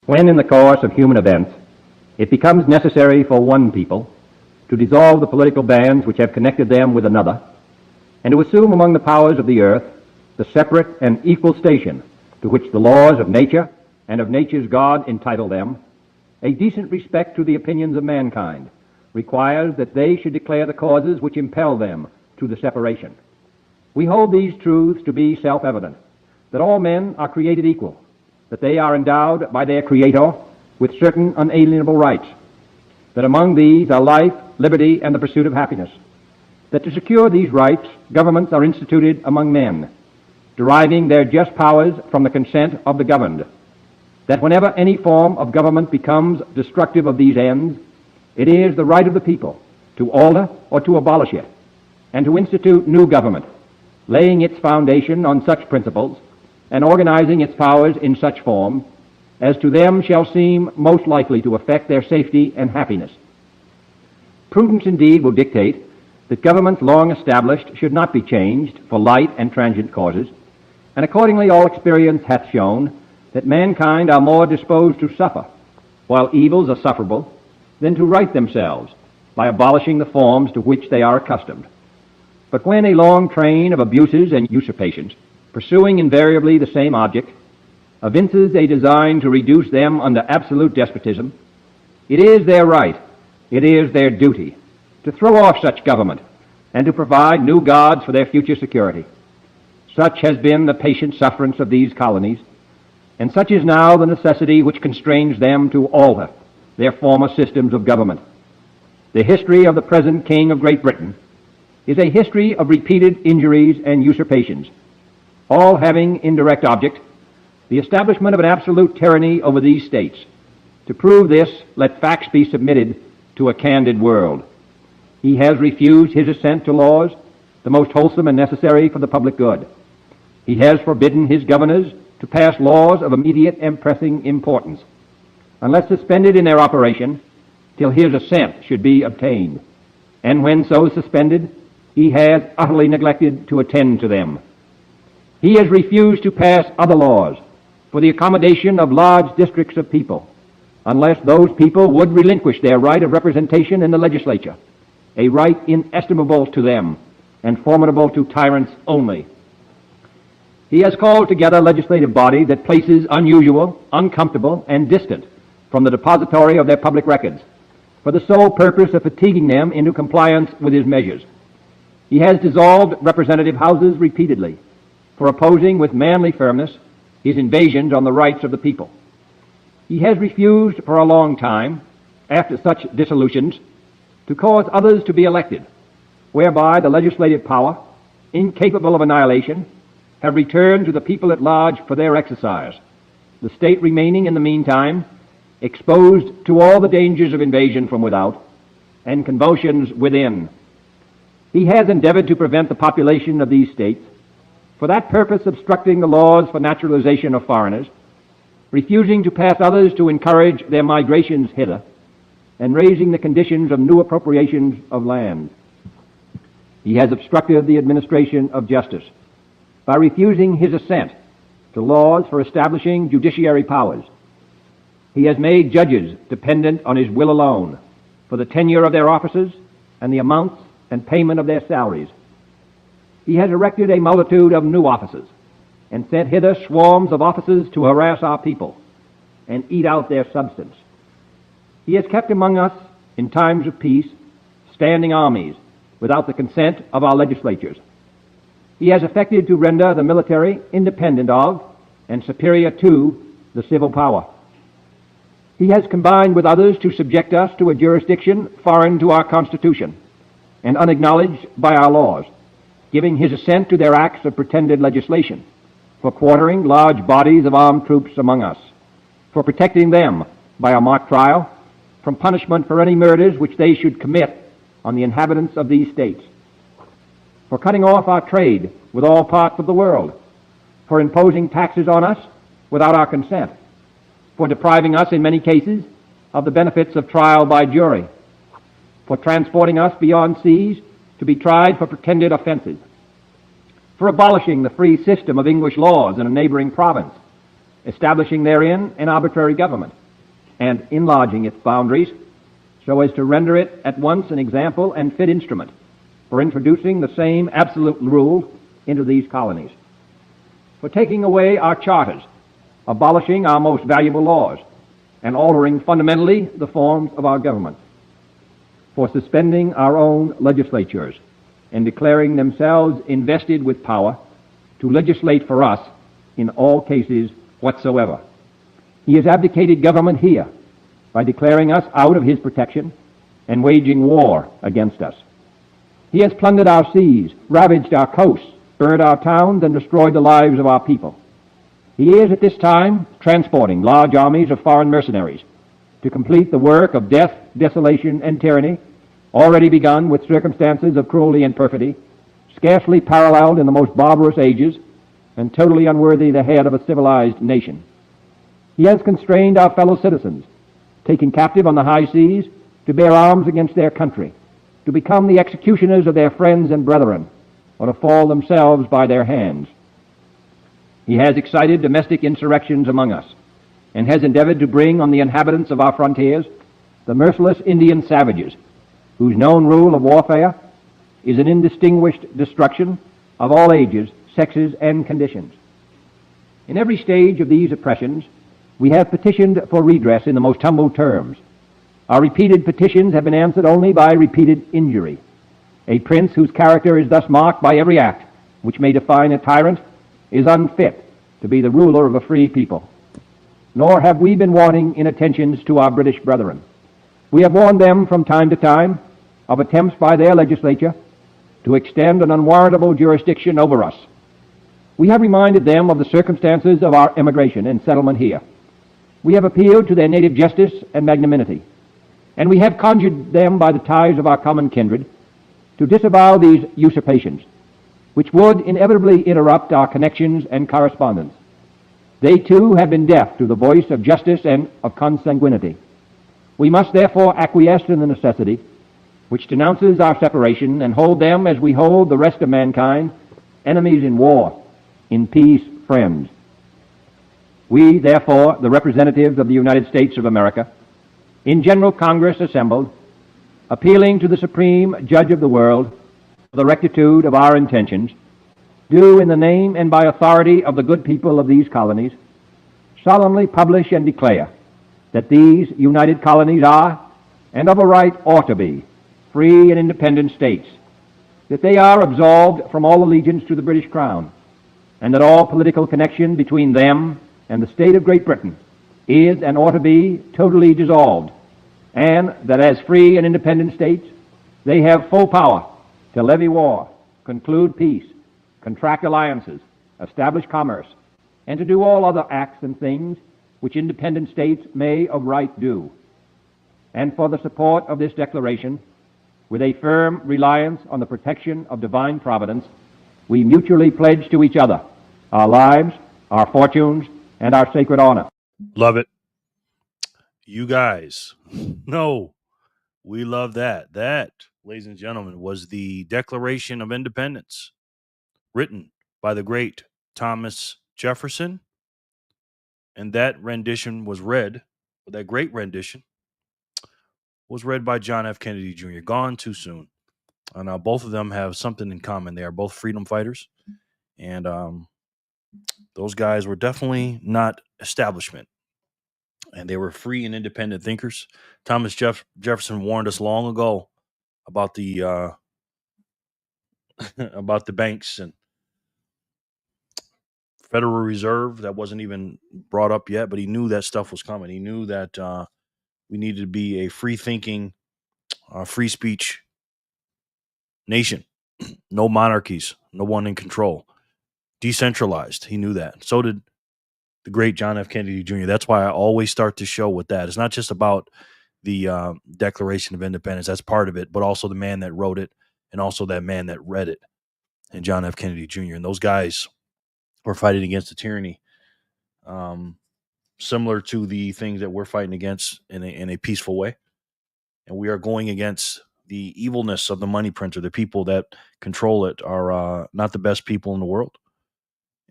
When in the course of human events it becomes necessary for one people to dissolve the political bands which have connected them with another, and to assume among the powers of the earth the separate and equal station to which the laws of nature and of nature's God entitle them, a decent respect to the opinions of mankind requires that they should declare the causes which impel them to the separation. We hold these truths to be self-evident, that all men are created equal, that they are endowed by their Creator with certain unalienable rights, that among these are life, liberty, and the pursuit of happiness, that to secure these rights, governments are instituted among men, deriving their just powers from the consent of the governed, that whenever any form of government becomes destructive of these ends, it is the right of the people to alter or to abolish it, and to institute new government, laying its foundation on such principles and organizing its powers in such form as to them shall seem most likely to affect their safety and happiness. Prudence indeed will dictate that governments long established should not be changed for light and transient causes, and accordingly all experience hath shown that mankind are more disposed to suffer, while evils are sufferable, than to right themselves by abolishing the forms to which they are accustomed. But when a long train of abuses and usurpations, pursuing invariably the same object, evinces a design to reduce them under absolute despotism, it is their right, it is their duty, to throw off such government and to provide new gods for their future security. Such has been the patient sufferance of these colonies, and such is now the necessity which constrains them to alter their former systems of government. The history of the present King of Great Britain is a history of repeated injuries and usurpations, all having indirect object the establishment of an absolute tyranny over these states. To prove this, let facts be submitted to a candid world. He has refused his assent to laws, the most wholesome and necessary for the public good. He has forbidden his governors to pass laws of immediate and pressing importance, unless suspended in their operation till his assent should be obtained. And when so suspended, he has utterly neglected to attend to them. He has refused to pass other laws for the accommodation of large districts of people, unless those people would relinquish their right of representation in the legislature, a right inestimable to them and formidable to tyrants only. He has called together a legislative body that places unusual, uncomfortable, and distant from the depository of their public records, for the sole purpose of fatiguing them into compliance with his measures. He has dissolved representative houses repeatedly for opposing with manly firmness his invasions on the rights of the people. He has refused for a long time, after such dissolutions, to cause others to be elected, whereby the legislative power, incapable of annihilation, have returned to the people at large for their exercise, the state remaining in the meantime exposed to all the dangers of invasion from without and convulsions within. He has endeavored to prevent the population of these states, for that purpose obstructing the laws for naturalization of foreigners, refusing to pass others to encourage their migrations hither, and raising the conditions of new appropriations of land. He has obstructed the administration of justice by refusing his assent to laws for establishing judiciary powers. He has made judges dependent on his will alone for the tenure of their offices and the amounts and payment of their salaries. He has erected a multitude of new offices and sent hither swarms of officers to harass our people and eat out their substance. He has kept among us, in times of peace, standing armies without the consent of our legislatures. He has effected to render the military independent of and superior to the civil power. He has combined with others to subject us to a jurisdiction foreign to our Constitution and unacknowledged by our laws, giving his assent to their acts of pretended legislation, for quartering large bodies of armed troops among us, for protecting them by a mock trial from punishment for any murders which they should commit on the inhabitants of these states, for cutting off our trade with all parts of the world, for imposing taxes on us without our consent, for depriving us in many cases of the benefits of trial by jury, for transporting us beyond seas to be tried for pretended offenses, for abolishing the free system of English laws in a neighboring province, establishing therein an arbitrary government, and enlarging its boundaries so as to render it at once an example and fit instrument for introducing the same absolute rule into these colonies, for taking away our charters, abolishing our most valuable laws, and altering fundamentally the forms of our government, for suspending our own legislatures and declaring themselves invested with power to legislate for us in all cases whatsoever. He has abdicated government here by declaring us out of his protection and waging war against us. He has plundered our seas, ravaged our coasts, burned our towns, and destroyed the lives of our people. He is at this time transporting large armies of foreign mercenaries to complete the work of death, desolation, and tyranny, already begun with circumstances of cruelty and perfidy, scarcely paralleled in the most barbarous ages, and totally unworthy the head of a civilized nation. He has constrained our fellow citizens, taken captive on the high seas, to bear arms against their country, to become the executioners of their friends and brethren, or to fall themselves by their hands. He has excited domestic insurrections among us, and has endeavored to bring on the inhabitants of our frontiers the merciless Indian savages, whose known rule of warfare is an indistinguished destruction of all ages, sexes, and conditions. In every stage of these oppressions, we have petitioned for redress in the most humble terms. Our repeated petitions have been answered only by repeated injury. A prince whose character is thus marked by every act which may define a tyrant is unfit to be the ruler of a free people. Nor have we been wanting in attentions to our British brethren. We have warned them from time to time of attempts by their legislature to extend an unwarrantable jurisdiction over us. We have reminded them of the circumstances of our emigration and settlement here. We have appealed to their native justice and magnanimity, and we have conjured them by the ties of our common kindred to disavow these usurpations, which would inevitably interrupt our connections and correspondence. They too have been deaf to the voice of justice and of consanguinity. We must therefore acquiesce in the necessity which denounces our separation, and hold them as we hold the rest of mankind, enemies in war, in peace friends. We, therefore, the representatives of the United States of America, in General Congress assembled, appealing to the Supreme Judge of the world for the rectitude of our intentions, do, in the name and by authority of the good people of these colonies, solemnly publish and declare that these united colonies are, and of a right ought to be, free and independent states, that they are absolved from all allegiance to the British Crown, and that all political connection between them and the state of Great Britain is and ought to be totally dissolved, and that as free and independent states they have full power to levy war, conclude peace, contract alliances, establish commerce, and to do all other acts and things which independent states may of right do. And for the support of this declaration, with a firm reliance on the protection of divine providence, we mutually pledge to each other our lives, our fortunes, and our sacred honor. Love it. You guys know we love that. That, ladies and gentlemen, was the Declaration of Independence, written by the great Thomas Jefferson. And that rendition was read, that great rendition was read by John F. Kennedy Jr., gone too soon. And both of them have something in common. They are both freedom fighters. And those guys were definitely not establishment. And they were free and independent thinkers. Thomas Jefferson warned us long ago about the about the banks and Federal Reserve. That wasn't even brought up yet, but he knew that stuff was coming. He knew that we needed to be a free-thinking, free speech nation. No monarchies, no one in control, decentralized. He knew that. So did the great John F. Kennedy Jr. That's why I always start the show with that. It's not just about the Declaration of Independence. That's part of it, but also the man that wrote it and also that man that read it, and John F. Kennedy Jr. And those guys were fighting against the tyranny, similar to the things that we're fighting against in a peaceful way. And we are going against the evilness of the money printer. The people that control it are not the best people in the world.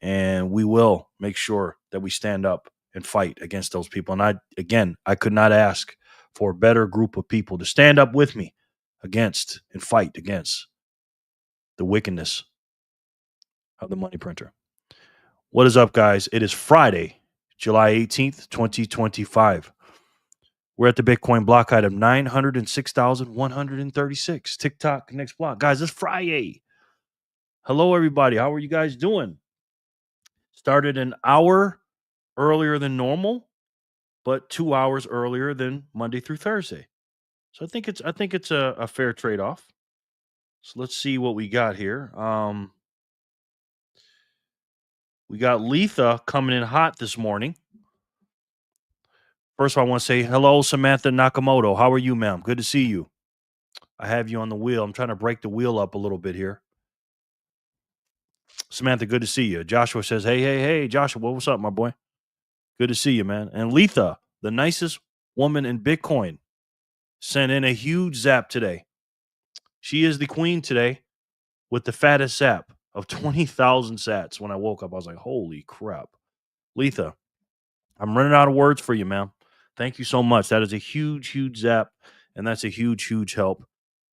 And we will make sure that we stand up and fight against those people. And I could not ask for a better group of people to stand up with me against and fight against the wickedness of the money printer. What is up, guys? It is Friday, July 18th, 2025. We're at the Bitcoin block height of 906,136. TikTok next block. Guys, it's Friday. Hello, everybody. How are you guys doing? Started an hour earlier than normal, but 2 hours earlier than Monday through Thursday. So I think it's a fair trade-off. So let's see what we got here. We got Letha coming in hot this morning. First of all, I want to say hello, Samantha Nakamoto. How are you, ma'am? Good to see you. I have you on the wheel. I'm trying to break the wheel up a little bit here. Samantha, good to see you. Joshua says, hey, Joshua, what's up, my boy? Good to see you, man. And Letha, the nicest woman in Bitcoin, sent in a huge zap today. She is the queen today with the fattest zap of 20,000 sats. When I woke up, I was like, holy crap. Letha, I'm running out of words for you, ma'am. Thank you so much. That is a huge, huge zap, and that's a huge, huge help.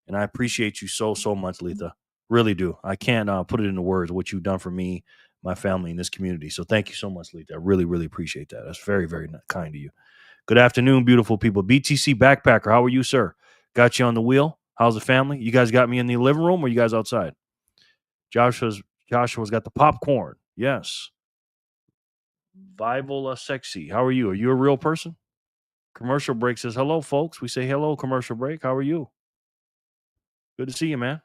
And I appreciate you so, so much, Letha. Really do. I can't put it into words what you've done for me, my family, and this community. So thank you so much, Letha. I really, really appreciate that. That's very, very kind of you. Good afternoon, beautiful people. BTC Backpacker, how are you, sir? Got you on the wheel. How's the family? You guys got me in the living room, or you guys outside? Joshua's got the popcorn. Yes. Vivola Sexy. How are you? Are you a real person? Commercial Break says, hello, folks. We say hello, Commercial Break. How are you? Good to see you, man.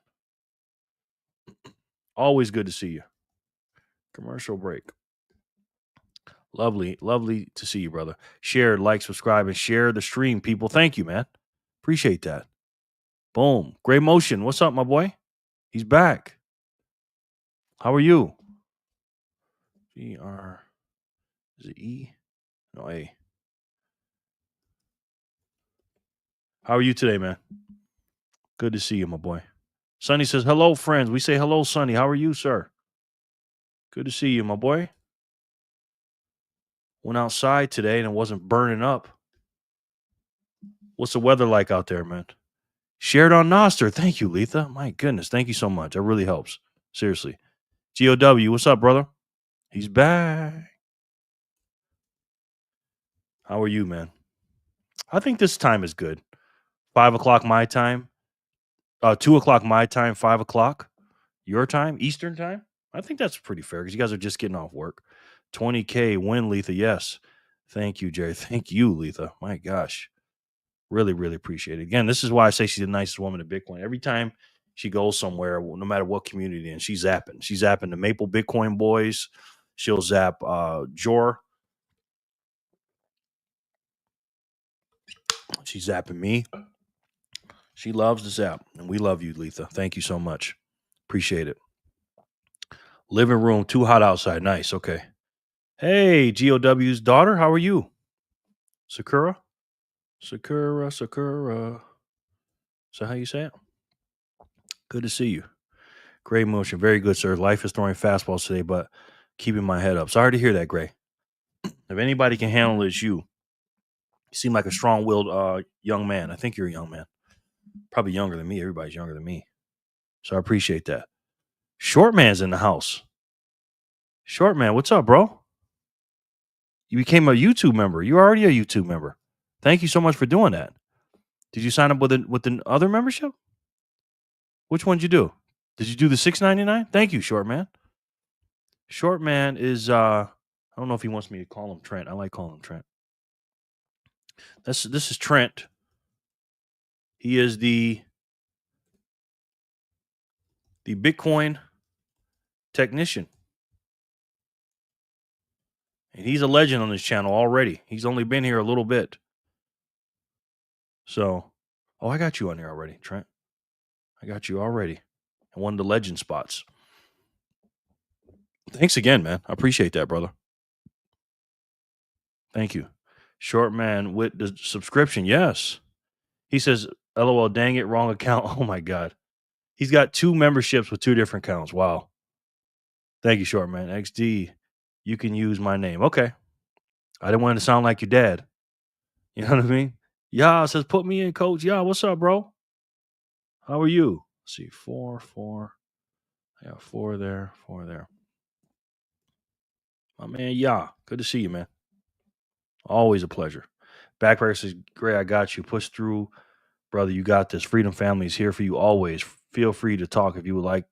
Always good to see you. Commercial Break. Lovely, lovely to see you, brother. Share, like, subscribe, and share the stream, people. Thank you, man. Appreciate that. Boom. Gray Motion. What's up, my boy? He's back. How are you? G-R. Is it E? No, A. How are you today, man? Good to see you, my boy. Sonny says, hello, friends. We say hello, Sonny. How are you, sir? Good to see you, my boy. Went outside today and it wasn't burning up. What's the weather like out there, man? Shared on Noster. Thank you, Letha. My goodness. Thank you so much. That really helps. Seriously. GOW, what's up, brother? He's back. How are you, man? I think this time is good. 5 o'clock my time. 2 o'clock my time, 5 o'clock your time, Eastern time. I think that's pretty fair because you guys are just getting off work. 20K win, Letha. Yes. Thank you, Jerry. Thank you, Letha. My gosh. Really, really appreciate it. Again, this is why I say she's the nicest woman in Bitcoin. Every time she goes somewhere, no matter what community, and she's zapping. She's zapping the Maple Bitcoin boys. She'll zap Jor. She's zapping me. She loves the zap, and we love you, Letha. Thank you so much. Appreciate it. Living room, too hot outside. Nice. Okay. Hey, GOW's daughter, how are you? Sakura? Sakura. Is that how you say it? Good to see you. Gray Motion. Very good, sir. Life is throwing fastballs today, but keeping my head up. Sorry to hear that, Gray. If anybody can handle it, it's you. You seem like a strong-willed young man. I think you're a young man. Probably younger than me. Everybody's younger than me. So I appreciate that. Short Man's in the house. Short Man, what's up, bro? You became a YouTube member. You're already a YouTube member. Thank you so much for doing that. Did you sign up with an other membership? Which one did you do? Did you do the $6.99? Thank you, Short Man. Short Man is I don't know if he wants me to call him Trent. I like calling him Trent. This is Trent. He is the Bitcoin technician. And he's a legend on this channel already. He's only been here a little bit. So, I got you on there already, Trent. I got you already. And one of the legend spots. Thanks again, man. I appreciate that, brother. Thank you. Short Man with the subscription. Yes. He says, LOL, dang it, wrong account. Oh, my God. He's got 2 memberships with 2 different accounts. Wow. Thank you, Short Man. XD, you can use my name. Okay. I didn't want to sound like your dad. You know what I mean? Yeah, says, put me in, coach. Yeah, what's up, bro? How are you? Let's see, 4, 4. Yeah, 4 there, 4 there. My man, yeah. Good to see you, man. Always a pleasure. Backpacker says, great, I got you. Push through, brother. You got this. Freedom Family is here for you always. Feel free to talk if you would like.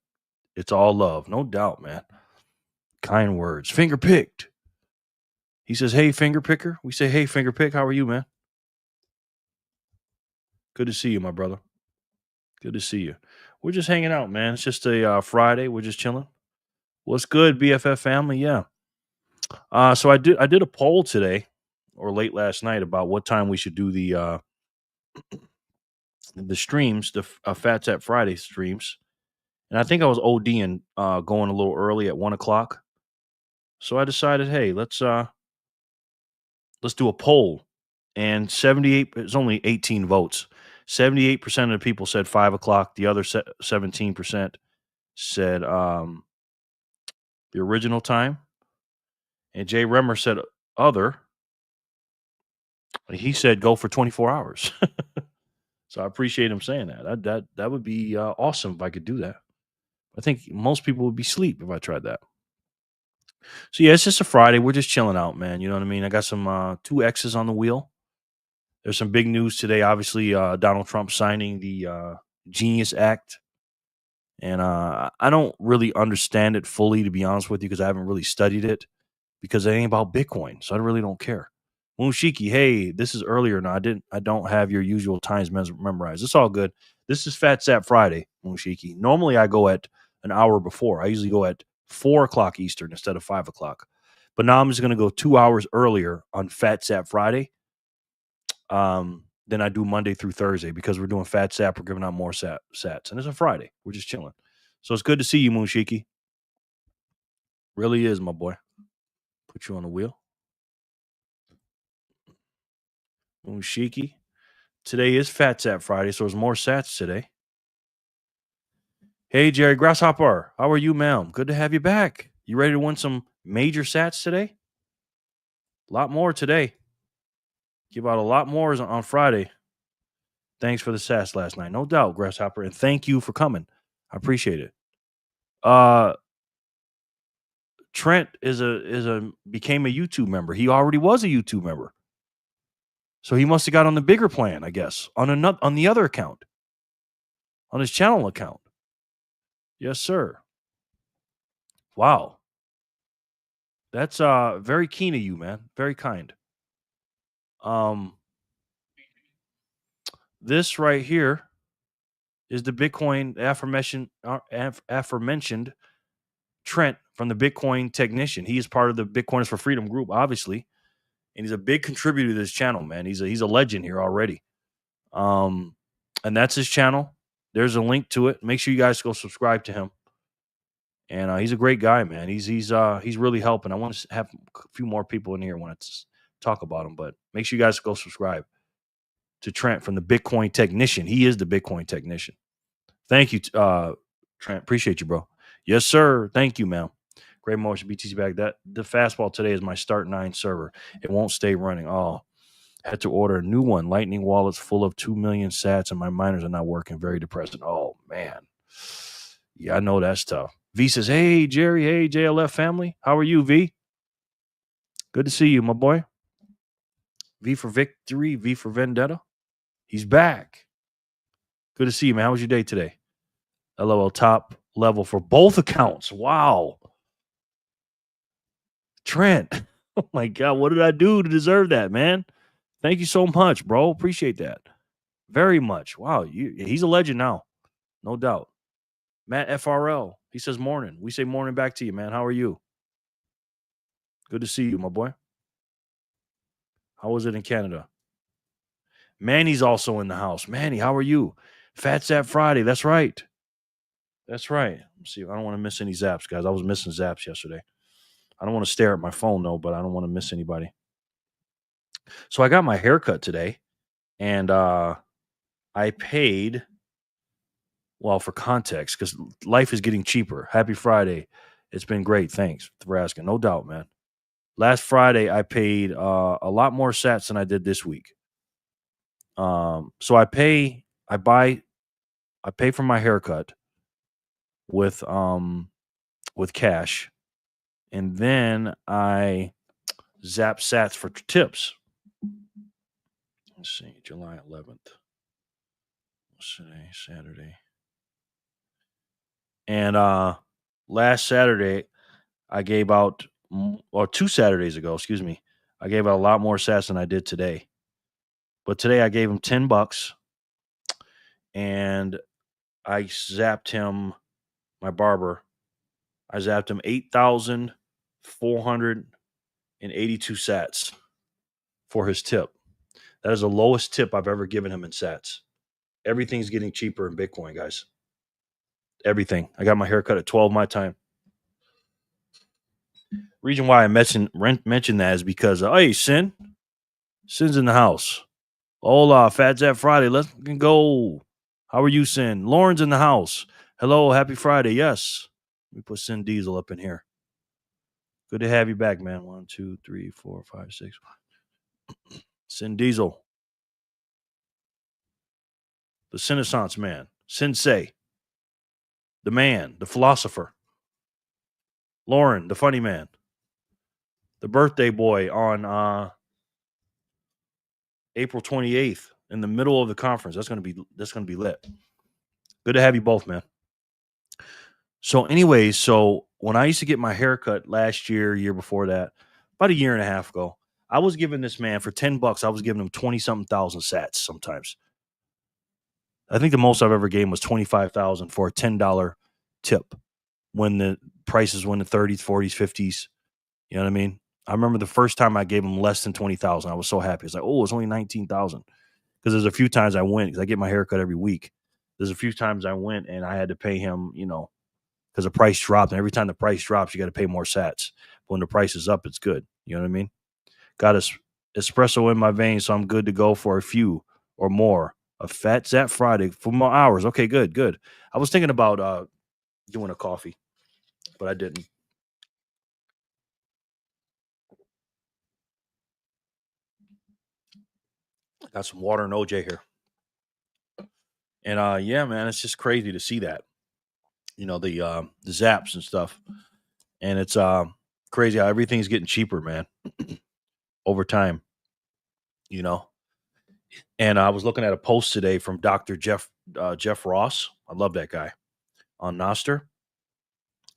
It's all love. No doubt, man. Kind words. Finger picked. He says, hey, finger picker. We say, hey, finger pick. How are you, man? Good to see you, my brother. Good to see you. We're just hanging out, man. It's just a Friday. We're just chilling. What's good, BFF family? Yeah. So I did a poll today or late last night about what time we should do the streams, the Phat Tap Friday streams, and I think I was ODing going a little early at 1 o'clock. So I decided, hey, let's do a poll, and 78. It's only 18 votes. 78% of the people said 5 o'clock. The other 17% said the original time, and Jay Remmer said other. He said go for 24 hours. So I appreciate him saying that. That would be awesome if I could do that. I think most people would be asleep if I tried that. So yeah, it's just a Friday. We're just chilling out, man. You know what I mean? I got some 2 X's on the wheel. There's some big news today. Obviously, Donald Trump signing the Genius Act. And I don't really understand it fully, to be honest with you, because I haven't really studied it, because it ain't about Bitcoin. So I really don't care. Moonshiki, hey, this is earlier now. I don't have your usual times memorized. It's all good. This is Fat Sat Friday, Moonshiki. Normally I go at an hour before. I usually go at 4 o'clock Eastern instead of 5 o'clock. But now I'm just gonna go 2 hours earlier on Fat Sat Friday. Than I do Monday through Thursday, because we're doing Fat Sat. We're giving out more sats. And it's a Friday. We're just chilling. So it's good to see you, Moonshiki. Really is, my boy. Put you on the wheel. Moonshiki. Today is Fat Sat Friday, so there's more sats today. Hey, Jerry Grasshopper. How are you, ma'am? Good to have you back. You ready to win some major sats today? A lot more today. Give out a lot more on Friday. Thanks for the sats last night. No doubt, Grasshopper. And thank you for coming. I appreciate it. Trent became a YouTube member. He already was a YouTube member. So he must have got on the bigger plan, I guess, on the other account, on his channel account. Yes, sir. Wow. That's very keen of you, man. Very kind. This right here is the Bitcoin aforementioned Trent from the Bitcoin Technician. He is part of the Bitcoiners for Freedom group, obviously, and he's a big contributor to this channel, man. He's a legend here already. And that's his channel. There's a link to it. Make sure you guys go subscribe to him. And he's a great guy, man. He's really helping. I want to have a few more people in here when I talk about him, but make sure you guys go subscribe to Trent from the Bitcoin Technician. He is the Bitcoin Technician. Thank you, Trent. Appreciate you, bro. Yes, sir. Thank you, man. Great motion, BTC back. The fastball today is my Start 9 server. It won't stay running. Oh, had to order a new one. Lightning wallets full of 2 million sats, and my miners are not working. Very depressing. Oh, man. Yeah, I know that's tough. V says, hey, Jerry. Hey, JLF family. How are you, V? Good to see you, my boy. V for victory. V for vendetta. He's back. Good to see you, man. How was your day today? LOL top level for both accounts. Wow. Trent. Oh, my God. What did I do to deserve that, man? Thank you so much, bro. Appreciate that. Very much. Wow. He's a legend now. No doubt. Matt FRL. He says morning. We say morning back to you, man. How are you? Good to see you, my boy. How was it in Canada? Manny's also in the house. Manny, how are you? Fat Sat Friday. That's right. That's right. Let's see. I don't want to miss any zaps, guys. I was missing zaps yesterday. I don't want to stare at my phone, though, but I don't want to miss anybody. So I got my haircut today, and I paid, well, for context, because life is getting cheaper. Happy Friday. It's been great. Thanks for asking. No doubt, man. last Friday I paid a lot more sats than I did this week. So I pay for my haircut with cash, and then I zap sats for tips. Let's see, July 11th. What's today? Saturday. And last Saturday I gave out, or 2 Saturdays ago, excuse me, I gave out a lot more sats than I did today. But today I gave him $10, and I zapped him, my barber, I zapped him 8,482 sats for his tip. That is the lowest tip I've ever given him in sats. Everything's getting cheaper in Bitcoin, guys. Everything. I got my haircut at 12 my time. Reason why I mentioned that is because, hey, Sin's in the house. Hola, Phat Zap Friday. Let's go. How are you, Sin? Lauren's in the house. Hello, happy Friday. Yes. Let me put Sin Diesel up in here. Good to have you back, man. 1, 2, 3, 4, 5, 6. Sin Diesel. The Renaissance man. Sensei. The man. The philosopher. Lauren, the funny man. The birthday boy on April 28th in the middle of the conference. That's gonna be lit. Good to have you both, man. So, anyways, when I used to get my haircut last year before that, about a year and a half ago, I was giving this man for $10. I was giving him 20-something thousand sats sometimes. I think the most I've ever gave was 25,000 for a $10 tip when the prices went to 30s, 40s, 50s. You know what I mean? I remember the first time I gave him less than 20,000. I was so happy. It's like, oh, it's only 19,000. Because there's a few times I went, because I get my haircut every week. There's a few times I went and I had to pay him, because the price dropped. And every time the price drops, you got to pay more sats. But when the price is up, it's good. You know what I mean? Got espresso in my veins, so I'm good to go for a few or more. A Phat Zap Friday for more hours. Okay, good. I was thinking about doing a coffee, but I didn't. Got some water and OJ here. And yeah, man, it's just crazy to see that. The zaps and stuff. And it's crazy how everything's getting cheaper, man, over time. And I was looking at a post today from Dr. Jeff Ross. I love that guy on Noster.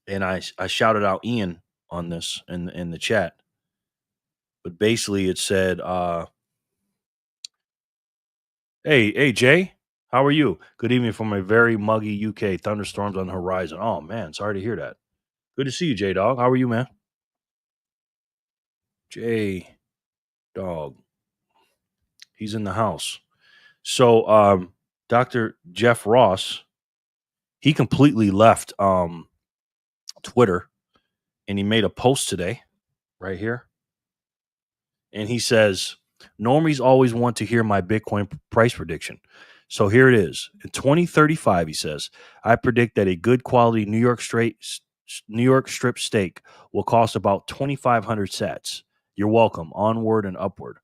And I shouted out Ian on this in the chat. But basically it said, hey, Jay, how are you? Good evening from a very muggy UK. Thunderstorms on the horizon. Oh, man, sorry to hear that. Good to see you, J Dog. How are you, man? J Dog. He's in the house. So Dr. Jeff Ross, he completely left Twitter, and he made a post today right here. And he says, normies always want to hear my Bitcoin price prediction. So here it is. In 2035, he says, I predict that a good quality New York strip steak will cost about 2,500 sats. You're welcome. Onward and upward.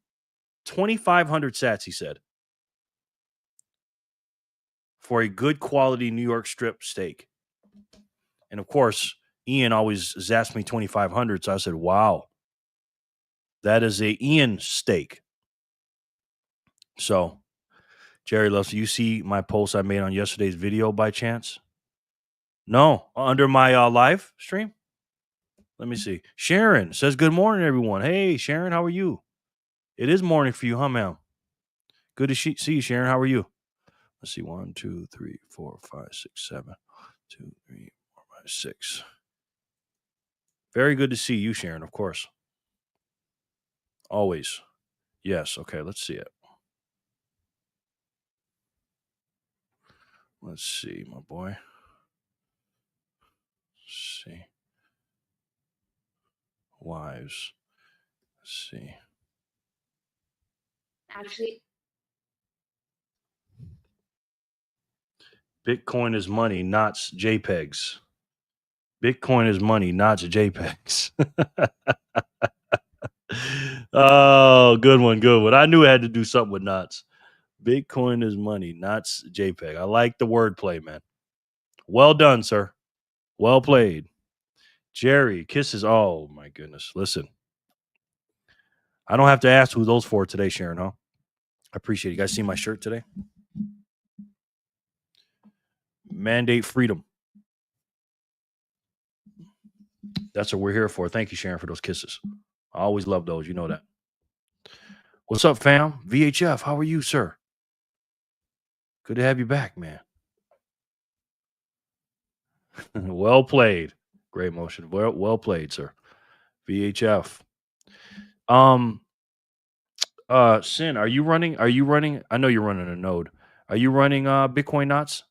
2,500 sats, he said, for a good quality New York strip steak. And of course, Ian always zaps me 2,500. So I said, wow, that is a Ian steak. So, Jerry Loves, you see my post I made on yesterday's video by chance? No, under my live stream. Let me see. Sharon says, good morning, everyone. Hey, Sharon, how are you? It is morning for you, huh, ma'am? Good to see you, Sharon. How are you? Let's see. 1, 2, 3, 4, 5, 6, 7. 2, 3, 4, 5, 6. Very good to see you, Sharon, of course. Always. Yes. Okay, let's see it. Let's see, my boy. Let's see. Wives. Let's see. Actually, Bitcoin is money, not JPEGs. Bitcoin is money, not JPEGs. Oh, good one, good one. I knew it had to do something with knots. Bitcoin is money, knots JPEG. I like the wordplay, man. Well done, sir. Well played. Jerry, kisses. Oh, my goodness. Listen, I don't have to ask who those for today, Sharon, huh? I appreciate it. You guys see my shirt today? Mandate freedom. That's what we're here for. Thank you, Sharon, for those kisses. I always love those. You know that. What's up, fam? VHF, how are you, sir? Good to have you back, man. Well played. Great motion. Well played, sir. VHF. Sin, are you running? I know you're running a node. Are you running Bitcoin knots?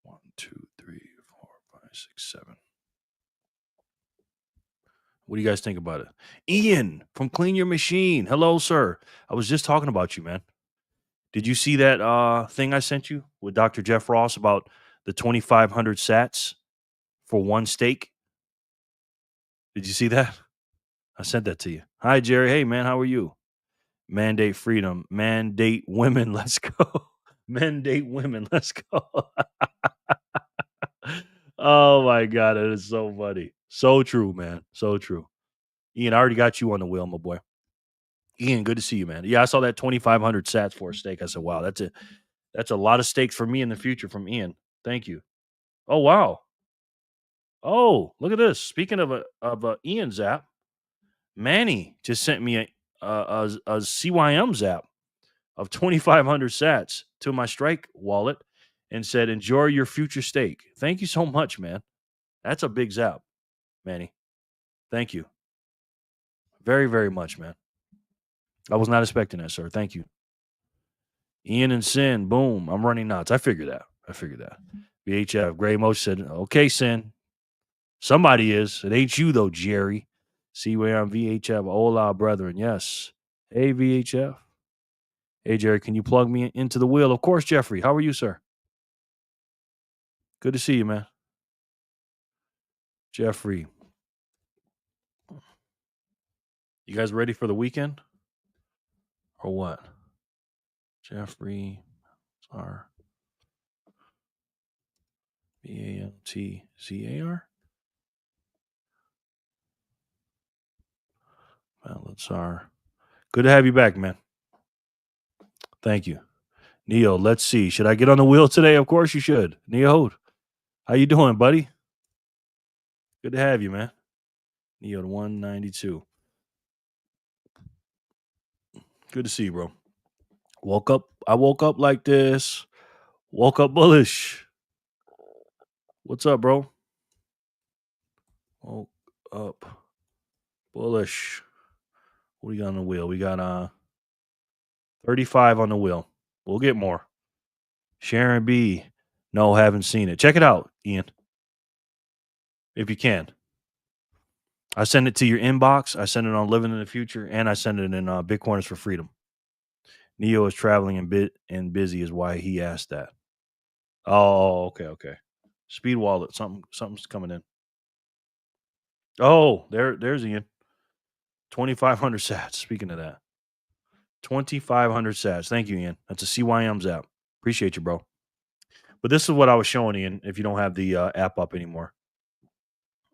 1, 2, 3, 4, 5, 6, 7. What do you guys think about it? Ian from Clean Your Machine. Hello, sir. I was just talking about you, man. Did you see that thing I sent you with Dr. Jeff Ross about the 2,500 sats for one stake? Did you see that? I sent that to you. Hi, Jerry. Hey, man, how are you? Mandate freedom. Mandate women. Let's go. Mandate women. Let's go. Oh, my God. It is so funny. So true, man. So true. Ian, I already got you on the wheel, my boy. Ian, good to see you, man. Yeah, I saw that 2,500 sats for a stake. I said, wow, that's a lot of stakes for me in the future from Ian. Thank you. Oh, wow. Oh, look at this. Speaking of Ian's app, Manny just sent me a CYM zap of 2,500 sats to my Strike wallet and said, enjoy your future stake. Thank you so much, man. That's a big zap, Manny. Thank you. Very, very much, man. I was not expecting that, sir. Thank you. Ian and Sin, boom. I'm running knots. I figured that. VHF. Gray Motion said, okay, Sin. Somebody is. It ain't you, though, Jerry. See where I'm VHF. Hola, brethren. Yes. Hey, VHF. Hey, Jerry, can you plug me into the wheel? Of course, Jeffrey. How are you, sir? Good to see you, man. Jeffrey. You guys ready for the weekend? Or what? Jeffrey. R. BALTZAR. Valazar. Good to have you back, man. Thank you. Neo, let's see. Should I get on the wheel today? Of course you should. Neo, how you doing, buddy? Good to have you, man. Neo 192. Good to see you, bro. I woke up like this. Woke up bullish. What's up, bro? Woke up bullish. What do we got on the wheel? We got 35 on the wheel. We'll get more. Sharon B. No, haven't seen it. Check it out, Ian. If you can. I send it to your inbox. I send it on Living in the Future, and I send it in Bitcoiners for Freedom. Neo is traveling and busy is why he asked that. Oh, okay. Speed wallet. Something's coming in. Oh, there's Ian. 2,500 sats. Speaking of that, 2,500 sats. Thank you, Ian. That's a CYM's app. Appreciate you, bro. But this is what I was showing Ian. If you don't have the app up anymore,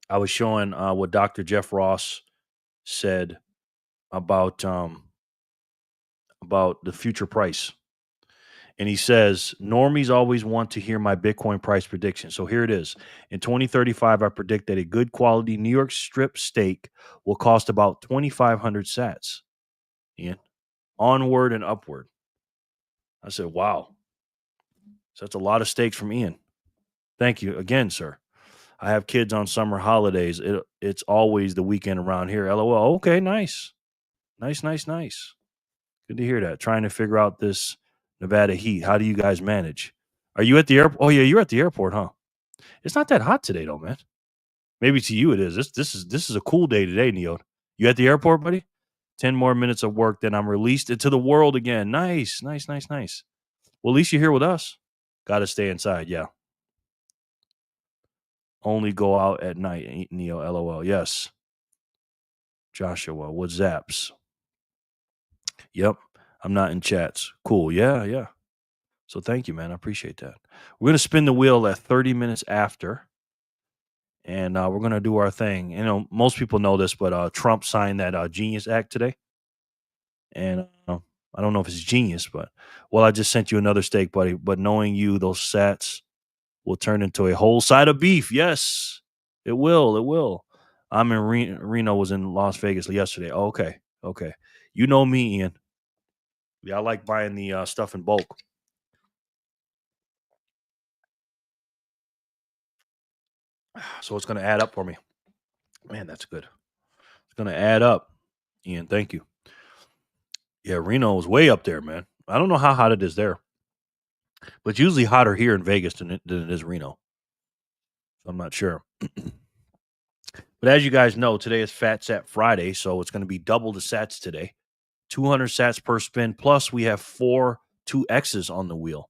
I was showing what Dr. Jeff Ross said about the future price. And he says, normies always want to hear my Bitcoin price prediction. So here it is. In 2035, I predict that a good quality New York Strip stake will cost about 2,500 sats. Ian, onward and upward. I said, wow. So that's a lot of stakes from Ian. Thank you again, sir. I have kids on summer holidays. It's always the weekend around here. LOL. Okay, nice. Nice. Good to hear that. Trying to figure out this Nevada heat. How do you guys manage? Are you at the airport? Oh yeah, you're at the airport, huh? It's not that hot today, though, man. Maybe to you it is. This is a cool day today, Neo. You at the airport, buddy? 10 more minutes of work, then I'm released into the world again. Nice. Well, at least you're here with us. Got to stay inside, yeah. Only go out at night, Neo. LOL. Yes. Joshua, what zaps? Yep. I'm not in chats. Cool. Yeah. So thank you, man. I appreciate that. We're going to spin the wheel at 30 minutes after, and we're going to do our thing. You know, most people know this, but Trump signed that Genius Act today. And I don't know if it's genius, but, well, I just sent you another steak, buddy. But knowing you, those sats will turn into a whole side of beef. Yes, it will. It will. I'm in Reno, was in Las Vegas yesterday. Oh, okay. You know me, Ian. Yeah, I like buying the stuff in bulk. So it's going to add up for me. Man, that's good. It's going to add up. Ian, thank you. Yeah, Reno is way up there, man. I don't know how hot it is there, but it's usually hotter here in Vegas than it is Reno. So I'm not sure. But as you guys know, today is Fat Sat Friday, so it's going to be double the sats today. 200 sats per spin, plus we have 2Xs on the wheel.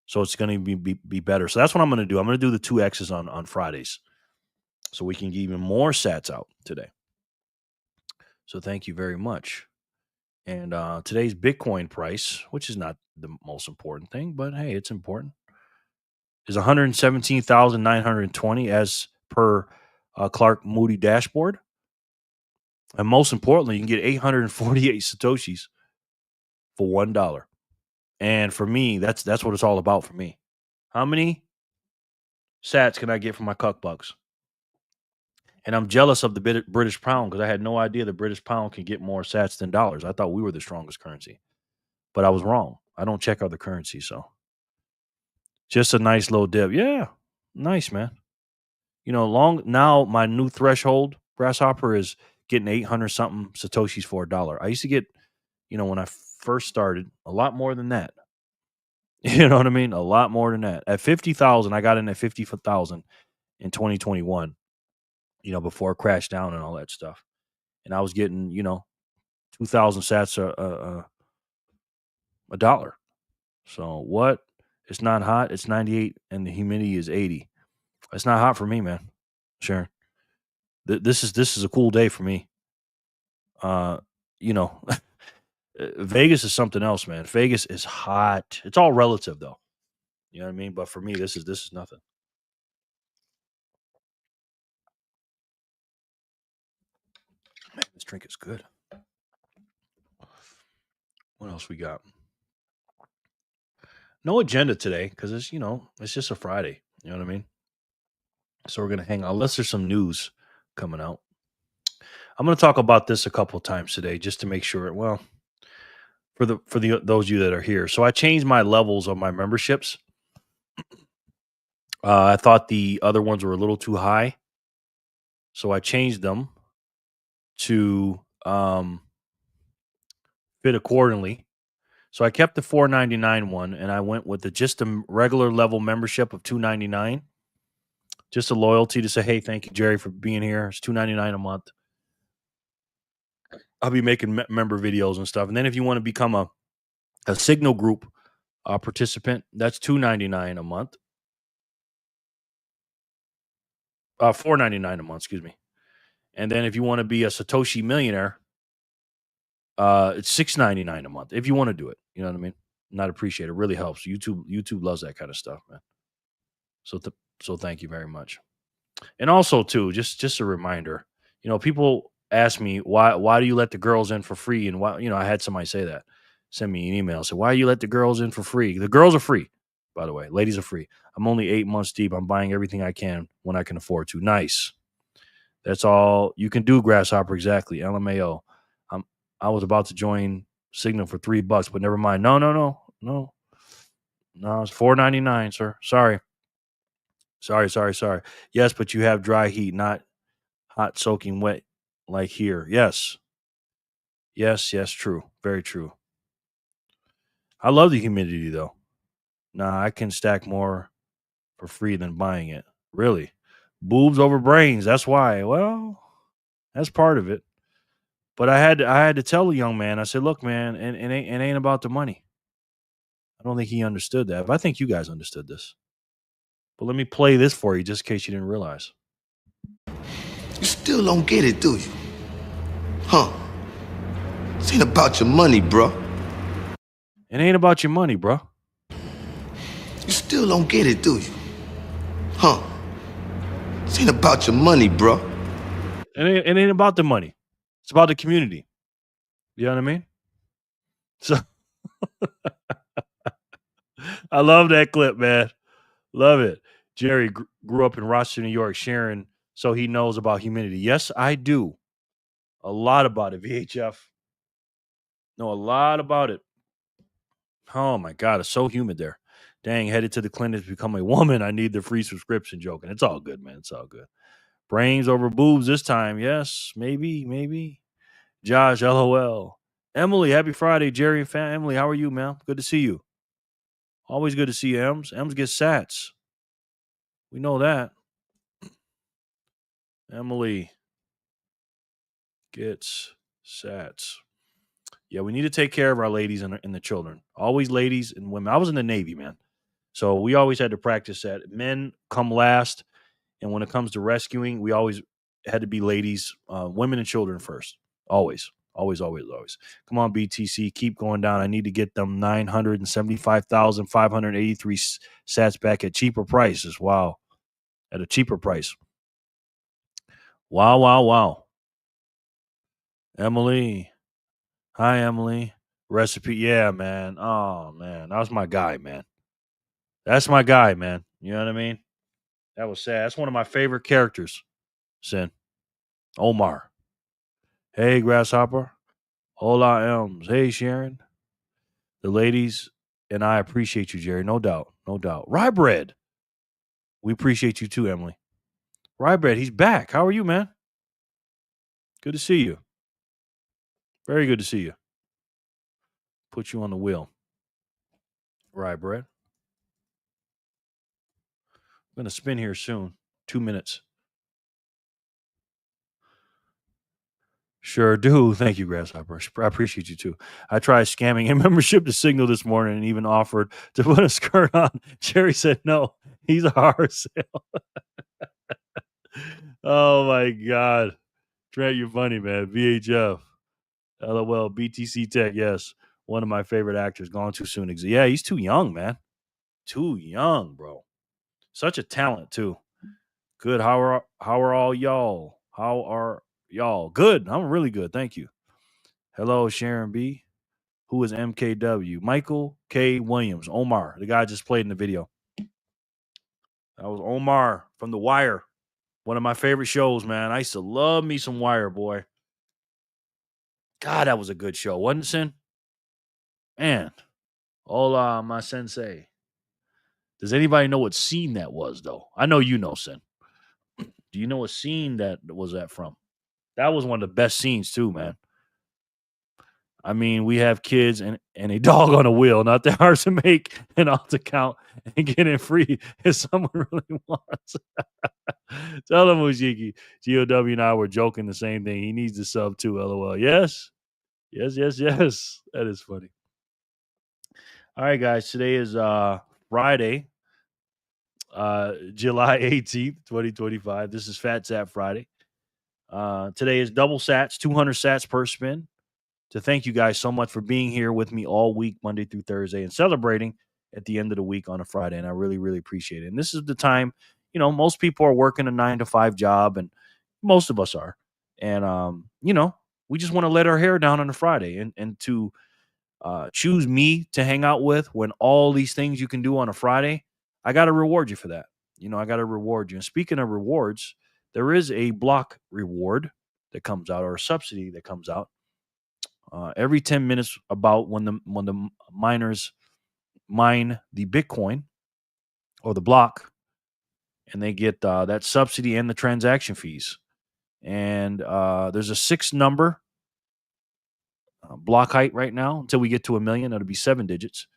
So it's going to be better. So that's what I'm going to do. I'm going to do the 2Xs on Fridays, so we can get even more sats out today. So thank you very much. And today's Bitcoin price, which is not the most important thing, but hey, it's important, is 117,920 as per Clark Moody dashboard. And most importantly, you can get 848 Satoshis for $1. And for me, that's what it's all about for me. How many sats can I get for my cuck bucks? And I'm jealous of the British pound because I had no idea the British pound can get more sats than dollars. I thought we were the strongest currency, but I was wrong. I don't check other currencies, so just a nice little dip. Yeah, nice, man. You know, now my new threshold grasshopper is getting 800 something Satoshis for $1. I used to get, when I first started, a lot more than that. You know what I mean? A lot more than that. At 50,000, I got in at 50,000 in 2021, before it crashed down and all that stuff. And I was getting, 2,000 sats a dollar. So what? It's not hot. It's 98 and the humidity is 80. It's not hot for me, man. Sure. This is a cool day for me. Vegas is something else, man. Vegas is hot. It's all relative though. You know what I mean? But for me, this is nothing. Man, this drink is good. What else we got? No agenda today because it's just a Friday. You know what I mean? So we're gonna hang out unless there's some news coming out. I'm gonna talk about this a couple times today just to make sure. Well, for the those of you that are here, so I changed my levels of my memberships. I thought the other ones were a little too high, so I changed them to fit accordingly. So I kept the $4.99 one, and I went with just a regular level membership of $2.99. Just a loyalty to say, hey, thank you, Jerry, for being here. It's $2.99 a month. I'll be making member videos and stuff. And then if you want to become a Signal Group participant, that's $2.99 a month. $4.99 a month, excuse me. And then if you want to be a Satoshi millionaire, it's $6.99 a month. If you want to do it, you know what I mean. Not appreciate it. Really helps. YouTube loves that kind of stuff, man. So thank you very much. And also too, just a reminder, people ask me why do you let the girls in for free? And why, I had somebody say that, send me an email, say, why do you let the girls in for free? The girls are free, by the way. Ladies are free. I'm only 8 months deep. I'm buying everything I can when I can afford to. Nice. That's all you can do, Grasshopper. Exactly. LMAO. I was about to join Signal for $3, but never mind. No. It's $4.99, sir. Sorry. Yes, but you have dry heat, not hot soaking wet like here. Yes, true. Very true. I love the humidity though. Nah, I can stack more for free than buying it. Really? Boobs over brains. That's why. Well, that's part of it. But I had to tell the young man, I said, look, man, it ain't about the money. I don't think he understood that. But I think you guys understood this. But let me play this for you just in case you didn't realize. You still don't get it, do you? Huh. This ain't about your money, bro. It ain't about your money, bro. You still don't get it, do you? Huh. This ain't about your money, bro. It ain't about the money. It's about the community. You know what I mean? So I love that clip, man. Love it. Jerry grew up in Rochester, New York, sharing so he knows about humidity. Yes, I do. A lot about it, VHF. Know a lot about it. Oh my God, it's so humid there. Dang, headed to the clinic to become a woman. I need the free subscription. Joking. It's all good, man. It's all good. Brains over boobs this time. Yes, maybe. Josh, LOL. Emily, happy Friday. Jerry and fam. Emily, how are you, man? Good to see you. Always good to see you, Ems. Ems gets sats. We know that. Emily gets sats. Yeah, we need to take care of our ladies and the children. Always ladies and women. I was in the Navy, man. So we always had to practice that. Men come last. And when it comes to rescuing, we always had to be ladies, women and children first. Always. Come on, BTC. Keep going down. I need to get them 975,583 sats back at cheaper prices. Wow. At a cheaper price. Wow. Emily. Hi, Emily. Recipe. Yeah, man. Oh, man. That was my guy, man. That's my guy, man. You know what I mean? That was sad. That's one of my favorite characters, Sin. Omar. Hey, Grasshopper. Hola, Elms. Hey, Sharon. The ladies and I appreciate you, Jerry. No doubt. Rye Bread. We appreciate you too, Emily. Rye Bread, he's back. How are you, man? Good to see you. Very good to see you. Put you on the wheel. Rye Bread. I'm going to spin here soon. 2 minutes. Sure do. Thank you, Grasshopper. I appreciate you too. I tried scamming a membership to Signal this morning and even offered to put a skirt on. Jerry said no. He's a hard sale. Oh my God. Trent, you're funny, man. VHF. LOL. BTC Tech. Yes. One of my favorite actors. Gone too soon. Yeah, he's too young, man. Too young, bro. Such a talent, too. Good. How are all y'all? How are y'all? Good. I'm really good. Thank you. Hello, Sharon B. Who is MKW? Michael K. Williams. Omar. The guy just played in the video. That was Omar from The Wire. One of my favorite shows, man. I used to love me some Wire, boy. God, that was a good show, wasn't it, Sin? Man. Hola, my sensei. Does anybody know what scene that was, though? I know you know, Sin. Do you know what scene that was that from? That was one of the best scenes, too, man. I mean, we have kids and a dog on a wheel, not that hard to make and off the count and get it free if someone really wants. Tell him, Mujiki. GOW and I were joking the same thing. He needs the sub too, LOL. Yes. That is funny. All right, guys. Today is Friday, July 18th, 2025. This is Fat Sat Friday. Today is double sats, 200 sats per spin. To thank you guys so much for being here with me all week, Monday through Thursday, and celebrating at the end of the week on a Friday. And I really, really appreciate it. And this is the time, most people are working a 9-to-5 job, and most of us are. And, we just want to let our hair down on a Friday and to choose me to hang out with when all these things you can do on a Friday. I got to reward you for that. I got to reward you. And speaking of rewards, there is a block reward that comes out, or a subsidy that comes out every 10 minutes about when the miners mine the Bitcoin or the block, and they get that subsidy and the transaction fees. And there's a 6-number block height right now until we get to 1 million. It'll be 7 digits.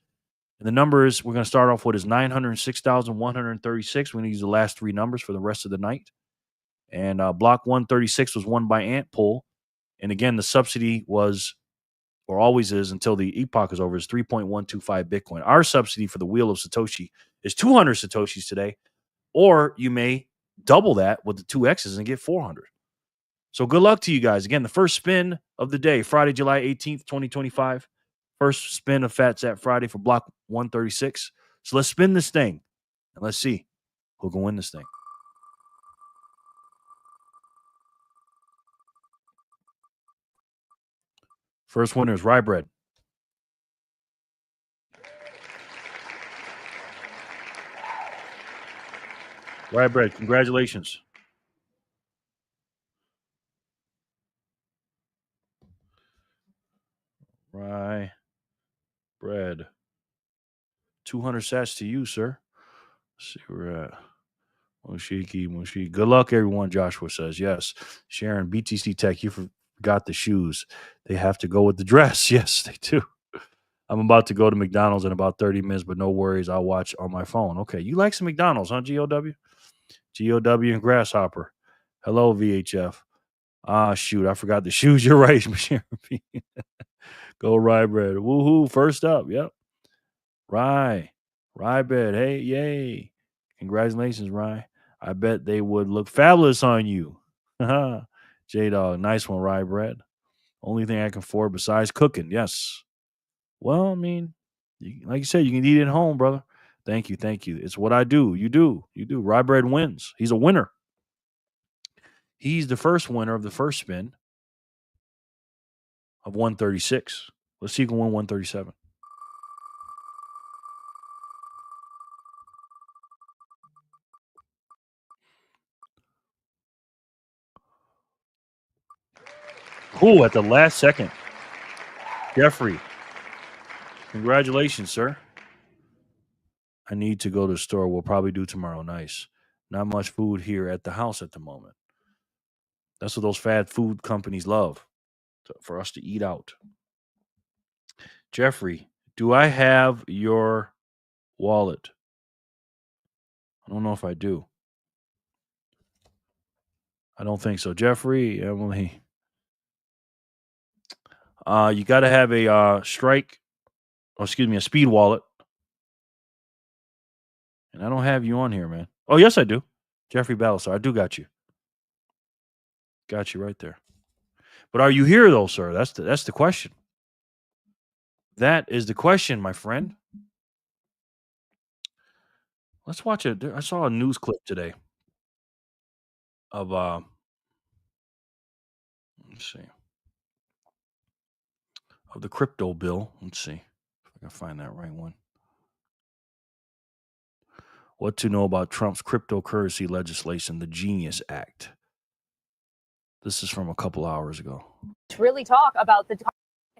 And the numbers we're going to start off with is 906,136. We're going to use the last 3 numbers for the rest of the night. And block 136 was won by Ant Pull. And again, the subsidy was, or always is until the epoch is over, is 3.125 Bitcoin. Our subsidy for the Wheel of Satoshi is 200 Satoshis today, or you may double that with the 2 X's and get 400. So good luck to you guys. Again, the first spin of the day, Friday, July 18th, 2025. First spin of Phat Sat Friday for block 136. So let's spin this thing and let's see who can win this thing. First winner is Rye Bread. Rye Bread, congratulations. Rye Bread. 200 sats to you, sir. Let's see where we're at. Moshiki. Good luck, everyone, Joshua says. Yes. Sharon, BTC Tech, you forgot the shoes. They have to go with the dress. Yes, they do. I'm about to go to McDonald's in about 30 minutes, but no worries. I'll watch on my phone. Okay. You like some McDonald's, huh, GOW? GOW and Grasshopper. Hello, VHF. Ah, shoot. I forgot the shoes. You're right, Sharon. Go Rye Bread. Woohoo. First up. Yep. Rye Bread. Hey, yay. Congratulations, Rye. I bet they would look fabulous on you. J-Dog. Nice one, Rye Bread. Only thing I can afford besides cooking. Yes. Well, I mean, like you said, you can eat it at home, brother. Thank you. It's what I do. You do. Rye Bread wins. He's a winner. He's the first winner of the first spin of 136. Let's see who can win 137. Cool, at the last second. Jeffrey, congratulations, sir. I need to go to the store. We'll probably do tomorrow. Nice. Not much food here at the house at the moment. That's what those fast food companies love, for us to eat out. Jeffrey, do I have your wallet? I don't know if I do. I don't think so. Jeffrey, Emily. You got to have a a speed wallet. And I don't have you on here, man. Oh, yes, I do. Jeffrey Battlestar, I do got you. Got you right there. But are you here, though, sir? That's the question. That is the question, my friend. Let's watch it. I saw a news clip today of let's see, of the crypto bill. Let's see if I can find that right one. What to know about Trump's cryptocurrency legislation, the Genius Act. This is from a couple hours ago. To really talk about the.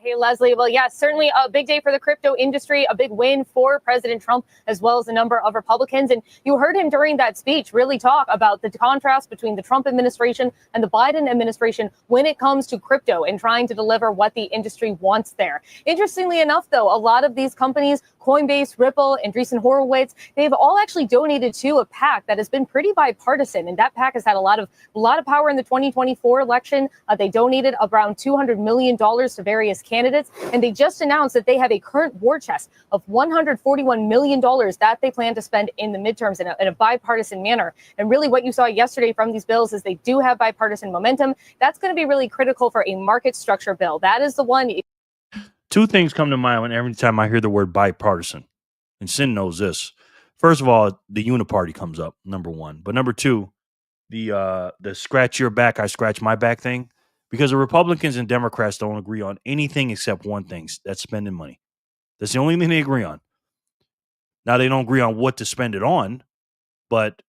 Hey, Leslie. Well, yes, certainly a big day for the crypto industry, a big win for President Trump, as well as a number of Republicans. And you heard him during that speech really talk about the contrast between the Trump administration and the Biden administration when it comes to crypto and trying to deliver what the industry wants there. Interestingly enough, though, a lot of these companies, Coinbase, Ripple, Andreessen Horowitz, they've all actually donated to a PAC that has been pretty bipartisan. And that PAC has had a lot of power in the 2024 election. They donated around $200 million to various candidates, and they just announced that they have a current war chest of $141 million that they plan to spend in the midterms in a bipartisan manner. And really what you saw yesterday from these bills is they do have bipartisan momentum. That's going to be really critical for a market structure bill. That is the one. Two things come to mind every time I hear the word bipartisan, and Sin knows this. First of all, the uniparty comes up, number one. But number two, the scratch your back, I scratch my back thing. Because the Republicans and Democrats don't agree on anything except one thing. That's spending money. That's the only thing they agree on. Now, they don't agree on what to spend it on. But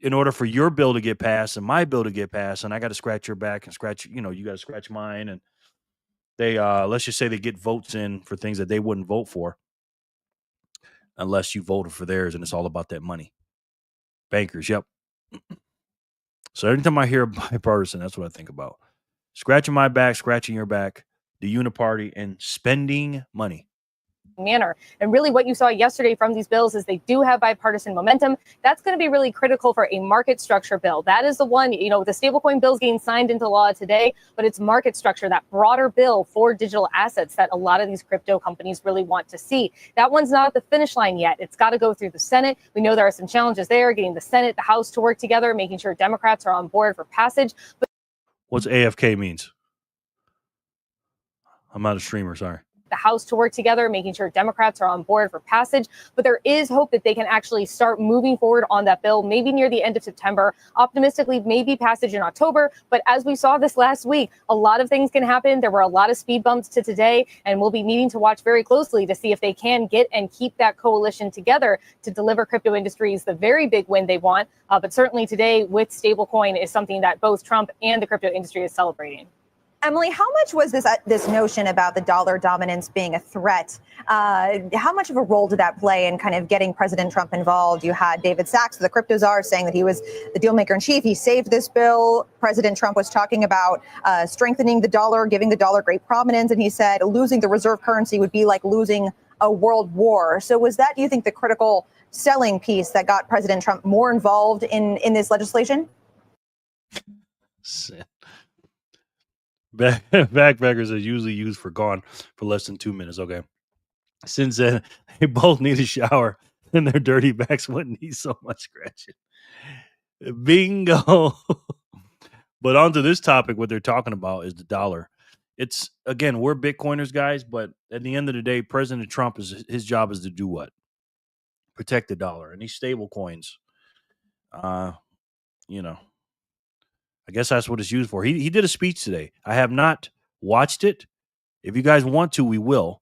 in order for your bill to get passed and my bill to get passed, and I got to scratch your back and scratch, you got to scratch mine. And they, let's just say they get votes in for things that they wouldn't vote for unless you voted for theirs. And it's all about that money. Bankers, yep. So every time I hear bipartisan, that's what I think about. Scratching my back, scratching your back, the uniparty, and spending money. Manner. And really what you saw yesterday from these bills is they do have bipartisan momentum. That's going to be really critical for a market structure bill. That is the one, the stablecoin bills getting signed into law today, but it's market structure, that broader bill for digital assets that a lot of these crypto companies really want to see. That one's not at the finish line yet. It's got to go through the Senate. We know there are some challenges there, getting the Senate, the House to work together, making sure Democrats are on board for passage. But What's AFK means? I'm not a streamer, sorry. The House to work together, making sure Democrats are on board for passage. But there is hope that they can actually start moving forward on that bill, maybe near the end of September. Optimistically, maybe passage in October. But as we saw this last week, a lot of things can happen. There were a lot of speed bumps to today, and we'll be needing to watch very closely to see if they can get and keep that coalition together to deliver crypto industries the very big win they want. But certainly today with stablecoin is something that both Trump and the crypto industry is celebrating. Emily, how much was this notion about the dollar dominance being a threat? How much of a role did that play in kind of getting President Trump involved? You had David Sachs, the crypto czar, saying that he was the deal maker in chief. He saved this bill. President Trump was talking about strengthening the dollar, giving the dollar great prominence. And he said losing the reserve currency would be like losing a world war. So was that, do you think, the critical selling piece that got President Trump more involved in this legislation? Backpackers are usually used for gone for less than 2 minutes. Okay. Since then, they both need a shower and their dirty backs wouldn't need so much scratching. Bingo. But onto this topic, what they're talking about is the dollar. It's, again, we're Bitcoiners, guys, but at the end of the day, President Trump, his job is to do what? Protect the dollar. And these stable coins, you know, I guess that's what it's used for. He did a speech today. I have not watched it. If you guys want to, we will.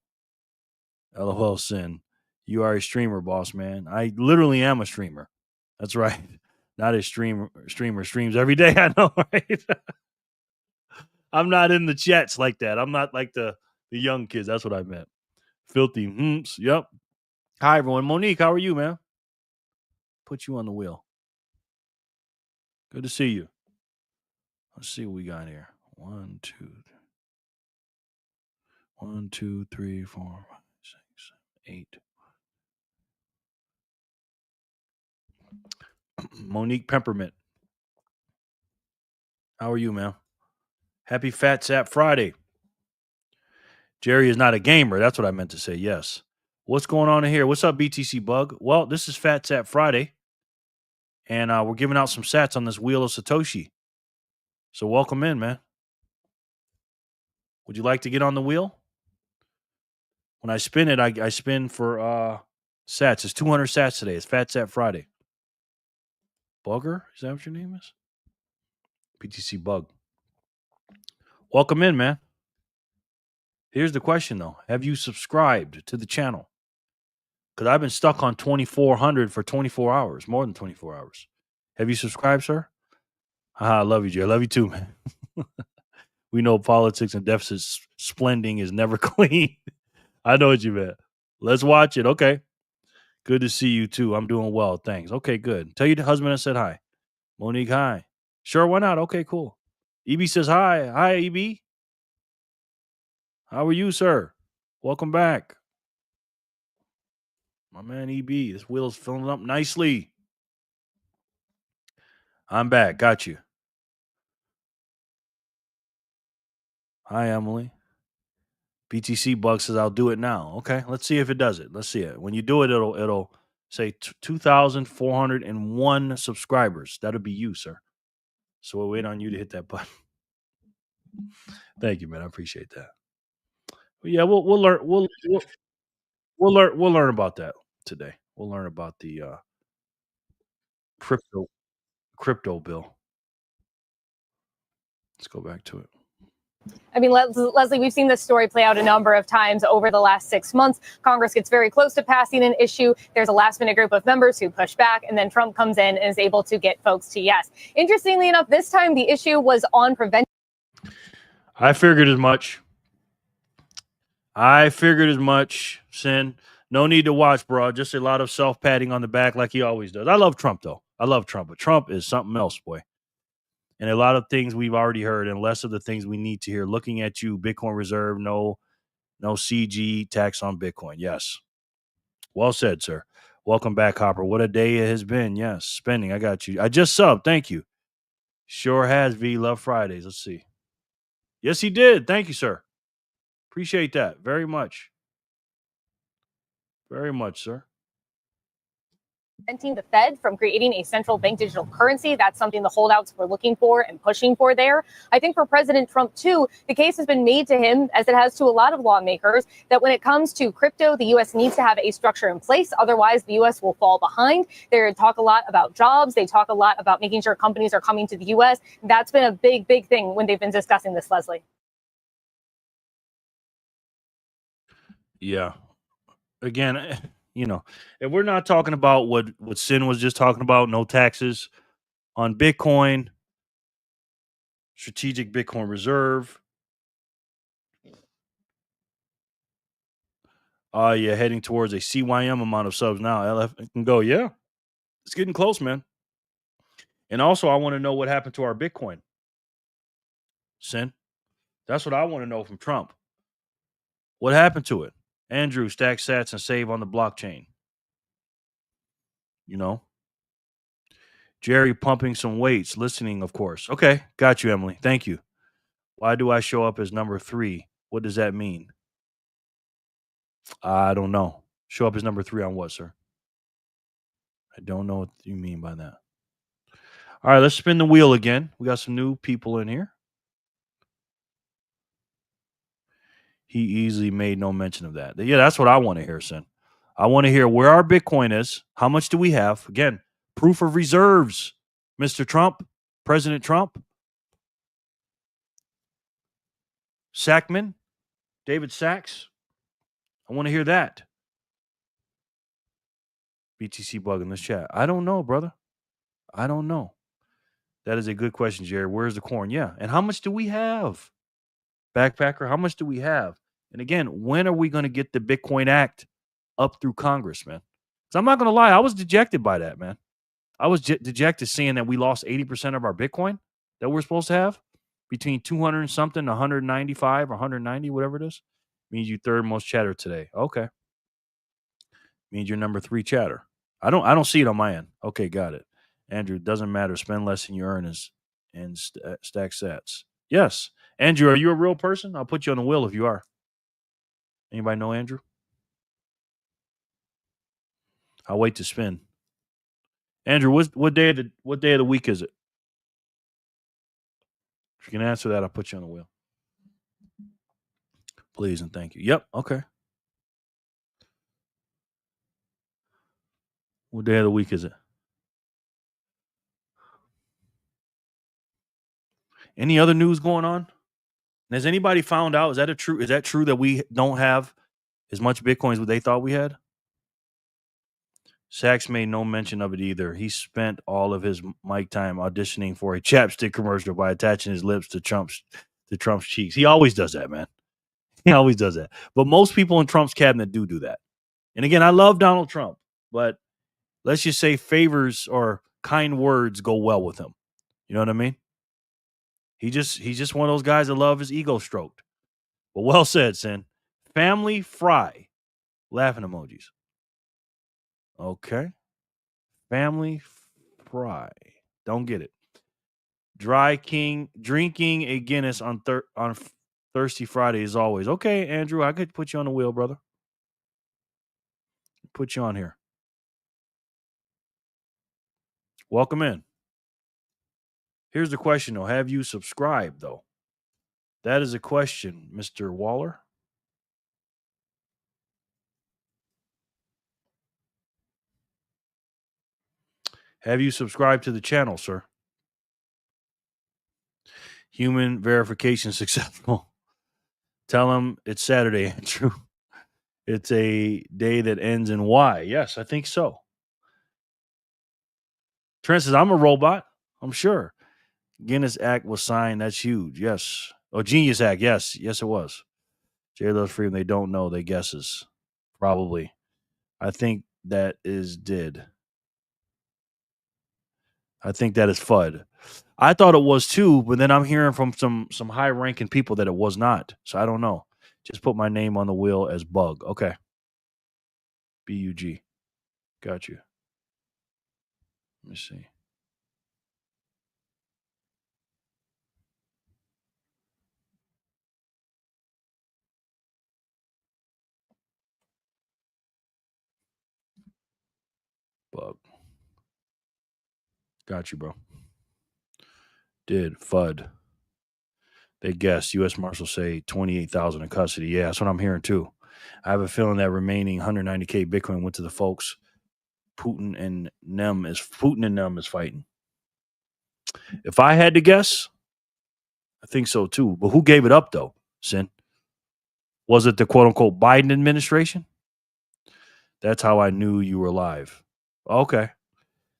LOL Sin. You are a streamer, boss man. I literally am a streamer. That's right. Not a streamer streams every day. I know, right? I'm not in the chats like that. I'm not like the young kids. That's what I meant. Filthy. Yep. Hi, everyone. Monique, how are you, man? Put you on the wheel. Good to see you. Let's see what we got here. 1, 2, 3, 4, 5, 6, 8. Monique Peppermint. How are you, man? Happy Fat Sat Friday. Jerry is not a gamer. That's what I meant to say. Yes. What's going on in here? What's up, BTC Bug? Well, this is Fat Sat Friday. And we're giving out some sats on this wheel of Satoshi. So welcome in, man. Would you like to get on the wheel? When I spin it, I spin for sats. It's 200 sats today. It's Fat Sat Friday. Bugger? Is that what your name is? BTC Bug. Welcome in, man. Here's the question, though. Have you subscribed to the channel? Because I've been stuck on 2,400 for 24 hours, more than 24 hours. Have you subscribed, sir? I love you, Jay. I love you too, man. We know politics and deficit splending is never clean. I know what you meant. Let's watch it. Okay. Good to see you too. I'm doing well. Thanks. Okay, good. Tell your husband I said hi. Monique, hi. Sure, why not? Okay, cool. EB says hi. Hi, EB. How are you, sir? Welcome back. My man EB, this wheel is filling up nicely. I'm back. Got you. Hi, Emily. BTC Bug says I'll do it now. Okay, let's see if it does it. Let's see it. When you do it, it'll say 2,401 subscribers. That'll be you, sir. So we'll wait on you to hit that button. Thank you, man. I appreciate that. But yeah, we'll learn. We'll learn about that today. We'll learn about the crypto bill. Let's go back to it. I mean, Leslie, we've seen this story play out a number of times over the last 6 months. Congress gets very close to passing an issue. There's a last-minute group of members who push back, and then Trump comes in and is able to get folks to yes. Interestingly enough, this time the issue was on prevention. I figured as much. Sin. No need to watch, bro. Just a lot of self-patting on the back like he always does. I love Trump, though. I love Trump, but Trump is something else, boy. And a lot of things we've already heard and less of the things we need to hear. Looking at you, Bitcoin Reserve, no CG tax on Bitcoin. Yes. Well said, sir. Welcome back, Hopper. What a day it has been. Yes. Spending. I got you. I just subbed. Thank you. Sure has, V. Love Fridays. Let's see. Yes, he did. Thank you, sir. Appreciate that very much. Very much, sir. preventing the Fed from creating a central bank digital currency. That's something the holdouts were looking for and pushing for there. I think for President Trump, too, the case has been made to him, as it has to a lot of lawmakers, that when it comes to crypto, the U.S. needs to have a structure in place. Otherwise, the U.S. will fall behind. They talk a lot about jobs. They talk a lot about making sure companies are coming to the U.S. That's been a big, big thing when they've been discussing this, Leslie. Yeah. Again, if we're not talking about what Sin was just talking about, no taxes on Bitcoin, strategic Bitcoin reserve. Yeah, heading towards a CYM amount of subs now. LF can go, yeah. It's getting close, man. And also, I want to know what happened to our Bitcoin. Sin. That's what I want to know from Trump. What happened to it? Andrew, stack sats and save on the blockchain. Jerry pumping some weights, listening, of course. Okay, got you, Emily. Thank you. Why do I show up as number 3? What does that mean? I don't know. Show up as number 3 on what, sir? I don't know what you mean by that. All right, let's spin the wheel again. We got some new people in here. He easily made no mention of that. Yeah, that's what I want to hear, son. I want to hear where our Bitcoin is. How much do we have? Again, proof of reserves, Mr. Trump, President Trump. Sackman, David Sachs. I want to hear that. BTC bug in this chat. I don't know, brother. I don't know. That is a good question, Jerry. Where's the corn? Yeah. And how much do we have? Backpacker, how much do we have? And again, when are we going to get the Bitcoin Act up through Congress, man? Because I'm not going to lie, I was dejected by that, man. I was dejected seeing that we lost 80% of our Bitcoin that we're supposed to have between 200 and something, 195 or 190, whatever it is. Means you third most chatter today. Okay. Means you're number 3 chatter. I don't see it on my end. Okay, got it. Andrew, doesn't matter. Spend less than you earn and stack sats. Yes. Andrew, are you a real person? I'll put you on the wheel if you are. Anybody know Andrew? I'll wait to spin. Andrew, what day of the week is it? If you can answer that, I'll put you on the wheel. Please and thank you. Yep. Okay. What day of the week is it? Any other news going on? Has anybody found out? Is that true that we don't have as much Bitcoin as they thought we had? Sachs made no mention of it either. He spent all of his mic time auditioning for a chapstick commercial by attaching his lips to Trump's cheeks. He always does that, man. He always does that. But most people in Trump's cabinet do that. And again, I love Donald Trump, but let's just say favors or kind words go well with him. You know what I mean? He's just one of those guys that love his ego stroked. But well said, Sin. Family fry. Laughing emojis. Okay. Family fry. Don't get it. Dry King drinking a Guinness on Thirsty Friday as always. Okay, Andrew, I could put you on the wheel, brother. Put you on here. Welcome in. Here's the question, though. Have you subscribed, though? That is a question, Mr. Waller. Have you subscribed to the channel, sir? Human verification successful. Tell him it's Saturday, Andrew. It's a day that ends in Y. Yes, I think so. Trent says, I'm a robot. I'm sure. Guinness Act was signed. That's huge. Yes. Oh, Genius Act. Yes. Yes, it was. jerlovesfreedom. They don't know. They guesses. Probably. I think that is did. I think that is FUD. I thought it was too, but then I'm hearing from some high ranking people that it was not. So I don't know. Just put my name on the wheel as Bug. Okay. BUG. Got you. Let me see. Bug. Got you, bro. Did FUD. They guessed. U.S. Marshals say 28,000 in custody. Yeah, that's what I'm hearing too. I have a feeling that remaining 190K Bitcoin went to the folks Putin and them is fighting. If I had to guess, I think so too. But who gave it up though, Sin? Was it the quote unquote Biden administration? That's how I knew you were alive. Okay.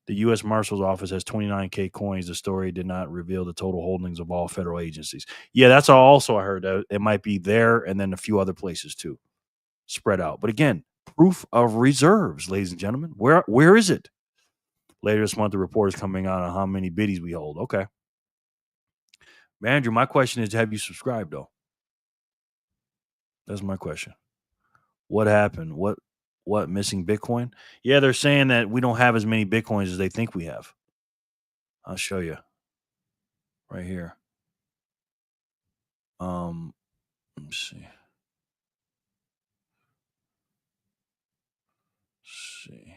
The U.S. Marshal's Office has 29K coins. The story did not reveal the total holdings of all federal agencies. Yeah, that's also I heard that it might be there and then a few other places too, spread out. But again, proof of reserves, ladies and gentlemen. Where is it? Later this month, the report is coming out on how many biddies we hold. Okay. Andrew, my question is, have you subscribed though? That's my question. What happened? What missing Bitcoin? Yeah, they're saying that we don't have as many Bitcoins as they think we have. I'll show you right here. Let me see. Let's see.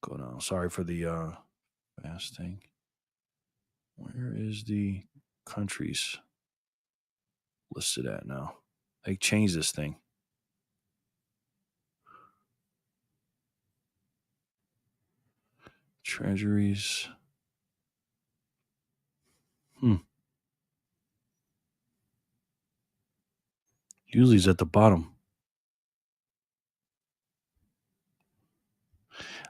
Go down. Sorry for the fast thing. Where is the countries listed at now? They changed this thing. Treasuries. Usually it's at the bottom.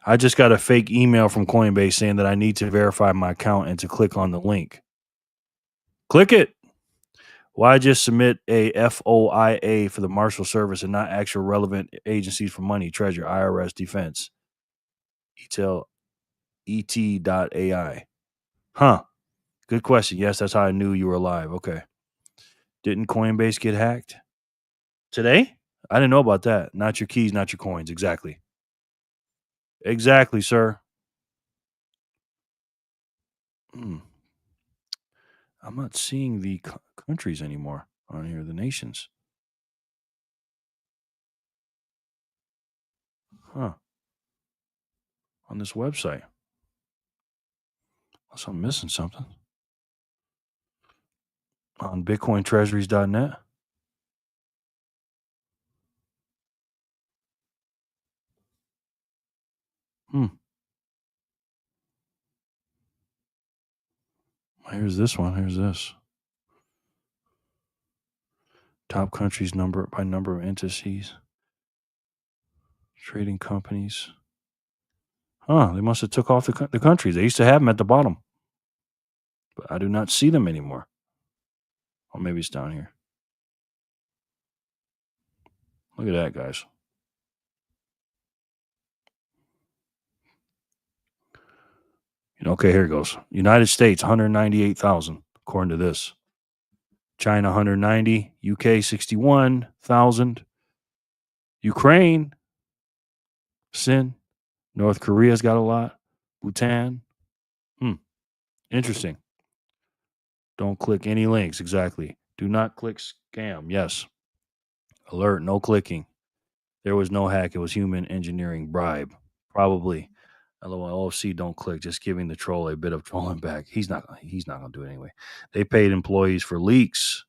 I just got a fake email from Coinbase saying that I need to verify my account and to click on the link. Click it. Why just submit a FOIA for the Marshal Service and not actual relevant agencies for money, Treasury, IRS, Defense, ET.ai? Huh. Good question. Yes, that's how I knew you were alive. Okay. Didn't Coinbase get hacked? Today? I didn't know about that. Not your keys, not your coins. Exactly. Exactly, sir. I'm not seeing the countries anymore on here, the nations. Huh. On this website. Unless I'm missing something. On bitcointreasuries.net. Here's this one. Here's this. Top countries number by number of entities. Trading companies. They must have took off the countries. They used to have them at the bottom. But I do not see them anymore. Or maybe it's down here. Look at that, guys. Okay, here it goes. United States, 198,000, according to this. China, 190. UK, 61,000. Ukraine, Sin. North Korea's got a lot. Bhutan. Interesting. Don't click any links. Exactly. Do not click scam. Yes. Alert. No clicking. There was no hack. It was human engineering bribe. Probably. LOL OFC, don't click. Just giving the troll a bit of trolling back. He's not going to do it anyway. They paid employees for leaks.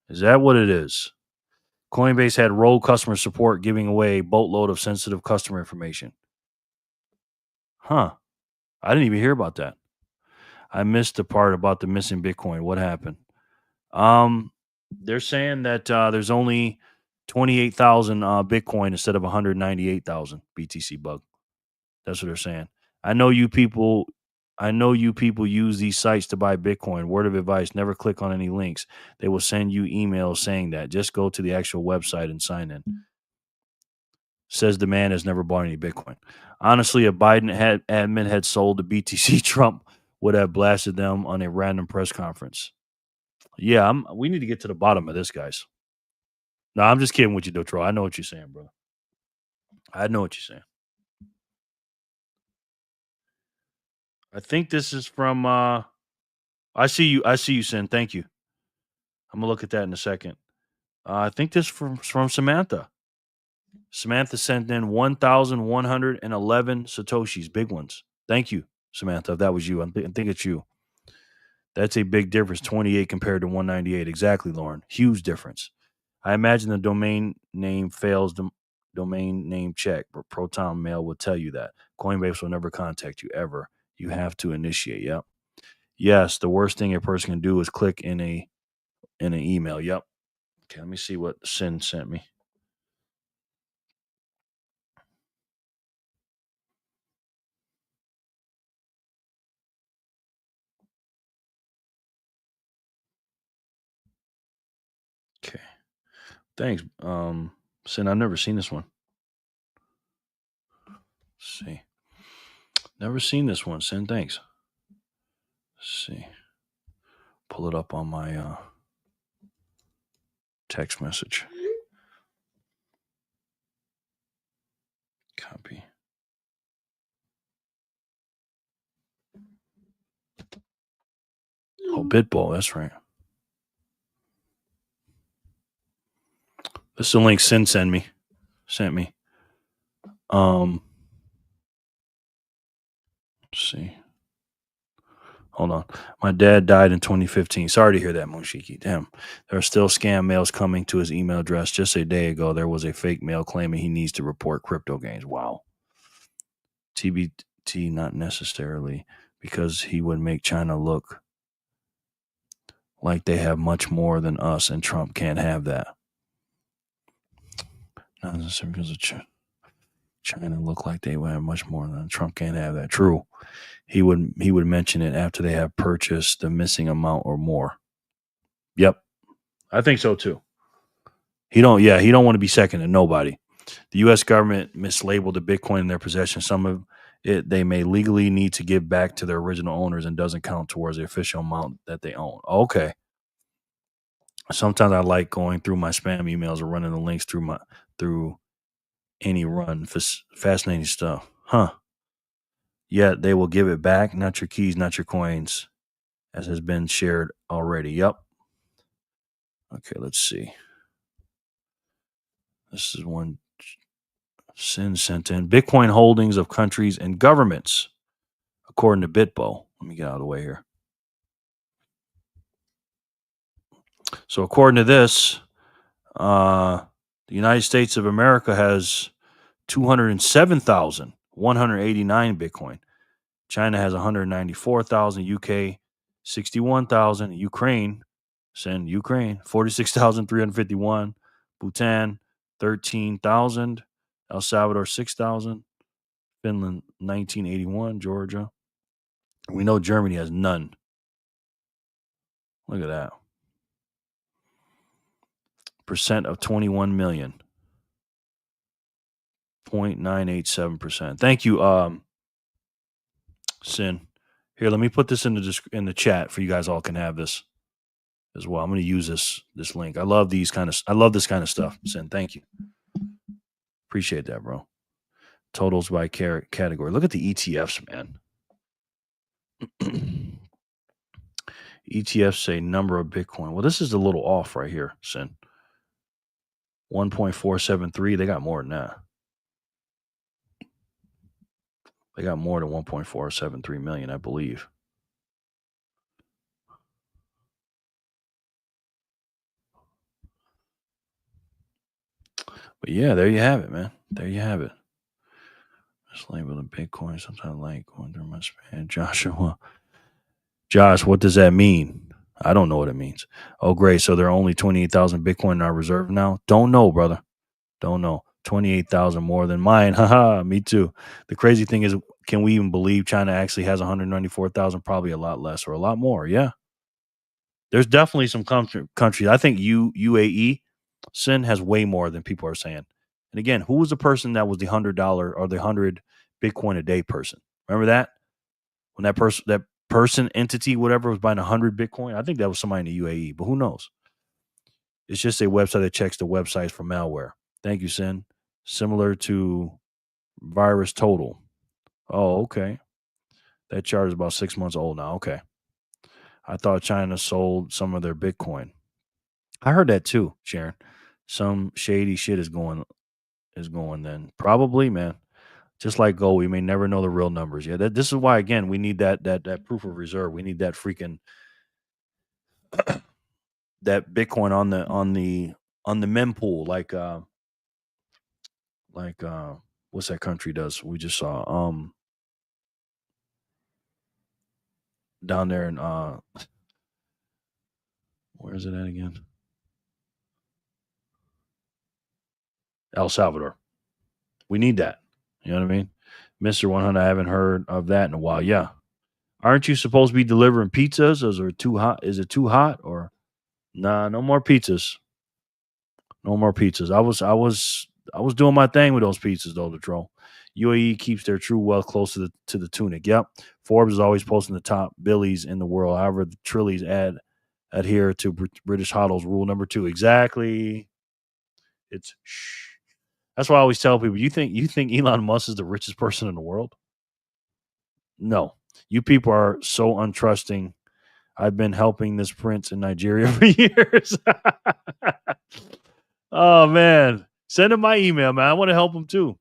Is that what it is? Coinbase had rogue customer support giving away a boatload of sensitive customer information. Huh. I didn't even hear about that. I missed the part about the missing Bitcoin. What happened? They're saying that there's only 28,000 Bitcoin instead of 198,000 BTC bug. That's what they're saying. I know you people use these sites to buy Bitcoin. Word of advice, never click on any links. They will send you emails saying that. Just go to the actual website and sign in. Says the man has never bought any Bitcoin. Honestly, if Biden admin had sold the BTC, Trump would have blasted them on a random press conference. Yeah, we need to get to the bottom of this, guys. No, I'm just kidding with you, Dotro. I know what you're saying, brother. I know what you're saying. I think this is from I see you, Sin. Thank you. I'm gonna look at that in a second. I think this from Samantha. Samantha sent in 1,111 Satoshis, big ones. Thank you, Samantha. If that was you, I think it's you. That's a big difference, 28 compared to 198. Exactly, Lauren. Huge difference. I imagine the domain name fails the domain name check, but Proton Mail will tell you that. Coinbase will never contact you ever. You have to initiate. Yep. Yes, the worst thing a person can do is click in an email. Yep. Okay, let me see what Sin sent me. Okay. Thanks. Sin, I've never seen this one. Let's see. Never seen this one, Sin. Thanks. Let's see. Pull it up on my text message. Copy. Oh, Bitbull, that's right. This is the link Sin sent me. Let's see. Hold on. My dad died in 2015. Sorry to hear that, Monshiki. Damn. There are still scam mails coming to his email address. Just a day ago, there was a fake mail claiming he needs to report crypto gains. Wow. TBT, not necessarily, because he would make China look like they have much more than us, and Trump can't have that. Not necessarily because of China look like they would have much more than Trump can't have that. True. He would mention it after they have purchased the missing amount or more. Yep. I think so too. He don't want to be second to nobody. The US government mislabeled the Bitcoin in their possession. Some of it they may legally need to give back to their original owners and doesn't count towards the official amount that they own. Okay. Sometimes I like going through my spam emails or running the links through any run. Fascinating stuff. Huh. Yet they will give it back, not your keys, not your coins, as has been shared already. Yep. Okay, let's see. This is one Sin sent in. Bitcoin holdings of countries and governments, according to Bitbo. Let me get out of the way here. So according to this, the United States of America has 207,189 Bitcoin. China has 194,000. UK 61,000. Ukraine 46,351. Bhutan 13,000. El Salvador 6,000. Finland 1981. Georgia. We know Germany has none. Look at that. Percent of 21 million. 0.987%. Thank you, Sin. Here, let me put this in the chat for you guys all can have this as well. I'm going to use this link. I love this kind of stuff. Sin, thank you. Appreciate that, bro. Totals by category. Look at the ETFs, man. ETFs say number of Bitcoin. Well, this is a little off right here, Sin. 1.473. They got more than that. They got more than 1.473 million, I believe. But yeah, there you have it, man. There you have it. Just labeled a Bitcoin. Sometimes like going through my span. Josh, what does that mean? I don't know what it means. Oh, great. So there are only 28,000 Bitcoin in our reserve now? Don't know, brother. Don't know. 28,000 more than mine. Haha, me too. The crazy thing is, can we even believe China actually has 194,000? Probably a lot less or a lot more. Yeah. There's definitely some countries. I think UAE, Sin, has way more than people are saying. And again, who was the person that was the $100 or the 100 Bitcoin a day person? Remember that? When that person, entity, whatever, was buying 100 Bitcoin? I think that was somebody in the UAE, but who knows? It's just a website that checks the websites for malware. Thank you, Sin. Similar to Virus Total. Oh, okay. That chart is about 6 months old now. Okay. I thought China sold some of their Bitcoin. I heard that too, Sharon. some shady shit is going then. Probably, man. Just like gold, we may never know the real numbers. Yeah, this is why again we need that proof of reserve. We need that freaking that Bitcoin on the mempool, like what's that country does? We just saw down there in where is it at again? El Salvador. We need that. You know what I mean? Mr. 100, I haven't heard of that in a while. Yeah. Aren't you supposed to be delivering pizzas? Is it too hot? Is it too hot? Or nah, no more pizzas. No more pizzas. I was doing my thing with those pizzas though, the troll. UAE keeps their true wealth close to the tunic. Yep. Forbes is always posting the top billies in the world. However, the Trillies adhere to British hodl's rule number 2. Exactly. It's shh. That's why I always tell people, you think Elon Musk is the richest person in the world? No. You people are so untrusting. I've been helping this prince in Nigeria for years. Oh man. Send him my email, man. I want to help him too.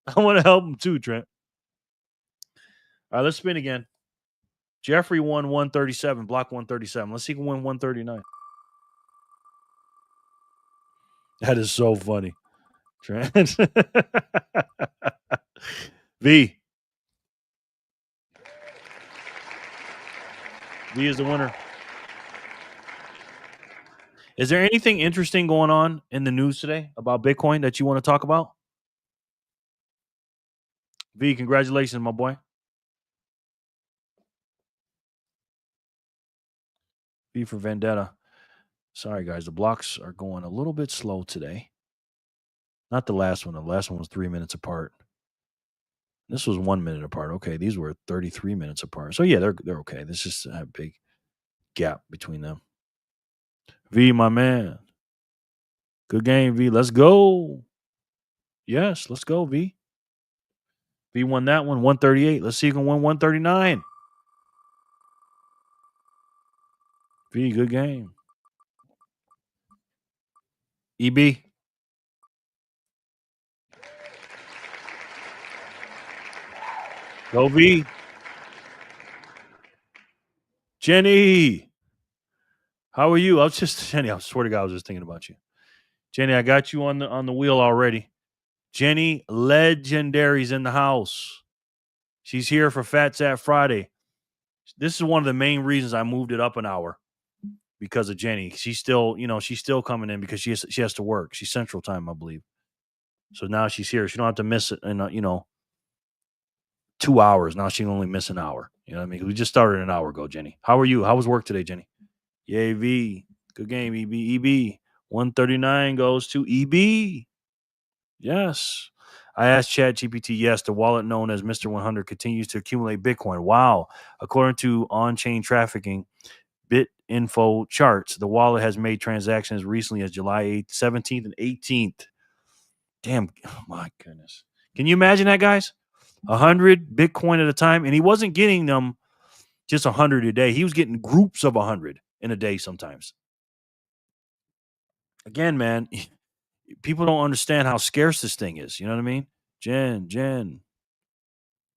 Trent. All right, let's spin again. Jeffrey won 137, block 137. Let's see if he can win 139. That is so funny. Trent. V is the winner. Is there anything interesting going on in the news today about Bitcoin that you want to talk about? V, congratulations, my boy. V for Vendetta. Sorry, guys. The blocks are going a little bit slow today. Not the last one. The last one was 3 minutes apart. This was 1 minute apart. Okay, these were 33 minutes apart. So yeah, they're okay. There's just a big gap between them. V, my man. Good game, V. Let's go. Yes, let's go, V. V won that one, 138. Let's see if you can win 139. V, good game. EB. Go V. Jenny. How are you? Jenny, I swear to God, I was just thinking about you. Jenny, I got you on the wheel already. Jenny Legendary's in the house. She's here for Phat Friday. This is one of the main reasons I moved it up an hour because of Jenny. She's still coming in because she has to work. She's Central Time, I believe. So now she's here. She don't have to miss it in 2 hours. Now she can only miss an hour. You know what I mean? We just started an hour ago, Jenny. How are you? How was work today, Jenny? Yay, V. Good game, EB. EB. 139 goes to EB. Yes. I asked ChatGPT, yes, the wallet known as Mr. 100 continues to accumulate Bitcoin. Wow. According to Onchain trafficking bit info charts, the wallet has made transactions recently as July 8th, 17th, and 18th. Damn. Oh, my goodness. Can you imagine that, guys? 100 Bitcoin at a time. And he wasn't getting them just 100 a day. He was getting groups of 100 in a day sometimes. Again, man, people don't understand how scarce this thing is. You know what I mean? Jen.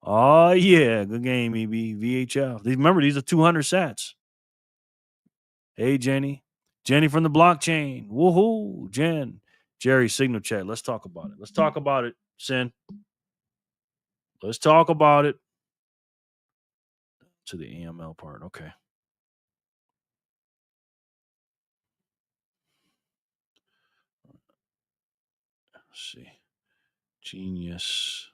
Oh, yeah. Good game, EB. VHL. Remember, these are 200 sats. Hey, Jenny. Jenny from the blockchain. Woohoo. Jen. Jerry, signal chat. Let's talk about it. Let's talk about it, Sin. Let's talk about it. To the AML part. Okay. Let's see. Genius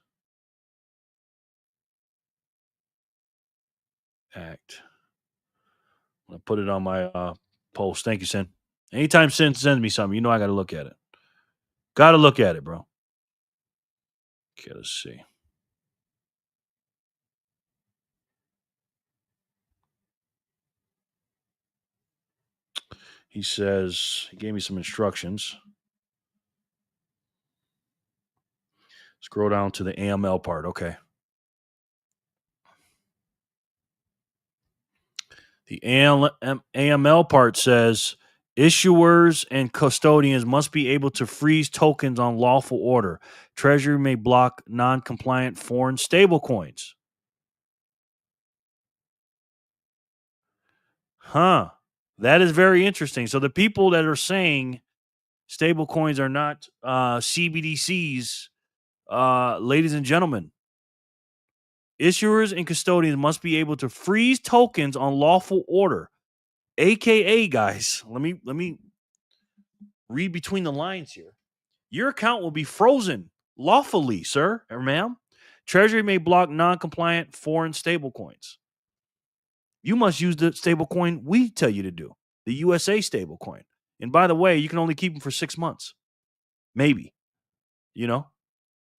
Act. I'm going to put it on my post. Thank you, Sin. Anytime Sin sends me something, I got to look at it. Got to look at it, bro. Okay, let's see. He says, he gave me some instructions. Scroll down to the AML part. Okay. The AML part says Issuers and custodians must be able to freeze tokens on lawful order. Treasury may block non-compliant foreign stablecoins. Huh. That is very interesting. So the people that are saying stablecoins are not CBDCs, ladies and gentlemen, issuers and custodians must be able to freeze tokens on lawful order. AKA, guys, let me read between the lines here. Your account will be frozen lawfully, sir or ma'am. Treasury may block non-compliant foreign stablecoins. You must use the stablecoin we tell you to do, the USA stablecoin. And by the way, you can only keep them for 6 months. Maybe. No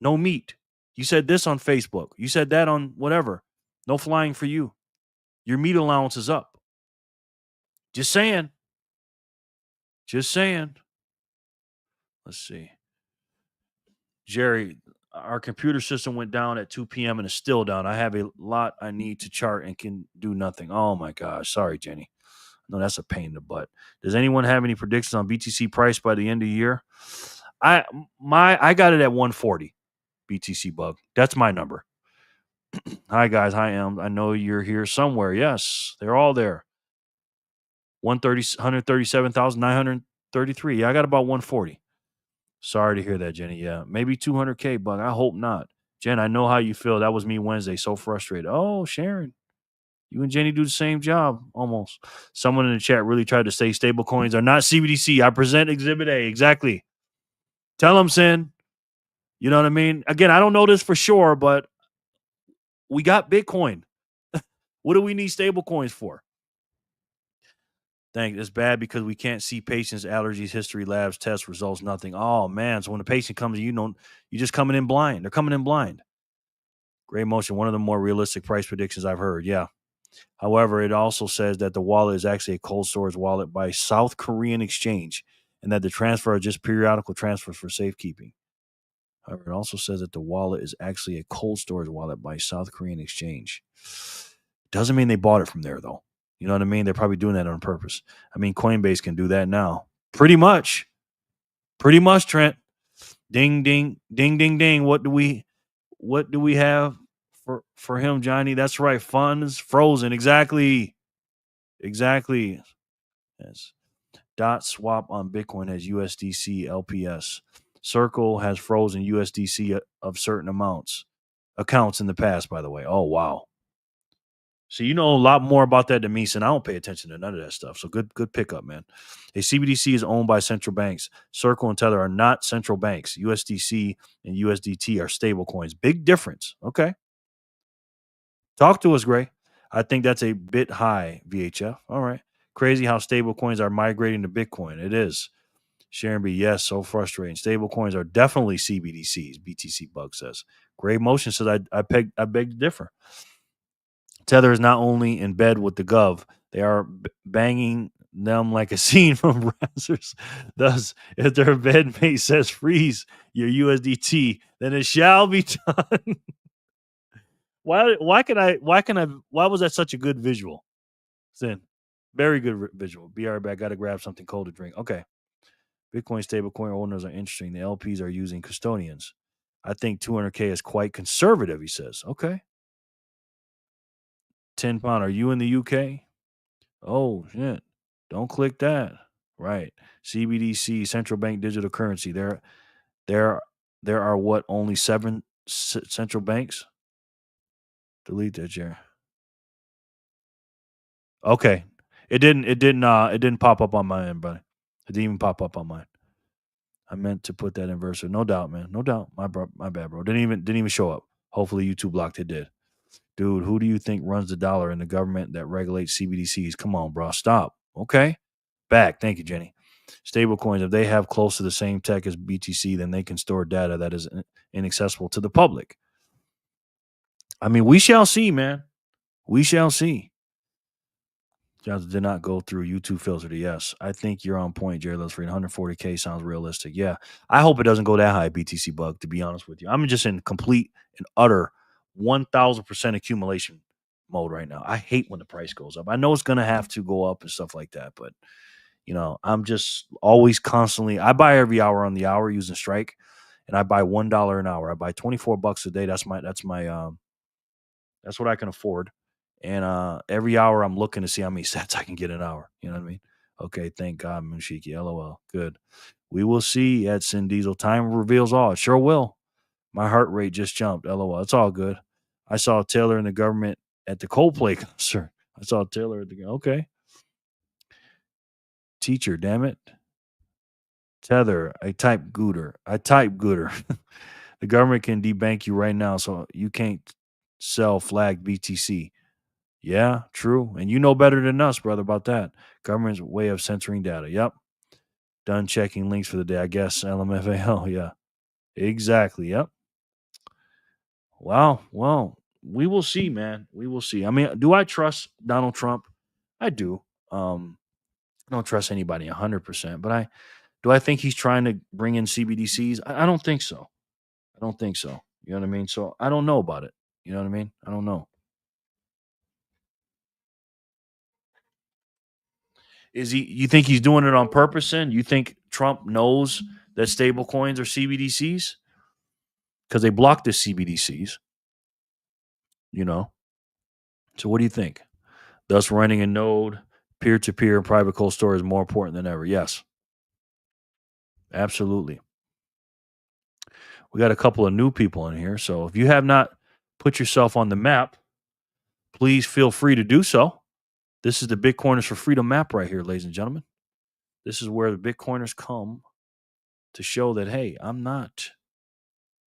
meat. You said this on Facebook. You said that on whatever. No flying for you. Your meat allowance is up. Just saying. Just saying. Let's see. Jerry, our computer system went down at 2 p.m. and is still down. I have a lot I need to chart and can do nothing. Oh my gosh. Sorry, Jenny. No, that's a pain in the butt. Does anyone have any predictions on BTC price by the end of the year? I got it at 140 BTC bug. That's my number. Hi guys, hi Em. I know you're here somewhere. Yes, they're all there. 137,933. Yeah, I got about 140. Sorry to hear that, Jenny. Yeah, maybe 200K, bug. I hope not. Jen, I know how you feel. That was me Wednesday. So frustrated. Oh, Sharon. You and Jenny do the same job, almost. Someone in the chat really tried to say stable coins are not CBDC. I present Exhibit A. Exactly. Tell them, Sin. You know what I mean? Again, I don't know this for sure, but we got Bitcoin. What do we need stable coins for? Thank. It's bad because we can't see patients' allergies, history, labs, tests, results, nothing. Oh, man. So when the patient comes, you're just coming in blind. They're coming in blind. Gray Motion, one of the more realistic price predictions I've heard. Yeah. However, it also says that the wallet is actually a cold storage wallet by South Korean exchange and that the transfer are just periodical transfers for safekeeping. However, it also says that the wallet is actually a cold storage wallet by South Korean exchange. Doesn't mean they bought it from there, though. You know what I mean? They're probably doing that on purpose. I mean, Coinbase can do that now. Pretty much, Trent. Ding, ding, ding, ding, ding. What do we have for him, Johnny? That's right. Funds frozen. Exactly. Yes. Dot swap on Bitcoin has USDC LPS. Circle has frozen USDC of certain accounts in the past, by the way. Oh, wow. So you know a lot more about that than me, and I don't pay attention to none of that stuff. So good pickup, man. A CBDC is owned by central banks. Circle and Tether are not central banks. USDC and USDT are stable coins. Big difference. Okay. Talk to us, Gray. I think that's a bit high, VHF. All right. Crazy how stable coins are migrating to Bitcoin. It is. Sharon B, yes, so frustrating. Stable coins are definitely CBDCs, BTC Bug says. Gray Motion says, I beg to differ. Tether is not only in bed with the Gov, they are banging them like a scene from Brazzers. Thus, if their bedmate says freeze your USDT, then it shall be done. Why was that such a good visual? Sin. Very good visual. Be right back. Got to grab something cold to drink. Okay. Bitcoin stablecoin owners are interesting. The LPs are using custodians. I think 200K is quite conservative, he says. Okay. 10 pound. Are you in the UK? Oh, shit. Don't click that. Right. CBDC, central bank digital currency. There are what, only 7 central banks? Delete that, Jerry. Okay. It didn't pop up on my end, buddy. It didn't even pop up on mine. I meant to put that in verse. No doubt, man. No doubt. My bad, bro. Didn't even show up. Hopefully YouTube blocked it did. Dude, who do you think runs the dollar in the government that regulates CBDCs? Come on, bro. Stop. Okay. Back. Thank you, Jenny. Stablecoins, if they have close to the same tech as BTC, then they can store data that is inaccessible to the public. I mean, we shall see, man. We shall see. Johnson did not go through YouTube filter. Yes, I think you're on point, Jerry jerlovesfreedom. 140K sounds realistic. Yeah, I hope it doesn't go that high, BTC Bug, to be honest with you. I'm just in complete and utter 1,000% accumulation mode right now. I hate when the price goes up. I know it's going to have to go up and stuff like that, but I'm just always constantly. I buy every hour on the hour using Strike, and I buy $1 an hour. I buy $24 a day. That's my that's what I can afford. And every hour I'm looking to see how many sats I can get an hour. You know what I mean? Okay, thank God, Munshiki. LOL. Good. We will see, Edson Diesel. Time reveals all. It sure will. My heart rate just jumped. LOL. It's all good. I saw Taylor in the government at the Coldplay concert. I saw Taylor at the okay. Teacher, damn it. Tether. I type Gooder. The government can debank you right now, so you can't sell flag BTC. Yeah, true. And you know better than us, brother, about that. Government's way of censoring data. Yep. Done checking links for the day. I guess LMFAO. Yeah. Exactly. Yep. Wow. Well, we will see, man. We will see. I mean, do I trust Donald Trump? I do. I don't trust anybody 100%, but do I think he's trying to bring in CBDCs? I don't think so. I don't think so. You know what I mean? So I don't know about it. You know what I mean? I don't know. You think he's doing it on purpose then? You think Trump knows that stable coins are CBDCs? Because they blocked the CBDCs, So what do you think? Thus running a node, peer-to-peer, and private cold storage is more important than ever. Yes. Absolutely. We got a couple of new people in here. So if you have not put yourself on the map, please feel free to do so. This is the Bitcoiners for Freedom map right here, ladies and gentlemen. This is where the Bitcoiners come to show that, hey, I'm not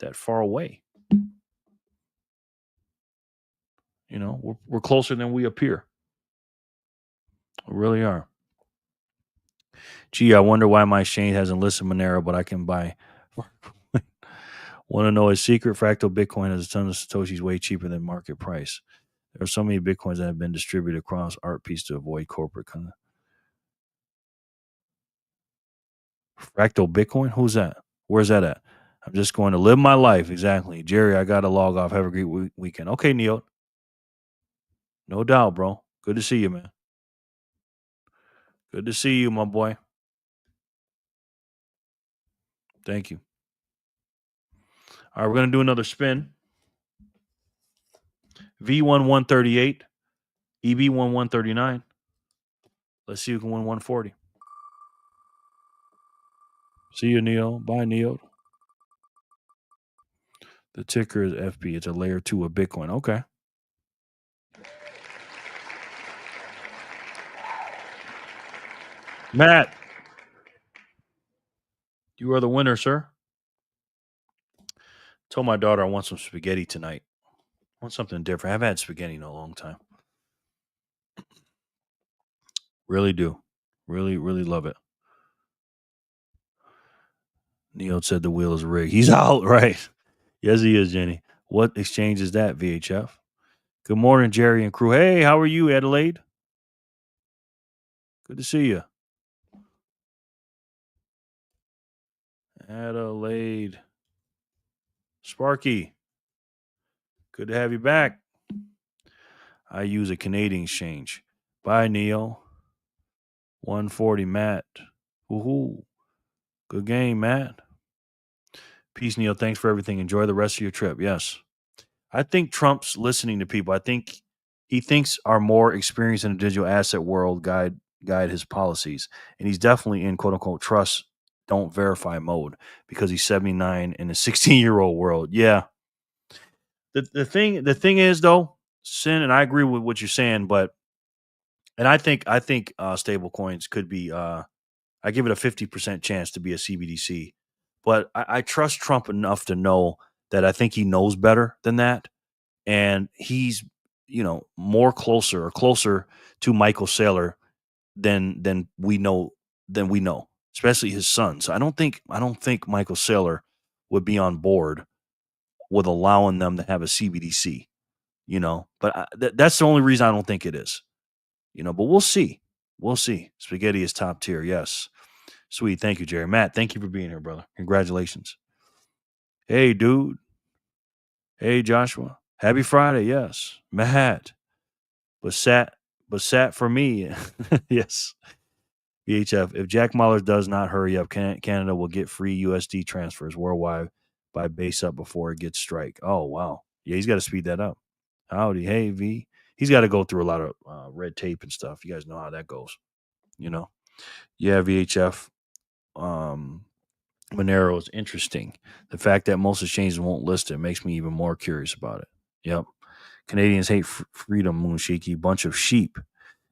that far away. We're closer than we appear. We really are. Gee, I wonder why my exchange hasn't listed Monero, but I can buy. Want to know a secret? Fractal Bitcoin has a ton of Satoshis way cheaper than market price. There are so many Bitcoins that have been distributed across art piece to avoid corporate kind of. Fractal Bitcoin? Who's that? Where's that at? I'm just going to live my life. Exactly. Jerry, I got to log off. Have a great weekend. Okay, Neil. No doubt, bro. Good to see you, man. Good to see you, my boy. Thank you. All right, we're going to do another spin. V1138, EB1139. Let's see who can win 140. See you, Neo. Bye, Neo. The ticker is FB. It's a layer 2 of Bitcoin. Okay. Matt, you are the winner, sir. Told my daughter I want some spaghetti tonight. I want something different. I haven't had spaghetti in a long time. Really do. Really, really love it. Neo said the wheel is rigged. He's out, right? Yes, he is, Jenny. What exchange is that, VHF? Good morning, Jerry and crew. Hey, how are you, Adelaide? Good to see you. Adelaide. Sparky. Good to have you back. I use a Canadian exchange. Bye, Neo. 140, Matt. Woohoo. Good game, Matt. Peace, Neil. Thanks for everything. Enjoy the rest of your trip. Yes. I think Trump's listening to people. I think he thinks our more experienced in the digital asset world guide his policies. And he's definitely in quote unquote trust, don't verify mode because he's 79 in a 16-year-old world. Yeah. The thing is though, Sin, and I agree with what you're saying, and I think stable coins could be I give it a 50% chance to be a CBDC. But I trust Trump enough to know that I think he knows better than that. And he's, closer to Michael Saylor than we know, especially his son. So I don't think Michael Saylor would be on board with allowing them to have a CBDC, but that's the only reason I don't think it is, but we'll see. We'll see. Spaghetti is top tier. Yes. Sweet. Thank you, Jerry. Matt, thank you for being here, brother. Congratulations. Hey, dude. Hey, Joshua. Happy Friday. Yes. Matt. But sat for me. Yes. VHF, if Jack Mallers does not hurry up, Canada will get free USD transfers worldwide by base up before it gets strike. Oh, wow. Yeah, he's got to speed that up. Howdy. Hey, V. He's got to go through a lot of red tape and stuff. You guys know how that goes, you know? Yeah, VHF. Monero is interesting. The fact that most exchanges won't list it makes me even more curious about it. Yep. Canadians hate freedom, Moonshiki, bunch of sheep.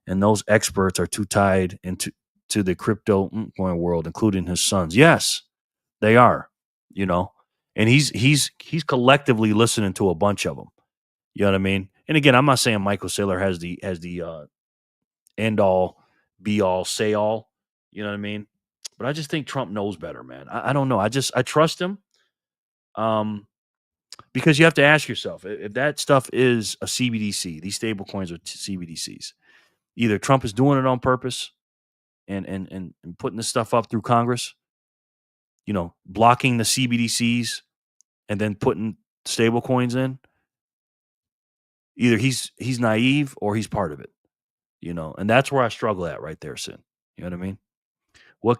And those experts are too tied into the crypto coin world, including his sons. Yes, they are, you know. And he's collectively listening to a bunch of them. You know what I mean? And again, I'm not saying Michael Saylor has the end all, be all, say all. You know what I mean? But I just think Trump knows better, man. I don't know. I trust him. Because you have to ask yourself if that stuff is a CBDC, these stable coins are CBDCs. Either Trump is doing it on purpose and putting this stuff up through Congress, you know, blocking the CBDCs and then putting stable coins in. Either he's naive or he's part of it, you know, and that's where I struggle at right there, Sin. You know what I mean?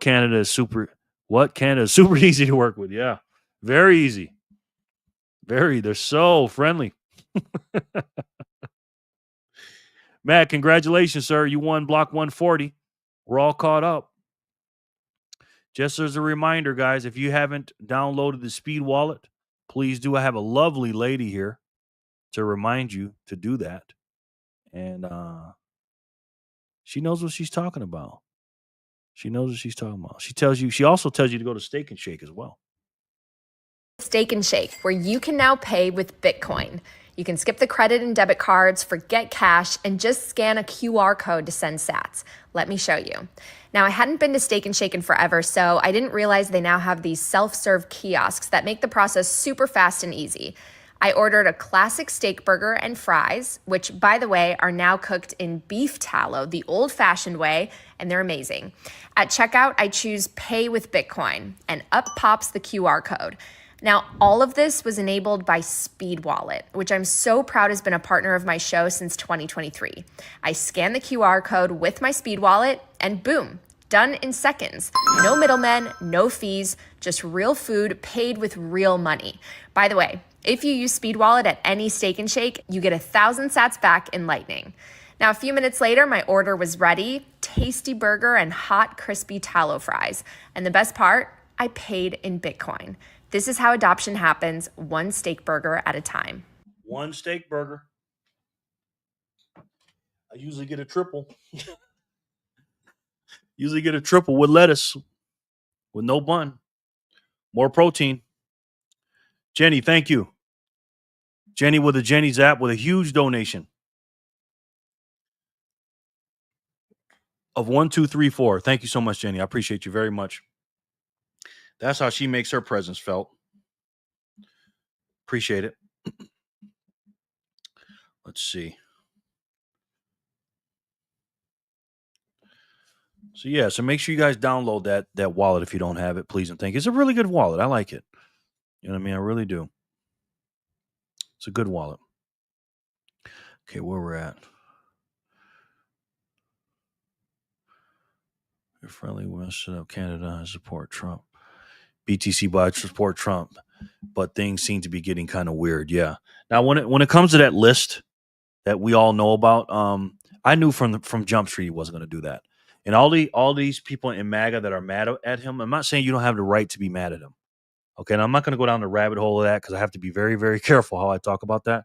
Canada is super easy to work with. Yeah. Very easy. They're so friendly. Matt, congratulations, sir. You won block 140. We're all caught up. Just as a reminder, guys, if you haven't downloaded the Speed Wallet, please do. I have a lovely lady here to remind you to do that. And she knows what she's talking about. She also tells you to go to Steak and Shake as well. Steak and Shake, where you can now pay with Bitcoin. You can skip the credit and debit cards, forget cash, and just scan a QR code to send sats. Let me show you. Now, I hadn't been to Steak and Shake in forever, so I didn't realize they now have these self-serve kiosks that make the process super fast and easy. I ordered a classic steak burger and fries, which, by the way, are now cooked in beef tallow, the old-fashioned way, and they're amazing. At checkout, I choose Pay with Bitcoin, and up pops the QR code. Now, all of this was enabled by Speed Wallet, which I'm so proud has been a partner of my show since 2023. I scan the QR code with my Speed Wallet, and boom, done in seconds. No middlemen, no fees, just real food paid with real money. By the way, if you use Speed Wallet at any Steak and Shake, you get 1,000 sats back in Lightning. Now, a few minutes later, my order was ready, tasty burger and hot, crispy tallow fries. And the best part, I paid in Bitcoin. This is how adoption happens, one steak burger at a time. One steak burger. I usually get a triple. With lettuce, with no bun. More protein. Jenny, thank you. Jenny with a Jenny's app with a huge donation of 1234. Thank you so much, Jenny. I appreciate you very much. That's how she makes her presence felt. Appreciate it. Let's see. So make sure you guys download that wallet if you don't have it, please and thank you. It's a really good wallet. I like it. You know what I mean? I really do. It's a good wallet. Okay, where we're at. Your friendly West set up Canada and support Trump. BTC bots support Trump, but things seem to be getting kind of weird. Yeah. Now, when it comes to that list that we all know about, I knew from Jump Street he wasn't going to do that. And all these people in MAGA that are mad at him, I'm not saying you don't have the right to be mad at him. Okay, and I'm not going to go down the rabbit hole of that because I have to be very, very careful how I talk about that.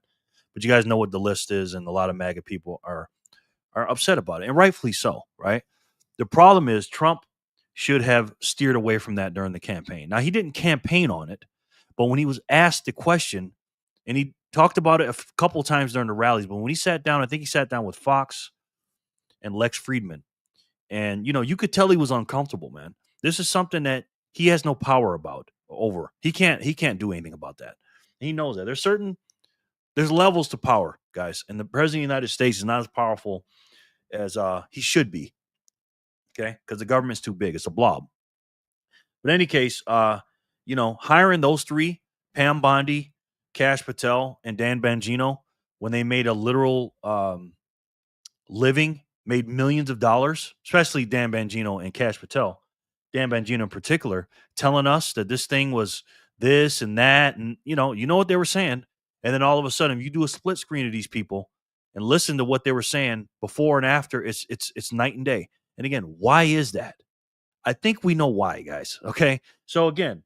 But you guys know what the list is, and a lot of MAGA people are upset about it, and rightfully so, right? The problem is Trump should have steered away from that during the campaign. Now, he didn't campaign on it, but when he was asked the question, and he talked about it a couple times during the rallies, but when he sat down, I think he sat down with Fox and Lex Friedman, and, you know, you could tell he was uncomfortable, man. This is something that he has no power over. He can't do anything about that. He knows that. There's levels to power, guys. And the president of the United States is not as powerful as he should be. Okay? Because the government's too big. It's a blob. But in any case, hiring those three, Pam Bondi, Kash Patel, and Dan Bongino, when they made a literal living made millions of dollars, especially Dan Bongino and Cash Patel, Dan Bongino in particular, telling us that this thing was this and that. And, you know what they were saying. And then all of a sudden, if you do a split screen of these people and listen to what they were saying before and after, it's night and day. And again, why is that? I think we know why, guys. Okay. So again,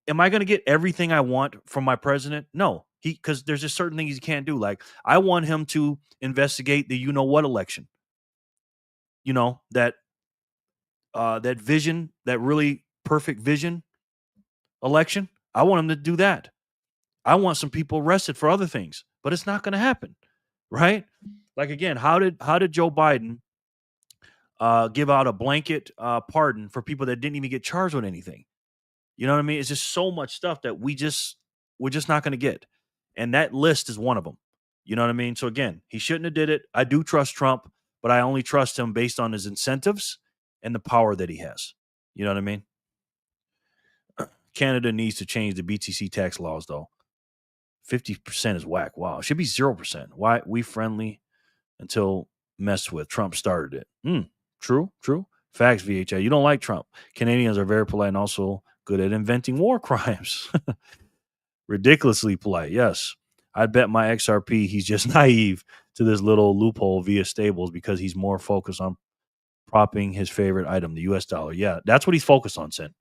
am I going to get everything I want from my president? No, because there's just certain things he can't do. Like, I want him to investigate the what election. That vision, that really perfect vision election. I want him to do that. I want some people arrested for other things, but it's not going to happen, right? Like, again, how did Joe Biden give out a blanket pardon for people that didn't even get charged with anything? You know what I mean? It's just so much stuff that we're just not going to get. And that list is one of them. You know what I mean? So again, he shouldn't have did it. I do trust Trump, but I only trust him based on his incentives and the power that he has. You know what I mean? Canada needs to change the BTC tax laws, though. 50% is whack. Wow. It should be 0%. Why? We friendly until messed with. Trump started it. True. Facts, VHA. You don't like Trump. Canadians are very polite and also good at inventing war crimes. Ridiculously polite, yes. I'd bet my XRP he's just naive to this little loophole via stables because he's more focused on propping his favorite item, the US dollar. Yeah, that's what he's focused on, Sin.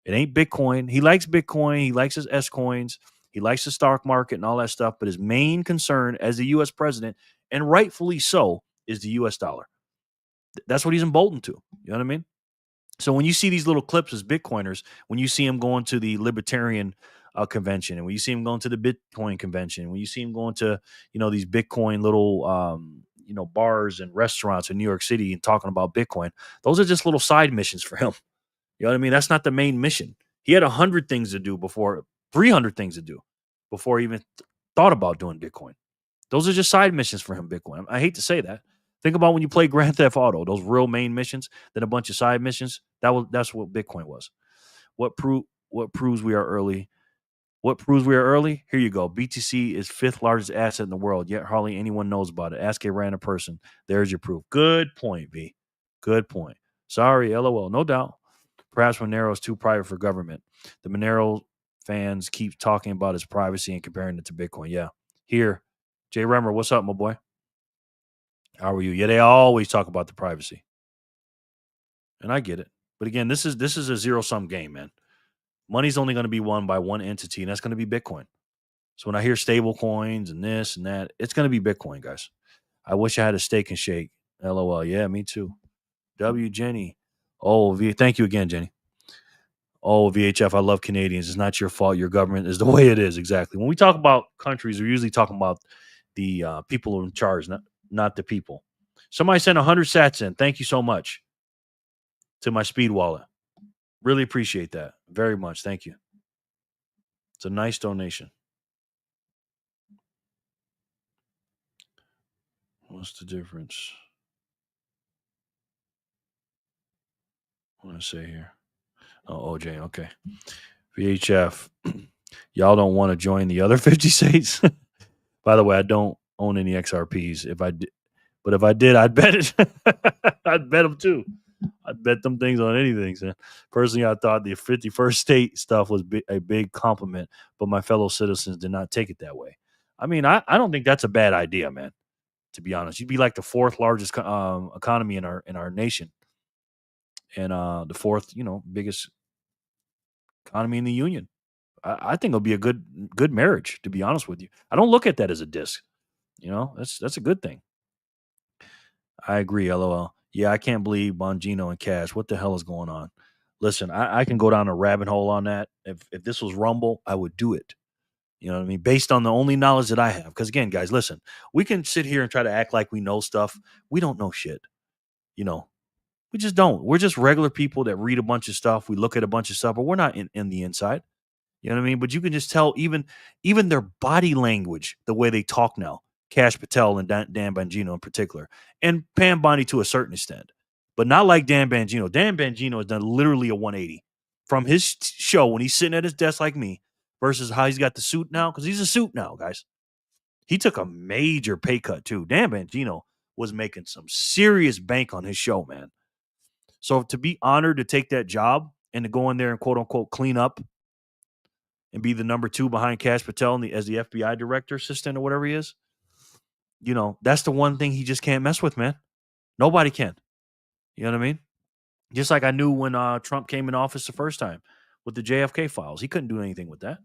It ain't Bitcoin. He likes Bitcoin. He likes his S coins. He likes the stock market and all that stuff. But his main concern as the U.S. president, and rightfully so, is the U.S. dollar. That's what he's emboldened to. You know what I mean? So when you see these little clips as Bitcoiners, when you see him going to the Libertarian convention, and when you see him going to the Bitcoin convention, when you see him going to, these Bitcoin little, bars and restaurants in New York City and talking about Bitcoin, those are just little side missions for him. You know what I mean? That's not the main mission. He had 100 things to do before, 300 things to do before he even thought about doing Bitcoin. Those are just side missions for him, Bitcoin. I hate to say that. Think about when you play Grand Theft Auto, those real main missions, then a bunch of side missions. That's what Bitcoin was. What proves we are early? What proves we are early? Here you go. BTC is 5th largest asset in the world, yet hardly anyone knows about it. Ask a random person. There's your proof. Good point, V. Good point. Sorry, LOL. No doubt. Perhaps Monero is too private for government. The Monero fans keep talking about its privacy and comparing it to Bitcoin. Yeah. Here, Jay Remmer, what's up, my boy? How are you? Yeah, they always talk about the privacy. And I get it. But again, this is a zero-sum game, man. Money's only going to be won by one entity, and that's going to be Bitcoin. So when I hear stable coins and this and that, it's going to be Bitcoin, guys. I wish I had a steak and shake. LOL. Yeah, me too. Jenny. Oh, thank you again, Jenny. Oh, VHF, I love Canadians. It's not your fault. Your government is the way it is. Exactly. When we talk about countries, we're usually talking about the people in charge, not the people. Somebody sent 100 sats in. Thank you so much to my speed wallet. Really appreciate that very much. Thank you. It's a nice donation. What's the difference? What do I say here? Oh, OJ. Okay. VHF. Y'all don't want to join the other 50 states? By the way, I don't own any XRPs. If I did, I'd bet it. I'd bet them too. I'd bet them things on anything. So personally, I thought the 51st state stuff was a big compliment, but my fellow citizens did not take it that way. I mean, I don't think that's a bad idea, man. To be honest, you'd be like the 4th largest economy in our nation, and the 4th, biggest economy in the union. I think it'll be a good marriage. To be honest with you, I don't look at that as a diss. That's a good thing. I agree. LOL. Yeah, I can't believe Bongino and Cash. What the hell is going on? Listen, I can go down a rabbit hole on that. If this was Rumble, I would do it. You know what I mean? Based on the only knowledge that I have. Because again, guys, listen, we can sit here and try to act like we know stuff. We don't know shit. We just don't. We're just regular people that read a bunch of stuff. We look at a bunch of stuff, but we're not in the inside. You know what I mean? But you can just tell even their body language, the way they talk now. Cash Patel and Dan Bongino in particular. And Pam Bondi to a certain extent. But not like Dan Bongino. Dan Bongino has done literally a 180 from his show when he's sitting at his desk like me versus how he's got the suit now. Because he's a suit now, guys. He took a major pay cut too. Dan Bongino was making some serious bank on his show, man. So to be honored to take that job and to go in there and quote unquote clean up and be the number 2 behind Kash Patel as the FBI director assistant or whatever he is, that's the one thing he just can't mess with, man. Nobody can. You know what I mean? Just like I knew when Trump came in office the first time with the JFK files. He couldn't do anything with that.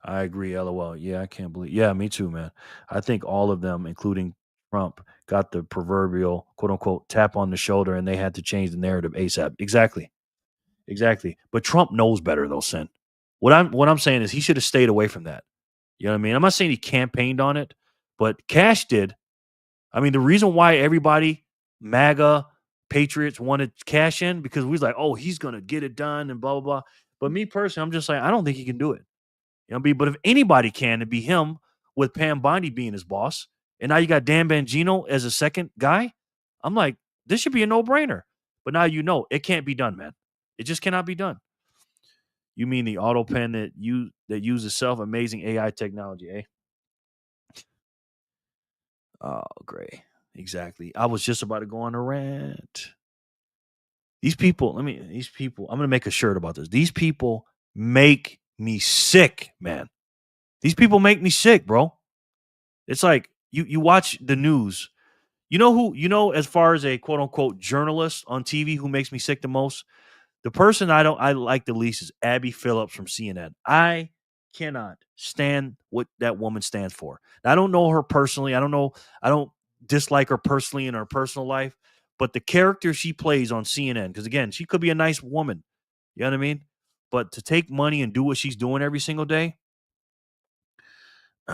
I agree, LOL. Yeah, I can't believe. Yeah, me too, man. I think all of them, including Trump, got the proverbial quote unquote tap on the shoulder and they had to change the narrative ASAP. Exactly. But Trump knows better though, Sin. What I'm saying is he should have stayed away from that. You know what I mean? I'm not saying he campaigned on it, but Cash did. I mean, the reason why everybody, MAGA, Patriots wanted Cash in because we was like, oh, he's gonna get it done and blah blah blah. But me personally, I'm just like, I don't think he can do it. But if anybody can, it'd be him with Pam Bondi being his boss. And now you got Dan Bongino as a second guy. I'm like, this should be a no-brainer. But now it can't be done, man. It just cannot be done. You mean the auto pen that uses self-amazing AI technology, eh? Oh, great. Exactly. I was just about to go on a rant. I'm going to make a shirt about this. These people make me sick, man. These people make me sick, bro. It's like you watch the news. As far as a quote unquote journalist on TV who makes me sick the most? The person I like the least is Abby Phillips from CNN. I cannot stand what that woman stands for. I don't know her personally. I don't dislike her personally in her personal life, but the character she plays on CNN, because again, she could be a nice woman. You know what I mean? But to take money and do what she's doing every single day,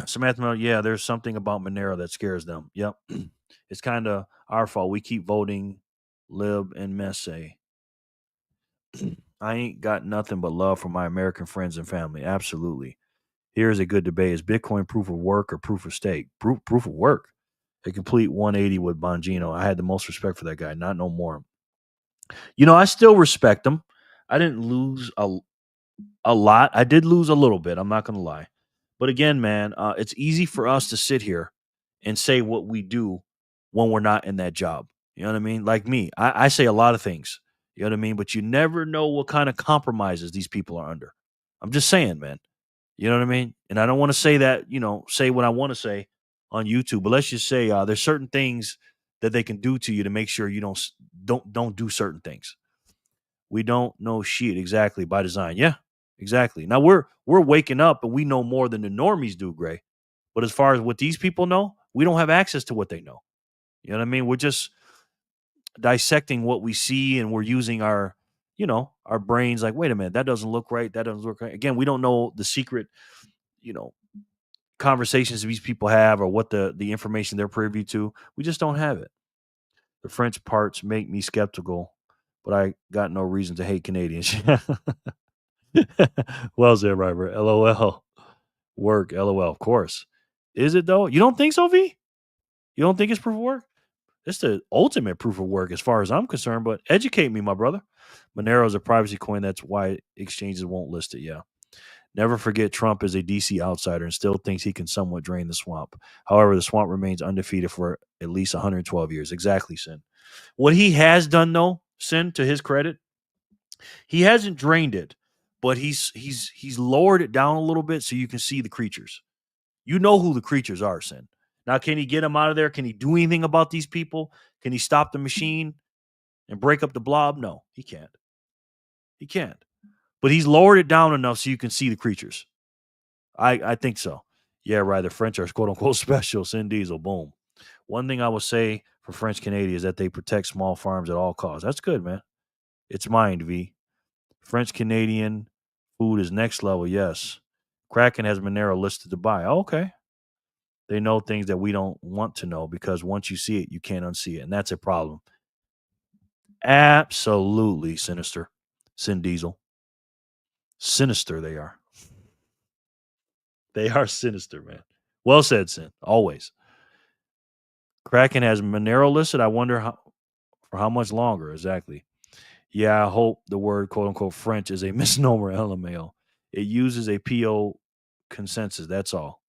Samantha, yeah, there's something about Monero that scares them. Yep. It's kind of our fault. We keep voting Lib and Messe. I ain't got nothing but love for my American friends and family. Absolutely. Here's a good debate. Is Bitcoin proof of work or proof of stake? Proof of work. A complete 180 with Bongino. I had the most respect for that guy. Not no more. I still respect him. I didn't lose a lot. I did lose a little bit. I'm not going to lie. But again, man, it's easy for us to sit here and say what we do when we're not in that job. You know what I mean? Like me, I say a lot of things. You know what I mean? But you never know what kind of compromises these people are under. I'm just saying, man. You know what I mean? And I don't want to say that, say what I want to say on YouTube. But let's just say there's certain things that they can do to you to make sure you don't do certain things. We don't know shit exactly by design. Yeah, exactly. Now we're waking up and we know more than the normies do, Gray. But as far as what these people know, we don't have access to what they know. You know what I mean? We're just dissecting what we see and we're using our brains like, wait a minute, that doesn't look right. That doesn't look right. Again, we don't know the secret, conversations these people have or what the information they're privy to. We just don't have it. The French parts make me skeptical, but I got no reason to hate Canadians. Well said, Robert. LOL. Work. LOL. Of course. Is it though? You don't think so, V? You don't think it's proof of work? It's the ultimate proof of work as far as I'm concerned, but educate me, my brother. Monero is a privacy coin. That's why exchanges won't list it. Yeah. Never forget Trump is a DC outsider and still thinks he can somewhat drain the swamp. However, the swamp remains undefeated for at least 112 years. Exactly, Sin. What he has done, though, Sin, to his credit, he hasn't drained it, but he's lowered it down a little bit so you can see the creatures. You know who the creatures are, Sin. Now, can he get them out of there? Can he do anything about these people? Can he stop the machine and break up the blob? No, he can't. He can't. But he's lowered it down enough so you can see the creatures. I think so. Yeah, right. The French are quote unquote special. Sin Diesel. Boom. One thing I would say for French Canadians is that they protect small farms at all costs. That's good, man. It's mind, V. French Canadian food is next level. Yes. Kraken has Monero listed to buy. Okay. They know things that we don't want to know because once you see it, you can't unsee it. And that's a problem. Absolutely sinister. Sin Diesel. Sinister they are. They are sinister, man. Well said, Sin. Always. Kraken has Monero listed. I wonder for how much longer exactly. Yeah, I hope the word quote unquote French is a misnomer, LMAO. It uses a PO consensus. That's all.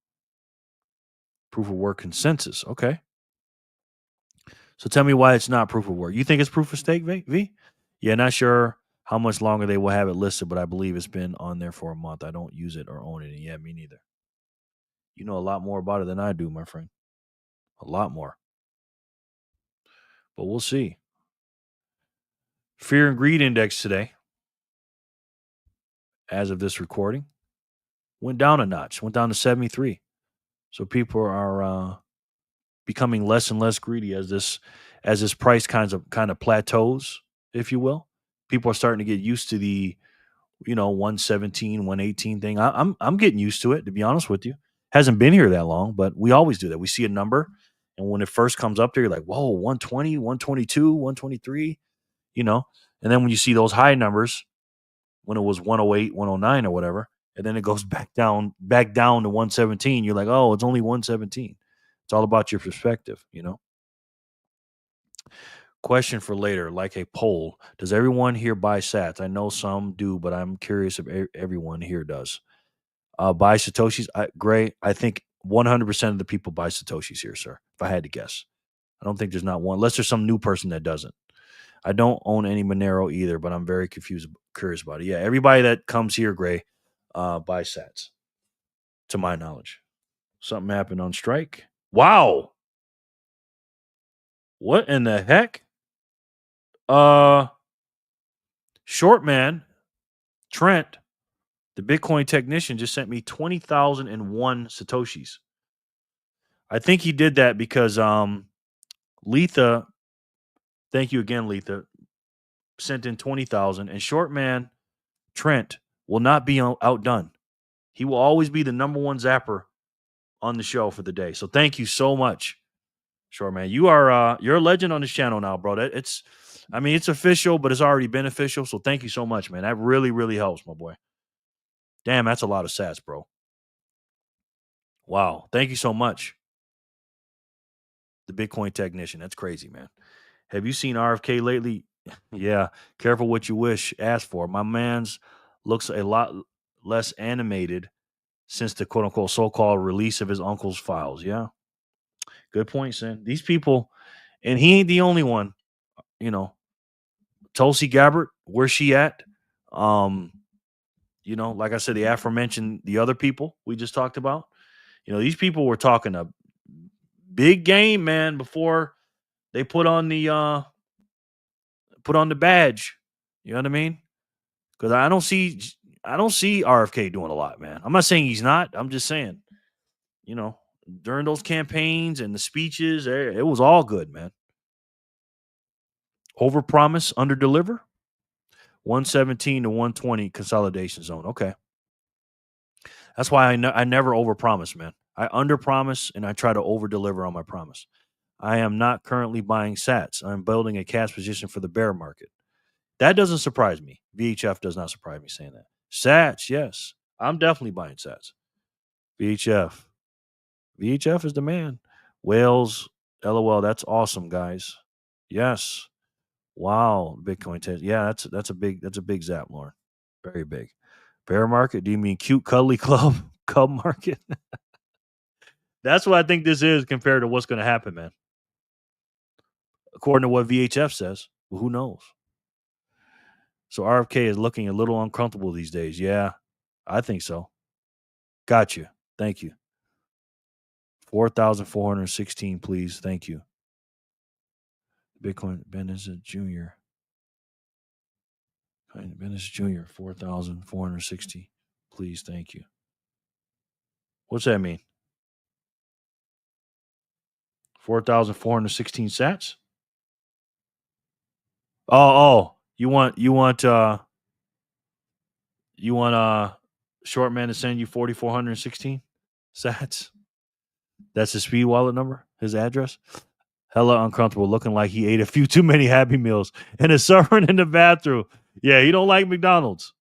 Proof of work consensus. Okay. So tell me why it's not proof of work. You think it's proof of stake, V? Yeah, not sure how much longer they will have it listed, but I believe it's been on there for a month. I don't use it or own it. And yeah, me neither. You know a lot more about it than I do, my friend. A lot more. But we'll see. Fear and greed index today, as of this recording, went down a notch, went down to 73. So people are becoming less and less greedy as this price kind of plateaus, if you will. People are starting to get used to the 117, 118 thing. I'm getting used to it, to be honest with you. Hasn't been here that long, but we always do that. We see a number, and when it first comes up there, you're like, whoa, 120, 122, 123, and then when you see those high numbers, when it was 108, 109 or whatever, and then it goes back down to 117, you're like, oh, it's only 117. It's all about your perspective. Question for later, like a poll. Does everyone here buy sats? I know some do, but I'm curious if everyone here does. Buy Satoshis? Gray, I think 100% of the people buy Satoshis here, sir, if I had to guess. I don't think there's not one, unless there's some new person that doesn't. I don't own any Monero either, but I'm very curious about it. Yeah, everybody that comes here, Gray, buys sats, to my knowledge. Something happened on strike. Wow. What in the heck? Short man, Trent, the Bitcoin technician, just sent me 20,001 Satoshis. I think he did that because Letha, thank you again, Letha, sent in 20,000, and short man Trent will not be outdone. He will always be the number one zapper on the show for the day. So thank you so much, short man. You're a legend on this channel now, bro. It's official, but it's already been official. So thank you so much, man. That really, really helps, my boy. Damn, that's a lot of sats, bro. Wow. Thank you so much. The Bitcoin technician. That's crazy, man. Have you seen RFK lately? Yeah. Careful what you wish. Ask for. My man's looks a lot less animated since the quote unquote so-called release of his uncle's files. Yeah. Good point, Sin. These people, and he ain't the only one, Tulsi Gabbard, where's she at? Like I said, the aforementioned the other people we just talked about. These people were talking a big game, man, before they put on the badge. You know what I mean? Because I don't see RFK doing a lot, man. I'm not saying he's not. I'm just saying, during those campaigns and the speeches, it was all good, man. Overpromise, underdeliver. 117 to 120 consolidation zone. Okay. That's why I never overpromise, man. I underpromise and I try to overdeliver on my promise. I am not currently buying sats. I'm building a cash position for the bear market. That doesn't surprise me. VHF does not surprise me saying that. Sats, yes. I'm definitely buying sats. VHF is the man. Whales, LOL. That's awesome, guys. Yes. Wow. Bitcoin test. Yeah, that's a big zap, Lauren. Very big. Bear market? Do you mean cute cuddly cub market? That's what I think this is compared to what's going to happen, man. According to what VHF says. Well, who knows? So RFK is looking a little uncomfortable these days. Yeah, I think so. Got you. Thank you. 4,416, please. Thank you. Bitcoin Bennis Jr. Bennis Jr. 4,460. Please. Thank you. What's that mean? 4,416 sats? Oh, you want short man to send you 4,416 sats? That's his speed wallet number, his address. Hella uncomfortable, looking like he ate a few too many Happy Meals and is suffering in the bathroom. Yeah, he don't like McDonald's.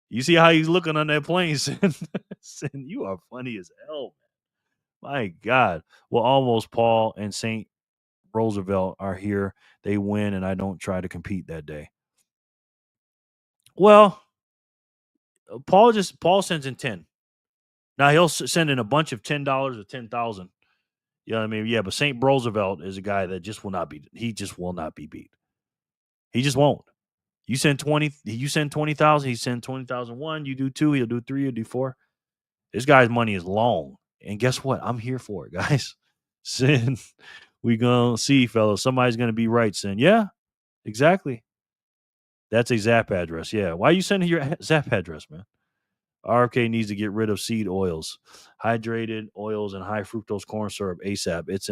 You see how he's looking on that plane, Sin? Sin, you are funny as hell, man. My God. Well, almost Paul and St. Roosevelt are here. They win, and I don't try to compete that day. Well, Paul sends in 10. Now he'll send in a bunch of $10 or 10,000 You know what I mean? Yeah, but St. Roosevelt is a guy that just will not be. He just will not be beat. He just won't. You send 20. You send 20,000. He send 20,001. You do 2. He'll do 3. He'll do 4. This guy's money is long, and guess what? I'm here for it, guys. Sin, we gonna see, fellas. Somebody's gonna be right. Sin, yeah, exactly. That's a Zap address. Yeah, why are you sending your Zap address, man? RFK needs to get rid of seed oils, hydrated oils, and high fructose corn syrup ASAP. It's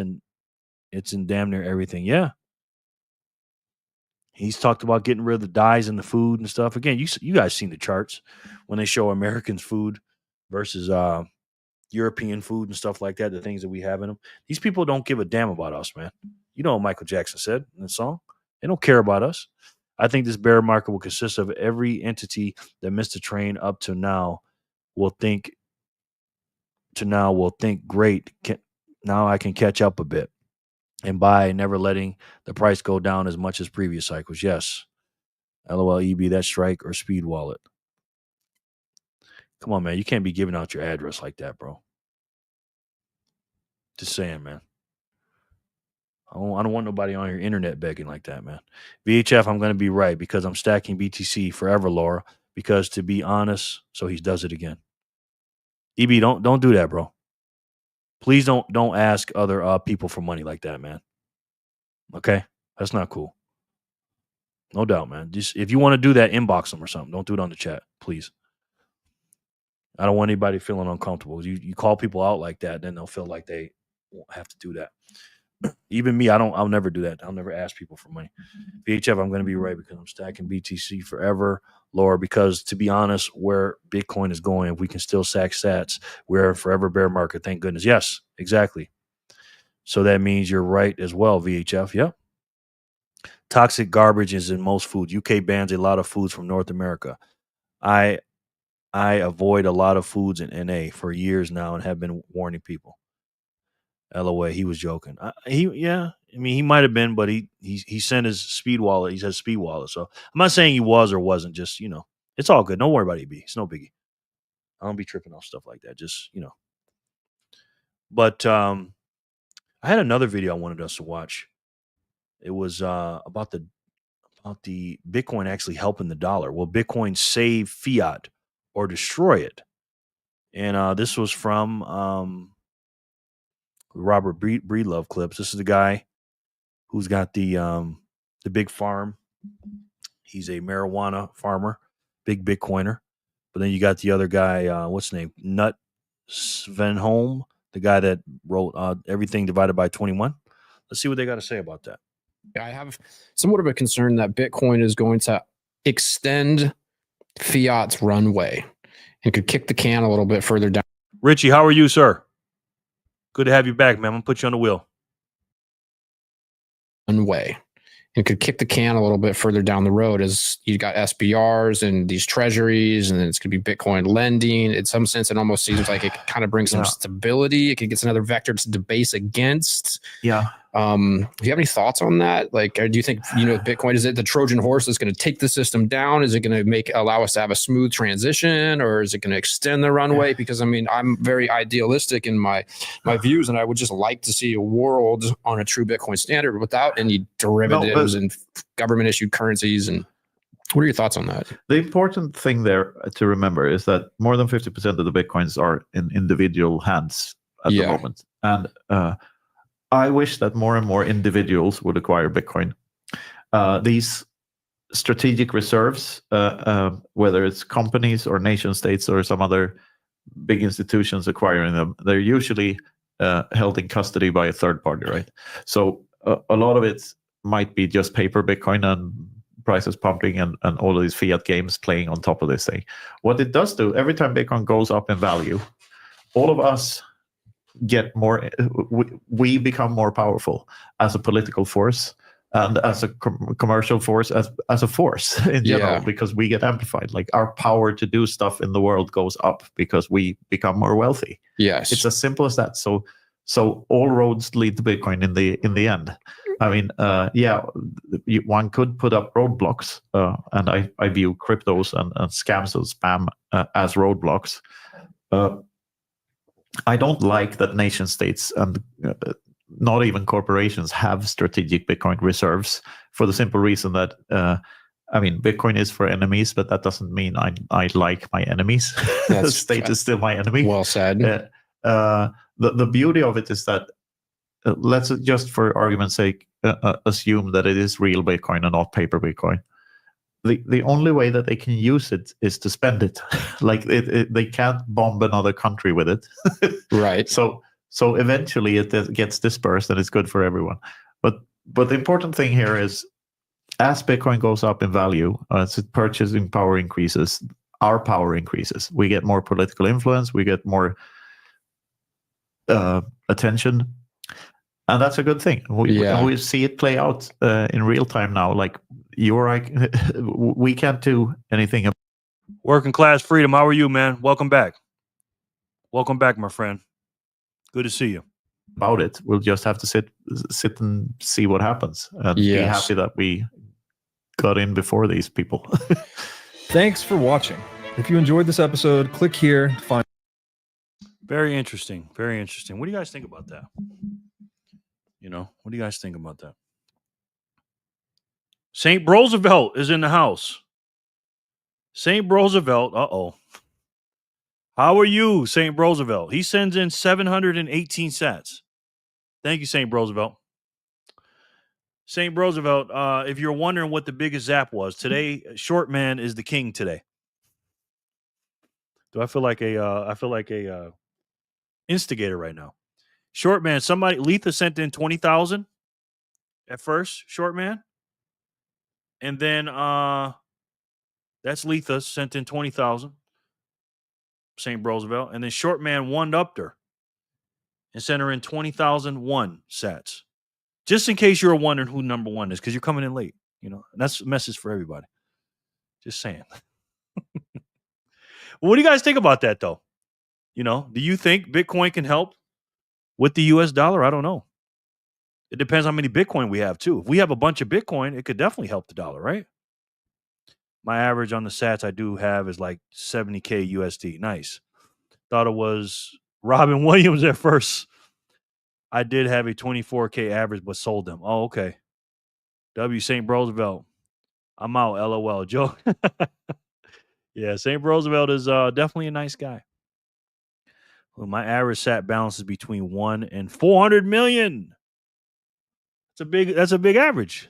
in damn near everything. Yeah. He's talked about getting rid of the dyes in the food and stuff. Again, you guys seen the charts when they show Americans' food versus European food and stuff like that, the things that we have in them. These people don't give a damn about us, man. You know what Michael Jackson said in the song? They don't care about us. I think this bear market will consist of every entity that missed the train up to now will think great. Now I can catch up a bit and buy, never letting the price go down as much as previous cycles. Yes. LOL EB, that Strike or Speed Wallet. Come on, man. You can't be giving out your address like that, bro. Just saying, man. I don't want nobody on your internet begging like that, man. VHF, I'm going to be right because I'm stacking BTC forever, Laura. Because to be honest, so he does it again. EB, don't do that, bro. Please don't ask other people for money like that, man. Okay, that's not cool. No doubt, man. Just if you want to do that, inbox them or something. Don't do it on the chat, please. I don't want anybody feeling uncomfortable. You call people out like that, then they'll feel like they won't have to do that. Even me, I'll never do that. I'll never ask people for money. VHF, I'm going to be right because I'm stacking BTC forever, Laura, because to be honest, where Bitcoin is going, if we can still stack sats, we're a forever bear market. Thank goodness. Yes, exactly. So that means you're right as well, VHF. Yep. Toxic garbage is in most foods. UK bans a lot of foods from North America. I avoid a lot of foods in NA for years now and have been warning people. LOA, he was joking. He might have been, but he sent his speed wallet. He says speed wallet. So I'm not saying he was or wasn't. Just it's all good. Don't worry about EB. It's no biggie. I don't be tripping off stuff like that. Just But I had another video I wanted us to watch. It was about the Bitcoin actually helping the dollar. Will Bitcoin save fiat or destroy it? And this was from Robert Breedlove clips. This is the guy who's got the big farm. He's a marijuana farmer, big Bitcoiner. But then you got the other guy, what's his name? Nut Svenholm, the guy that wrote Everything Divided by 21. Let's see what they got to say about that. I have somewhat of a concern that Bitcoin is going to extend fiat's runway and could kick the can a little bit further down. Richie, how are you, sir? Good to have you back, man. I'm going to put you on the wheel. Runway. And could kick the can a little bit further down the road as you got SBRs and these treasuries, and then it's going to be Bitcoin lending. In some sense, it almost seems like it could kind of bring some stability. It could get another vector to debase against. Yeah. Do you have any thoughts on that? Like, do you think, Bitcoin, is it the Trojan horse that's going to take the system down? Is it going to allow us to have a smooth transition, or is it going to extend the runway? Because I'm very idealistic in my views, and I would just like to see a world on a true Bitcoin standard without any derivatives and government issued currencies. And what are your thoughts on that? The important thing there to remember is that more than 50% of the Bitcoins are in individual hands at the moment. And I wish that more and more individuals would acquire Bitcoin. These strategic reserves, whether it's companies or nation states or some other big institutions acquiring them, they're usually held in custody by a third party, right? So a lot of it might be just paper Bitcoin and prices pumping and all of these fiat games playing on top of this thing. What it does do, every time Bitcoin goes up in value, all of us get more, we become more powerful as a political force and as a commercial force, as a force in general, because we get amplified. Like our power to do stuff in the world goes up because we become more wealthy. Yes, it's as simple as that. So all roads lead to Bitcoin in the end. One could put up roadblocks, and I view cryptos and scams and spam as roadblocks. I don't like that nation states and not even corporations have strategic Bitcoin reserves, for the simple reason that I mean, Bitcoin is for enemies, but that doesn't mean I like my enemies. The state is still my enemy. Well said. The beauty of it is that let's just, for argument's sake, assume that it is real Bitcoin and not paper Bitcoin. The only way that they can use it is to spend it. Like they can't bomb another country with it. Right. So eventually it gets dispersed and it's good for everyone. But the important thing here is, as Bitcoin goes up in value, as its purchasing power increases, our power increases. We get more political influence. We get more attention. And that's a good thing. We see it play out in real time now. Like we can't do anything. Working Class Freedom, how are you, man? Welcome back. Welcome back, my friend. Good to see you. About it, we'll just have to sit and see what happens, and be happy that we got in before these people. Thanks for watching. If you enjoyed this episode, click here to find. Very interesting. Very interesting. What do you guys think about that? What do you guys think about that? St. Roosevelt is in the house. St. Roosevelt, how are you, St. Roosevelt? He sends in 718 sats. Thank you, St. Roosevelt. St. Roosevelt, if you're wondering what the biggest zap was, today, Short Man is the king today. Do I feel like a instigator right now? Short Man, Letha sent in 20,000 at first, Short Man. And then that's Letha sent in 20,000, St. Roosevelt. And then Short Man one-upped her and sent her in 20,001 sats. Just in case you're wondering who number one is, because you're coming in late. And that's a message for everybody. Just saying. What do you guys think about that, though? Do you think Bitcoin can help with the US dollar? I don't know. It depends how many Bitcoin we have, too. If we have a bunch of Bitcoin, it could definitely help the dollar, right? My average on the sats I do have is like 70K USD. Nice. Thought it was Robin Williams at first. I did have a 24K average, but sold them. Oh, okay. W. St. Roosevelt. I'm out. LOL. Joe. Yeah, St. Roosevelt is definitely a nice guy. Well, my average sat balance is between 1 and 400 million. That's a big average.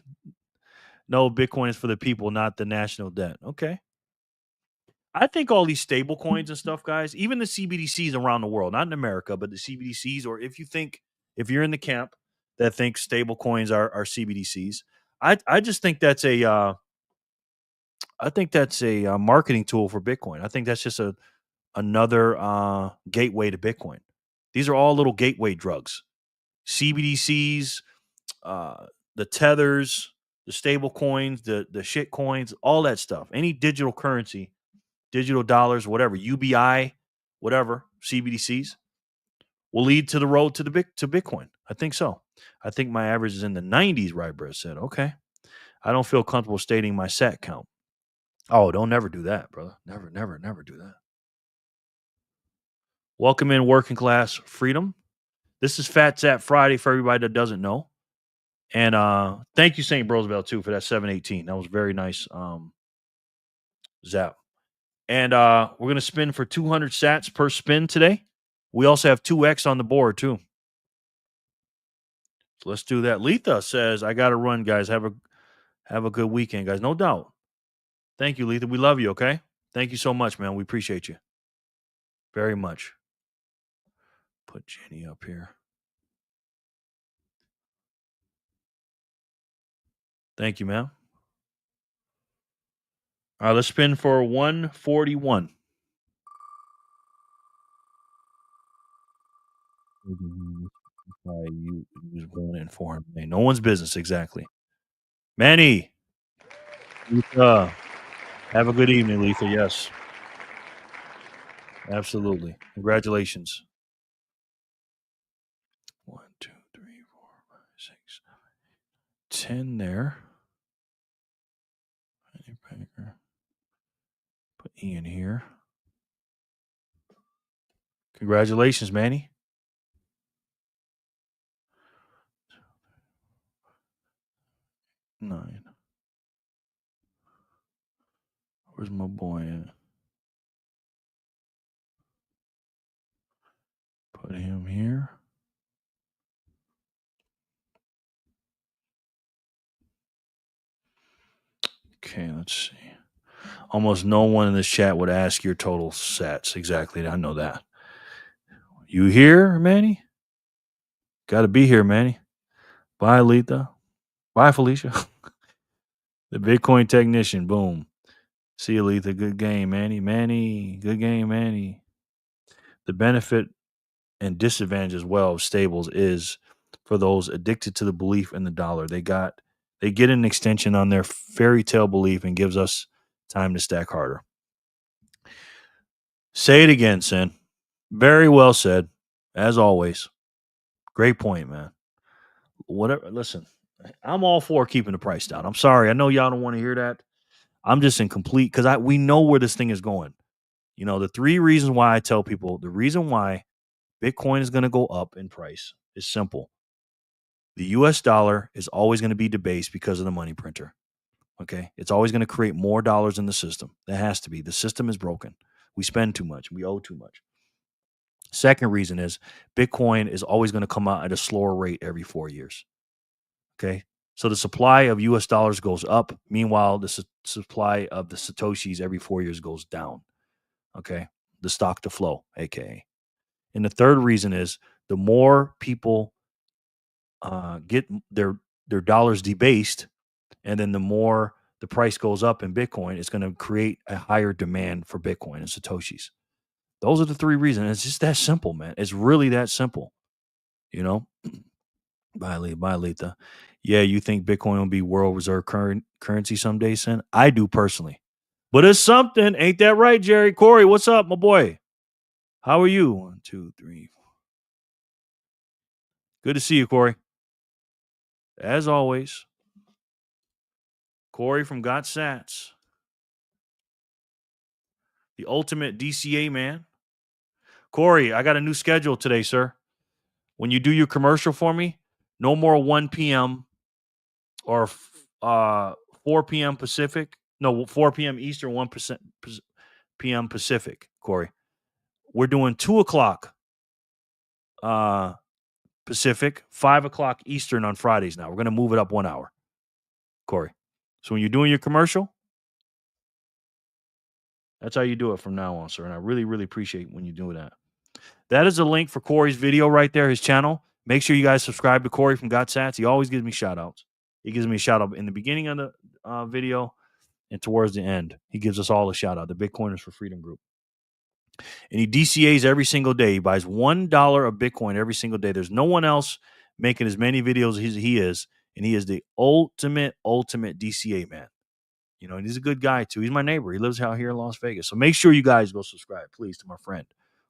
No, Bitcoin is for the people, not the national debt. Okay. I think all these stable coins and stuff, guys, even the CBDCs around the world, not in America, but the CBDCs, or if you're in the camp that thinks stable coins are CBDCs, I just think that's a marketing tool for Bitcoin. I think that's just another gateway to Bitcoin. These are all little gateway drugs. CBDCs, the tethers, the stable coins, the shit coins, all that stuff. Any digital currency, digital dollars, whatever, UBI, whatever, CBDCs will lead to the road to Bitcoin. I think so. I think my average is in the 90s, Rybread said. Okay. I don't feel comfortable stating my sat count. Oh, don't never do that, brother. Never do that. Welcome in, Working Class Freedom. This is Fat Zap Friday for everybody that doesn't know. And thank you, St. Roosevelt, too, for that 718. That was very nice zap. And we're going to spin for 200 sats per spin today. We also have 2x on the board, too. So let's do that. Letha says, I got to run, guys. Have a good weekend, guys. No doubt. Thank you, Letha. We love you, okay? Thank you so much, man. We appreciate you very much. Put Jenny up here. Thank you, man. All right, let's spin for 141. You was going in 400. No one's business, exactly. Manny. Letha. Have a good evening, Letha. Yes. Absolutely. Congratulations. 1, 2, 3, 4, 5, 6, 10 there. Put Ian here. Congratulations, Manny. Nine. Where's my boy at? Put him here. Okay, let's see. Almost no one in this chat would ask your total sats. Exactly. I know that. You here, Manny? Got to be here, Manny. Bye, Letha. Bye, Felicia. The Bitcoin technician. Boom. See you, Letha. Good game, Manny. Manny. Good game, Manny. The benefit and disadvantage as well of stables is for those addicted to the belief in the dollar. They get an extension on their fairy tale belief and gives us time to stack harder. Say it again, Sin. Very well said, as always. Great point, man. Whatever. Listen, I'm all for keeping the price down. I'm sorry. I know y'all don't want to hear that. I'm just in complete because we know where this thing is going. You know, the three reasons why I tell people the reason why Bitcoin is going to go up in price is simple. The US dollar is always going to be debased because of the money printer. Okay. It's always going to create more dollars in the system. That has to be. The system is broken. We spend too much. We owe too much. Second reason is Bitcoin is always going to come out at a slower rate every 4 years. Okay. So the supply of US dollars goes up. Meanwhile, the supply of the Satoshis every 4 years goes down. Okay. The stock to flow, AKA. And the third reason is the more people get their dollars debased, and then the more the price goes up in Bitcoin, it's going to create a higher demand for Bitcoin and Satoshis. Those are the three reasons. It's just that simple, man. It's really that simple. You know? Bye, Letha. Yeah, you think Bitcoin will be world reserve currency someday, Sin? I do personally. But it's something. Ain't that right, Jerry? Corey, what's up, my boy? How are you? 1, 2, 3, 4. Good to see you, Corey. As always. Corey from Got Sats. The ultimate DCA man. Corey, I got a new schedule today, sir. When you do your commercial for me, no more 1 p.m. or 4 p.m. Pacific. No, 4 p.m. Eastern, 1 p.m. Pacific, Corey. We're doing 2 o'clock Pacific, 5 o'clock Eastern on Fridays now. We're going to move it up 1 hour, Corey. So when you're doing your commercial, that's how you do it from now on, sir. And I really, really appreciate when you do that. That is a link for Corey's video right there, his channel. Make sure you guys subscribe to Corey from Got Sats. He always gives me shout outs. He gives me a shout out in the beginning of the video and towards the end. He gives us all a shout out, the Bitcoiners for Freedom group. And he DCAs every single day. He buys $1 of Bitcoin every single day. There's no one else making as many videos as he is. And he is the ultimate DCA man. You know, and he's a good guy too. He's my neighbor. He lives out here in Las Vegas. So make sure you guys go subscribe, please, to my friend,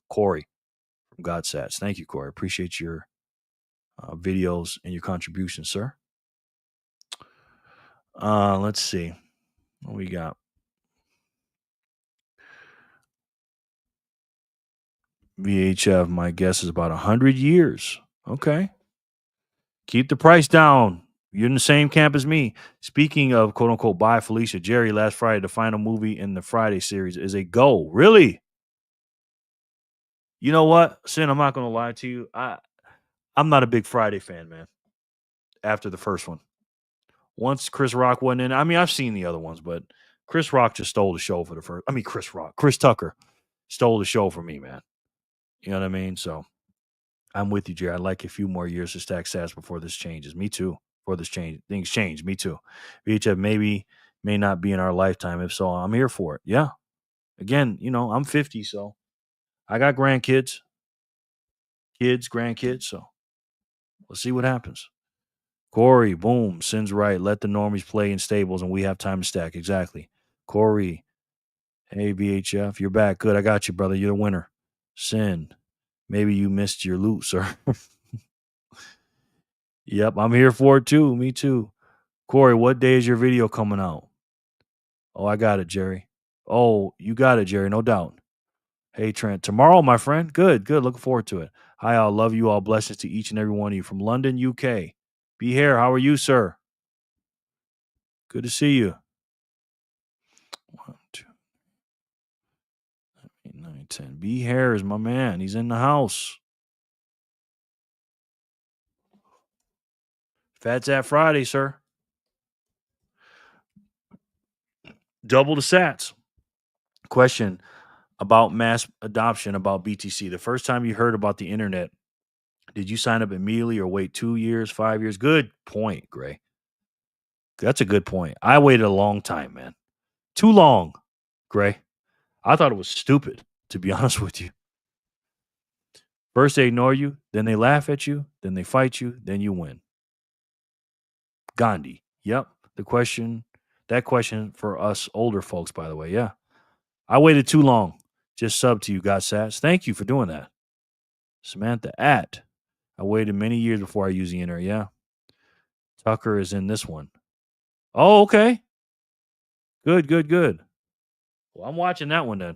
Corey from GodSats. Thank you, Corey. Appreciate your videos and your contributions, sir. Let's see what we got. VHF, my guess is about 100 years. Okay. Keep the price down. You're in the same camp as me. Speaking of quote unquote, bye, Felicia. Jerry, last Friday, the final movie in the Friday series is a go. Really? You know what, Sin? I'm not going to lie to you. I'm not a big Friday fan, man. After the first one. Once Chris Rock wasn't in, I mean, I've seen the other ones, but Chris Rock just stole the show for the first. I mean, Chris Tucker stole the show for me, man. You know what I mean? So I'm with you, Jerry. I'd like a few more years to stack sats before this changes. Me too. Before this change, things change. Me too. VHF may not be in our lifetime. If so, I'm here for it. Yeah. Again, you know, I'm 50, so I got grandkids, grandkids. So let's see what happens. Corey, boom, Sin's right. Let the normies play in stables and we have time to stack. Exactly. Corey, hey, VHF, you're back. Good. I got you, brother. You're the winner. Sin, maybe you missed your loot, sir. Yep, I'm here for it too. Me too. Corey, what day is your video coming out? Oh, I got it, Jerry. Oh, you got it, Jerry. No doubt. Hey, Trent. Tomorrow, my friend. Good. Looking forward to it. Hi, all. Love you all. Blessings to each and every one of you from London, UK. Be here. How are you, sir? Good to see you. 1, 2, 8, 9, 10. Be here is my man. He's in the house. Phat's at Friday, sir. Double the sats. Question about mass adoption about BTC. The first time you heard about the internet, did you sign up immediately or wait 2 years, 5 years? Good point, Gray. That's a good point. I waited a long time, man. Too long, Gray. I thought it was stupid, to be honest with you. First they ignore you, then they laugh at you, then they fight you, then you win. Gandhi. Yep. That question for us older folks, by the way. Yeah. I waited too long. Just sub to you, got sats. Thank you for doing that. Samantha at. I waited many years before I used the internet. Yeah. Tucker is in this one. Oh, okay. Good. Well, I'm watching that one then.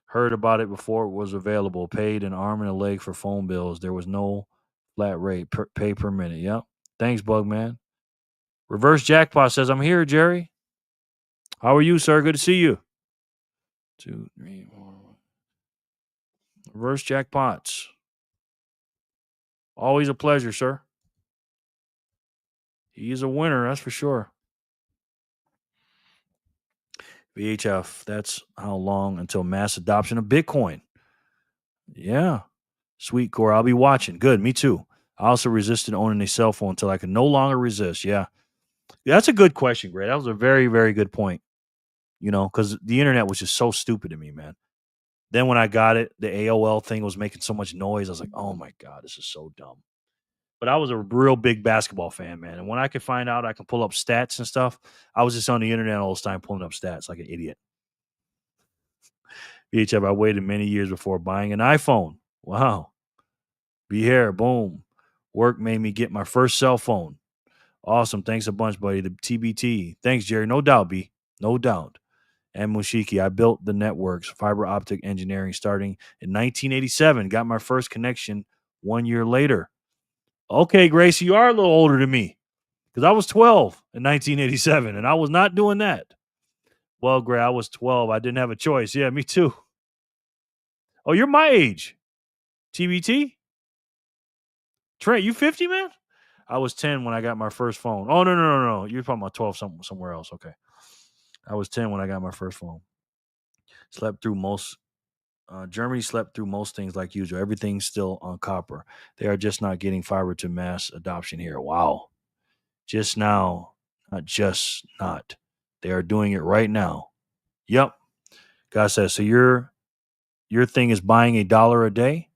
Heard about it before it was available. Paid an arm and a leg for phone bills. There was no flat rate. Pay per minute. Yep. Thanks, Bugman. Reverse Jackpot says, I'm here, Jerry. How are you, sir? Good to see you. 2, 3, 4. Reverse Jackpots. Always a pleasure, sir. He's a winner, that's for sure. VHF, that's how long until mass adoption of Bitcoin. Yeah. Sweet core, I'll be watching. Good, me too. I also resisted owning a cell phone until I could no longer resist. Yeah. That's a good question, Gray. That was a very, very good point. Because the internet was just so stupid to me, man. Then when I got it, the AOL thing was making so much noise. I was like, oh my God, this is so dumb. But I was a real big basketball fan, man. And when I could find out I can pull up stats and stuff, I was just on the internet all the time pulling up stats like an idiot. VHF, I waited many years before buying an iPhone. Wow. Be here. Boom. Work made me get my first cell phone. Awesome. Thanks a bunch, buddy. The TBT. Thanks, Jerry. No doubt, B. No doubt. And Mushiki, I built the networks, fiber optic engineering starting in 1987. Got my first connection 1 year later. Okay, Gracie, you are a little older than me because I was 12 in 1987 and I was not doing that. Well, Gray, I was 12. I didn't have a choice. Yeah, me too. Oh, you're my age. TBT? Trent, you 50, man? I was 10 when I got my first phone. Oh, no. You're talking about 12 somewhere else. Okay. I was 10 when I got my first phone. Germany slept through most things like usual. Everything's still on copper. They are just not getting fiber to mass adoption here. Wow. Just now, not. They are doing it right now. Yep. God says, so your thing is buying $1 a day?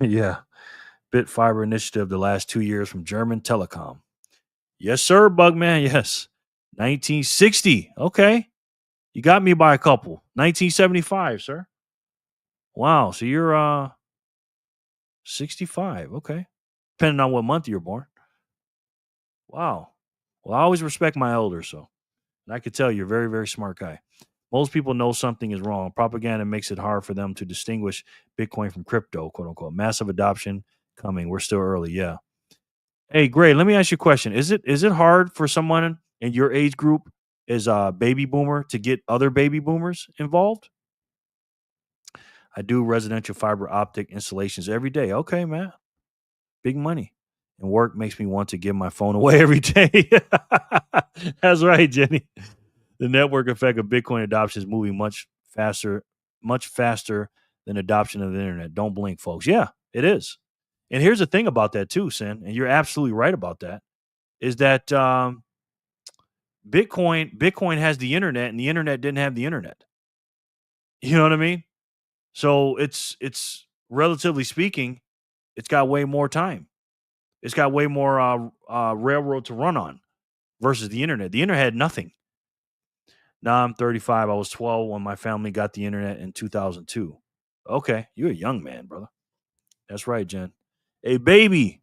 Yeah. Bit fiber initiative the last 2 years from German Telecom. Yes, sir, Bugman. Yes. 1960. Okay. You got me by a couple. 1975, sir. Wow. So you're 65. Okay. Depending on what month you were born. Wow. Well, I always respect my elders, so. And I could tell you're a very, very smart guy. Most people know something is wrong. Propaganda makes it hard for them to distinguish Bitcoin from crypto, quote unquote. Massive adoption coming. We're still early. Yeah. Hey, Gray, let me ask you a question. Is it hard for someone in your age group as a baby boomer to get other baby boomers involved? I do residential fiber optic installations every day. Okay, man. Big money. And work makes me want to give my phone away every day. That's right, Jenny. The network effect of Bitcoin adoption is moving much faster than adoption of the internet. Don't blink, folks. Yeah, it is. And here's the thing about that too, Sin, and you're absolutely right about that, is that Bitcoin has the internet and the internet didn't have the internet. You know what I mean? So it's relatively speaking, it's got way more time. It's got way more railroad to run on versus the internet. The internet had nothing. Now I'm 35. I was 12 when my family got the internet in 2002. Okay, you're a young man, brother. That's right, Jen. Hey, baby.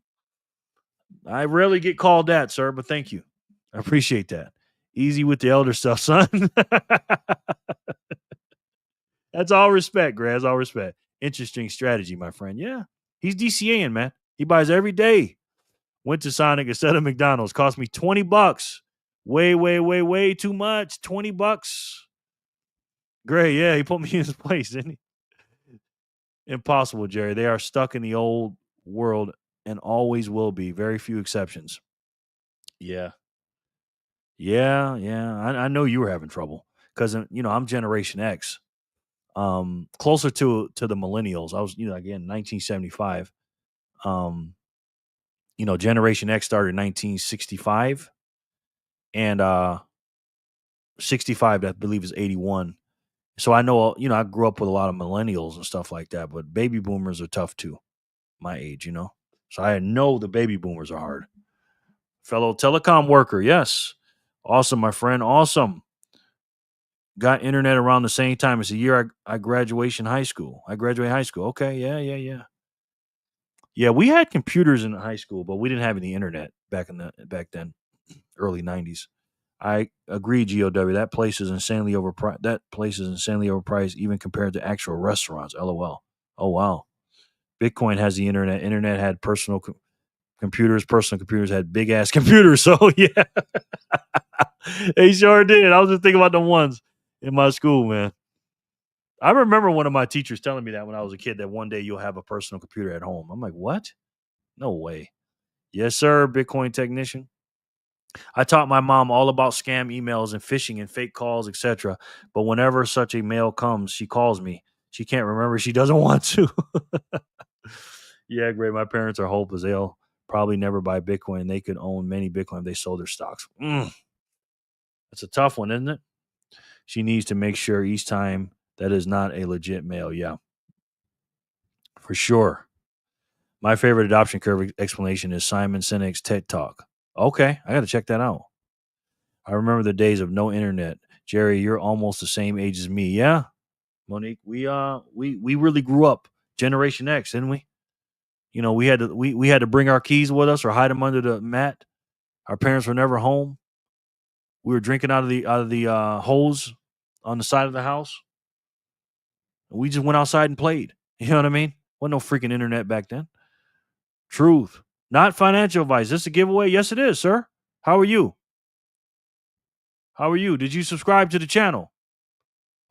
I rarely get called that, sir, but thank you. I appreciate that. Easy with the elder stuff, son. That's all respect, Greg. That's all respect. Interesting strategy, my friend. Yeah. He's DCAing, man. He buys every day. Went to Sonic instead of McDonald's. Cost me $20. Way too much. $20. Great. Yeah, he put me in his place, didn't he? Impossible, Jerry. They are stuck in the old world and always will be. Very few exceptions. Yeah. I know you were having trouble because I'm Generation X. Closer to the millennials. I was, again, 1975. Generation X started in 1965, and 65, I believe, is 81. So I know, I grew up with a lot of millennials and stuff like that, but baby boomers are tough too, my age, So I know the baby boomers are hard. Fellow telecom worker, yes. Awesome, my friend, awesome. Got internet around the same time. It's the year I graduated high school. Okay, yeah. Yeah, we had computers in high school, but we didn't have any internet back then, early 90s. I agree, GOW. That place is insanely overpriced, even compared to actual restaurants. LOL. Oh wow. Bitcoin has the internet. Internet had personal computers. Personal computers had big ass computers. So yeah, they sure did. I was just thinking about the ones in my school, man. I remember one of my teachers telling me that when I was a kid, that one day you'll have a personal computer at home. I'm like, what? No way. Yes, sir, Bitcoin technician. I taught my mom all about scam emails and phishing and fake calls, etc. But whenever such a mail comes, she calls me. She can't remember. She doesn't want to. Yeah, great. My parents are hopeless. They'll probably never buy Bitcoin. They could own many Bitcoin if they sold their stocks. That's a tough one, isn't it? She needs to make sure each time that is not a legit mail. Yeah, for sure. My favorite adoption curve explanation is Simon Sinek's TED Talk. Okay, I got to check that out. I remember the days of no internet. Jerry, you're almost the same age as me. Yeah, Monique, we really grew up Generation X, didn't we? We had to bring our keys with us or hide them under the mat. Our parents were never home. We were drinking out of the hose on the side of the house. We just went outside and played. You know what I mean? Wasn't no freaking internet back then. Truth. Not financial advice. This a giveaway? Yes, it is, sir. How are you? Did you subscribe to the channel?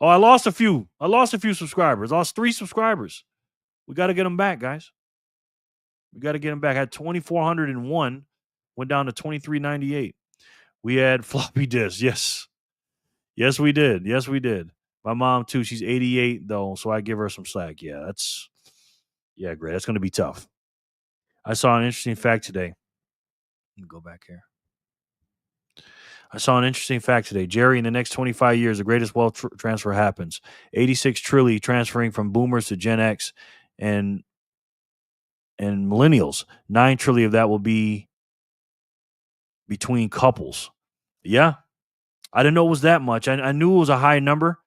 Oh, I lost a few subscribers. I lost 3 subscribers. We got to get them back, guys. We got to get them back. I had 2,401. Went down to 2,398. We had floppy disks. Yes, we did. My mom, too. She's 88, though, so I give her some slack. Yeah, great. That's going to be tough. I saw an interesting fact today. Let me go back here. I saw an interesting fact today. Jerry, in the next 25 years, the greatest wealth transfer happens. 86 trillion transferring from boomers to Gen X and millennials. 9 trillion of that will be between couples. Yeah. I didn't know it was that much. I knew it was a high number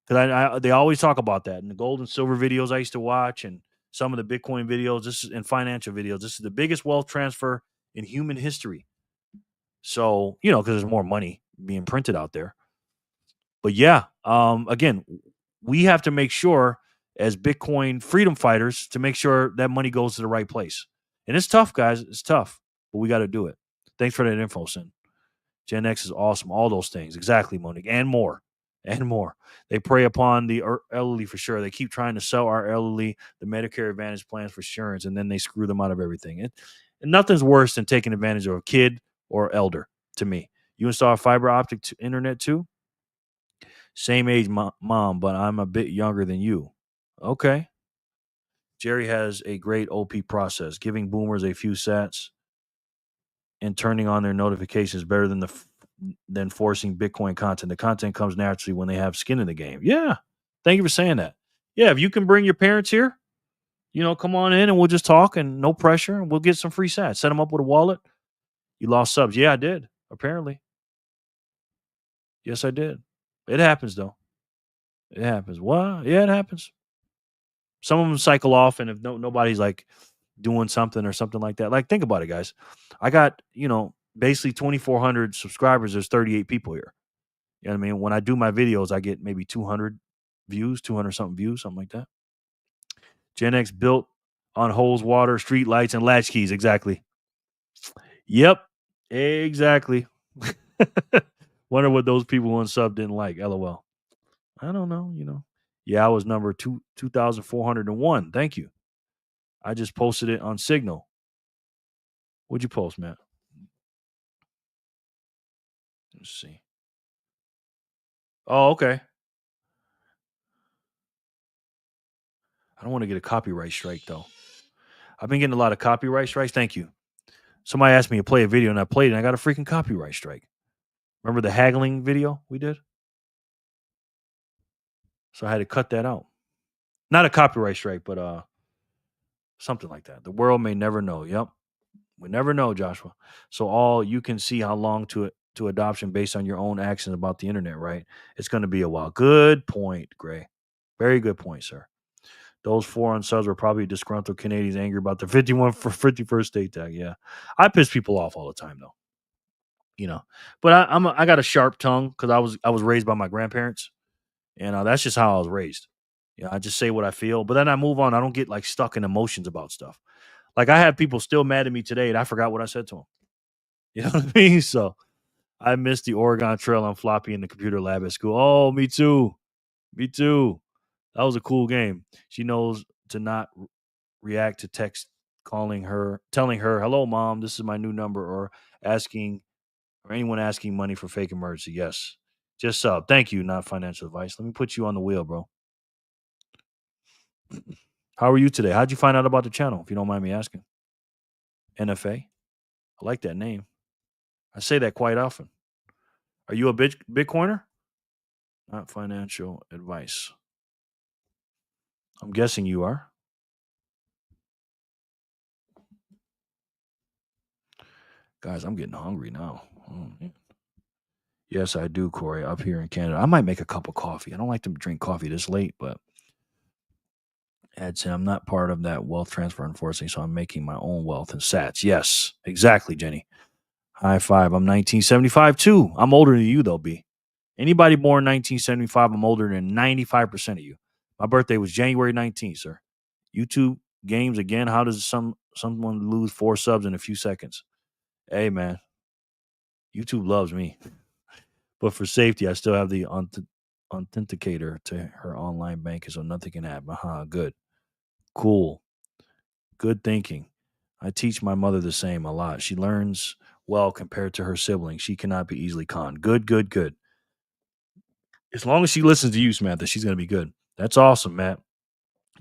because they always talk about that in the gold and silver videos I used to watch and some of the Bitcoin videos, and financial videos. This is the biggest wealth transfer in human history. So, because there's more money being printed out there. But yeah, again, we have to make sure as Bitcoin freedom fighters to make sure that money goes to the right place. And it's tough, guys. It's tough, but we got to do it. Thanks for that info, Sin. Gen X is awesome. All those things. Exactly, Monique. And more. They prey upon the elderly for sure. They keep trying to sell our elderly the Medicare Advantage plans for insurance, and then they screw them out of everything. And nothing's worse than taking advantage of a kid or elder, to me. You install fiber optic internet too? Same age, mom, but I'm a bit younger than you. Okay. Jerry has a great OP process, giving boomers a few sats and turning on their notifications better than forcing Bitcoin content. The content comes naturally when they have skin in the game. Yeah. Thank you for saying that. Yeah, if you can bring your parents here, come on in and we'll just talk and no pressure. And we'll get some free sats. Set them up with a wallet. You lost subs. Yeah, I did. Apparently. Yes, I did. It happens, though. It happens. What? Yeah, it happens. Some of them cycle off, and if nobody's like doing something or something like that. Like, think about it, guys. I got, basically 2,400 subscribers. There's 38 people here. You know what I mean? When I do my videos, I get maybe 200 views, 200 something views, something like that. Gen X built on hose water, street lights, and latchkeys. Exactly. Yep. Exactly. Wonder what those people on sub didn't like. LOL. I don't know. Yeah, I was number 2,401. Thank you. I just posted it on Signal. What'd you post, Matt? Let's see. Oh, okay. I don't want to get a copyright strike, though. I've been getting a lot of copyright strikes. Thank you. Somebody asked me to play a video, and I played it, and I got a freaking copyright strike. Remember the haggling video we did? So I had to cut that out. Not a copyright strike, but something like that. The world may never know. Yep. We never know, Joshua. So all you can see how long to adoption based on your own actions about the internet, right? It's going to be a while. Good point, Gray. Very good point, sir. Those foreign subs were probably disgruntled Canadians angry about the 51st state tag. Yeah. I piss people off all the time though. But I got a sharp tongue because I was raised by my grandparents, and that's just how I was raised. I just say what I feel, but then I move on. I don't get like stuck in emotions about stuff. Like I have people still mad at me today, and I forgot what I said to them. You know what I mean? So I missed the Oregon Trail on floppy in the computer lab at school. Oh, me too. Me too. That was a cool game. She knows to not react to text telling her, "Hello, mom, this is my new number," or anyone asking money for fake emergency. Yes. Just sub. Thank you, not financial advice. Let me put you on the wheel, bro. How are you today? How'd you find out about the channel, if you don't mind me asking? NFA? I like that name. I say that quite often. Are you a Bitcoiner? Not financial advice. I'm guessing you are. Guys, I'm getting hungry now. Oh, man. Yes, I do, Corey, up here in Canada. I might make a cup of coffee. I don't like to drink coffee this late, but Ed said I'm not part of that wealth transfer, unfortunately, so I'm making my own wealth in sats. Yes, exactly, Jenny. High five. I'm 1975 too. I'm older than you, though, B. Anybody born 1975, I'm older than 95% of you. My birthday was January 19th, sir. YouTube games again. How does someone lose 4 subs in a few seconds? Hey, man. YouTube loves me. But for safety, I still have the authenticator to her online banking, so nothing can happen. Good. Cool. Good thinking. I teach my mother the same a lot. She learns well compared to her siblings. She cannot be easily conned. Good, good, good. As long as she listens to you, Samantha, she's going to be good. That's awesome, Matt.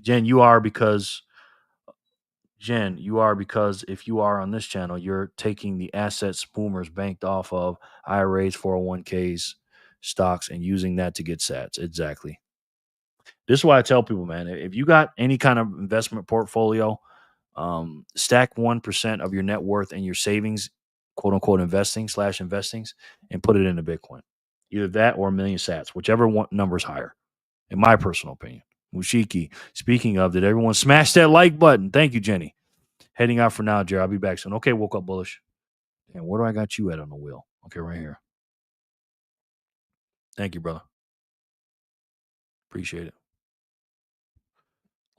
Jen, you are because if you are on this channel, you're taking the assets boomers banked off of IRAs, 401ks, stocks, and using that to get sats. Exactly. This is why I tell people, man, if you got any kind of investment portfolio, stack 1% of your net worth and your savings, quote unquote, investings, and put it into Bitcoin. Either that or a million sats, whichever one number's higher, in my personal opinion. Mushiki, speaking of, did everyone smash that like button? Thank you, Jenny. Heading out for now, Jerry. I'll be back soon. Okay, woke up bullish. And where do I got you at on the wheel? Okay, right here. Thank you, brother. Appreciate it.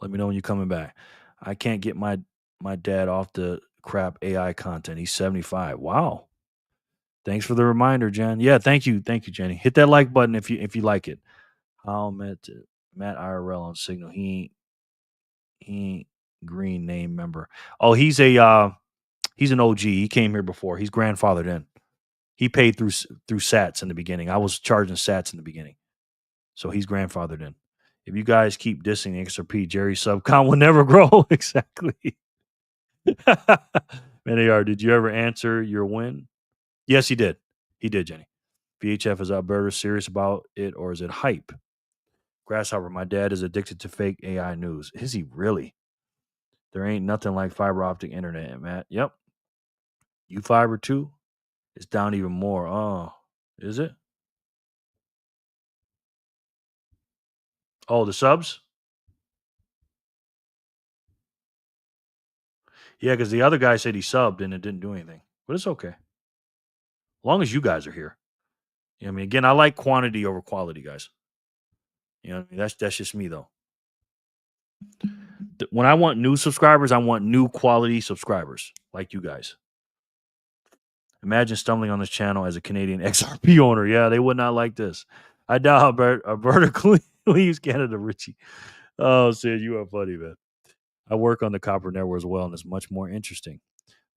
Let me know when you're coming back. I can't get my dad off the crap AI content. He's 75. Wow. Thanks for the reminder, Jen. Yeah, thank you, Jenny. Hit that like button if you like it. How Matt IRL on Signal. He ain't green name member. Oh, he's an OG. He came here before. He's grandfathered in. He paid through sats in the beginning. I was charging sats in the beginning. So he's grandfathered in. If you guys keep dissing the XRP, Jerry subcon will never grow. Exactly. Man, did you ever answer your win? Yes, he did. He did, Jenny. VHF, is Alberta serious about it or is it hype? Grasshopper, my dad is addicted to fake AI news. Is he really? There ain't nothing like fiber optic internet, Matt. Yep. You fiber too? It's down even more. Oh, is it? Oh, the subs? Yeah, because the other guy said he subbed and it didn't do anything. But it's okay. long as you guys are here. You know what I mean? Again, I like quantity over quality, guys. You know what I mean? That's just me, though. When I want new subscribers, I want new quality subscribers like you guys. Imagine stumbling on this channel as a Canadian XRP owner. Yeah, they would not like this. I doubt Alberta leaves Canada, Richie. Oh, Sid, you are funny, man. I work on the copper network as well, and it's much more interesting.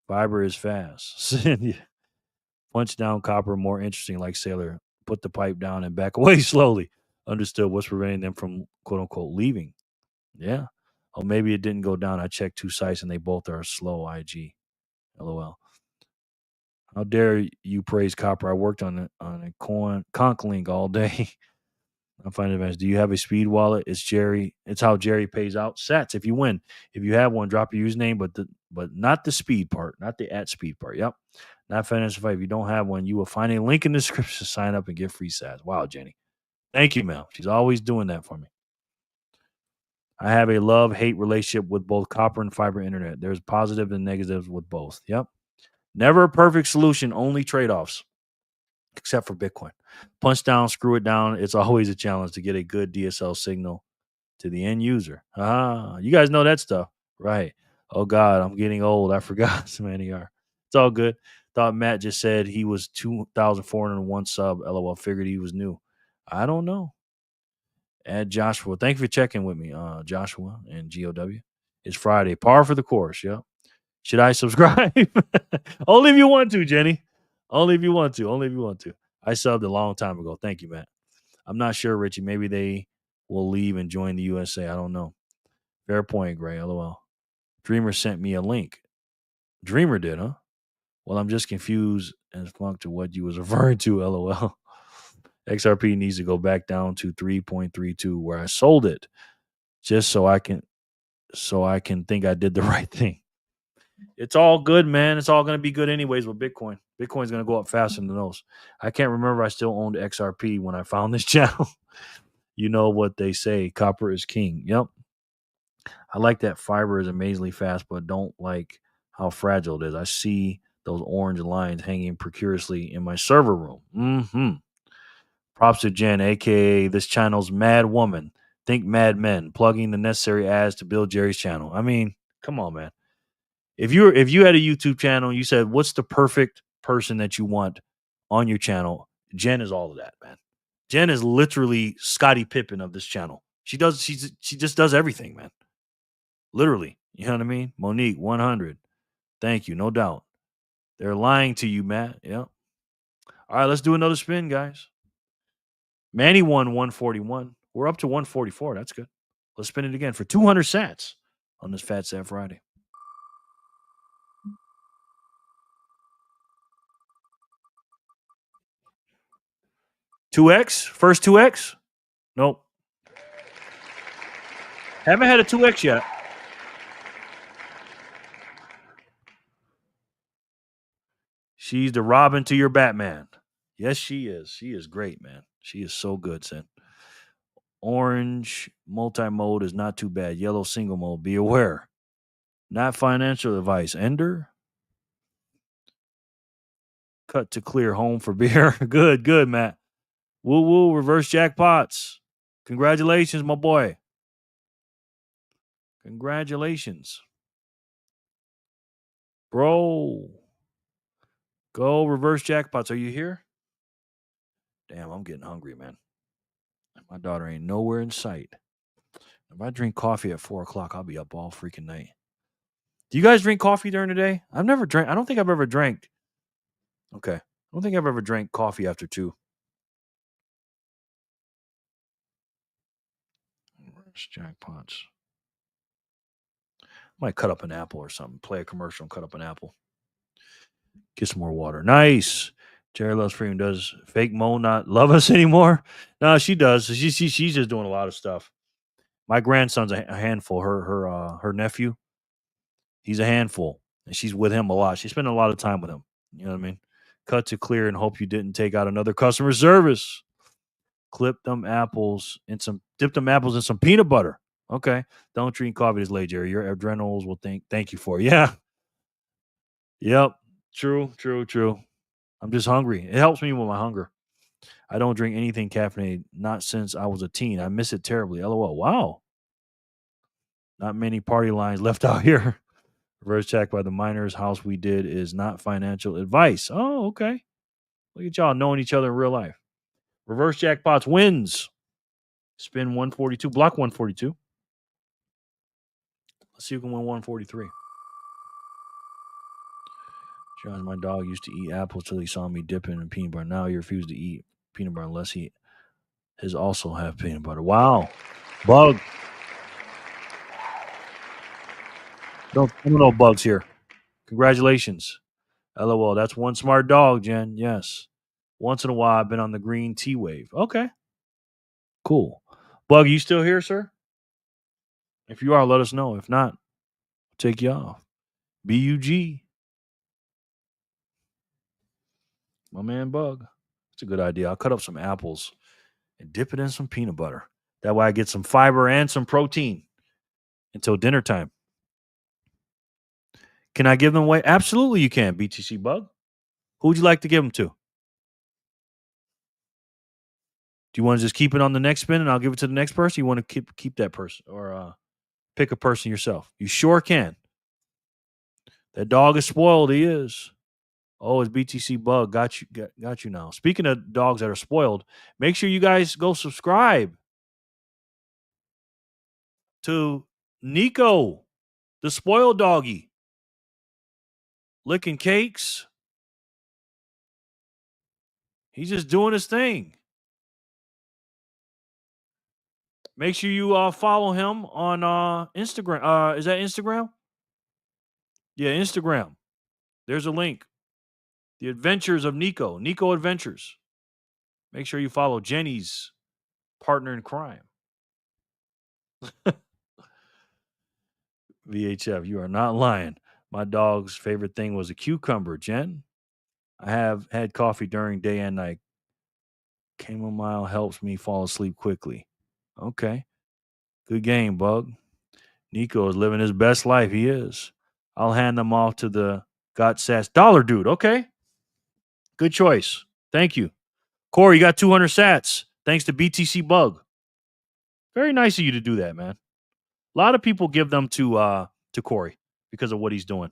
Fiber is fast. Sid, punch down copper, more interesting, like Sailor. Put the pipe down and back away slowly. Understood what's preventing them from, quote unquote, leaving. Yeah. Oh, maybe it didn't go down. I checked 2 sites, and they both are slow IG. LOL. How dare you praise copper? I worked on a conch link all day. I'm finding advantage. Do you have a speed wallet? It's how Jerry pays out sats if you win. If you have one, drop your username, but not the speed part, not the @speed part. Yep. Not financial fight. If you don't have one, you will find a link in the description to sign up and get free sats. Wow, Jenny. Thank you, ma'am. She's always doing that for me. I have a love-hate relationship with both copper and fiber internet. There's positive and negatives with both. Yep. Never a perfect solution, only trade-offs, except for Bitcoin. Punch down, screw it down. It's always a challenge to get a good DSL signal to the end user. You guys know that stuff, right? Oh, God, I'm getting old. I forgot so many are. It's all good. Thought Matt just said he was 2,401 sub. LOL, figured he was new. I don't know. Add Joshua. Thank you for checking with me, Joshua and GOW. It's Friday. Par for the course, yep. Should I subscribe? Only if you want to, Jenny. Only if you want to. Only if you want to. I subbed a long time ago. Thank you, Matt. I'm not sure, Richie. Maybe they will leave and join the USA. I don't know. Fair point, Gray. LOL. Dreamer sent me a link. Dreamer did, huh? Well, I'm just confused and funked to what you was referring to. LOL. XRP needs to go back down to 3.32 where I sold it, just so I can think I did the right thing. It's all good, man. It's all going to be good anyways with Bitcoin. Bitcoin's going to go up faster than those. I can't remember I still owned XRP when I found this channel. You know what they say, copper is king. Yep. I like that fiber is amazingly fast, but don't like how fragile it is. I see those orange lines hanging precariously in my server room. Mm-hmm. Props to Jen, a.k.a. this channel's mad woman. Think mad men, plugging the necessary ads to build Jerry's channel. I mean, come on, man. If you had a YouTube channel and you said, what's the perfect person that you want on your channel? Jen is all of that, man. Jen is literally Scottie Pippen of this channel. She just does everything, man. Literally. You know what I mean? Monique, 100. Thank you. No doubt. They're lying to you, Matt. Yep. All right, let's do another spin, guys. Manny won 141. We're up to 144. That's good. Let's spin it again for 200 sats on this Fat Sat Friday. 2x? First 2x? Nope. Haven't had a 2x yet. She's the Robin to your Batman. Yes, she is. She is great, man. She is so good, Sin. Orange multi-mode is not too bad. Yellow single mode, be aware. Not financial advice. Ender? Cut to clear home for beer. Good, Matt. Woo, reverse jackpots. Congratulations, my boy. Congratulations. Bro. Go reverse jackpots. Are you here? Damn, I'm getting hungry, man. My daughter ain't nowhere in sight. If I drink coffee at 4 o'clock, I'll be up all freaking night. Do you guys drink coffee during the day? I've never drank. I don't think I've ever drank. Okay. I don't think I've ever drank coffee after 2. Reverse jackpots. Might cut up an apple or something. Play a commercial and cut up an apple. Get some more water. Nice. Jerry Loves Freedom. Does fake Mo not love us anymore? No, she does. She's just doing a lot of stuff. My grandson's a handful. Her nephew, he's a handful, and she's with him a lot. She's spending a lot of time with him. You know what I mean? Cut to clear and hope you didn't take out another customer service. Dip them apples in some peanut butter. Okay. Don't drink coffee this late, Jerry. Your adrenals will thank you for it. Yeah. Yep. True. I'm just hungry. It helps me with my hunger. I don't drink anything caffeinated, not since I was a teen. I miss it terribly. LOL. Wow. Not many party lines left out here. Reverse check by the miners. House we did is not financial advice. Oh, okay. Look at y'all knowing each other in real life. Reverse jackpots wins. Spin 142. Block 142. Let's see who can win 143. John, my dog used to eat apples till he saw me dipping in peanut butter. Now he refuses to eat peanut butter unless his also have peanut butter. Wow. Bug. No bugs here. Congratulations. LOL. That's one smart dog, Jen. Yes. Once in a while, I've been on the green tea wave. Okay. Cool. Bug, you still here, sir? If you are, let us know. If not, I'll take you off. BUG. My man Bug. It's a good idea. I'll cut up some apples and dip it in some peanut butter. That way I get some fiber and some protein until dinner time. Can I give them away? Absolutely you can, BTC Bug. Who would you like to give them to? Do you want to just keep it on the next spin and I'll give it to the next person? You want to keep that person or pick a person yourself? You sure can. That dog is spoiled. He is. Oh, it's BTC Bug. Got you now. Speaking of dogs that are spoiled, make sure you guys go subscribe to Nico, the spoiled doggy. Licking cakes. He's just doing his thing. Make sure you follow him on Instagram. Is that Instagram? Yeah, Instagram. There's a link. The Adventures of Nico. Nico Adventures. Make sure you follow Jenny's partner in crime. VHF, you are not lying. My dog's favorite thing was a cucumber, Jen. I have had coffee during day and night. Chamomile helps me fall asleep quickly. Okay. Good game, Bug. Nico is living his best life. He is. I'll hand them off to the Got Sats Dollar Dude. Okay. Good choice. Thank you. Corey, you got 200 sats. Thanks to BTC Bug. Very nice of you to do that, man. A lot of people give them to Corey because of what he's doing.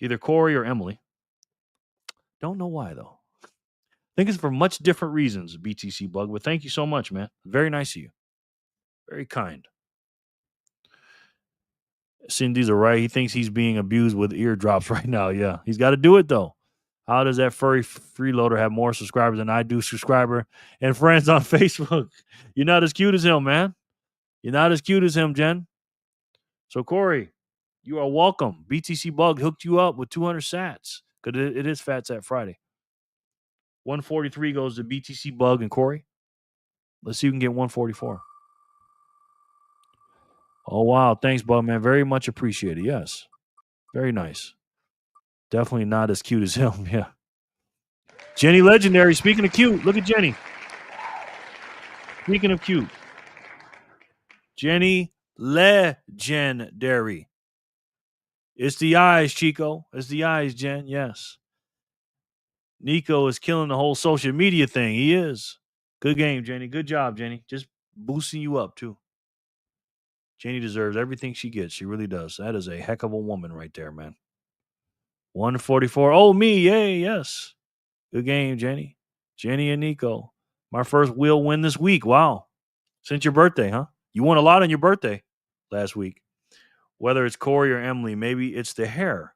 Either Corey or Emily. Don't know why, though. I think it's for much different reasons, BTC Bug. But thank you so much, man. Very nice of you. Very kind. Cindy's all right. He thinks he's being abused with eardrops right now. Yeah, he's got to do it, though. How does that furry freeloader have more subscribers than I do, subscriber and friends on Facebook? You're not as cute as him, man. You're not as cute as him, Jen. So, Corey, you are welcome. BTC Bug hooked you up with 200 sats because it is Fat Sat Friday. 143 goes to BTC Bug and Corey. Let's see who can get 144. Oh, wow. Thanks, Bug, man. Very much appreciated. Yes. Very nice. Definitely not as cute as him. Yeah. Jenny Legendary. Speaking of cute, look at Jenny. Speaking of cute. Jenny Legendary. It's the eyes, Chico. It's the eyes, Jen. Yes. Nico is killing the whole social media thing. He is. Good game, Jenny. Good job, Jenny. Just boosting you up, too. Jenny deserves everything she gets. She really does. That is a heck of a woman right there, man. 144. Oh, me. Yay. Yes. Good game, Jenny. Jenny and Nico. My first wheel win this week. Wow. Since your birthday, huh? You won a lot on your birthday last week. Whether it's Corey or Emily, maybe it's the hair.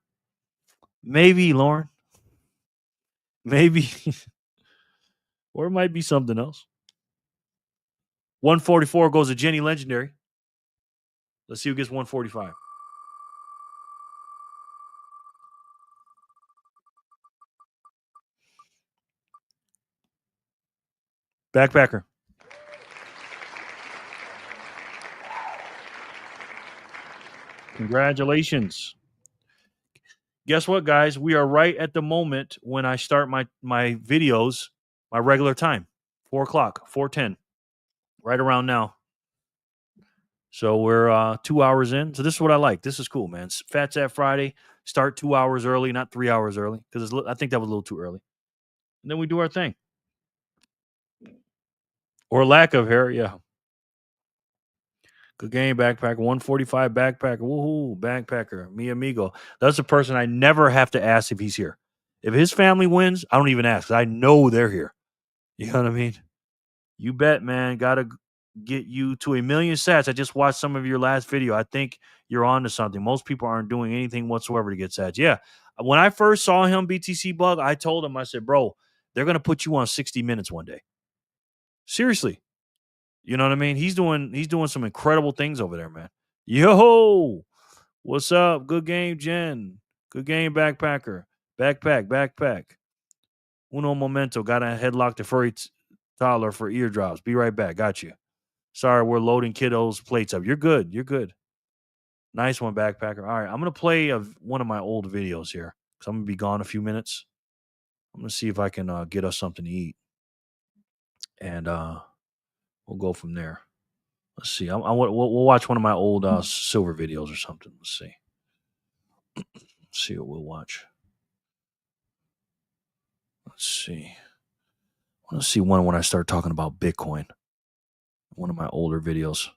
Maybe, Lauren. Maybe. Or it might be something else. 144 goes to Jenny Legendary. Let's see who gets 145. Backpacker. Congratulations. Guess what, guys? We are right at the moment when I start my videos, my regular time, 4 o'clock, 4:10, right around now. So we're 2 hours in. So this is what I like. This is cool, man. Phat's at Friday. Start 2 hours early, not 3 hours early, because I think that was a little too early. And then we do our thing. Or lack of hair, yeah. Good game, backpacker. 145 backpacker. Woohoo, backpacker. Mi amigo. That's a person I never have to ask if he's here. If his family wins, I don't even ask. I know they're here. You know what I mean? You bet, man. Gotta get you to 1 million sats. I just watched some of your last video. I think you're on to something. Most people aren't doing anything whatsoever to get sats. Yeah. When I first saw him, BTC Bug, I told him, I said, bro, they're gonna put you on 60 Minutes one day. Seriously. You know what I mean? He's doing some incredible things over there, man. Yo, what's up? Good game, Jen. Good game, backpacker. Backpack. Uno momento. Got a headlock to furry toddler for eardrops. Be right back. Got you. Sorry, we're loading kiddos' plates up. You're good. Nice one, backpacker. All right, I'm gonna play one of my old videos here because I'm gonna be gone a few minutes. I'm gonna see if I can get us something to eat, and we'll go from there. Let's see. We'll watch one of my old silver videos or something. Let's see. Let's see what we'll watch. Let's see. I want to see one when I start talking about Bitcoin. One of my older videos.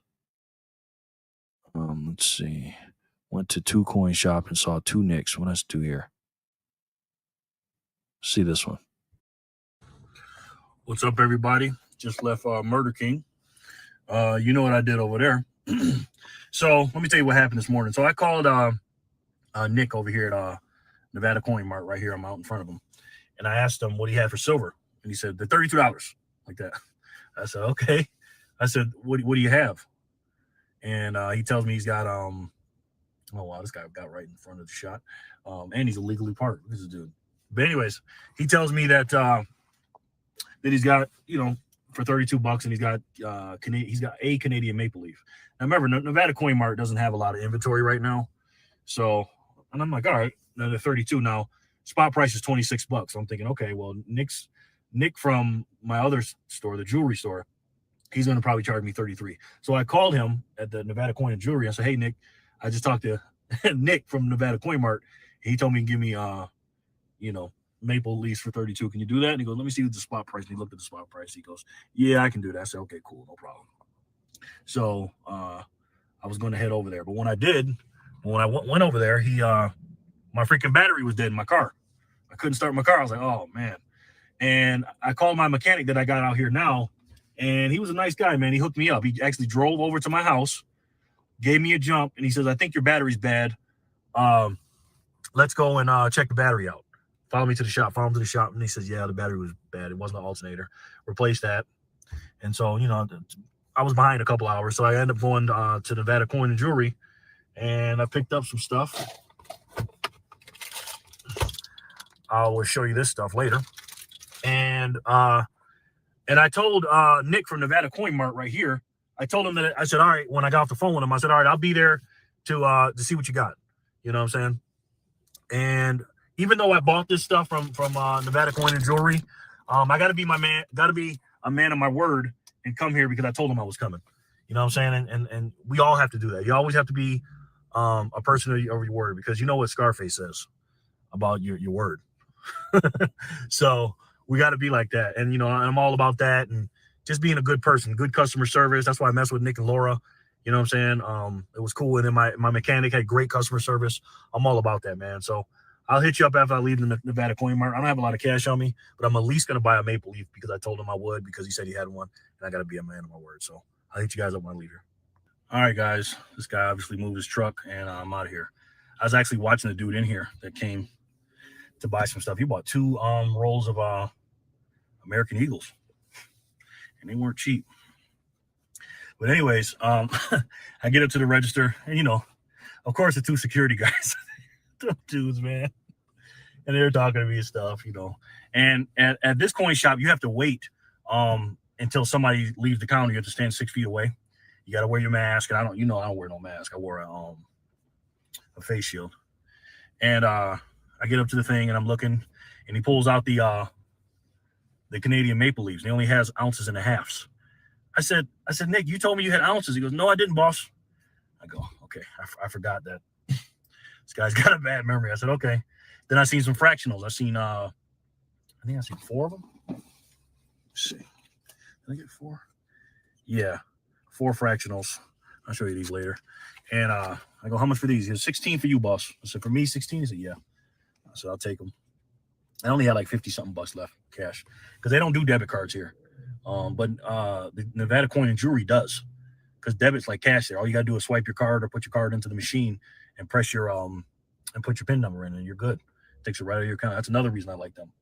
Let's see. Went to 2 coin shop and saw 2 nicks. What else do here? See this one. What's up, everybody? Just left Murder King. You know what I did over there. So let me tell you what happened this morning. So I called Nick over here at Nevada Coin Mart right here. I'm out in front of him. And I asked him what he had for silver. And he said, they're $32, like that. I said, okay. I said, what do you have? And he tells me he's got, oh, wow, this guy got right in front of the shot. And he's illegally parked. This is a dude. But anyways, he tells me that he's got, for $32, and he's got a Canadian maple leaf. Now remember, Nevada Coin Mart doesn't have a lot of inventory right now. So, and I'm like, all right, now they're 32 now. Spot price is $26. So I'm thinking, okay, well, Nick from my other store, the jewelry store, he's going to probably charge me 33. So I called him at the Nevada Coin and Jewelry. I said, hey, Nick, I just talked to Nick from Nevada Coin Mart. He told me to give me, maple leaves for 32. Can you do that? And he goes, let me see the spot price. And he looked at the spot price. He goes, yeah, I can do that. I said, okay, cool, no problem. So I was going to head over there. But when I went over there, my freaking battery was dead in my car. I couldn't start my car. I was like, oh, man. And I called my mechanic that I got out here now, and he was a nice guy, man. He hooked me up. He actually drove over to my house, gave me a jump, and he says, I think your battery's bad. Let's go and check the battery out. Follow me to the shop. Follow him to the shop. And he says, yeah, the battery was bad. It wasn't an alternator. Replace that. And so, I was behind a couple hours. So I ended up going to Nevada Coin and Jewelry, and I picked up some stuff. I will show you this stuff later. And I told Nick from Nevada Coin Mart right here, I told him that, I said, all right, when I got off the phone with him, I said, all right, I'll be there to see what you got. You know what I'm saying? And even though I bought this stuff from Nevada Coin and Jewelry, I got to be a man of my word and come here because I told him I was coming. You know what I'm saying? And we all have to do that. You always have to be a person of your word, because you know what Scarface says about your word. So we got to be like that. And, I'm all about that and just being a good person, good customer service. That's why I messed with Nick and Laura. You know what I'm saying? It was cool. And then my mechanic had great customer service. I'm all about that, man. So I'll hit you up after I leave the Nevada Coin Mart. I don't have a lot of cash on me, but I'm at least going to buy a maple leaf because I told him I would, because he said he had one, and I got to be a man of my word. So I'll hit you guys up when I leave here. All right, guys. This guy obviously moved his truck, and I'm out of here. I was actually watching the dude in here that came to buy some stuff. He bought 2 rolls of American Eagles, and they weren't cheap. But anyways, I get up to the register, and of course the 2 security guys, those dudes, man, and they're talking to me and stuff, And at this coin shop, you have to wait until somebody leaves the counter. You have to stand 6 feet away. You got to wear your mask, and I don't wear no mask. I wore a face shield, and I get up to the thing, and I'm looking, and he pulls out the Canadian maple leaves. He only has ounces and a halves. I said, Nick, you told me you had ounces. He goes, no, I didn't, boss. I go, okay, I forgot that this guy's got a bad memory. I said, okay. Then I seen some fractionals. I seen, I think I seen 4 of them. Let's see. Did I get 4? Yeah, 4 fractionals. I'll show you these later. And I go, how much for these? He said, 16 for you, boss. I said, for me, 16? He said, yeah. I said, I'll take them. I only had like 50-something bucks left cash because they don't do debit cards here. But the Nevada Coin and Jewelry does, because debit's like cash there. All you got to do is swipe your card or put your card into the machine and press your and put your PIN number in, and you're good. It takes it right out of your account. That's another reason I like them.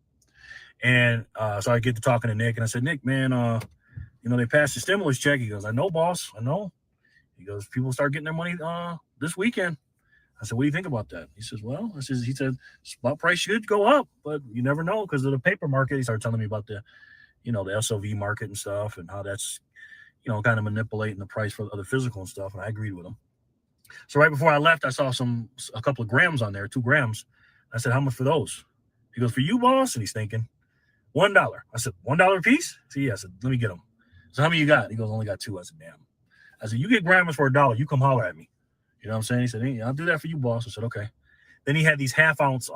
And so I get to talking to Nick, and I said, Nick, man, they passed the stimulus check. He goes, I know, boss, I know. He goes, people start getting their money this weekend. I said, what do you think about that? He says, well, he said, spot price should go up, but you never know because of the paper market. He started telling me about the SOV market and stuff, and how that's, kind of manipulating the price for the physical and stuff. And I agreed with him. So right before I left, I saw a couple of grams on there, 2 grams. I said, how much for those? He goes, for you, boss? And he's thinking, $1. I said, $1 a piece? So yeah, I said, let me get them. So how many you got? He goes, only got 2. I said, damn. I said, you get grams for $1, you come holler at me. You know what I'm saying? He said, hey, I'll do that for you, boss. I said, okay. Then he had these half-ounce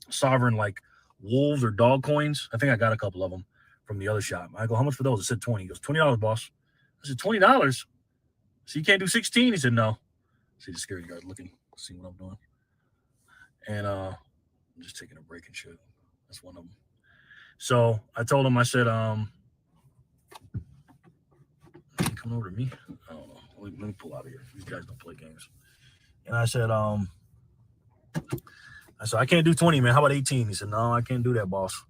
sovereign, like, wolves or dog coins. I think I got a couple of them from the other shop. I go, how much for those? I said, 20. He goes, $20, boss. I said, $20? So you can't do 16? He said, no. See the security guard looking, see what I'm doing. And I'm just taking a break and shit. That's one of them. So I told him, I said, coming over to me? I don't know. Let me pull out of here. These guys don't play games. And I said, I can't do 20, man. How about 18? He said, no, I can't do that, boss.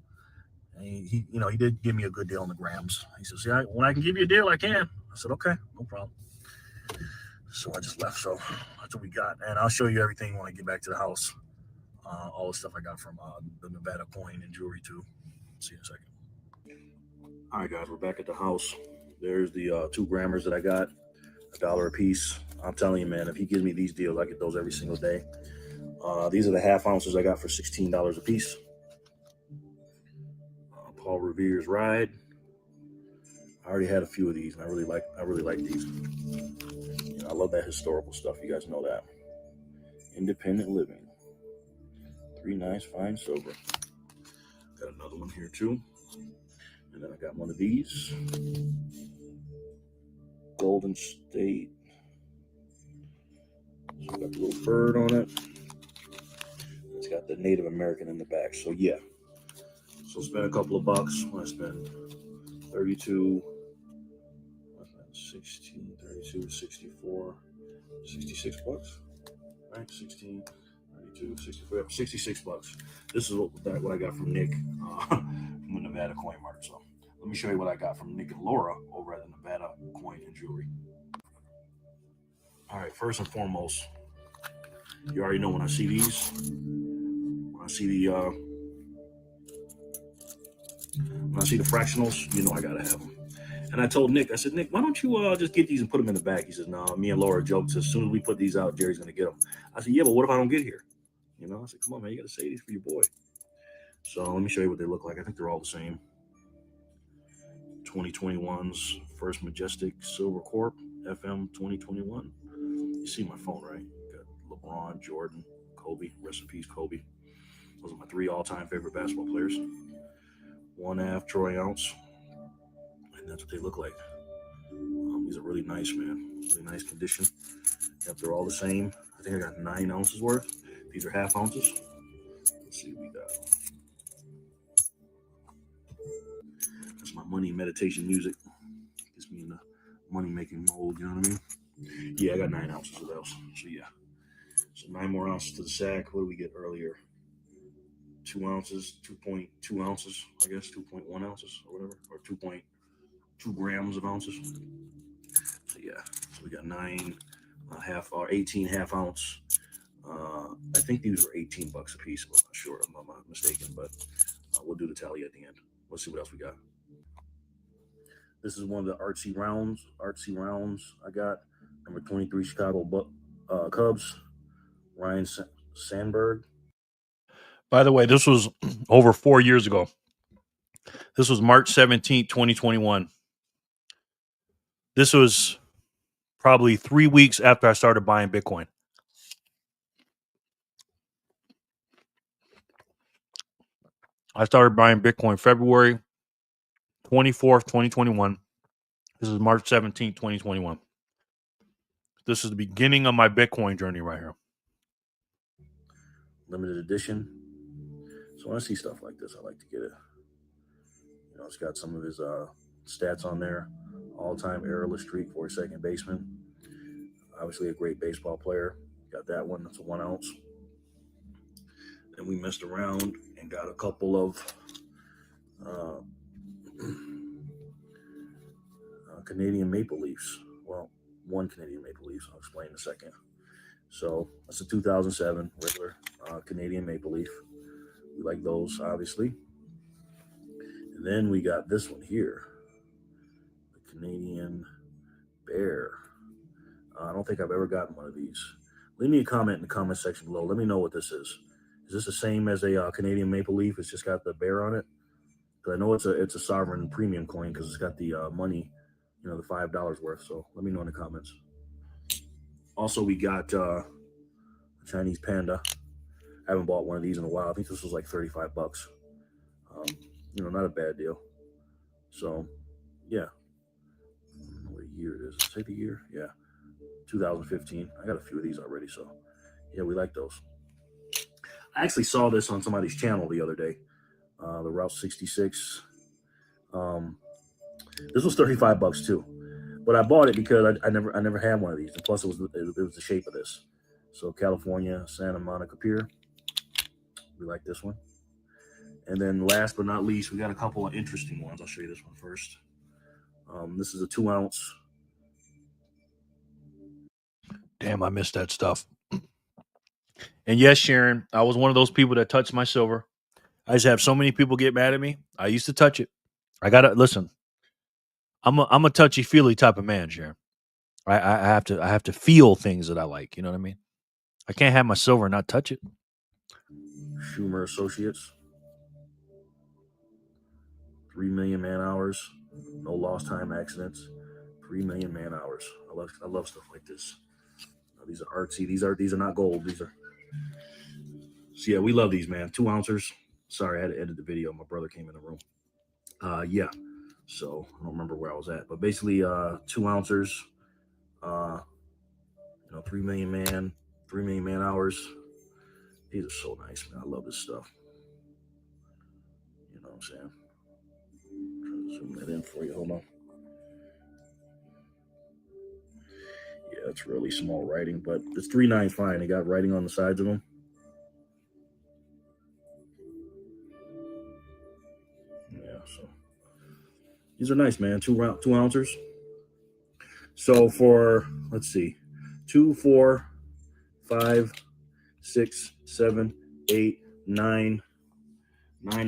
And he did give me a good deal on the grams. He said, see, when I can give you a deal, I can. I said, okay, no problem. So I just left. So that's what we got. And I'll show you everything when I get back to the house. All the stuff I got from the Nevada Coin and Jewelry, too. See you in a second. All right, guys, we're back at the house. There's the 2 grammers that I got, $1 a piece. I'm telling you, man, if he gives me these deals, I get those every single day. These are the half ounces I got for $16 a piece. Paul Revere's Ride. I already had a few of these, and I really like these. I love that historical stuff. You guys know that. Independent Living. 3 nice, fine, sober. Got another one here too. And then I got one of these. Golden State. So got the little bird on it. It's got the Native American in the back. So yeah. So spend a couple of bucks. When I spend 32, 16, 32, 64, 66 bucks. Right? 16, 32, 64, 66 bucks. This is what I got from Nick from the Nevada Coin Mart. So let me show you what I got from Nick and Laura over at the Nevada Coin and Jewelry. All right, first and foremost, you already know when I see these, when I see the fractionals, you know I gotta have them. And I told Nick, I said, Nick, why don't you just get these and put them in the bag? He says, no, me and Laura joked, as soon as we put these out, Jerry's gonna get them. I said, yeah, but what if I don't get here? I said, come on, man, you gotta say these for your boy. So let me show you what they look like. I think they're all the same. 2021's First Majestic Silver Corp, FM 2021. You see my phone, right? Got LeBron, Jordan, Kobe, rest in peace, Kobe. Those are my 3 all-time favorite basketball players. 1/2 troy ounce. And that's what they look like. These are really nice, man. Really nice condition. Yep, they're all the same. I think I got 9 ounces worth. These are half ounces. Let's see what we got. That's my money meditation music. Gets me in the money-making mode, you know what I mean? Yeah, I got 9 ounces of those. So yeah. So 9 more ounces to the sack. What did we get earlier? 2 ounces, 2.2 ounces, I guess, 2.1 ounces or whatever, or 2.2 grams of ounces. So yeah, so we got 9 half or 18 half ounce. I think these were $18 a piece. I'm not sure. I'm not mistaken, but we'll do the tally at the end. Let's see what else we got. This is one of the artsy rounds I got. Number 23 Chicago Cubs, Ryan Sandberg. By the way, this was over 4 years ago. This was March 17th, 2021. This was probably 3 weeks after I started buying Bitcoin. I started buying Bitcoin February 24th, 2021. This is March 17th, 2021. This is the beginning of my Bitcoin journey right here. Limited edition. So when I see stuff like this, I like to get it. You know, it's got some of his stats on there. All-time errorless streak for a second baseman. Obviously a great baseball player. Got that one. That's a 1 ounce. Then we messed around and got a couple of Canadian Maple Leafs. Well, one Canadian Maple Leafs. I'll explain in a second. So that's a 2007 regular Canadian Maple Leaf. We like those, obviously. And then we got this one here, the Canadian Bear. I don't think I've ever gotten one of these. Leave me a comment in the comment section below. Let me know what this is. Is this the same as a Canadian Maple Leaf? It's just got the bear on it. Because I know it's a sovereign premium coin because it's got the money, you know, the $5 worth. So let me know in the comments. Also, we got a Chinese panda. I haven't bought one of these in a while. I think this was like $35. You know, not a bad deal. So, yeah. I don't know what year it is. Say the year? Yeah. 2015. I got a few of these already. So, yeah, we like those. I actually saw this on somebody's channel the other day. The Route 66. This was $35 too. But I bought it because I never had one of these. And plus, it was the shape of this. So, California, Santa Monica Pier. We like this one. And then last but not least, we got a couple of interesting ones. I'll show you this one first. This is a 2 ounce. Damn, I missed that stuff. And yes, Sharon, I was one of those people that touched my silver. I just have so many people get mad at me. I used to touch it. I gotta listen. I'm a touchy feely type of man, Sharon. I have to feel things that I like. You know what I mean? I can't have my silver and not touch it. Schumer Associates. 3 million man hours. No lost time accidents. 3 million man hours. I love stuff like this. These are artsy. These are not gold. These are. So yeah, we love these, man. 2 ounces. Sorry, I had to edit the video. My brother came in the room. Yeah. So I don't remember where I was at, but basically 2 ounces. 3 million man hours. These are so nice, man. I love this stuff. You know what I'm saying? I'm trying to zoom that in for you. Hold on. Yeah, it's really small writing, but it's 3.9 fine. They got writing on the sides of them. Yeah, so these are nice, man. 2 ounces. So for, let's see, 2, 4, 5, 6, 7, 8, 9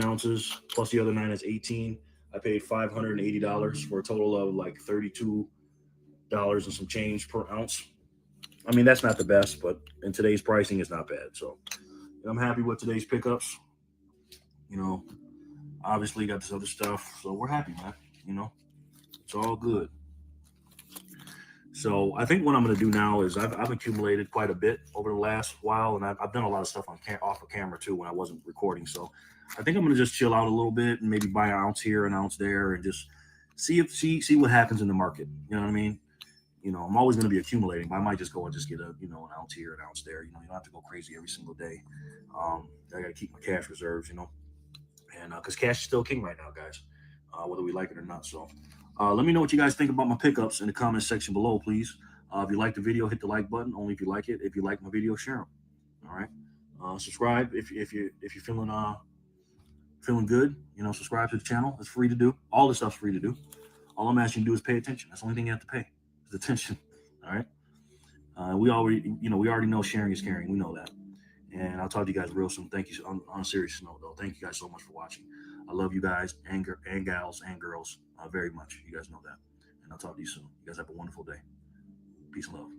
ounces plus the other 9 is 18. I paid $580 for a total of like $32 and some change per ounce. I mean, that's not the best, but in today's pricing, it's not bad. So I'm happy with today's pickups. You know, obviously got this other stuff, so we're happy, man. You know, it's all good. So I think what I'm going to do now is I've accumulated quite a bit over the last while, and I've done a lot of stuff off of camera too when I wasn't recording. So I think I'm going to just chill out a little bit and maybe buy an ounce here, an ounce there, and just see what happens in the market. You know what I mean? You know, I'm always going to be accumulating, but I might just go and just get an ounce here, an ounce there. You know, you don't have to go crazy every single day. I got to keep my cash reserves, you know, and because cash is still king right now, guys, whether we like it or not. So let me know what you guys think about my pickups in the comment section below, please. If you like the video, hit the like button. Only if you like it. If you like my video, share them. All right. Subscribe if you're feeling good. You know, subscribe to the channel. It's free to do. All this stuff's free to do. All I'm asking you to do is pay attention. That's the only thing you have to pay. Is attention. All right. We already know sharing is caring. We know that. And I'll talk to you guys real soon. Thank you. On a serious note, though, thank you guys so much for watching. I love you guys and gals and girls very much. You guys know that. And I'll talk to you soon. You guys have a wonderful day. Peace and love.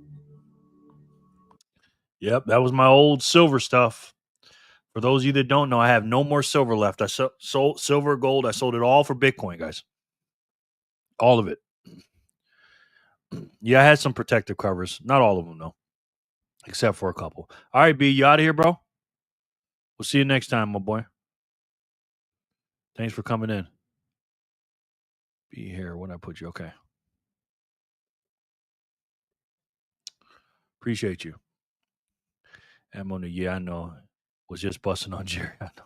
Yep, that was my old silver stuff. For those of you that don't know, I have no more silver left. I sold silver, gold. I sold it all for Bitcoin, guys. All of it. Yeah, I had some protective covers. Not all of them, though, except for a couple. All right, B, you out of here, bro? We'll see you next time, my boy. Thanks for coming in. Be here when I put you. Okay. Appreciate you. Ammo, yeah, I know. Was just busting on Jerry. I know.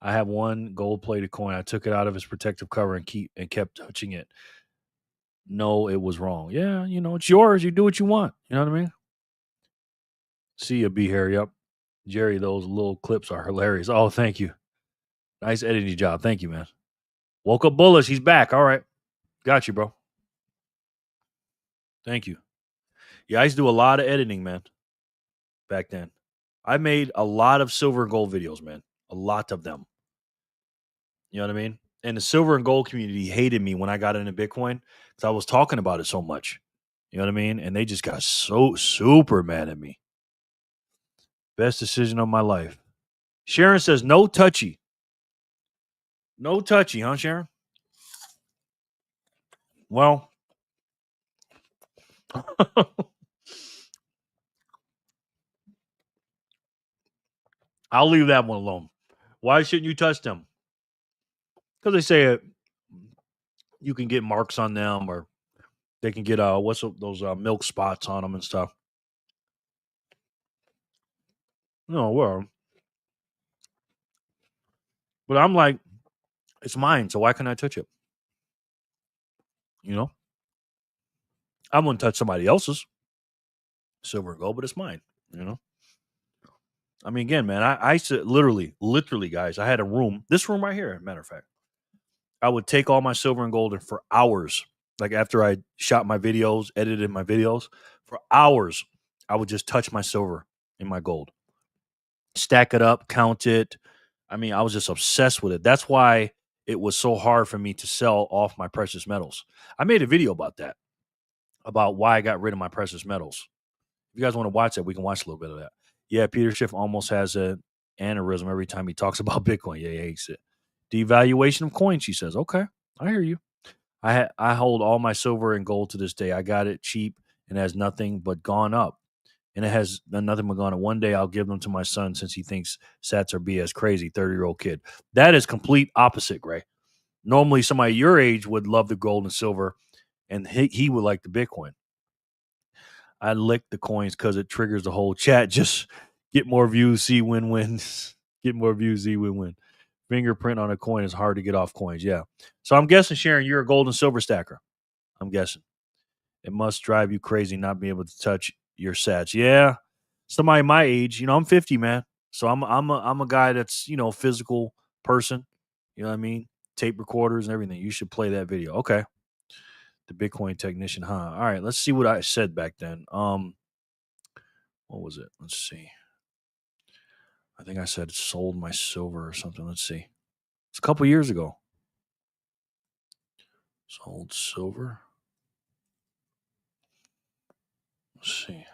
I have one gold-plated coin. I took it out of his protective cover and kept touching it. No, it was wrong. Yeah, it's yours. You do what you want. You know what I mean? See you, be here. Yep. Jerry, those little clips are hilarious. Oh, thank you. Nice editing job. Thank you, man. Woke up bullish. He's back. All right. Got you, bro. Thank you. Yeah, I used to do a lot of editing, man, back then. I made a lot of silver and gold videos, man. A lot of them. You know what I mean? And the silver and gold community hated me when I got into Bitcoin because I was talking about it so much. You know what I mean? And they just got so super mad at me. Best decision of my life. Sharon says, no touchy. No touchy, huh, Sharon? Well, I'll leave that one alone. Why shouldn't you touch them? Because they say you can get marks on them, or they can get those milk spots on them and stuff. No, well, but I'm like, it's mine, so why can't I touch it? I wouldn't touch somebody else's silver and gold, but it's mine. I mean, again, man, I used to literally, guys, I had a room, this room right here, as a matter of fact. I would take all my silver and gold and for hours, like after I shot my videos, edited my videos, for hours, I would just touch my silver and my gold, stack it up, count it. I mean, I was just obsessed with it. That's why it was so hard for me to sell off my precious metals. I made a video about that, about why I got rid of my precious metals. If you guys want to watch that, we can watch a little bit of that. Yeah, Peter Schiff almost has an aneurysm every time he talks about Bitcoin. Yeah, he hates it. Devaluation of coins, she says. Okay, I hear you. I hold all my silver and gold to this day. I got it cheap and has nothing but gone up. And it has nothing but gone up. One day I'll give them to my son since he thinks sats are BS. Crazy 30-year-old kid. That is complete opposite, Gray. Normally somebody your age would love the gold and silver, and he would like the Bitcoin. I lick the coins because it triggers the whole chat. Just get more views, see win-win. Get more views, see win-win. Fingerprint on a coin is hard to get off coins. Yeah. So I'm guessing, Sharon, you're a gold and silver stacker. I'm guessing. It must drive you crazy not being able to touch your sats. Yeah. Somebody my age, I'm 50, man. So I'm a guy that's, physical person. You know what I mean? Tape recorders and everything. You should play that video. Okay. The Bitcoin technician, huh? All right, let's see what I said back then. What was it? Let's see. I think I said sold my silver or something. Let's see. It's a couple years ago. Sold silver. Let's see.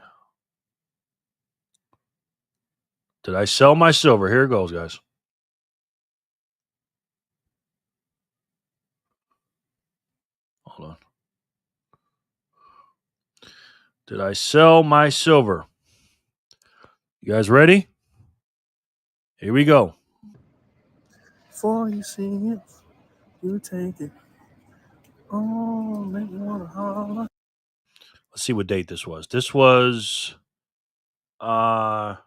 Did I sell my silver? Here it goes, guys. Hold on. Did I sell my silver? You guys ready? Here we go. Before you see it, you take it. Oh, make me wanna holler. Let's see what date this was. This was November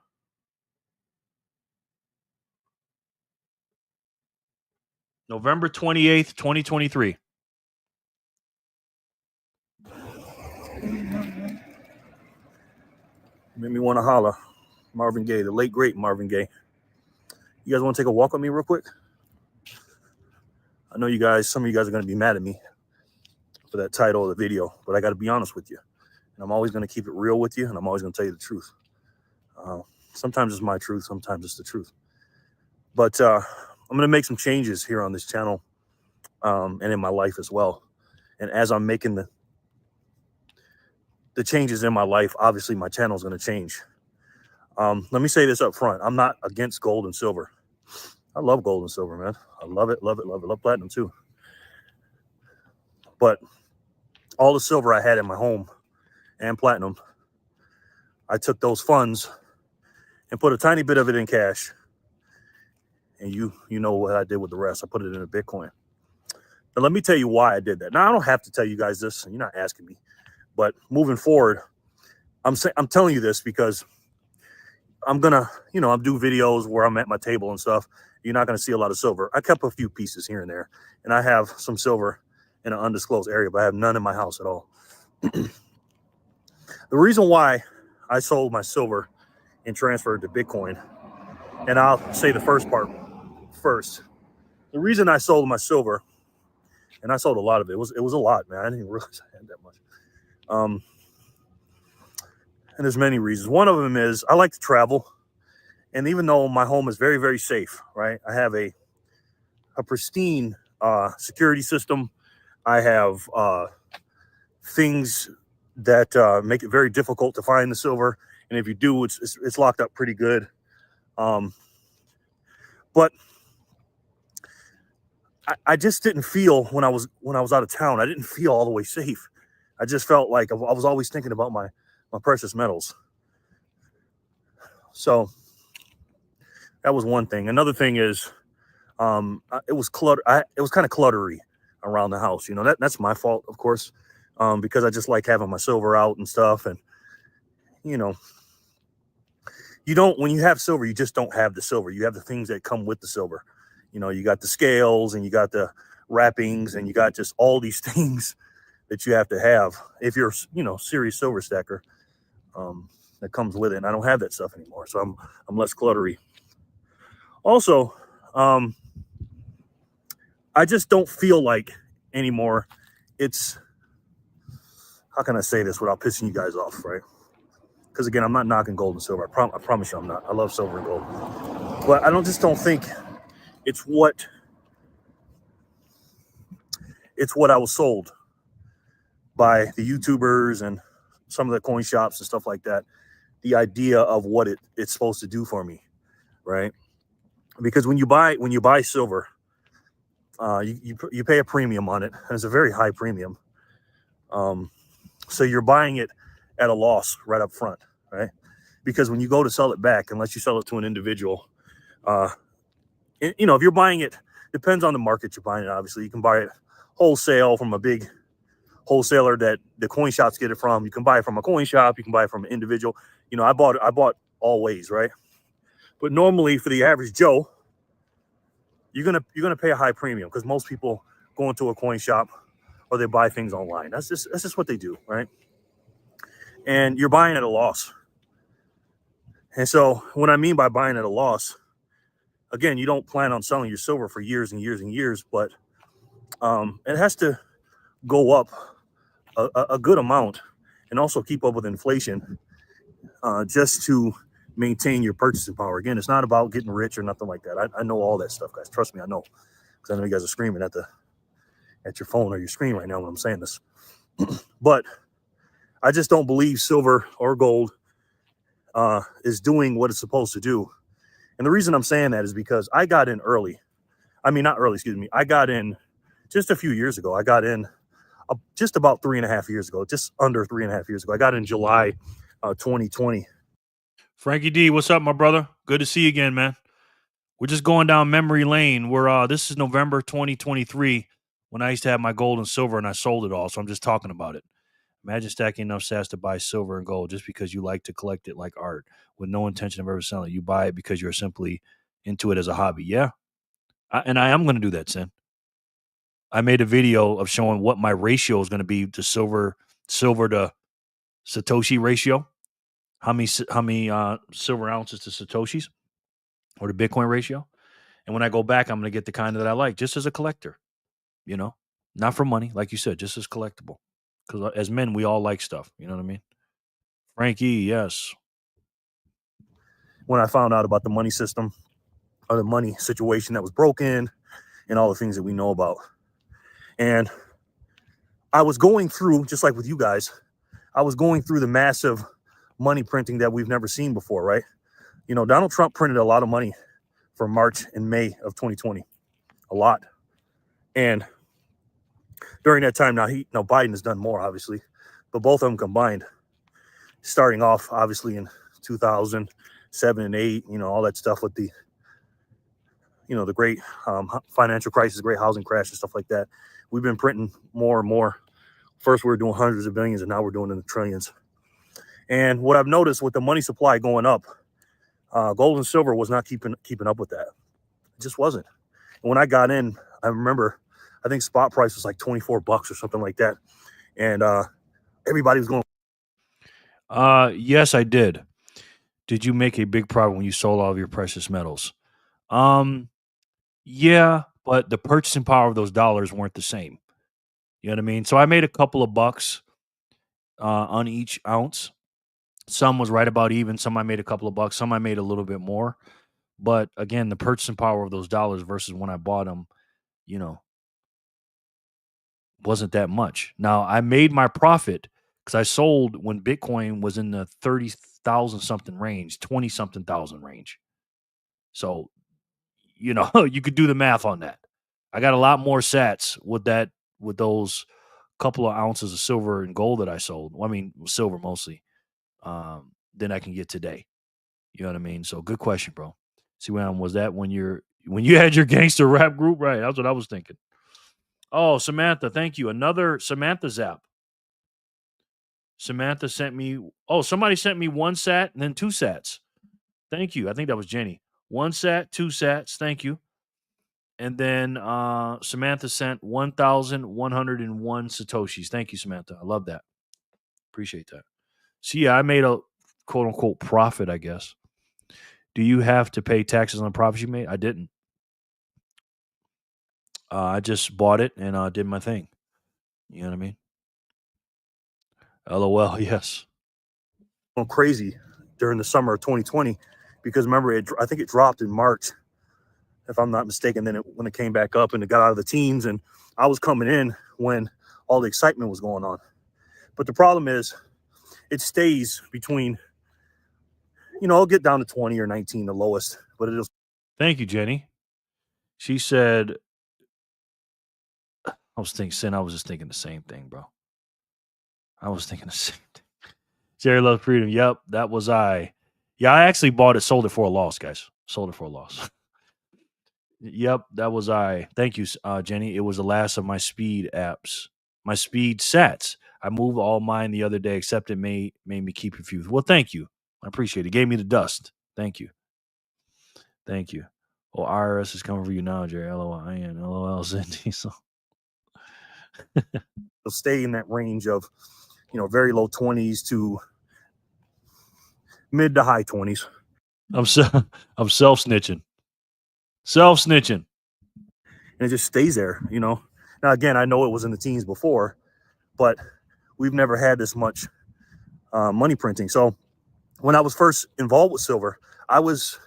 28th, 2023. Made me want to holler. Marvin Gaye, the late, great Marvin Gaye. You guys want to take a walk with me real quick? I know some of you guys are going to be mad at me for that title of the video, but I got to be honest with you. And I'm always going to keep it real with you, and I'm always going to tell you the truth. Sometimes it's my truth, sometimes it's the truth. But I'm going to make some changes here on this channel and in my life as well. And as I'm making the changes in my life, obviously my channel is going to change. Let me say this up front. I'm not against gold and silver. I love gold and silver, man. I love it, love it, love it. Love platinum too. But all the silver I had in my home and platinum, I took those funds and put a tiny bit of it in cash. And you know what I did with the rest. I put it in a Bitcoin. Now, let me tell you why I did that. Now, I don't have to tell you guys this, and you're not asking me. But moving forward, I'm telling you this because I'm gonna, I'm do videos where I'm at my table and stuff. You're not gonna see a lot of silver. I kept a few pieces here and there, and I have some silver in an undisclosed area, but I have none in my house at all. The reason why I sold my silver and transferred to Bitcoin, and I'll say the first part first. The reason I sold my silver, and I sold a lot of it, it was a lot, man. I didn't even realize I had that much. And there's many reasons. One of them is I like to travel. And even though my home is very, very safe, right? I have a pristine security system. I have things that make it very difficult to find the silver. And if you do, it's locked up pretty good. But I just didn't feel when I was out of town, I didn't feel all the way safe. I just felt like I was always thinking about my precious metals. So that was one thing. Another thing is it was clutter. It was kind of cluttery around the house. That's my fault, of course, because I just like having my silver out and stuff. And you don't, when you have silver, you just don't have the silver. You have the things that come with the silver. You got the scales and you got the wrappings and you got just all these things that you have to have if you're, serious silver stacker. That comes with it. And I don't have that stuff anymore, so I'm less cluttery. Also, I just don't feel like anymore. It's, how can I say this without pissing you guys off, right? Because again, I'm not knocking gold and silver. I promise you I'm not. I love silver and gold. But I don't think it's what I was sold by the YouTubers and some of the coin shops and stuff like that. The idea of what it's supposed to do for me, right? Because when you buy silver, you pay a premium on it, and it's a very high premium. So you're buying it at a loss right up front, right? Because when you go to sell it back, unless you sell it to an individual, if you're buying it, depends on the market you're buying it. Obviously, you can buy it wholesale from a big wholesaler that the coin shops get it from. You can buy it from a coin shop. You can buy it from an individual. I bought all ways, right? But normally for the average Joe, you're gonna pay a high premium because most people go into a coin shop or they buy things online. That's just what they do, right? And you're buying at a loss. And so what I mean by buying at a loss, again, you don't plan on selling your silver for years and years and years, but it has to go up a good amount and also keep up with inflation just to maintain your purchasing power. Again, it's not about getting rich or nothing like that. I know all that stuff, guys. Trust me, I know. Because I know you guys are screaming at your phone or your screen right now when I'm saying this. But I just don't believe silver or gold is doing what it's supposed to do. And the reason I'm saying that is because I got in early. I mean, not early, excuse me. I got in just a few years ago. I got in just about 3.5 years ago, just under 3.5 years ago. I got in July 2020. Frankie D, what's up, my brother? Good to see you again, man. We're just going down memory lane. This is November 2023 when I used to have my gold and silver and I sold it all. So I'm just talking about it. Imagine stacking enough sats to buy silver and gold just because you like to collect it like art with no intention of ever selling it. You buy it because you're simply into it as a hobby. Yeah. I am going to do that, Sin. I made a video of showing what my ratio is going to be to silver to Satoshi ratio. How many silver ounces to Satoshis or the Bitcoin ratio. And when I go back, I'm going to get the kind that I like just as a collector, not for money. Like you said, just as collectible. Because as men, we all like stuff. You know what I mean? Frankie, yes. When I found out about the money system or the money situation that was broken and all the things that we know about. And I was going through, just like with you guys, I was going through the massive money printing that we've never seen before, right? Donald Trump printed a lot of money for March and May of 2020. A lot. And during that time. Now Biden has done more, obviously, but both of them combined, starting off obviously in 2007 and 8, all that stuff with the, the great financial crisis, great housing crash and stuff like that. We've been printing more and more. First we were doing hundreds of billions, and now we're doing in the trillions. And what I've noticed with the money supply going up, gold and silver was not keeping up with that. It just wasn't. And when I got in, I remember, I think spot price was like $24 or something like that. And everybody was going. Yes, I did. Did you make a big profit when you sold all of your precious metals? Yeah, but the purchasing power of those dollars weren't the same. You know what I mean? So I made a couple of bucks on each ounce. Some was right about even. Some I made a couple of bucks. Some I made a little bit more. But again, the purchasing power of those dollars versus when I bought them, wasn't that much. Now, I made my profit because I sold when Bitcoin was in the 30,000 something range, 20 something thousand range. So, you could do the math on that. I got a lot more sats with those couple of ounces of silver and gold that I sold. Well, I mean, silver mostly, than I can get today. You know what I mean? So good question, bro. See, was that when you had your gangster rap group? Right. That's what I was thinking. Oh, Samantha, thank you. Another Samantha zap. Samantha sent me, somebody sent me 1 sat and then 2 sats. Thank you. I think that was Jenny. 1 sat, 2 sats. Thank you. And then Samantha sent 1,101 Satoshis. Thank you, Samantha. I love that. Appreciate that. So, yeah, I made a quote unquote profit, I guess. Do you have to pay taxes on the profits you made? I didn't. I just bought it and did my thing. You know what I mean? LOL, yes. Going crazy during the summer of 2020 because remember, I think it dropped in March, if I'm not mistaken. Then when it came back up and it got out of the teens, and I was coming in when all the excitement was going on. But the problem is, it stays between, it'll get down to 20 or 19, the lowest, but it'll. Thank you, Jenny. She said, I was just thinking the same thing, bro. I was thinking the same thing. Jerry Loves Freedom. Yep, that was I. Yeah, I actually sold it for a loss, guys. Sold it for a loss. Yep, that was I. Thank you, Jenny. It was the last of my speed apps, my speed sats. I moved all mine the other day, except it made me keep confused. Well, thank you. I appreciate it. It gave me the dust. Thank you. Thank you. Oh, IRS is coming for you now, Jerry. LOIN. LOL, Cindy. So it'll stay in that range of, very low 20s to mid to high 20s. I'm self-snitching. And it just stays there, Now, again, I know it was in the teens before, but we've never had this much money printing. So when I was first involved with silver, I was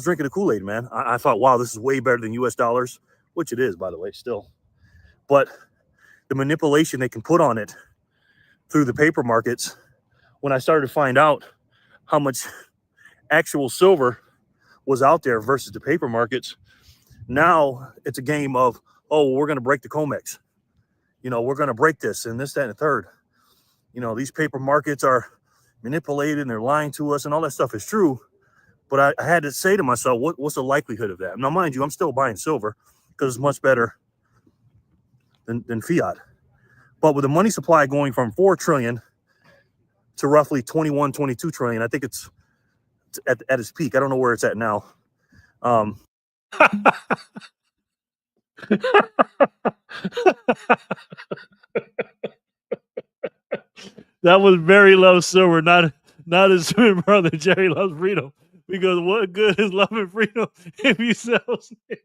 drinking the Kool-Aid, man. I thought, wow, this is way better than US dollars, which it is, by the way, still. But the manipulation they can put on it through the paper markets, when I started to find out how much actual silver was out there versus the paper markets, now it's a game of, we're going to break the COMEX. We're going to break this and this, that, and the third. These paper markets are manipulated and they're lying to us and all that stuff is true. But I had to say to myself, what's the likelihood of that? Now, mind you, I'm still buying silver because it's much better than fiat. But with the money supply going from 4 trillion to roughly 21, 22 trillion, I think it's at its peak. I don't know where it's at now. That was very low silver, not his twin brother Jerry Loves Freedom. Because what good is loving freedom if you sell snitch?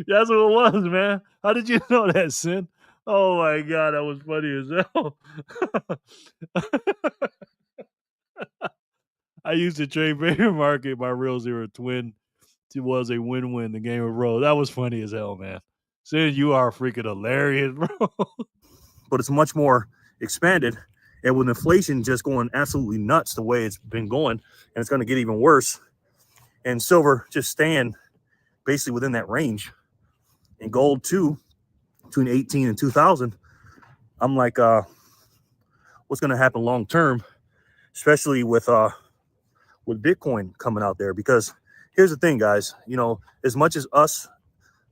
That's what it was, man. How did you know that, Sin? Oh my God, that was funny as hell. I used to trade paper market. My real zero twin. It was a win-win. The game of roll. That was funny as hell, man. Sin, you are freaking hilarious, bro. But it's much more expanded, and with inflation just going absolutely nuts the way it's been going, and it's going to get even worse, and silver just staying basically within that range, and gold too, between 18 and 2000, I'm like, what's going to happen long term, especially with Bitcoin coming out there? Because here's the thing, guys, you know, as much as us,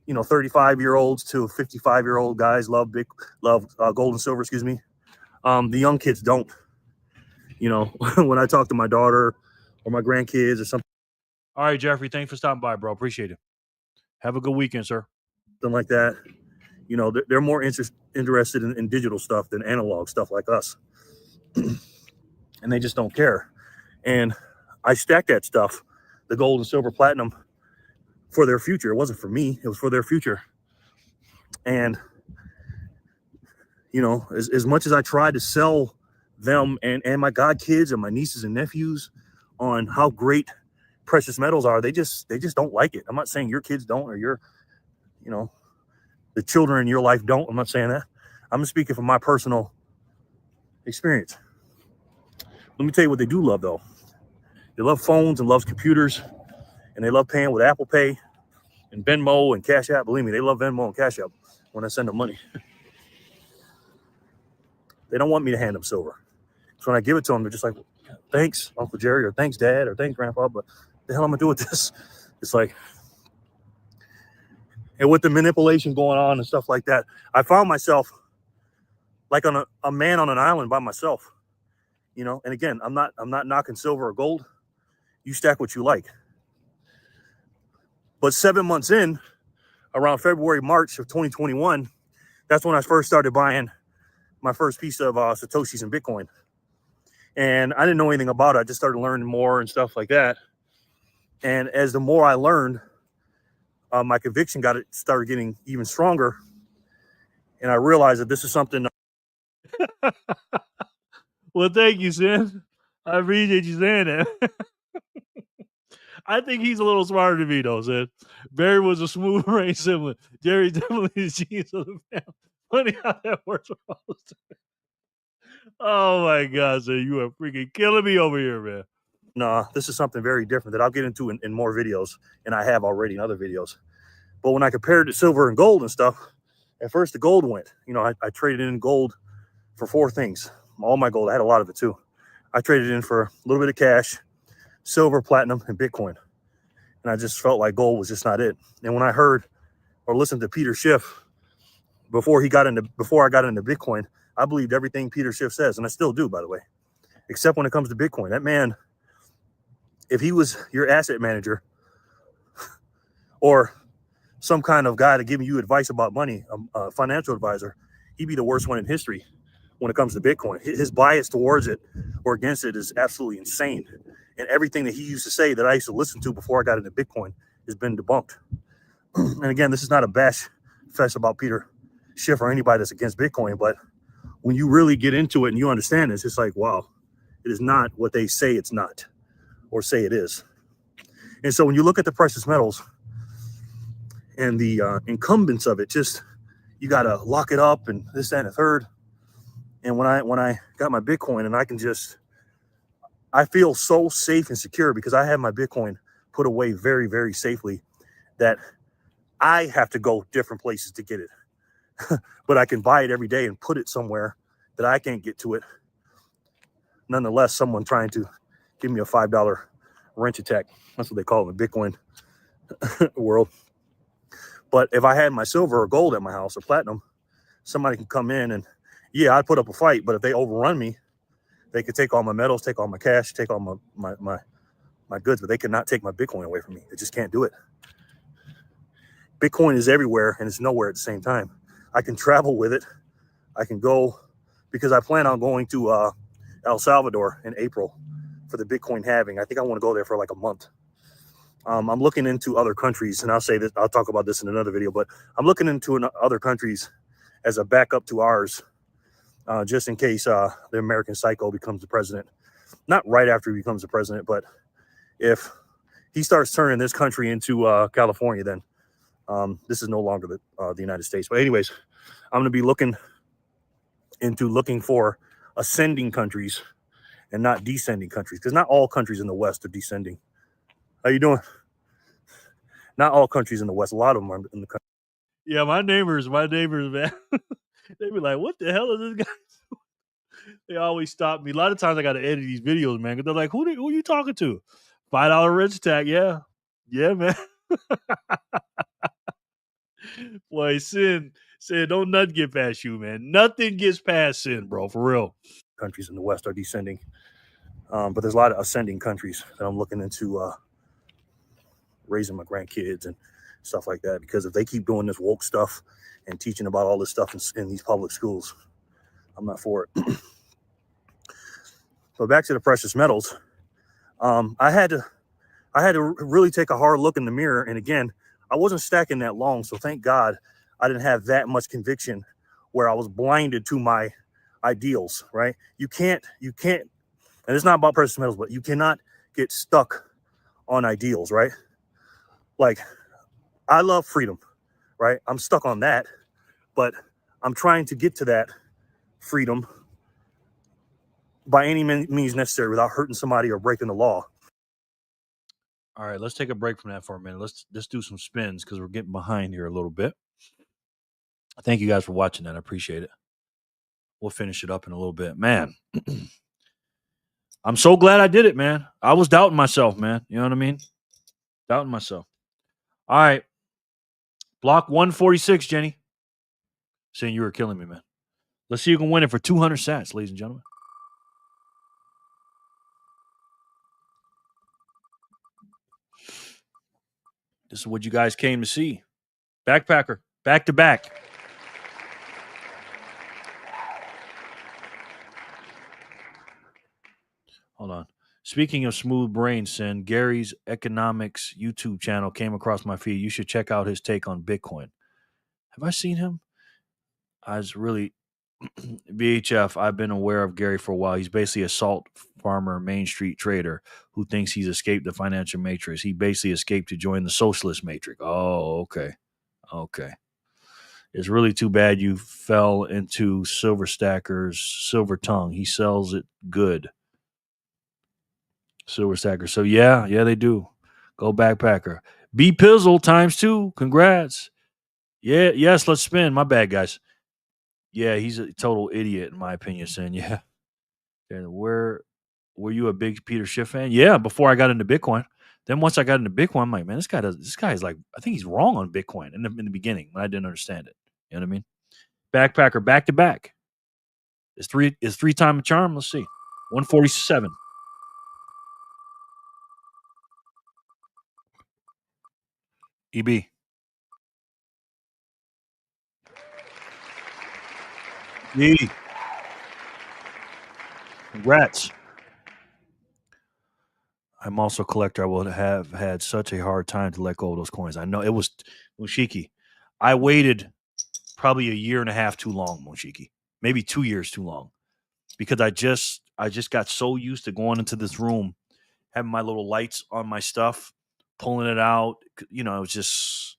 you know, 35-year-olds to 55-year-old guys love gold and silver, excuse me, the young kids don't. You know, when I talk to my daughter or my grandkids or something. All right, Jeffrey, thanks for stopping by, bro. Appreciate it. Have a good weekend, sir. Something like that. You know, they're more interested in digital stuff than analog stuff like us. And they just don't care. And I stacked that stuff, the gold and silver platinum, for their future. It wasn't for me. It was for their future. And, you know, as much as I tried to sell them and my godkids and my nieces and nephews on how great precious metals are, they just don't like it. I'm not saying your kids don't, or your, you know, the children in your life don't. I'm not saying that. I'm speaking from my personal experience. Let me tell you what they do love, though. They love phones and love computers, and they love paying with Apple Pay and Venmo and Cash App. Believe me, they love Venmo and Cash App when I send them money. They don't want me to hand them silver. So when I give it to them, they're just like, thanks, Uncle Jerry, or thanks, Dad, or thanks, Grandpa, but the hell am I going to do with this? It's like, and with the manipulation going on and stuff like that, I found myself like on a man on an island by myself, you know. And again, I'm not knocking silver or gold. You stack what you like. But 7 months in, around February, March of 2021, that's when I first started buying my first piece of Satoshis and Bitcoin. And I didn't know anything about it. I just started learning more and stuff like that. And as the more I learned, my conviction started getting even stronger. And I realized that this is something. Well, thank you, Sin. I appreciate you saying that. I think he's a little smarter than me, though, Sin. Barry was a smooth brain sibling. Jerry definitely is the genius of the family. Funny how that works. Oh my God, Sin, you are freaking killing me over here, man. No, this is something very different that I'll get into in more videos, and I have already in other videos. But when I compared it to silver and gold and stuff, at first the gold went. You know, I traded in gold for 4 things. All my gold, I had a lot of it too. I traded in for a little bit of cash, silver, platinum, and Bitcoin. And I just felt like gold was just not it. And when I heard or listened to Peter Schiff before I got into Bitcoin, I believed everything Peter Schiff says, and I still do, by the way, except when it comes to Bitcoin. That man, if he was your asset manager or some kind of guy to give you advice about money, a financial advisor, he'd be the worst one in history when it comes to Bitcoin. His bias towards it or against it is absolutely insane. And everything that he used to say that I used to listen to before I got into Bitcoin has been debunked. And again, this is not a bash fest about Peter Schiff or anybody that's against Bitcoin, but when you really get into it and you understand this, it's like, wow, it is not what they say it's not or say it is. And so when you look at the precious metals and the incumbents of it, just you got to lock it up and this, that, and the third. And when I got my Bitcoin, and I feel so safe and secure because I have my Bitcoin put away very, very safely that I have to go different places to get it. But I can buy it every day and put it somewhere that I can't get to it. Nonetheless, someone trying to give me a $5 wrench attack. That's what they call it in the Bitcoin world. But if I had my silver or gold at my house or platinum, somebody can come in and, yeah, I'd put up a fight. But if they overrun me, they could take all my metals, take all my cash, take all my goods, but they could not take my Bitcoin away from me. They just can't do it. Bitcoin is everywhere and it's nowhere at the same time. I can travel with it. I can go because I plan on going to El Salvador in April for the Bitcoin halving. I think I want to go there for like a month. I'm looking into other countries, and I'll talk about this in another video, but I'm looking into other countries as a backup to ours, just in case the American psycho becomes the president. Not right after he becomes the president, but if he starts turning this country into California, then this is no longer the United States. But anyways, I'm going to be looking for ascending countries and not descending countries, because not all countries in the West are descending. How you doing? Not all countries in the West. A lot of them are in the country. Yeah, my neighbors, man. They be like, what the hell is this guy? They always stop me. A lot of times I got to edit these videos, man. Because they're like, who are you talking to? $5 rich tag. Yeah. Yeah, man. Boy, Sin, don't nothing get past you, man. Nothing gets past Sin, bro, for real. Countries in the West are descending. But there's a lot of ascending countries that I'm looking into raising my grandkids and stuff like that. Because if they keep doing this woke stuff and teaching about all this stuff in these public schools, I'm not for it. But back to the precious metals, I had to really take a hard look in the mirror. And again, I wasn't stacking that long, so thank God I didn't have that much conviction where I was blinded to my ideals. Right? You can't, and it's not about precious metals, but you cannot get stuck on ideals. Right? Like, I love freedom. Right? I'm stuck on that, but I'm trying to get to that freedom by any means necessary without hurting somebody or breaking the law. All right, let's take a break from that for a minute. Let's do some spins because we're getting behind here a little bit. Thank you guys for watching that. I appreciate it. We'll finish it up in a little bit. Man, I'm so glad I did it, man. I was doubting myself, man. You know what I mean? Doubting myself. All right. Block 146, Jenny. Saying you were killing me, man. Let's see who can win it for 200 sats, ladies and gentlemen. This is what you guys came to see. Backpacker, back to back. Hold on. Speaking of smooth brains, Sin, Gary's economics YouTube channel came across my feed. You should check out his take on Bitcoin. Have I seen him? I was really VHF. I've been aware of Gary for a while. He's basically a salt farmer, Main Street trader who thinks he's escaped the financial matrix. He basically escaped to join the socialist matrix. Oh, okay. Okay. It's really too bad you fell into Silver Stacker's silver tongue. He sells it good. Silver Stacker. So yeah, they do. Go Backpacker. B Pizzle ×2. Congrats. Yeah, yes, let's spin. My bad, guys. Yeah, he's a total idiot in my opinion, saying, yeah. And were you a big Peter Schiff fan? Yeah, before I got into Bitcoin. Then once I got into Bitcoin, I'm like, man, this guy is like, I think he's wrong on Bitcoin in the beginning when I didn't understand it. You know what I mean? Backpacker back to back. It's three time a charm. Let's see. 147. EB. E. Congrats. I'm also a collector. I would have had such a hard time to let go of those coins. I know it was Moshiki. I waited probably a year and a half too long, Moshiki. Maybe 2 years too long. Because I just got so used to going into this room, having my little lights on my stuff, pulling it out. You know, it was just,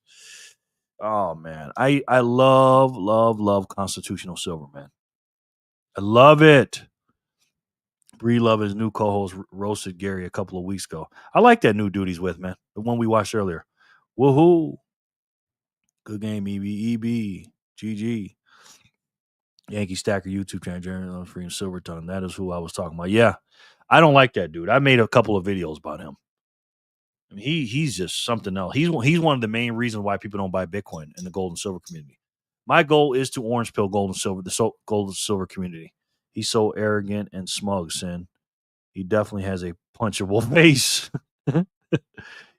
oh man. I love constitutional silver, man. I love it. Bree Love, his new co-host, roasted Gary a couple of weeks ago. I like that new dude he's with, man. The one we watched earlier. Woohoo. Good game, EB. GG. Yankee Stacker YouTube channel, jerrylovesfreedom Silverton. That is who I was talking about. Yeah. I don't like that dude. I made a couple of videos about him. I mean, he's just something else. He's one of the main reasons why people don't buy Bitcoin in the gold and silver community. My goal is to orange pill gold and silver, gold and silver community. He's so arrogant and smug, Sin. He definitely has a punchable face.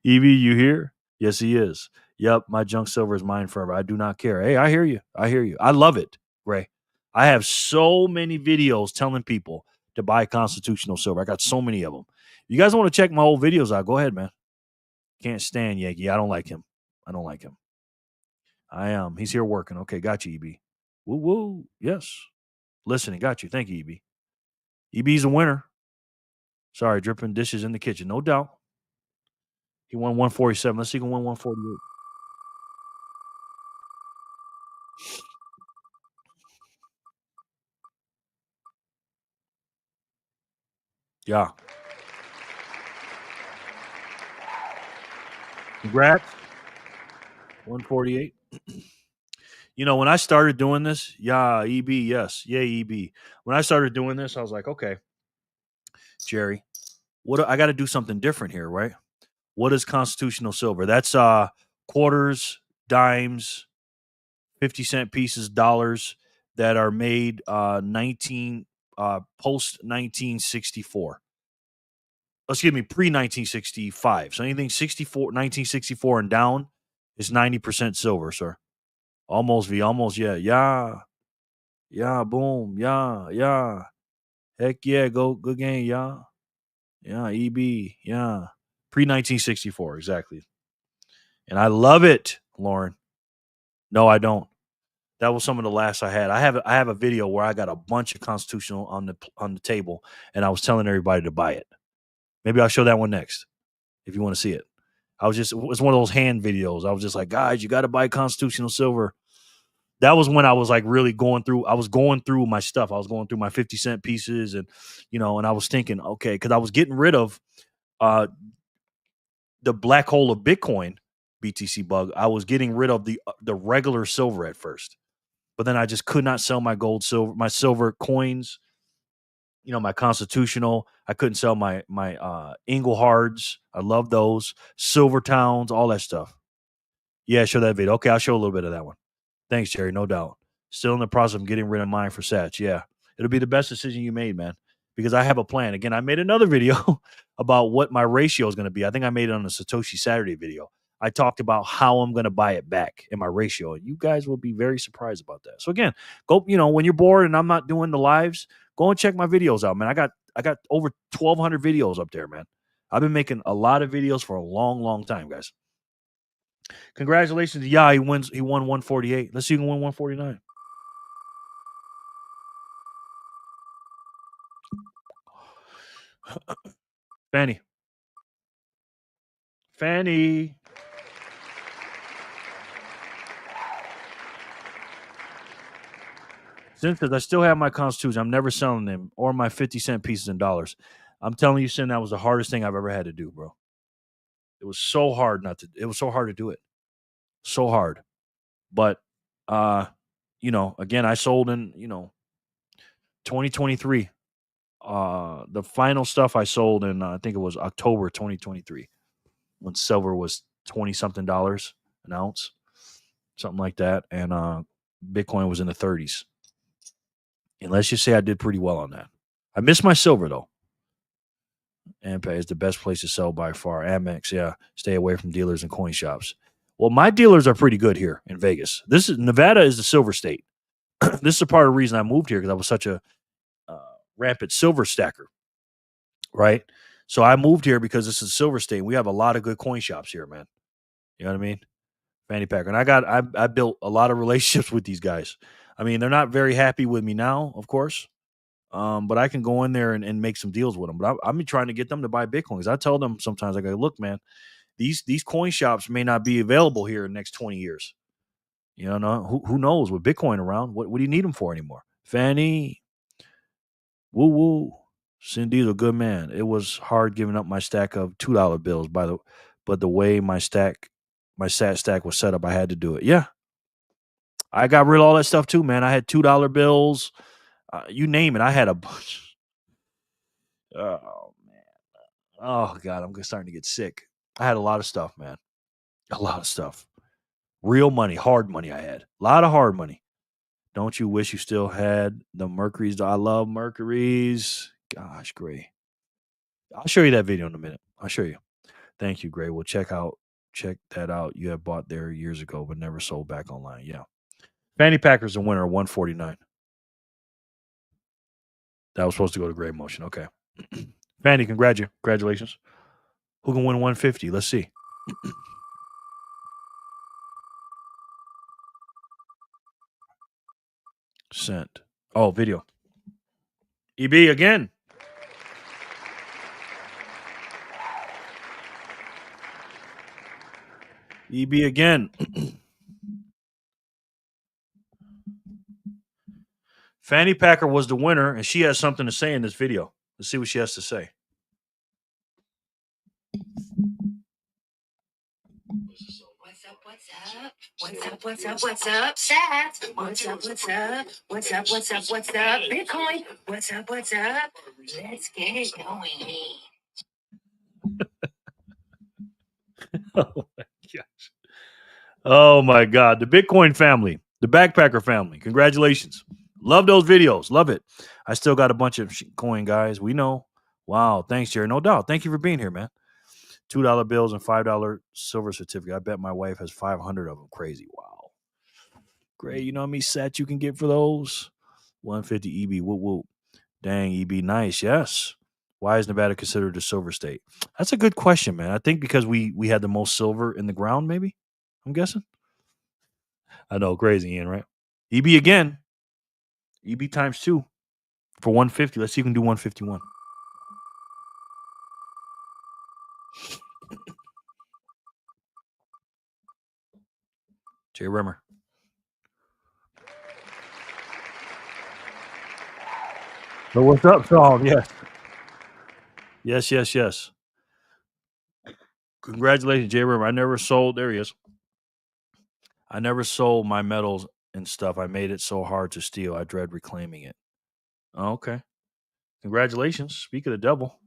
Evie, you here? Yes, he is. Yep, my junk silver is mine forever. I do not care. Hey, I hear you. I love it, Ray. I have so many videos telling people to buy constitutional silver. I got so many of them. You guys want to check my old videos out? Go ahead, man. Can't stand Yankee. I don't like him. I am. He's here working. Okay, got you, EB. Woo woo. Yes. Listening. Got you. Thank you, EB. EB's a winner. Sorry, dripping dishes in the kitchen. No doubt. He won 147. Let's see if he can win 148. Yeah. Congrats. 148. You know, when I started doing this, yeah, EB, yes, yeah, EB. When I started doing this, I was like, okay, Jerry, I got to do something different here, right? What is constitutional silver? That's quarters, dimes, 50-cent pieces, dollars that are made post 1964. Excuse me, pre 1965. So anything 1964 and down is 90% silver, sir. Almost yeah, yeah, boom, yeah. Heck yeah, good game, yeah. Yeah, EB, yeah. Pre 1964, exactly. And I love it, Lauren. No, I don't. That was some of the last I had. I have a video where I got a bunch of constitutional on the table, and I was telling everybody to buy it. Maybe I'll show that one next if you want to see it. It was one of those hand videos. I was just like, guys, you got to buy constitutional silver. That was when I was like really going through. I was going through my stuff. I was going through my 50-cent pieces, and and I was thinking, okay, because I was getting rid of the black hole of Bitcoin, BTC bug. I was getting rid of the regular silver at first, but then I just could not sell my my silver coins. My constitutional. I couldn't sell my Inglehards. I love those Silver Towns, all that stuff. Yeah, show that video. Okay, I'll show a little bit of that one. Thanks, Jerry. No doubt. Still in the process of getting rid of mine for Sats. Yeah, it'll be the best decision you made, man. Because I have a plan. Again, I made another video about what my ratio is going to be. I think I made it on the Satoshi Saturday video. I talked about how I'm going to buy it back in my ratio. And you guys will be very surprised about that. So again, go, when you're bored and I'm not doing the lives, go and check my videos out, man. I got over 1,200 videos up there, man. I've been making a lot of videos for a long, long time, guys. Congratulations. Yeah, he won 148. Let's see who can win 149. Fanny. Since I still have my Constitution, I'm never selling them or my 50-cent pieces in dollars. I'm telling you, Sin, that was the hardest thing I've ever had to do, bro. It was so hard it was so hard to do it. So hard. But again, I sold in, 2023. The final stuff I sold in I think it was October 2023 when silver was 20 something dollars an ounce, something like that, and Bitcoin was in the 30s. And let's just say I did pretty well on that. I missed my silver though. Ampay is the best place to sell by far. Amex, yeah. Stay away from dealers and coin shops. Well, my dealers are pretty good here in Vegas. Nevada is the silver state. This is a part of the reason I moved here because I was such a rampant silver stacker, right? So I moved here because this is a silver state. We have a lot of good coin shops here, man. You know what I mean? Fanny Packer. And I built a lot of relationships with these guys. I mean, they're not very happy with me now, of course. But I can go in there and make some deals with them. But I'm trying to get them to buy Bitcoin. Because I tell them sometimes, I go, look, man, these coin shops may not be available here in the next 20 years. Who knows with Bitcoin around? What do you need them for anymore? Fanny, woo woo. Cindy's a good man. It was hard giving up my stack of $2 bills, but the way my sat stack was set up, I had to do it. Yeah, I got rid of all that stuff too, man. I had $2 bills. You name it, I had a bunch. Oh man. Oh God, I'm starting to get sick. I had a lot of stuff, man. A lot of stuff. Real money, hard money I had. A lot of hard money. Don't you wish you still had the Mercuries? I love Mercuries. Gosh, Gray. I'll show you that video in a minute. I'll show you. Thank you, Gray. We'll check that out. You have bought there years ago, but never sold back online. Yeah. Fanny Packer's the winner of 149. That was supposed to go to Gray Motion. Okay. Fanny, congratulations. Who can win 150? Let's see. Sent. Oh, video. EB again. EB again. Fanny Packer was the winner, and she has something to say in this video. Let's see what she has to say. What's up, Sats? What's up? Bitcoin? What's up? Let's get it going. Oh my gosh. Oh my God. The Bitcoin family, the backpacker family. Congratulations. Love those videos. Love it. I still got a bunch of coin, guys. We know. Wow. Thanks, Jerry. No doubt. Thank you for being here, man. $2 bills and $5 silver certificate. I bet my wife has 500 of them. Crazy. Wow. Great. You know how many sats you can get for those? 150 EB. Whoop, whoop. Dang, EB. Nice. Yes. Why is Nevada considered a silver state? That's a good question, man. I think because we had the most silver in the ground, maybe. I'm guessing. I know, crazy, Ian, right? EB again. EB times 2 for 150. Let's see if we can do 151. Jay Remmer. So what's up, Saul? Yes. Congratulations, Jay Remmer. I never sold. There he is. I never sold my metals and stuff. I made it so hard to steal. I dread reclaiming it. Oh, okay. Congratulations. Speak of the devil.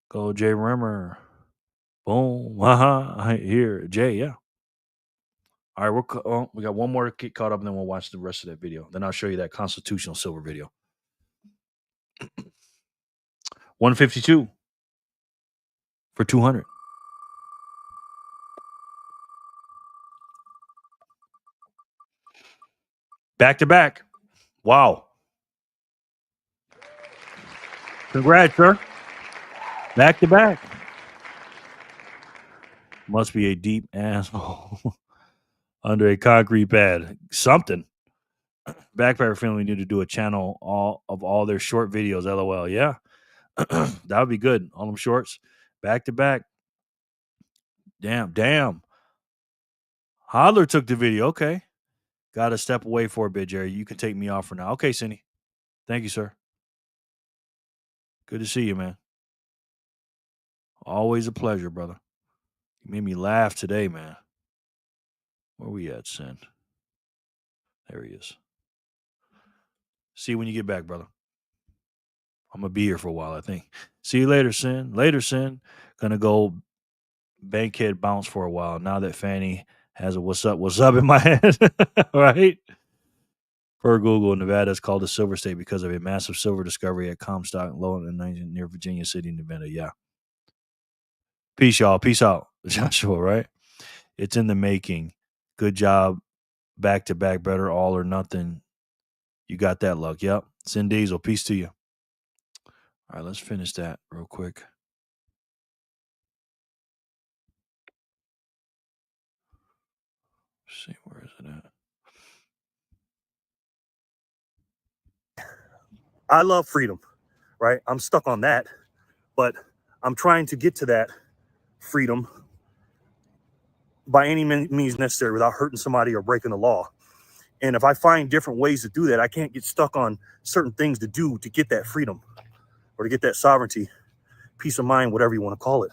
Go, Jay Remmer. Boom. Here, Jay. Yeah. All right. We got one more to get caught up, and then we'll watch the rest of that video. Then I'll show you that constitutional silver video. 152 for 200. Back to back. Wow. Congrats, sir. Back to back. Must be a deep asshole under a concrete pad. Something. Backpacker family need to do a channel of all their short videos. LOL. Yeah. That would be good. All them shorts. Back to back. Damn. Hodler took the video. Okay. Got to step away for a bit, Jerry. You can take me off for now. Okay, Cindy. Thank you, sir. Good to see you, man. Always a pleasure, brother. You made me laugh today, man. Where we at, Sin? There he is. See you when you get back, brother. I'm going to be here for a while, I think. See you later, Sin. Later, Sin. Gonna go bankhead bounce for a while now that Fanny has a what's up in my head. Right? Per Google, Nevada is called a silver state because of a massive silver discovery at Comstock Low near Virginia City, Nevada. Yeah. Peace, y'all. Peace out. Joshua, right? It's in the making. Good job. Back to back, better all or nothing. You got that luck. Yep. Sin Diesel. Peace to you. All right, let's finish that real quick. Let's see, where is it at? I love freedom, right? I'm stuck on that, but I'm trying to get to that freedom by any means necessary without hurting somebody or breaking the law. And if I find different ways to do that, I can't get stuck on certain things to do to get that freedom or to get that sovereignty, peace of mind, whatever you want to call it.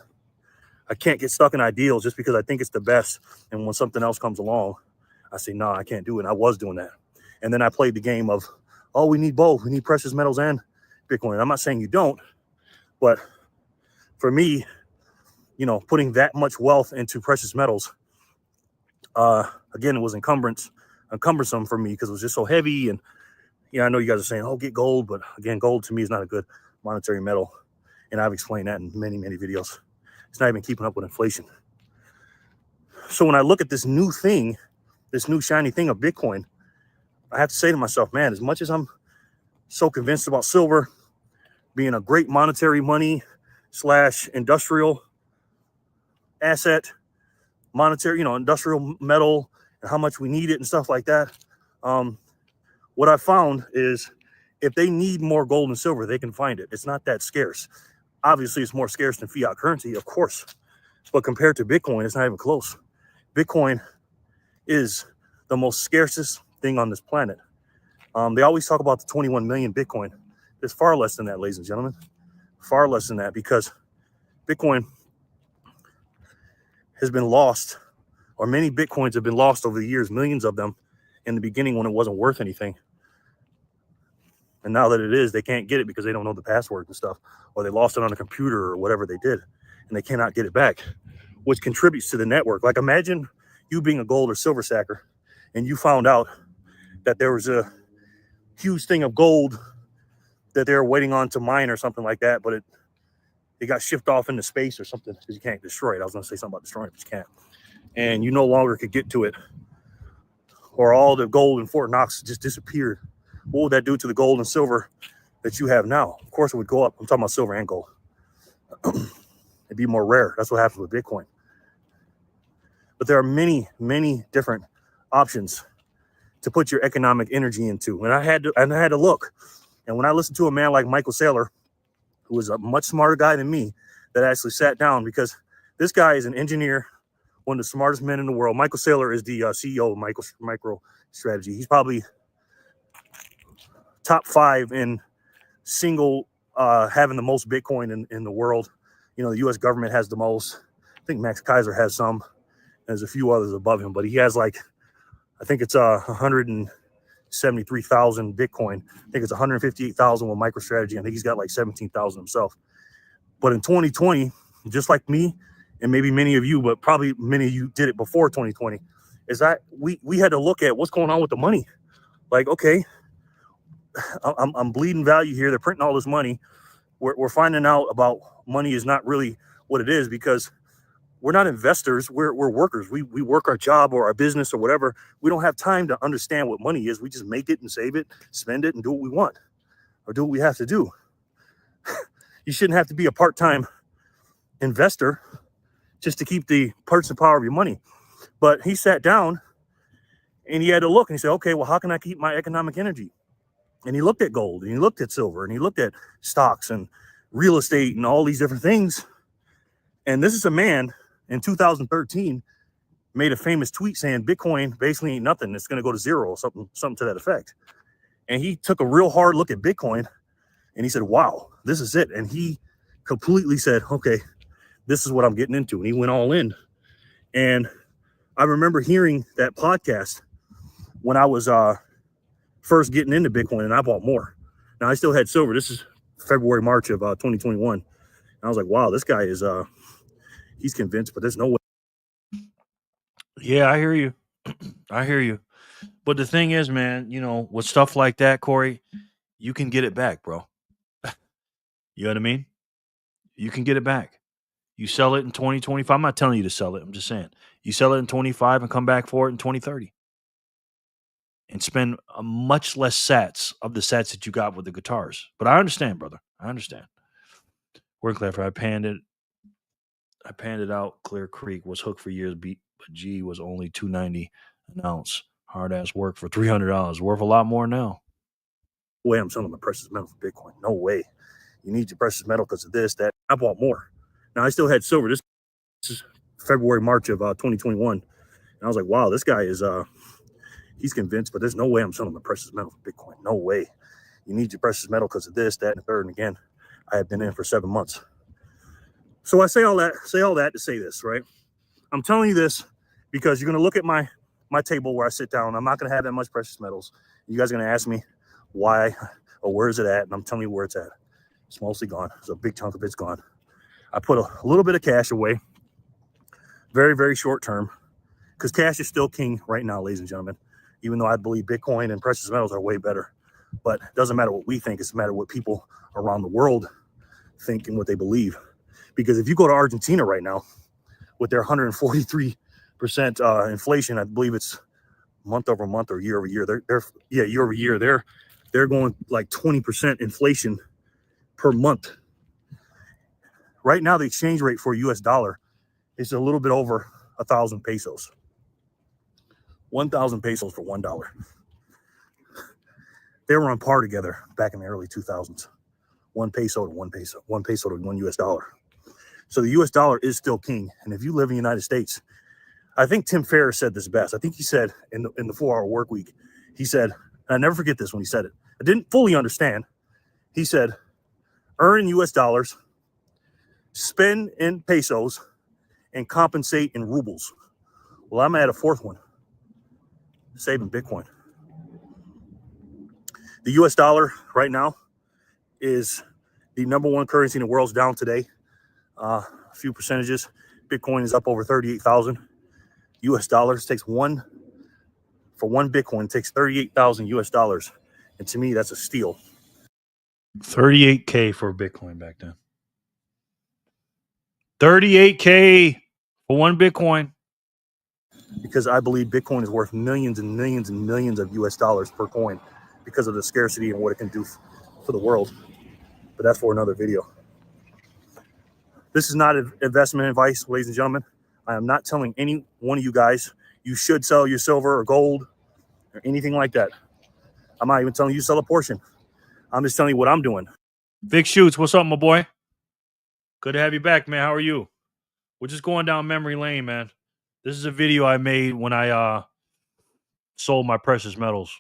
I can't get stuck in ideals just because I think it's the best. And when something else comes along, I say, no, I can't do it. And I was doing that. And then I played the game of, oh, we need both. We need precious metals and Bitcoin. I'm not saying you don't, but for me, you know, putting that much wealth into precious metals, again, it was cumbersome for me because it was just so heavy. And yeah, I know you guys are saying, oh, get gold. But again, gold to me is not a good monetary metal. And I've explained that in many, many videos. It's not even keeping up with inflation. So when I look at this new thing, this new shiny thing of Bitcoin, I have to say to myself, man, as much as I'm so convinced about silver being a great monetary money / industrial asset, monetary, industrial metal, and how much we need it and stuff like that. What I found is if they need more gold and silver, they can find it. It's not that scarce. Obviously, it's more scarce than fiat currency, of course. But compared to Bitcoin, it's not even close. Bitcoin is the most scarcest thing on this planet. They always talk about the 21 million Bitcoin. There's far less than that, ladies and gentlemen. Far less than that, because Bitcoin has been lost or many Bitcoins have been lost over the years, millions of them in the beginning when it wasn't worth anything. And now that it is, they can't get it because they don't know the password and stuff, or they lost it on a computer or whatever they did, and they cannot get it back, which contributes to the network. Like imagine you being a gold or silver stacker and you found out that there was a huge thing of gold that they're waiting on to mine or something like that, but it got shipped off into space or something because you can't destroy it. I was going to say something about destroying it, but you can't. And you no longer could get to it. Or all the gold in Fort Knox just disappeared. What would that do to the gold and silver that you have now? Of course, it would go up. I'm talking about silver and gold. It'd be more rare. That's what happens with Bitcoin. But there are many, many different options to put your economic energy into. And I had to look. And when I listened to a man like Michael Saylor, who was a much smarter guy than me, that actually sat down, because this guy is an engineer, one of the smartest men in the world. Michael Saylor is the CEO of MicroStrategy. He's probably top 5 in single having the most Bitcoin in the world. You know, the U.S. government has the most. I think Max Kaiser has some. There's a few others above him, but he has like, I think it's 173,000 Bitcoin. I think it's 158,000 with MicroStrategy. I think he's got like 17,000 himself. But in 2020, just like me, and maybe many of you, but probably many of you did it before 2020, is that we had to look at what's going on with the money. Like, okay, I'm bleeding value here. They're printing all this money. We're finding out about money is not really what it is, because we're not investors. We're workers. We work our job or our business or whatever. We don't have time to understand what money is. We just make it and save it, spend it, and do what we want or do what we have to do. You shouldn't have to be a part-time investor just to keep the purchasing power of your money. But he sat down and he had to look and he said, okay, well, how can I keep my economic energy? And he looked at gold and he looked at silver and he looked at stocks and real estate and all these different things. And this is a man in 2013 made a famous tweet saying Bitcoin basically ain't nothing. It's going to go to zero or something to that effect. And he took a real hard look at Bitcoin and he said, wow, this is it. And he completely said, okay, this is what I'm getting into. And he went all in. And I remember hearing that podcast when I was first getting into Bitcoin, and I bought more. Now I still had silver. This is February, March of 2021. And I was like, wow, this guy is, he's convinced, but there's no way. Yeah, I hear you. I hear you. But the thing is, man, you know, with stuff like that, Corey, you can get it back, bro. You know what I mean? You can get it back. You sell it in 2025. I'm not telling you to sell it. I'm just saying. You sell it in 25 and come back for it in 2030. And spend a much less sats of the sats that you got with the guitars. But I understand, brother. I understand. We're clever. I panned it out. Clear Creek was hooked for years, but G was only $2.90 an ounce. Hard ass work for $300. Worth a lot more now. Way I'm selling my precious metal for Bitcoin. No way. You need your precious metal because of this, that. I bought more. Now I still had silver. This is February, March of 2021. And I was like, wow, this guy is he's convinced, but there's no way I'm selling my precious metal for Bitcoin. No way. You need your precious metal because of this, that, and the third. And again, I have been in for 7 months. So I say all that to say this, right? I'm telling you this because you're going to look at my table where I sit down. I'm not going to have that much precious metals. You guys are going to ask me why or where is it at? And I'm telling you where it's at. It's mostly gone. There's a big chunk of it's gone. I put a little bit of cash away, very, very short term, because cash is still king right now, ladies and gentlemen, even though I believe Bitcoin and precious metals are way better. But it doesn't matter what we think. It's a matter what people around the world think and what they believe. Because if you go to Argentina right now with their 143% inflation, I believe it's month over month or year over year. Year over year. They're going like 20% inflation per month. Right now, the exchange rate for US dollar is a little bit over 1,000 pesos. 1,000 pesos for $1. They were on par together back in the early 2000s. 1 peso to 1 peso, 1 peso to 1 US dollar. So the US dollar is still king. And if you live in the United States, I think Tim Ferriss said this best. I think he said in the 4-hour work week, he said, and I never forget this when he said it. I didn't fully understand. He said, earn in US dollars, spend in pesos, and compensate in rubles. Well, I'm at a fourth one, saving Bitcoin. The US dollar right now is the number one currency in the world. Is down today. A few percentages. Bitcoin is up over 38,000 US dollars. Takes one Bitcoin, takes 38,000 US dollars. And to me, that's a steal. 38K for Bitcoin back then. 38K for one Bitcoin. Because I believe Bitcoin is worth millions and millions and millions of US dollars per coin because of the scarcity and what it can do for the world. But that's for another video. This is not investment advice, ladies and gentlemen. I am not telling any one of you guys you should sell your silver or gold or anything like that. I'm not even telling you to sell a portion. I'm just telling you what I'm doing. Vic Shoots, what's up, my boy? Good to have you back, man. How are you? We're just going down memory lane, man. This is a video I made when I sold my precious metals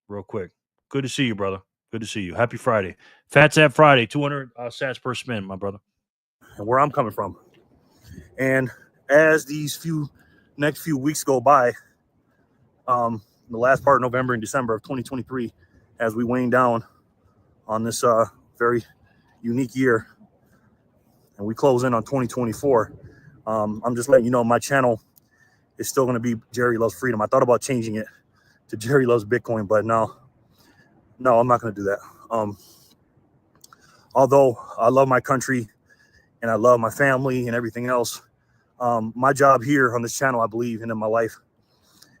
real quick. Good to see you, brother. Good to see you. Happy Friday. Fat Sat Friday, 200 sats per spin, my brother. And where I'm coming from. And as these next few weeks go by, the last part of November and December of 2023, as we wane down on this very unique year, and we close in on 2024, I'm just letting you know my channel is still going to be Jerry Loves Freedom. I thought about changing it to Jerry Loves Bitcoin, but no, I'm not going to do that. Although I love my country and I love my family and everything else, my job here on this channel, I believe, and in my life,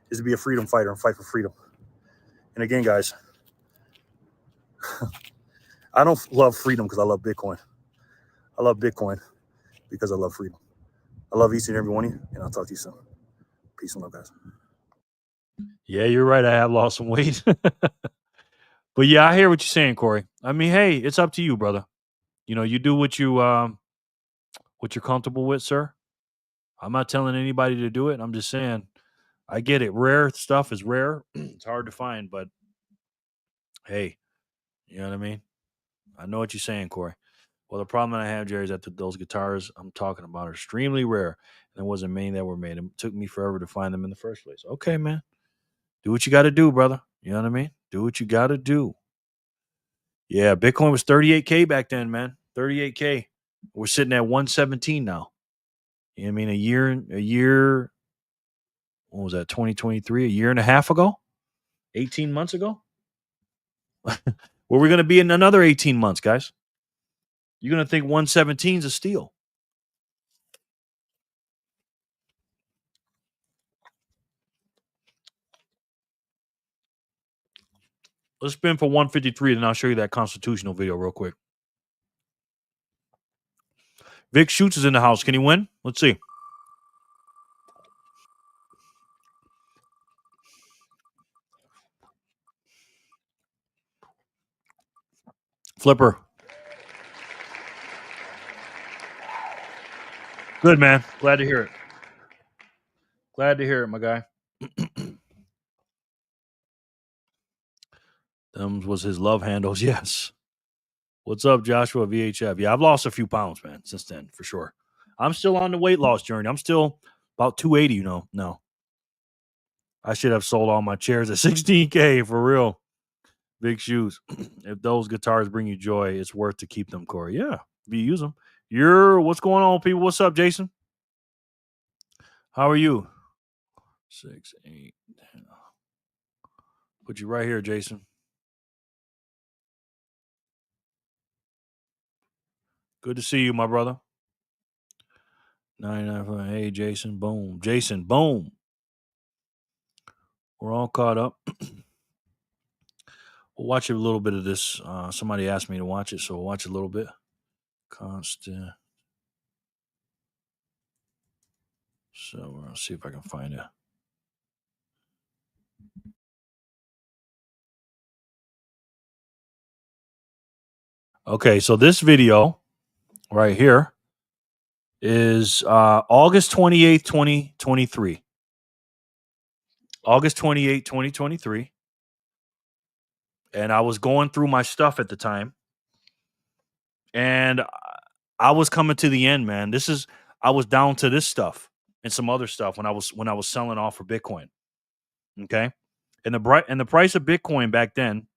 is to be a freedom fighter and fight for freedom. And again, guys, I don't love freedom because I love Bitcoin. I love Bitcoin because I love freedom. I love each and every one of you, and I'll talk to you soon. Peace and love, guys. Yeah, you're right. I have lost some weight. But yeah, I hear what you're saying, Corey. I mean, hey, it's up to you, brother. You know, you do what you're comfortable with, sir. I'm not telling anybody to do it. I'm just saying, I get it. Rare stuff is rare. It's hard to find, but hey, you know what I mean? I know what you're saying, Corey. Well, the problem that I have, Jerry, is that those guitars I'm talking about are extremely rare. And there wasn't many that were made. It took me forever to find them in the first place. Okay, man. Do what you got to do, brother. You know what I mean? Do what you got to do. Yeah, Bitcoin was 38K back then, man. 38K. We're sitting at 117 now. You know what I mean? A year, what was that, 2023? A year and a half ago? 18 months ago? Where we're going to be in another 18 months, guys. You're going to think 117 is a steal. Let's spin for 153, and I'll show you that constitutional video real quick. Vic Shoots is in the house. Can he win? Let's see. Flipper. Good, man. Glad to hear it. Glad to hear it, my guy. Them was his love handles, yes. What's up, Joshua VHF? Yeah, I've lost a few pounds, man, since then, for sure. I'm still on the weight loss journey. I'm still about 280, you know. No. I should have sold all my chairs at 16K, for real. Big shoes. If those guitars bring you joy, it's worth to keep them, Corey. Yeah, if you use them. What's going on, people? What's up, Jason? How are you? 6, 8, 10. Put you right here, Jason. Good to see you, my brother. 99. Hey, Jason. Boom. Jason. Boom. We're all caught up. We'll watch a little bit of this. Somebody asked me to watch it, so we'll watch a little bit. Constant. So we're going to see if I can find it. Okay, so this video right here is August 28th, 2023. August 28th, 2023. And I was going through my stuff at the time. And I was coming to the end, man. I was down to this stuff. and some other stuff when I was selling off for Bitcoin. Okay. And the price of Bitcoin back then,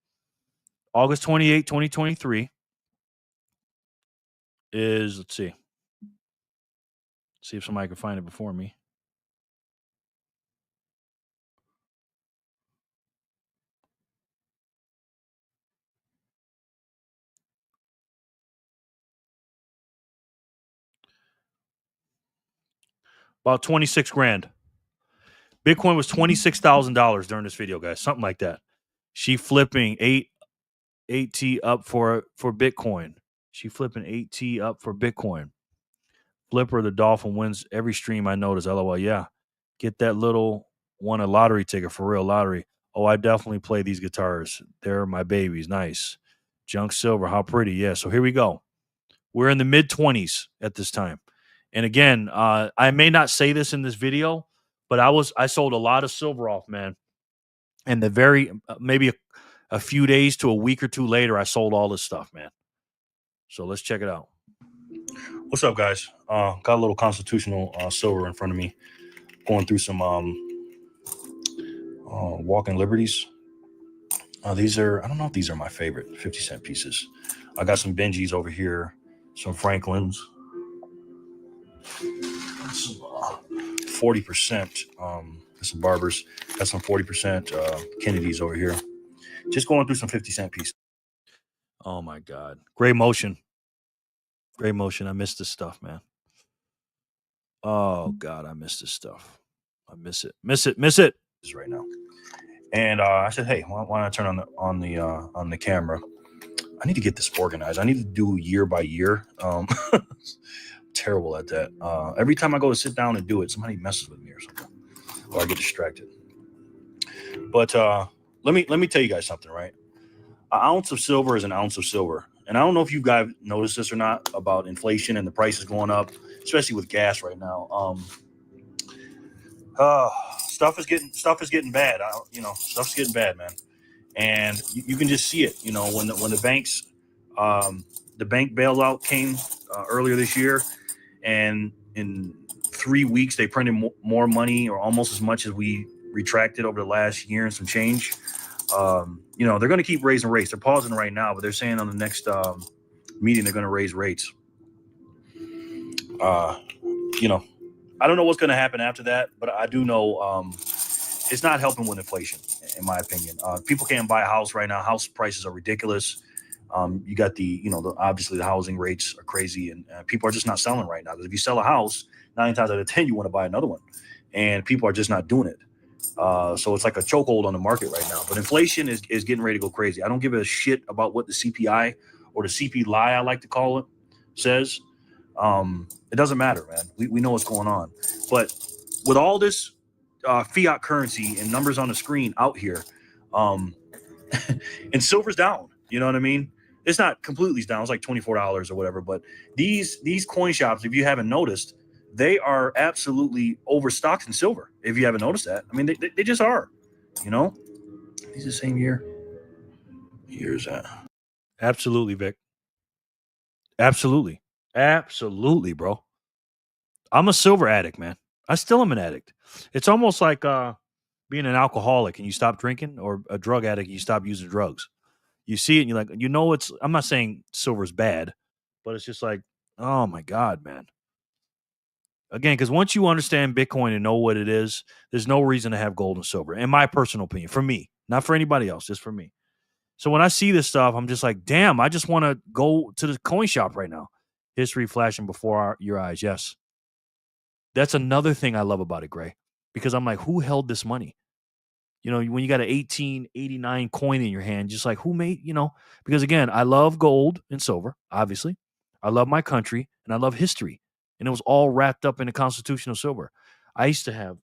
August 28, 2023, is, let's see if somebody can find it before me. About 26 grand. Bitcoin was $26,000 during this video, guys. Something like that. She flipping 8T up for Bitcoin. She flipping 8T up for Bitcoin. Flipper the Dolphin wins every stream I notice. LOL. Yeah. Get that little won a lottery ticket for real lottery. Oh, I definitely play these guitars. They're my babies. Nice. Junk Silver. How pretty. Yeah. So here we go. We're in the mid 20s at this time. And again, I may not say this in this video, but I sold a lot of silver off, man. And the very maybe a few days to a week or two later, I sold all this stuff, man. So let's check it out. What's up, guys? Got a little constitutional silver in front of me. Going through some walking liberties. These are, I don't know if these are my favorite 50-cent pieces. I got some Benjis over here, some Franklins, some 40%, some Barbers, got some 40% Kennedys over here. Just going through some 50-cent pieces. Oh my God. Great motion. Great motion. I miss this stuff, man. Oh God, I miss this stuff. I miss it. Miss it. Miss it. Right now. And I said, hey, why not turn on the camera? I need to get this organized. I need to do year by year. Terrible at that. Every time I go to sit down and do it, somebody messes with me or something, or I get distracted. But let me tell you guys something, right? An ounce of silver is an ounce of silver. And I don't know if you guys noticed this or not about inflation and the prices going up, especially with gas right now. Stuff is getting bad. Stuff's getting bad, man. And you can just see it. When the banks, the bank bailout came earlier this year, and in 3 weeks they printed more money, or almost as much as we retracted over the last year and some change. They're going to keep raising rates. They're pausing right now, but they're saying on the next meeting they're going to raise rates. I don't know what's going to happen after that, but I do know it's not helping with inflation, in my opinion. People can't buy a house right now. House prices are ridiculous. You got obviously the housing rates are crazy, and people are just not selling right now. Because if you sell a house, 9 times out of 10 you want to buy another one, and people are just not doing it. So it's like a chokehold on the market right now. But inflation is getting ready to go crazy. I don't give a shit about what the CPI or the CP lie, I like to call it, says. It doesn't matter, man. We know what's going on. But with all this fiat currency and numbers on the screen out here, and silver's down, you know what I mean? It's not completely down. It's like $24 or whatever. But these coin shops, if you haven't noticed, they are absolutely overstocked in silver. If you haven't noticed that, I mean, they just are. These the same year. Years that. Absolutely, Vic. Absolutely, bro. I'm a silver addict, man. I still am an addict. It's almost like being an alcoholic and you stop drinking, or a drug addict and you stop using drugs. You see it and you're like, I'm not saying silver's bad, but it's just like, oh my God, man. Again, because once you understand Bitcoin and know what it is, there's no reason to have gold and silver, in my personal opinion, for me, not for anybody else, just for me. So when I see this stuff, I'm just like, damn, I just want to go to the coin shop right now. History flashing before your eyes. Yes. That's another thing I love about it, Gray, because I'm like, who held this money? When you got an 1889 coin in your hand, just like who made, because again, I love gold and silver, obviously. I love my country and I love history. And it was all wrapped up in the constitutional silver. I used to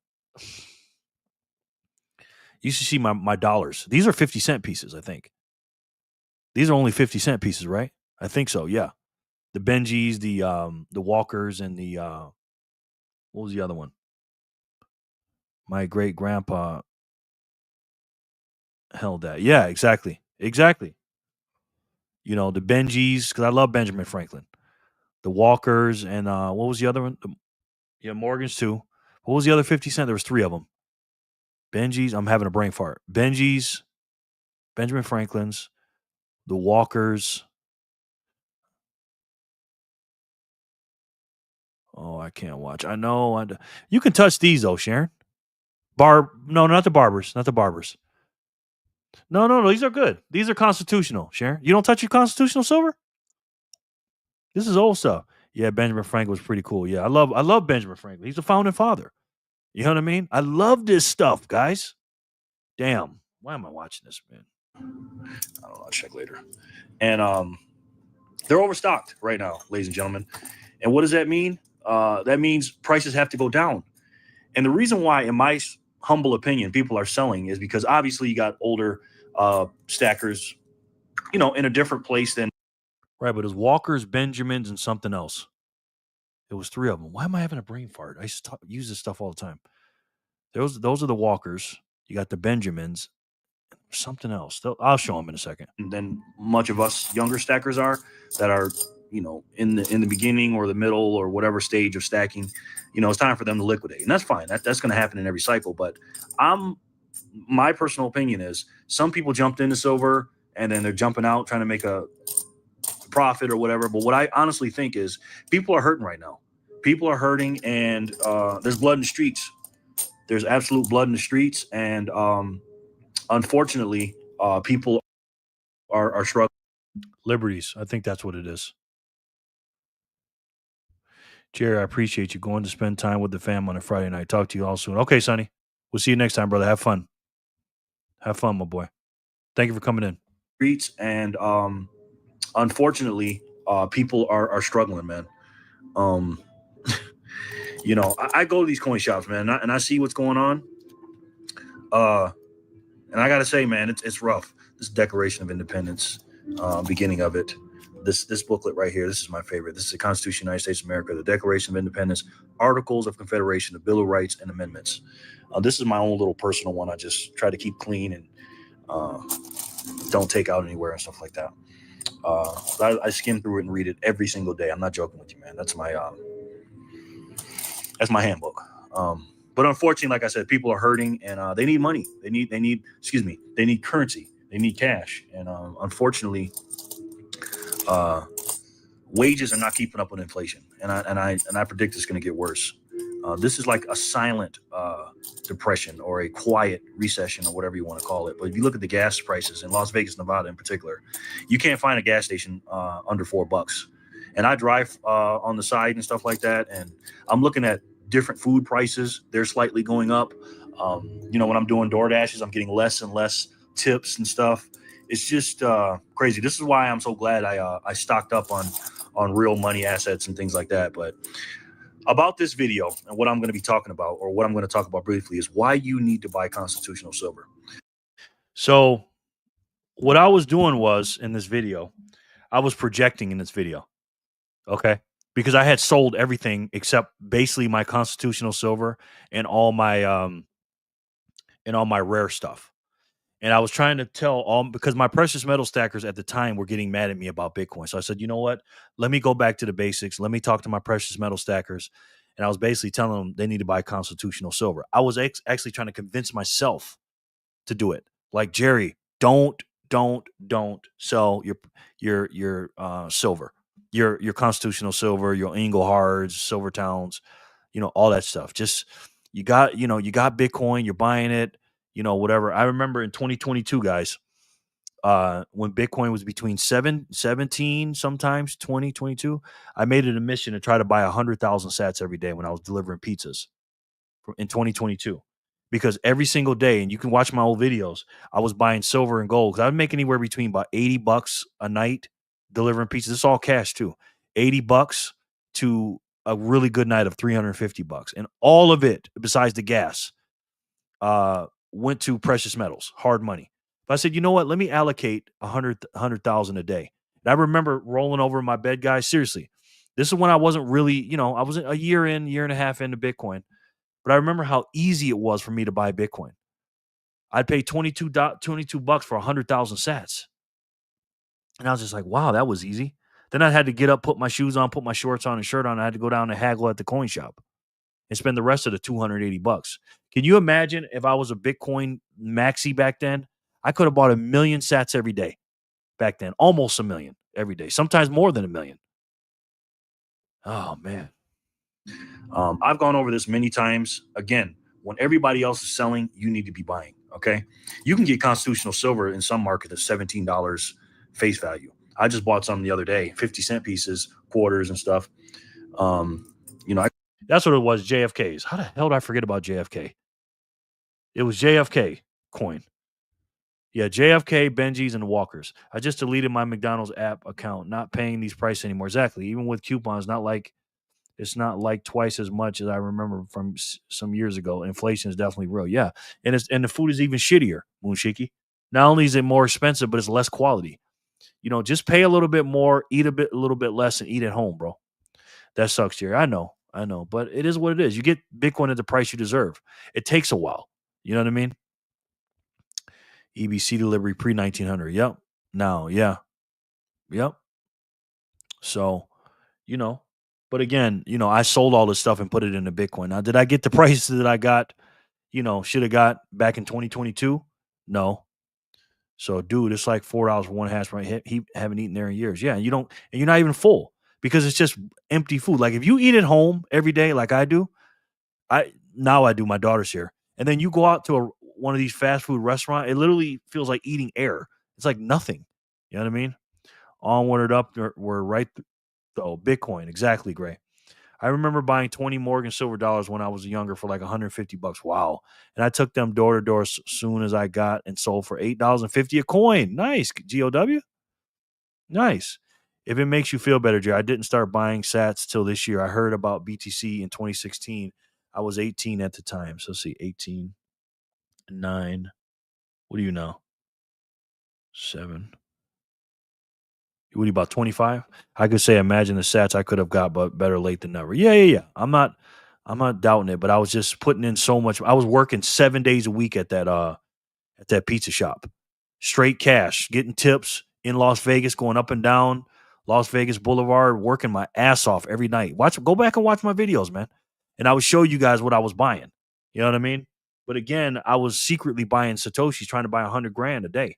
see my dollars. These are 50-cent pieces, I think. These are only 50-cent pieces, right? I think so, yeah. The Benjis, the Walkers, and the what was the other one? My great grandpa held that. Yeah, exactly. The Benjis, because I love Benjamin Franklin. The Walkers, and what was the other one? Morgans too. What was the other 50 cent? There was 3 of them. Benji's. I'm having a brain fart. Benji's, Benjamin Franklin's, the Walkers. Oh, I can't watch. I know. You can touch these though, Sharon. No, not the barbers. Not the barbers. No. These are good. These are constitutional, Sharon. You don't touch your constitutional silver? This is old stuff. Yeah, Benjamin Franklin was pretty cool. Yeah, I love Benjamin Franklin. He's the founding father. You know what I mean? I love this stuff, guys. Damn. Why am I watching this, man? I don't know. I'll check later. And they're overstocked right now, ladies and gentlemen. And what does that mean? That means prices have to go down. And the reason why, in my humble opinion, people are selling is because obviously you got older stackers, in a different place than. Right, but it was Walker's, Benjamins, and something else. It was 3 of them. Why am I having a brain fart? I use this stuff all the time. Those are the Walkers. You got the Benjamins. Something else. I'll show them in a second. And then much of us younger stackers are that are, in the beginning or the middle or whatever stage of stacking. It's time for them to liquidate, and that's fine. That's going to happen in every cycle. But my personal opinion is some people jumped into silver and then they're jumping out trying to make a profit or whatever. But what I honestly think is people are hurting right now. People are hurting, and there's blood in the streets. There's absolute blood in the streets, and unfortunately, people are struggling. Liberties. I think that's what it is. Jerry, I appreciate you going to spend time with the fam on a Friday night. Talk to you all soon. Okay, Sonny. We'll see you next time, brother. Have fun. Have fun, my boy. Thank you for coming in. Streets, and unfortunately, people are struggling, man. I go to these coin shops, man, and I see what's going on. And I gotta say, man, it's rough. This Declaration of Independence, beginning of it. This booklet right here, this is my favorite. This is the Constitution of the United States of America, the Declaration of Independence, Articles of Confederation, the Bill of Rights, and Amendments. This is my own little personal one. I just try to keep clean and don't take out anywhere and stuff like that. I skim through it and read it every single day. I'm not joking with you, man. That's my handbook. But unfortunately, like I said, people are hurting, and they need money. They need currency. They need cash. And unfortunately, wages are not keeping up with inflation. And I predict it's going to get worse. This is like a silent depression or a quiet recession or whatever you want to call it. But if you look at the gas prices in Las Vegas, Nevada in particular, you can't find a gas station under $4. And I drive on the side and stuff like that. And I'm looking at different food prices. They're slightly going up. When I'm doing DoorDashes, I'm getting less and less tips and stuff. It's just crazy. This is why I'm so glad I stocked up on real money assets and things like that. But about this video and what I'm going to be talking about, or what I'm going to talk about briefly, is why you need to buy constitutional silver. So what I was doing was, in this video, I was projecting in this video. Okay. Because I had sold everything except basically my constitutional silver and all my rare stuff. And I was trying to tell because my precious metal stackers at the time were getting mad at me about Bitcoin. So I said, you know what? Let me go back to the basics. Let me talk to my precious metal stackers. And I was basically telling them they need to buy constitutional silver. I was actually trying to convince myself to do it. Like, Jerry, don't sell your silver, your constitutional silver, your Inglehards, Silver Towns, all that stuff. Just you got Bitcoin, you're buying it, whatever. I remember in 2022, guys, when Bitcoin was between 17, sometimes 2022, I made it a mission to try to buy 100,000 sats every day when I was delivering pizzas in 2022. Because every single day, and you can watch my old videos, I was buying silver and gold. Because I would make anywhere between about $80 a night delivering pizzas. This is all cash too. $80 to a really good night of $350. And all of it, besides the gas, went to precious metals, hard money. But I said, you know what? Let me allocate 100,000 a day. And I remember rolling over in my bed, guys. Seriously, this is when I wasn't really, I wasn't a year and a half into Bitcoin. But I remember how easy it was for me to buy Bitcoin. I'd pay $22 for 100,000 sats. And I was just like, wow, that was easy. Then I had to get up, put my shoes on, put my shorts on and shirt on. I had to go down and haggle at the coin shop. and spend the rest of the $280. Can you imagine if I was a Bitcoin maxi back then? I could have bought 1 million sats every day back then, almost 1 million every day, sometimes more than 1 million. Oh, man. I've gone over this many times. Again, when everybody else is selling, you need to be buying, okay? You can get constitutional silver in some market at $17 face value. I just bought some the other day, 50-cent pieces, quarters and stuff. That's what it was, JFK's. How the hell did I forget about JFK? It was JFK coin. Yeah, JFK, Benji's, and Walkers. I just deleted my McDonald's app account, not paying these prices anymore. Exactly. Even with coupons, it's not like twice as much as I remember from some years ago. Inflation is definitely real. Yeah. And the food is even shittier, Moonshiki. Not only is it more expensive, but it's less quality. Just pay a little bit more, eat a little bit less, and eat at home, bro. That sucks, Jerry. I know. But it is what it is. You get Bitcoin at the price you deserve. It takes a while. You know what I mean? EBC delivery pre-1900. Yep. Now, yeah. Yep. So, but again, I sold all this stuff and put it into Bitcoin. Now, did I get the prices that I got, should have got back in 2022? No. So, dude, it's like $4 for one hash brown. He haven't eaten there in years. Yeah, and you're not even full because it's just empty food. Like if you eat at home every day, like I do, I do. My daughter's here, and then you go out to one of these fast food restaurants. It literally feels like eating air. It's like nothing. You know what I mean? Onward up, we're right. Bitcoin, exactly, Gray. I remember buying 20 Morgan silver dollars when I was younger for like $150. Wow. And I took them door to door as soon as I got and sold for $8.50 a coin. Nice. GOW. Nice. If it makes you feel better, Jerry, I didn't start buying sats till this year. I heard about BTC in 2016. I was 18 at the time. So see, 18, 9. What do you know? 7. What are you, about 25? I could say imagine the sats I could have got, but better late than never. Yeah. I'm not doubting it, but I was just putting in so much. I was working 7 days a week at that pizza shop. Straight cash, getting tips in Las Vegas, going up and down Las Vegas Boulevard, working my ass off every night. Go back and watch my videos, man. And I would show you guys what I was buying. You know what I mean? But again, I was secretly buying Satoshis, trying to buy 100 grand a day.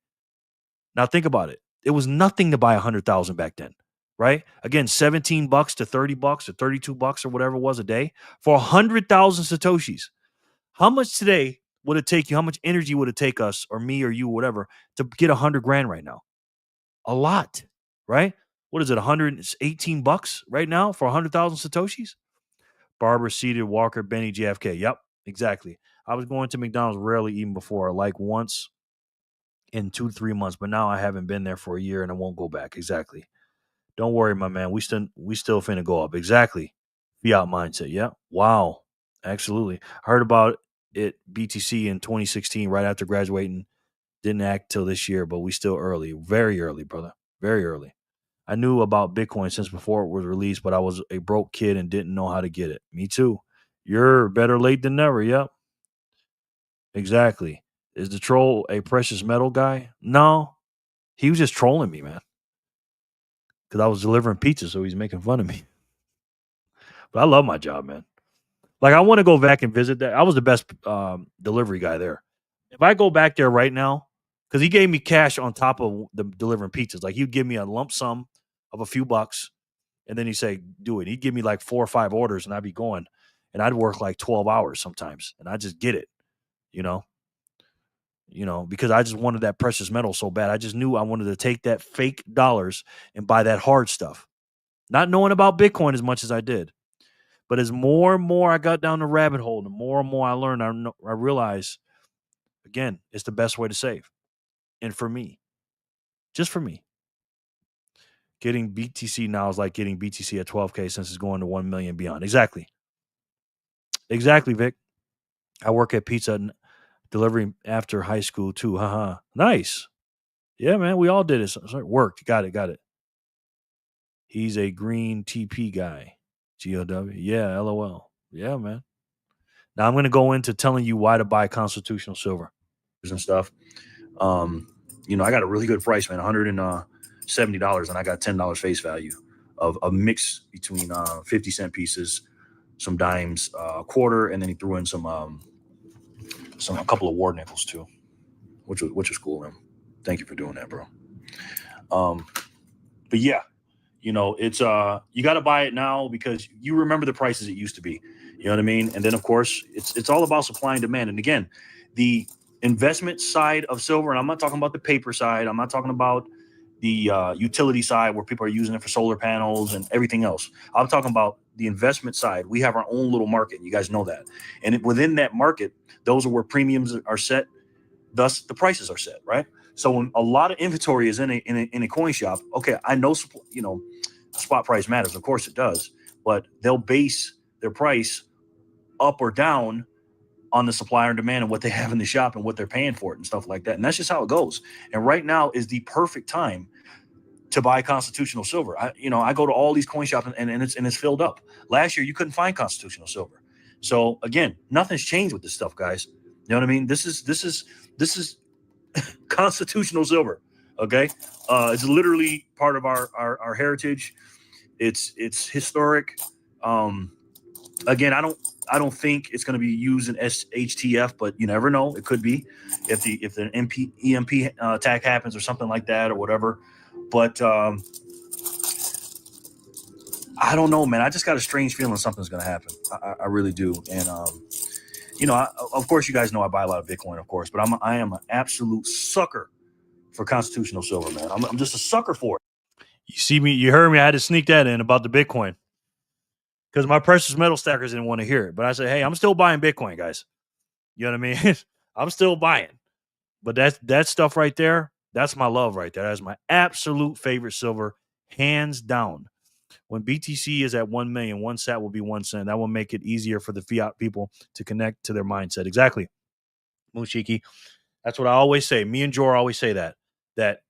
Now think about it. It was nothing to buy 100,000 back then, right? Again, $17 to $30 or $32 or whatever it was a day for 100,000 Satoshis. How much today would it take you? How much energy would it take us or me or you, or whatever, to get 100 grand right now? A lot, right? What is it? $118 right now for 100,000 Satoshis? Barbara, Seated, Walker, Benny, JFK. Yep, exactly. I was going to McDonald's rarely even before, like once in 2-3 months, but now I haven't been there for a year and I won't go back. Exactly. Don't worry, my man. We still finna go up. Exactly. Fiat mindset. Yeah. Wow. Absolutely. I heard about it BTC in 2016, right after graduating. Didn't act till this year, but we still early. Very early, brother. Very early. I knew about Bitcoin since before it was released, but I was a broke kid and didn't know how to get it. Me too. You're better late than never. Yep. Exactly. Is the troll a precious metal guy? No. He was just trolling me, man. Because I was delivering pizza, so he's making fun of me. But I love my job, man. Like, I want to go back and visit that. I was the best delivery guy there. If I go back there right now, because he gave me cash on top of the delivering pizzas. Like, he'd give me a lump sum of a few bucks, and then he'd say, do it. He'd give me like 4 or 5 orders, and I'd be going. And I'd work like 12 hours sometimes, and I'd just get it, because I just wanted that precious metal so bad. I just knew I wanted to take that fake dollars and buy that hard stuff. Not knowing about Bitcoin as much as I did. But as more and more I got down the rabbit hole, the more and more I learned, I realized, again, it's the best way to save. And for me, just for me, getting BTC now is like getting BTC at 12K since it's going to 1 million beyond. Exactly. Exactly, Vic. I work at pizza delivery after high school too. Haha. Nice. Yeah, man. We all did it. So it worked. Got it. He's a green TP guy. GOW. Yeah, LOL. Yeah, man. Now I'm going to go into telling you why to buy constitutional silver and stuff. I got a really good price, man. $170, and I got $10 face value of a mix between 50-cent pieces, some dimes, a quarter, and then he threw in a couple of war nickels too, which was cool, man. Thank you for doing that, bro. But yeah, it's you got to buy it now because you remember the prices it used to be. You know what I mean? And then of course it's all about supply and demand. And again, the investment side of silver, and I'm not talking about the paper side. I'm not talking about the utility side where people are using it for solar panels and everything else. I'm talking about the investment side. We have our own little market. You guys know that. And within that market, those are where premiums are set. Thus, the prices are set, right? So when a lot of inventory is in a coin shop, okay, I know, spot price matters. Of course it does. But they'll base their price up or down on the supply and demand and what they have in the shop and what they're paying for it and stuff like that. And that's just how it goes. And right now is the perfect time to buy constitutional silver. I go to all these coin shops and it's filled up. Last year you couldn't find constitutional silver. So again, nothing's changed with this stuff, guys. You know what I mean? This is constitutional silver. Okay. It's literally part of our heritage. It's historic. Again, I don't think it's going to be used in HTF, but you never know. It could be if the EMP attack happens or something like that or whatever. But I don't know, man. I just got a strange feeling something's going to happen. I really do. And of course, you guys know I buy a lot of Bitcoin, of course, but I am an absolute sucker for constitutional silver, man. I'm just a sucker for it. You see me, you heard me. I had to sneak that in about the Bitcoin because my precious metal stackers didn't want to hear it. But I said, hey, I'm still buying Bitcoin, guys. You know what I mean? I'm still buying. But that stuff right there, that's my love right there. That's my absolute favorite silver, hands down. When BTC is at 1 million, 1 sat will be 1 cent. That will make it easier for the fiat people to connect to their mindset. Exactly. Mushiki. That's what I always say. Me and Jor always say that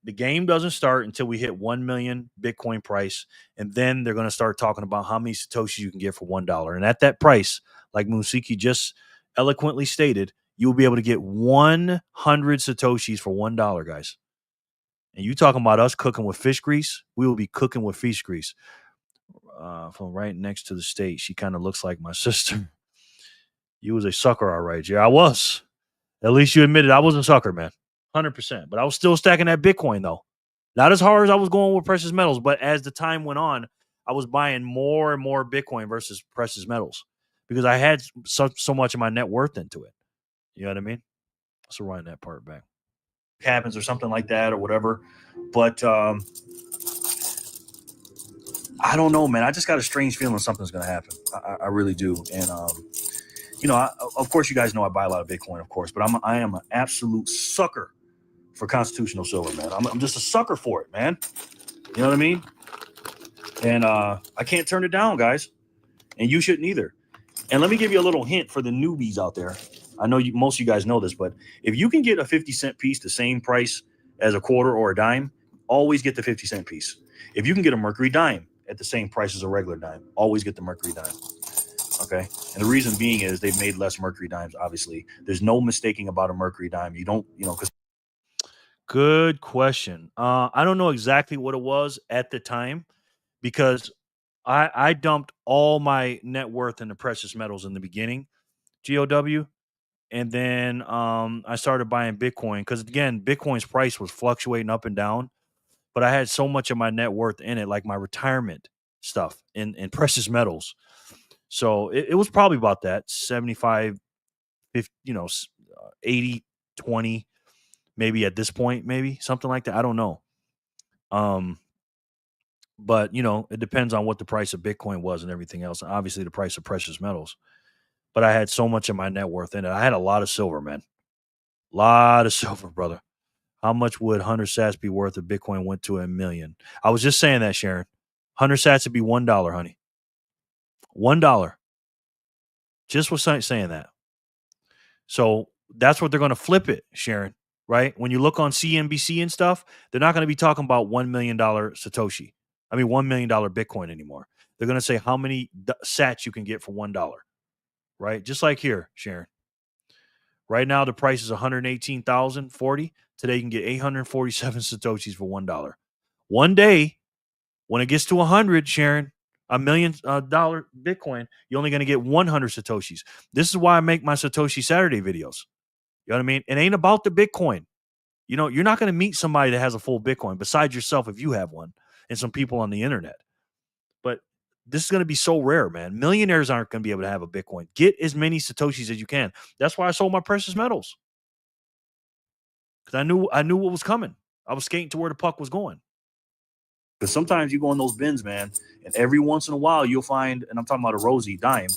the game doesn't start until we hit 1 million Bitcoin price. And then they're going to start talking about how many Satoshis you can get for $1. And at that price, like Mushiki just eloquently stated, you'll be able to get 100 Satoshis for $1, guys. And you talking about us cooking with fish grease? We will be cooking with fish grease. From right next to the state. She kind of looks like my sister. You was a sucker, all right, Jay. I was. At least you admitted I was a sucker, man. 100%. But I was still stacking that Bitcoin, though. Not as hard as I was going with precious metals, but as the time went on, I was buying more and more Bitcoin versus precious metals because I had so much of my net worth into it. You know what I mean? So run that part back. Happens or something like that or whatever. But I don't know, man. I just got a strange feeling something's going to happen. I really do. And, of course, you guys know I buy a lot of Bitcoin, of course, but I am an absolute sucker for constitutional silver, man. I'm just a sucker for it, man. You know what I mean? And I can't turn it down, guys. And you shouldn't either. And let me give you a little hint for the newbies out there. I know most of you guys know this, but if you can get a 50-cent piece the same price as a quarter or a dime, always get the 50-cent piece. If you can get a Mercury dime at the same price as a regular dime, always get the Mercury dime. Okay. And the reason being is they've made less Mercury dimes, obviously. There's no mistaking about a Mercury dime. You don't, because. Good question. I don't know exactly what it was at the time because I dumped all my net worth into precious metals in the beginning, GOW. And then I started buying Bitcoin because, again, Bitcoin's price was fluctuating up and down. But I had so much of my net worth in it, like my retirement stuff in precious metals. So it was probably about that 75, 50, 80, 20, maybe at this point, maybe something like that. I don't know. But it depends on what the price of Bitcoin was and everything else. And obviously the price of precious metals. But I had so much of my net worth in it. I had a lot of silver, man. A lot of silver, brother. How much would 100 sats be worth if Bitcoin went to 1 million? I was just saying that, Sharon. 100 sats would be $1, honey. $1. Just was saying that. So that's what they're going to flip it, Sharon, right? When you look on CNBC and stuff, they're not going to be talking about $1 million Satoshi. I mean, $1 million Bitcoin anymore. They're going to say how many sats you can get for $1, right? Just like here, Sharon. Right now, the price is $118,040. Today, you can get 847 Satoshis for $1. One day, when it gets to 100, Sharon, $1 million Bitcoin, you're only going to get 100 Satoshis. This is why I make my Satoshi Saturday videos. You know what I mean? It ain't about the Bitcoin. You know, you're not going to meet somebody that has a full Bitcoin besides yourself if you have one and some people on the internet. But this is going to be so rare, man. Millionaires aren't going to be able to have a Bitcoin. Get as many Satoshis as you can. That's why I sold my precious metals. Because I knew what was coming. I was skating to where the puck was going. Because sometimes you go in those bins, man, and every once in a while you'll find, and I'm talking about a rosy dime,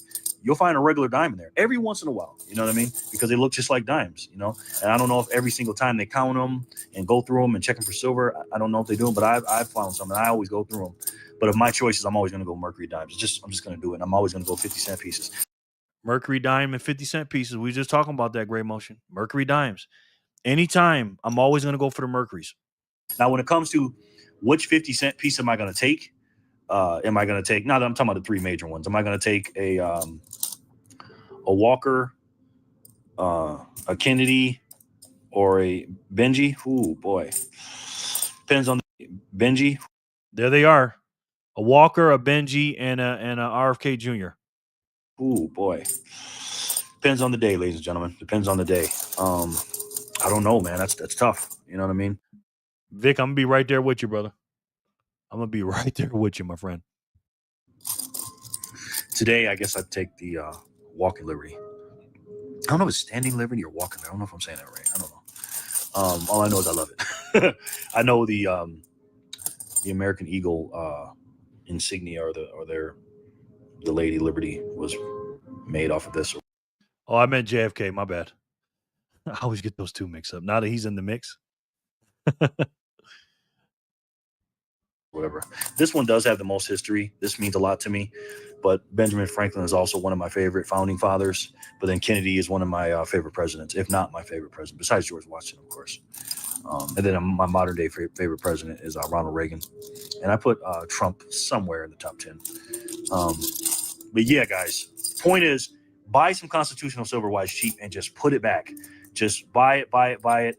you'll find a regular dime in there every once in a while. You know what I mean? Because they look just like dimes, you know? And I don't know if every single time they count them and go through them and check them for silver. I don't know if they do them, but I've found some, and I always go through them. But of my choices, I'm always going to go Mercury dimes. I'm just going to do it. And I'm always going to go 50-cent pieces. Mercury dime and 50-cent pieces. We were just talking about that, Great Motion. Mercury dimes. Anytime, I'm always going to go for the Mercuries. Now, when it comes to which 50-cent piece am I going to take? Now that I'm talking about the three major ones, am I going to take a Walker, a Kennedy, or a Benji? Ooh, boy. Depends on the Benji. There they are. A Walker, a Benji, and a RFK Jr. Ooh, boy. Depends on the day, ladies and gentlemen. Depends on the day. I don't know, man. That's tough. You know what I mean? Vic, I'm going to be right there with you, brother. I'm going to be right there with you, my friend. Today, I guess I'd take the Walking Liberty. I don't know if it's Standing Liberty or Walking. I don't know if I'm saying that right. I don't know. All I know is I love it. I know the American Eagle insignia or the Lady Liberty was made off of this. Oh, I meant JFK. My bad. I always get those two mixed up. Now that he's in the mix. Whatever. This one does have the most history. This means a lot to me. But Benjamin Franklin is also one of my favorite founding fathers. But then Kennedy is one of my favorite presidents, if not my favorite president, besides George Washington, of course. And then my modern day favorite president is Ronald Reagan. And I put Trump somewhere in the top 10. But yeah, guys, point is, buy some constitutional silver while it's cheap and just put it back. Just buy it.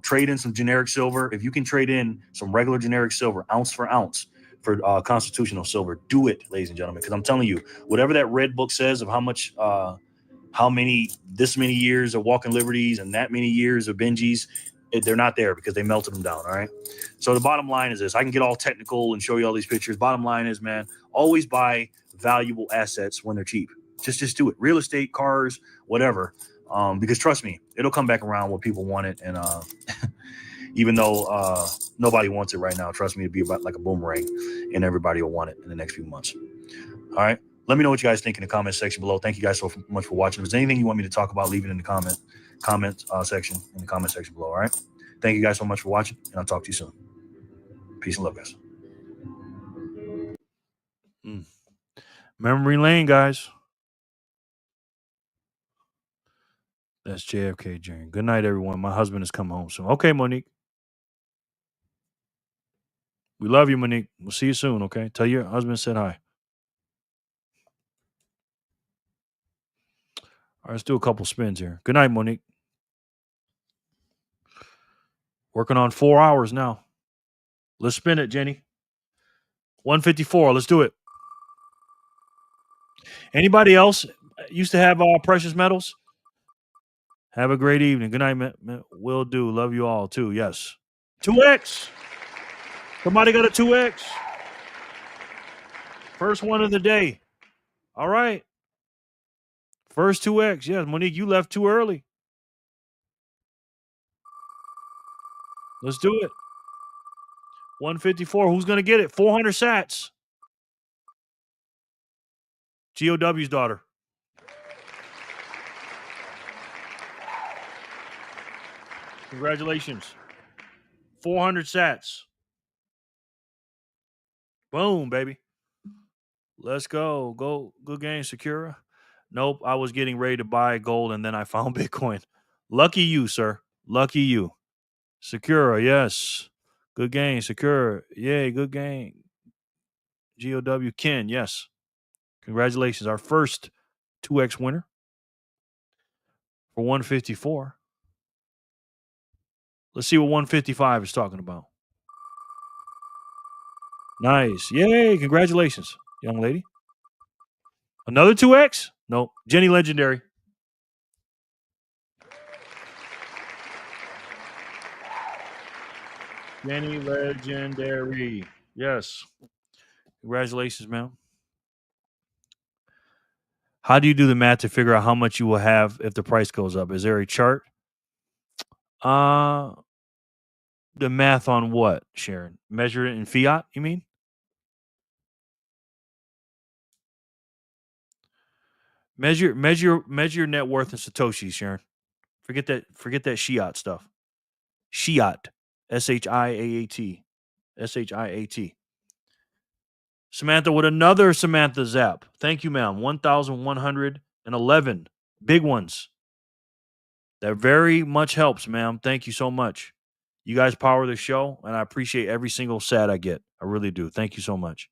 Trade in some generic silver. If you can trade in some regular generic silver, ounce for ounce, for constitutional silver, do it, ladies and gentlemen. Because I'm telling you, whatever that red book says of how much, this many years of Walking Liberties and that many years of Benjis, they're not there because they melted them down. All right. So the bottom line is this: I can get all technical and show you all these pictures. Bottom line is, man, always buy valuable assets when they're cheap. Just do it. Real estate, cars, whatever. Because trust me, it'll come back around when people want it. And even though nobody wants it right now, trust me, it'll be about like a boomerang, and everybody will want it in the next few months. All right. Let me know what you guys think in the comment section below. Thank you guys so much for watching. If there's anything you want me to talk about, leave it in the comment section below. All right. Thank you guys so much for watching, and I'll talk to you soon. Peace and love, guys. Memory lane, guys. That's JFK Jr. Good night, everyone. My husband is coming home soon. Okay, Monique. We love you, Monique. We'll see you soon, okay? Tell your husband said hi. All right, let's do a couple spins here. Good night, Monique. Working on 4 hours now. Let's spin it, Jenny. 154. Let's do it. Anybody else used to have precious metals? Have a great evening. Good night, man. Will do. Love you all, too. Yes. 2X. Somebody got a 2X. First one of the day. All right. First 2X. Yes, Monique, you left too early. Let's do it. 154. Who's going to get it? 400 sats. GOW's daughter. Congratulations. 400 sats. Boom, baby. Let's go. Go. Good game, Secura. Nope. I was getting ready to buy gold and then I found Bitcoin. Lucky you, sir. Lucky you. Secura, yes. Good game, Secura. Yay, good game. GOW Ken, yes. Congratulations. Our first 2X winner for 154. Let's see what 155 is talking about. Nice. Yay. Congratulations, young lady. Another 2X? No. Jenny Legendary. Jenny Legendary. Yes. Congratulations, ma'am. How do you do the math to figure out how much you will have if the price goes up? Is there a chart? The math on what, Sharon? Measure it in fiat, you mean? Measure your net worth in Satoshi, Sharon. Forget that Shiat stuff. Shiat. SHIAAT. SHIAT. Samantha with another Samantha Zap. Thank you, ma'am. 1,111. Big ones. That very much helps, ma'am. Thank you so much. You guys power the show, and I appreciate every single sat I get. I really do. Thank you so much.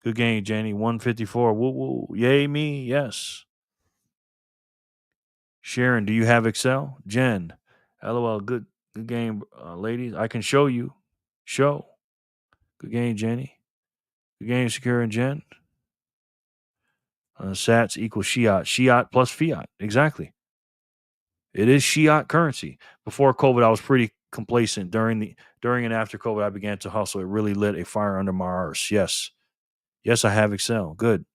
Good game, Jenny. 154. Woo woo. Yay, me. Yes. Sharon, do you have Excel? Jen. LOL. Good game, ladies. I can show you. Show. Good game, Jenny. Good game, Secure and Jen. Sats equals Shiat. Shiat plus Fiat. Exactly. It is Shiat currency. Before COVID, I was pretty complacent. During and after COVID, I began to hustle. It really lit a fire under my arse. Yes. Yes, I have Excel. Good.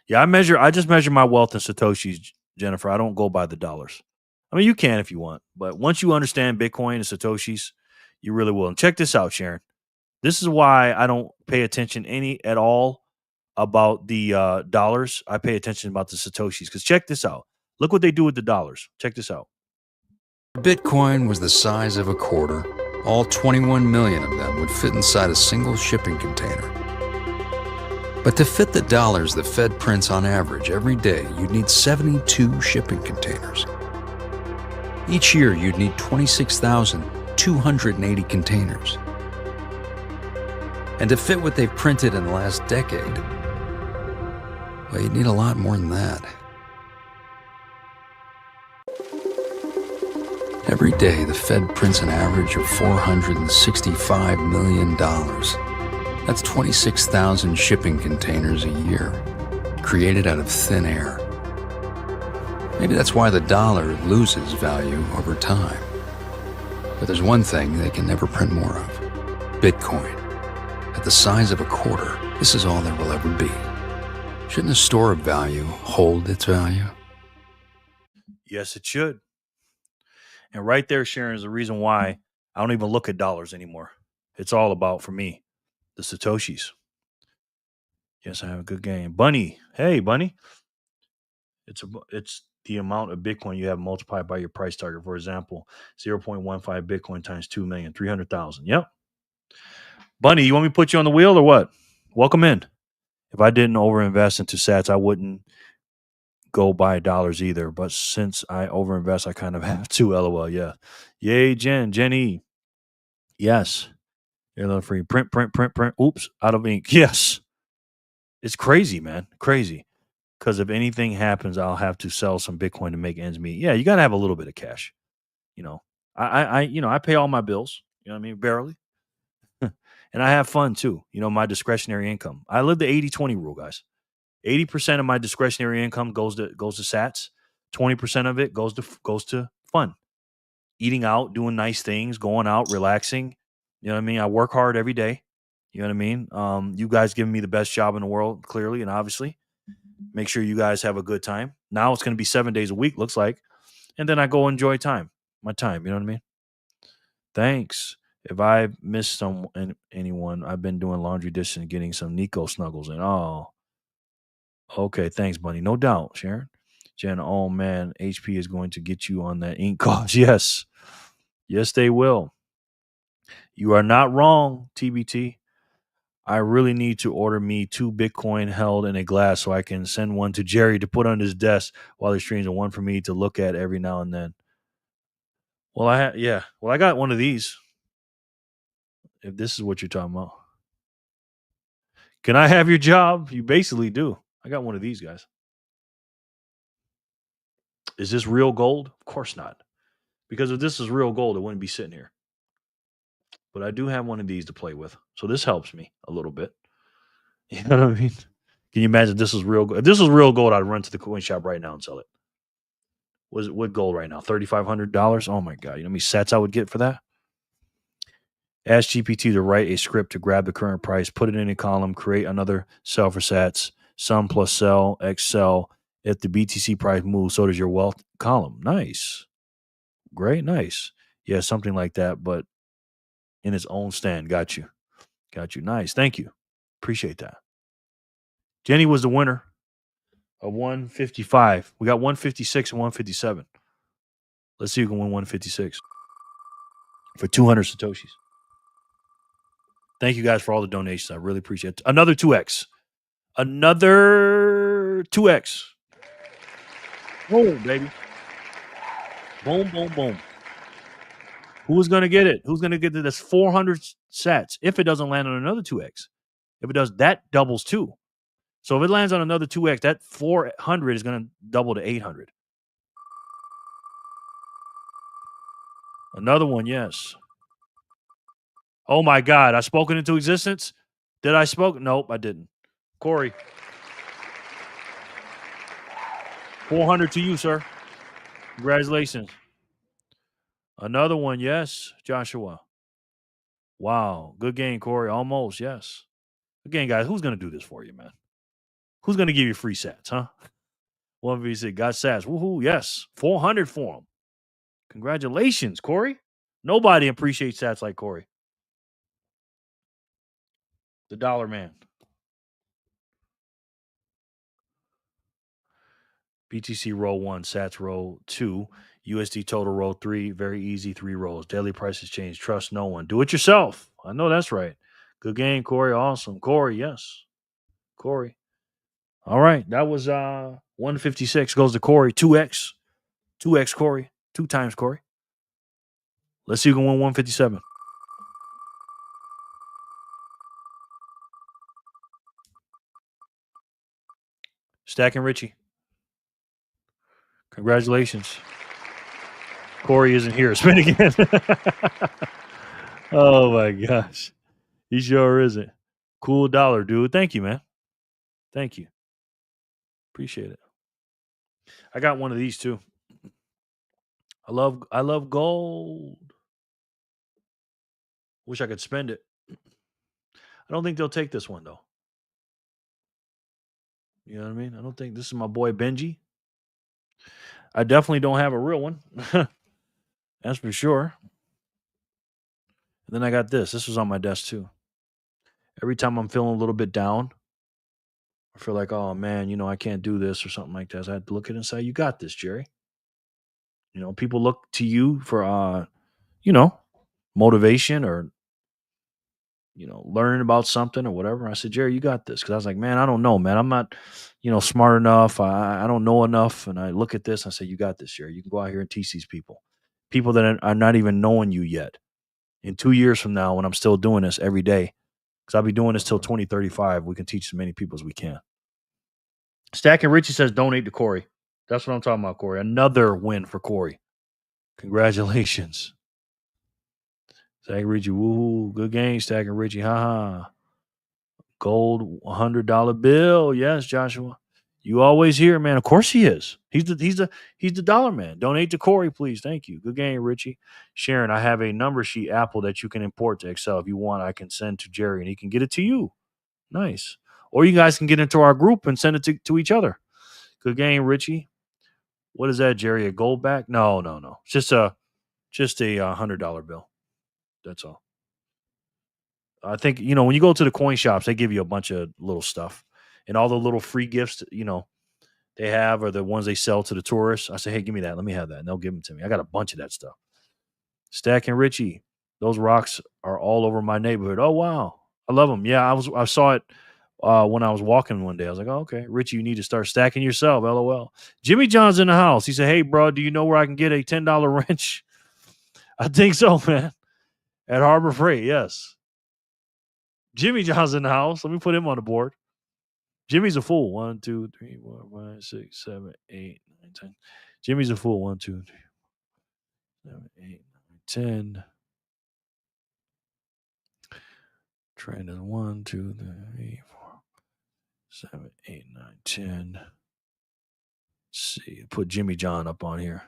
Yeah, I just measure my wealth in Satoshis, Jennifer. I don't go by the dollars. I mean, you can if you want, but once you understand Bitcoin and Satoshis, you really will. And check this out, Sharon. This is why I don't pay attention any at all about the dollars. I pay attention about the Satoshis. Because check this out. Look what they do with the dollars. Check this out. Bitcoin was the size of a quarter. All 21 million of them would fit inside a single shipping container. But to fit the dollars the Fed prints on average every day, you'd need 72 shipping containers. Each year, you'd need 26,280 containers. And to fit what they've printed in the last decade, well, you'd need a lot more than that. Every day, the Fed prints an average of $465 million. That's 26,000 shipping containers a year, created out of thin air. Maybe that's why the dollar loses value over time. But there's one thing they can never print more of: Bitcoin. At the size of a quarter, this is all there will ever be. Shouldn't a store of value hold its value? Yes, it should. And right there, Sharon, is the reason why I don't even look at dollars anymore. It's all about, for me, the Satoshis. Yes, I have a good game. Bunny. Hey, Bunny. It's the amount of Bitcoin you have multiplied by your price target. For example, 0.15 Bitcoin times 2,300,000. Yep. Bunny, you want me to put you on the wheel or what? Welcome in. If I didn't overinvest into sats, I wouldn't go buy dollars either. But since I overinvest, I kind of have to. LOL. Yeah. Yay, Jenny. Yes. You're free. Print. Oops. Out of ink. Yes. It's crazy, man. Crazy. Because if anything happens, I'll have to sell some Bitcoin to make ends meet. Yeah, you gotta have a little bit of cash. You know, I pay all my bills. You know what I mean? Barely. And I have fun too. You know, my discretionary income. I live the 80-20 rule, guys. 80% of my discretionary income goes to sats. 20% of it goes to fun. Eating out, doing nice things, going out, relaxing. You know what I mean? I work hard every day. You know what I mean? You guys giving me the best job in the world, clearly and obviously. Make sure you guys have a good time. Now it's going to be 7 days a week, looks like. And then I go enjoy my time. You know what I mean? Thanks. If I missed anyone, I've been doing laundry, dishes, and getting some Nico snuggles. And okay. Thanks, buddy. No doubt, Sharon. Jen, oh man, HP is going to get you on that ink cost. Yes. Yes, they will. You are not wrong, TBT. I really need to order me 2 Bitcoin held in a glass so I can send one to Jerry to put on his desk while he streams, and one for me to look at every now and then. Well, I got one of these. If this is what you're talking about. Can I have your job? You basically do. I got one of these, guys. Is this real gold? Of course not. Because if this is real gold, it wouldn't be sitting here. but I do have one of these to play with. So this helps me a little bit. You know what I mean? Can you imagine if this is real gold? If this was real gold, I'd run to the coin shop right now and sell it. What gold right now? $3,500? Oh my God. You know how many sets I would get for that? Ask GPT to write a script to grab the current price, put it in a column, create another cell for sats, sum plus cell, Excel. If the BTC price moves, so does your wealth column. Nice. Great. Nice. Yeah, something like that, but in its own stand. Got you. Got you. Nice. Thank you. Appreciate that. Jenny was the winner of 155. We got 156 and 157. Let's see who can win 156 for 200 Satoshis. Thank you guys for all the donations. I really appreciate it. Another 2X. Another 2X. Boom, baby. Boom, boom, boom. Who's going to get it? Who's going to get it? That's 400 sats. If it doesn't land on another 2X. If it does, that doubles too. So if it lands on another 2X, that 400 is going to double to 800. Another one, yes. Oh my God, I spoke it into existence? Did I spoke? Nope, I didn't. Corey. 400 to you, sir. Congratulations. Another one, yes, Joshua. Wow, good game, Corey. Almost, yes. Again, guys, who's going to do this for you, man? Who's going to give you free sats, huh? 1v6, got sats. Woohoo, yes. 400 for him. Congratulations, Corey. Nobody appreciates sats like Corey. The dollar man. BTC row 1, sats row 2, USD total row 3. Very easy, 3 rows. Daily prices change. Trust no one. Do it yourself. I know that's right. Good game, Corey. Awesome. Corey, yes. Corey. All right. That was 156 goes to Corey. 2X. 2X Corey. 2 times Corey. Let's see who can win 157. Stacking Richie. Congratulations. Corey isn't here. Spin again. Oh my gosh. He sure isn't. Cool dollar, dude. Thank you, man. Thank you. Appreciate it. I got one of these too. I love gold. Wish I could spend it. I don't think they'll take this one though. You know what I mean? I don't think this is my boy Benji. I definitely don't have a real one. That's for sure. And then I got this. This was on my desk too. Every time I'm feeling a little bit down, I feel like, oh man, I can't do this or something like that. So I had to look at it and say, you got this, Jerry. People look to you for motivation or learning about something or whatever. I said, Jerry, you got this. Because I was like, man, I don't know, man. I'm not, smart enough. I don't know enough. And I look at this and I say, you got this, Jerry. You can go out here and teach these people that are not even knowing you yet. In 2 years from now, when I'm still doing this every day, because I'll be doing this till 2035, we can teach as many people as we can. Stacking Richie says, donate to Corey. That's what I'm talking about, Corey. Another win for Corey. Congratulations. Stacking Richie, woohoo. Good game, Stacking Richie. Ha. Gold $100 bill. Yes, Joshua. You always hear, man. Of course he is. He's the dollar man. Donate to Corey, please. Thank you. Good game, Richie. Sharon, I have a number sheet Apple that you can import to Excel. If you want, I can send to Jerry and he can get it to you. Nice. Or you guys can get into our group and send it to each other. Good game, Richie. What is that, Jerry? A gold back? No. It's just a $100 bill. That's all. I think, when you go to the coin shops, they give you a bunch of little stuff. And all the little free gifts, they have are the ones they sell to the tourists. I say, hey, give me that. Let me have that. And they'll give them to me. I got a bunch of that stuff. Stacking Richie. Those rocks are all over my neighborhood. Oh, wow. I love them. Yeah, I saw it when I was walking one day. I was like, oh, okay. Richie, you need to start stacking yourself. LOL. Jimmy John's in the house. He said, hey, bro, do you know where I can get a $10 wrench? I think so, man. At Harbor Freight, yes. Jimmy John's in the house. Let me put him on the board. Jimmy's a fool. 1, 2, 3, 4, 5, 6, 7, 8, 9, 10. Jimmy's a fool. 1, 2, 3, 7, 8, 9, 10. Trend is 1, 2, 3, 4, 7, 8, 9, 10. Let's see. Put Jimmy John up on here.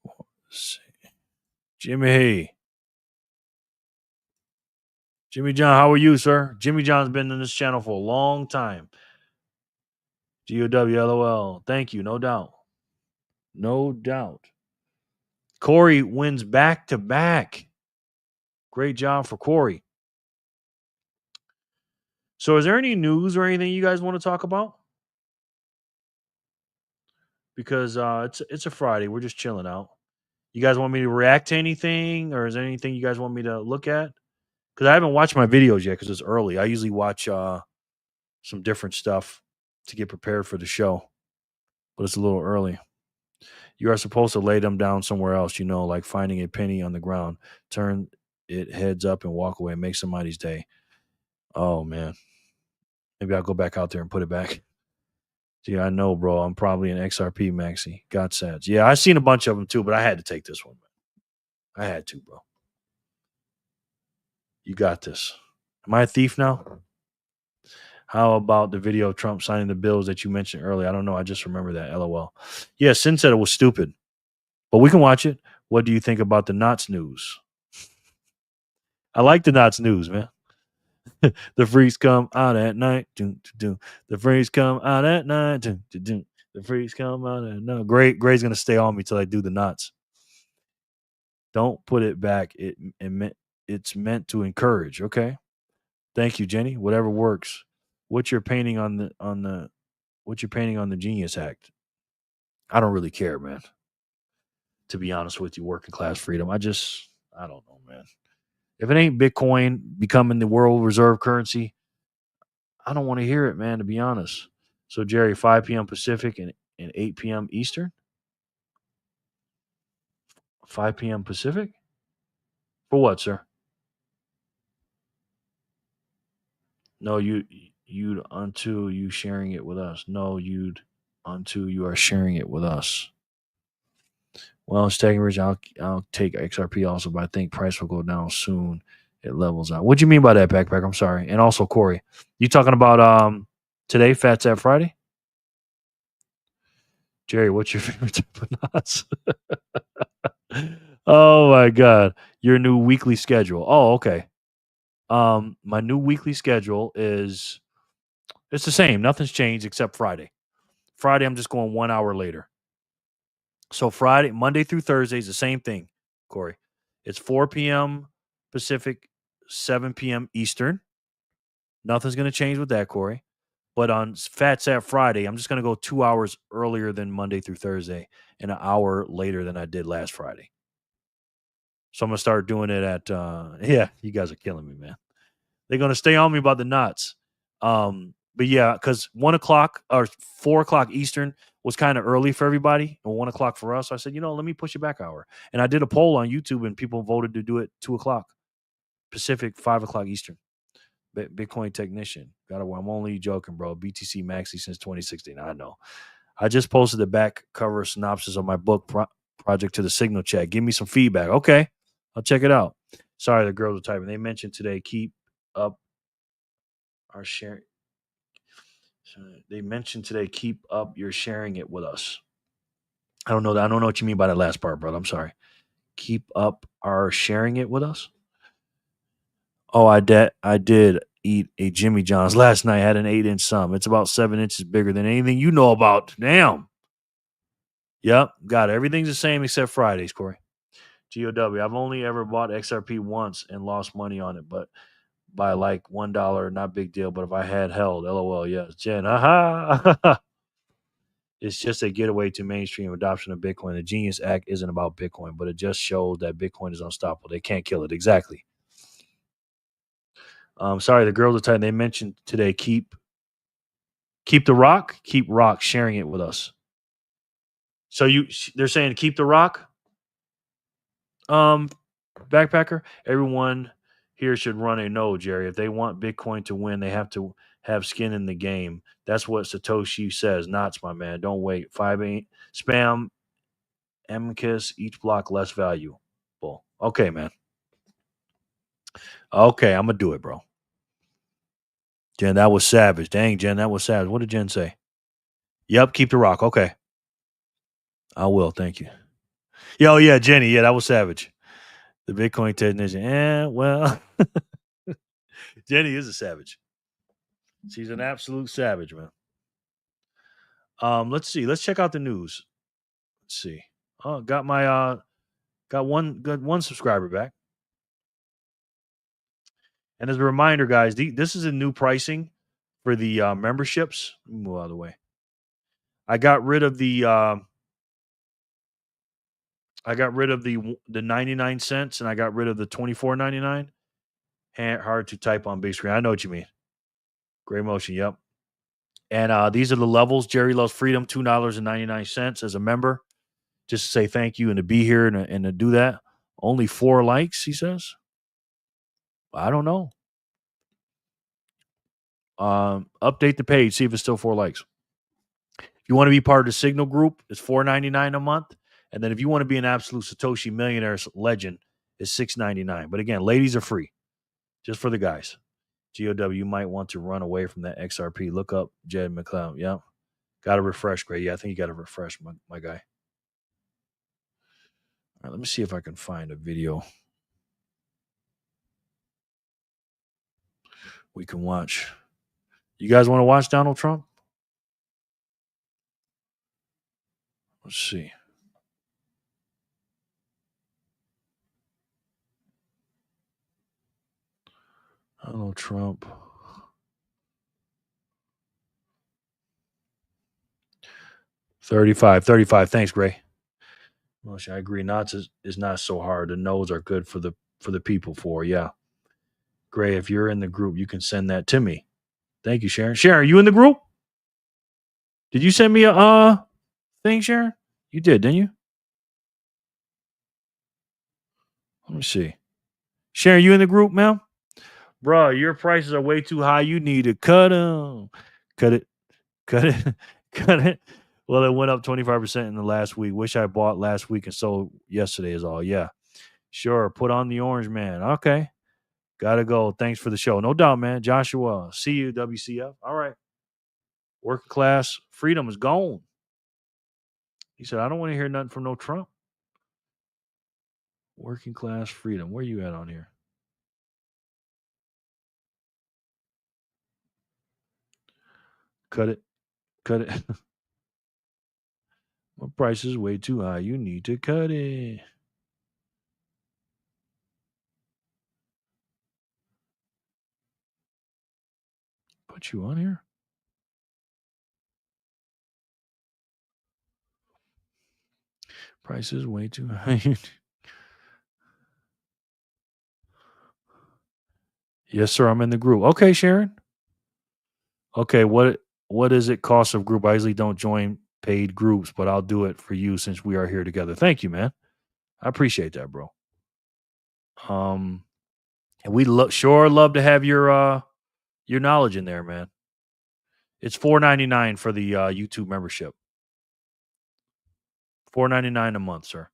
Let's see. Jimmy John, how are you, sir? Jimmy John's been in this channel for a long time. GOWLOL. Thank you. No doubt. No doubt. Corey wins back to back. Great job for Corey. So is there any news or anything you guys want to talk about? Because it's a Friday. We're just chilling out. You guys want me to react to anything, or is there anything you guys want me to look at? Because I haven't watched my videos yet because it's early. I usually watch some different stuff to get prepared for the show, but it's a little early. You are supposed to lay them down somewhere else, like finding a penny on the ground, turn it heads up and walk away and make somebody's day. Oh, man. Maybe I'll go back out there and put it back. Gee, I know, bro. I'm probably an XRP maxi. God sats. Yeah, I've seen a bunch of them too, but I had to take this one. I had to, bro. You got this. Am I a thief now? How about the video of Trump signing the bills that you mentioned earlier? I don't know. I just remember that. LOL. Yeah, Sin said it was stupid, but we can watch it. What do you think about the Knots news? I like the Knots news, man. The freaks come out at night. The freaks come out at night. The freaks come out at night. Gray's gonna stay on me till I do the knots. Don't put it back. It's meant to encourage. Okay. Thank you, Jenny. Whatever works. What's your painting on the Genius Act? I don't really care, man. To be honest with you, working class freedom. I don't know, man. If it ain't Bitcoin becoming the world reserve currency, I don't want to hear it, man, to be honest. So, Jerry, 5 p.m. Pacific and 8 p.m. Eastern? 5 p.m. Pacific? For what, sir? No, you'd unto you sharing it with us. No, you'd unto you are sharing it with us. Well, it's taking rich. I'll take XRP also, but I think price will go down soon. It levels out. What do you mean by that, Backpack? I'm sorry. And also, Corey, you talking about today, Phat Sat Friday? Jerry, what's your favorite type of knots? Oh my God. Your new weekly schedule. Oh, okay. My new weekly schedule it's the same. Nothing's changed except Friday. Friday, I'm just going 1 hour later. So Friday, Monday through Thursday is the same thing, Corey. It's 4 p.m. Pacific, 7 p.m. Eastern. Nothing's going to change with that, Corey. But on Phat Sat Friday, I'm just going to go 2 hours earlier than Monday through Thursday and an hour later than I did last Friday. So I'm going to start doing it at, yeah, you guys are killing me, man. They're going to stay on me about the knots. But yeah, because 1 o'clock or 4 o'clock Eastern was kind of early for everybody and 1 o'clock for us. So I said, let me push it back an hour. And I did a poll on YouTube and people voted to do it 2 o'clock Pacific, 5 o'clock Eastern. Bitcoin technician. I'm only joking, bro. BTC Maxi since 2016. I know. I just posted the back cover synopsis of my book project to the Signal chat. Give me some feedback. Okay. I'll check it out. Sorry, the girls are typing. They mentioned today, keep up our sharing. They mentioned today, keep up your sharing it with us. I don't know what you mean by that last part, brother. I'm sorry. Keep up our sharing it with us. Oh, I did eat a Jimmy John's last night. Had an 8-inch sum. It's about 7 inches bigger than anything you know about. Damn. Yep, got it. Everything's the same except Fridays, Corey. GOW. I've only ever bought XRP once and lost money on it, but by like $1, not big deal. But if I had held, LOL, yes. Jen, aha. It's just a getaway to mainstream adoption of Bitcoin. The Genius Act isn't about Bitcoin, but it just shows that Bitcoin is unstoppable. They can't kill it. Exactly. Sorry, the girls are tired. They mentioned today, keep the rock, keep rock sharing it with us. So they're saying keep the rock. Backpacker, everyone here should run a node, Jerry. If they want Bitcoin to win, they have to have skin in the game. That's what Satoshi says. Knots, my man. Don't wait. 5-8 spam amicus, each block less valuable. Okay, man. Okay, I'm gonna do it, bro. Jen, that was savage. Dang, Jen, that was savage. What did Jen say? Yep, keep the rock. Okay. I will. Thank you. Yeah, Jenny. Yeah, that was savage. The Bitcoin technician. Well, Jenny is a savage. She's an absolute savage, man. Let's see. Let's check out the news. Let's see. Oh, got one subscriber back. And as a reminder, guys, this is a new pricing for the memberships. Let me move out of the way. I got rid of the 99 cents, and I got rid of the $24.99. Hard to type on big screen. I know what you mean. Gray motion. Yep. And these are the levels. Jerry Loves Freedom, $2.99 as a member. Just to say thank you and to be here and to do that. Only 4 likes, he says. I don't know. Update the page, see if it's still 4 likes. If you want to be part of the Signal group, it's $4.99 a month. And then if you want to be an absolute Satoshi millionaire legend, it's $6.99. But again, ladies are free. Just for the guys. GOW, you might want to run away from that XRP. Look up Jed McLeod. Yep. Got to refresh, Gray. Yeah, I think you got to refresh, my guy. All right, let me see if I can find a video we can watch. You guys want to watch Donald Trump? Let's see. Donald Trump. $35. Thanks, Gray. Well, I agree. Knots is not so hard. The nodes are good for the people. Yeah. Gray, if you're in the group, you can send that to me. Thank you, Sharon. Sharon, are you in the group? Did you send me a thing, Sharon? You did, didn't you? Let me see. Sharon, you in the group, ma'am? Bruh, your prices are way too high. You need to cut them. Cut it. Well, it went up 25% in the last week. Wish I bought last week and sold yesterday is all. Yeah. Sure. Put on the orange man. Okay. Gotta go. Thanks for the show. No doubt, man. Joshua. See you, WCF. All right. Working class freedom is gone. He said, I don't want to hear nothing from no Trump. Working class freedom. Where you at on here? Cut it. My price is way too high. You need to cut it. Put you on here? Price is way too high. Yes, sir. I'm in the group. Okay, Sharon. Okay, what is it cost of group? I usually don't join paid groups, but I'll do it for you since we are here together. Thank you, man. I appreciate that, bro. And we sure love to have your knowledge in there, man. It's $4.99 for the YouTube membership. $4.99 a month, sir.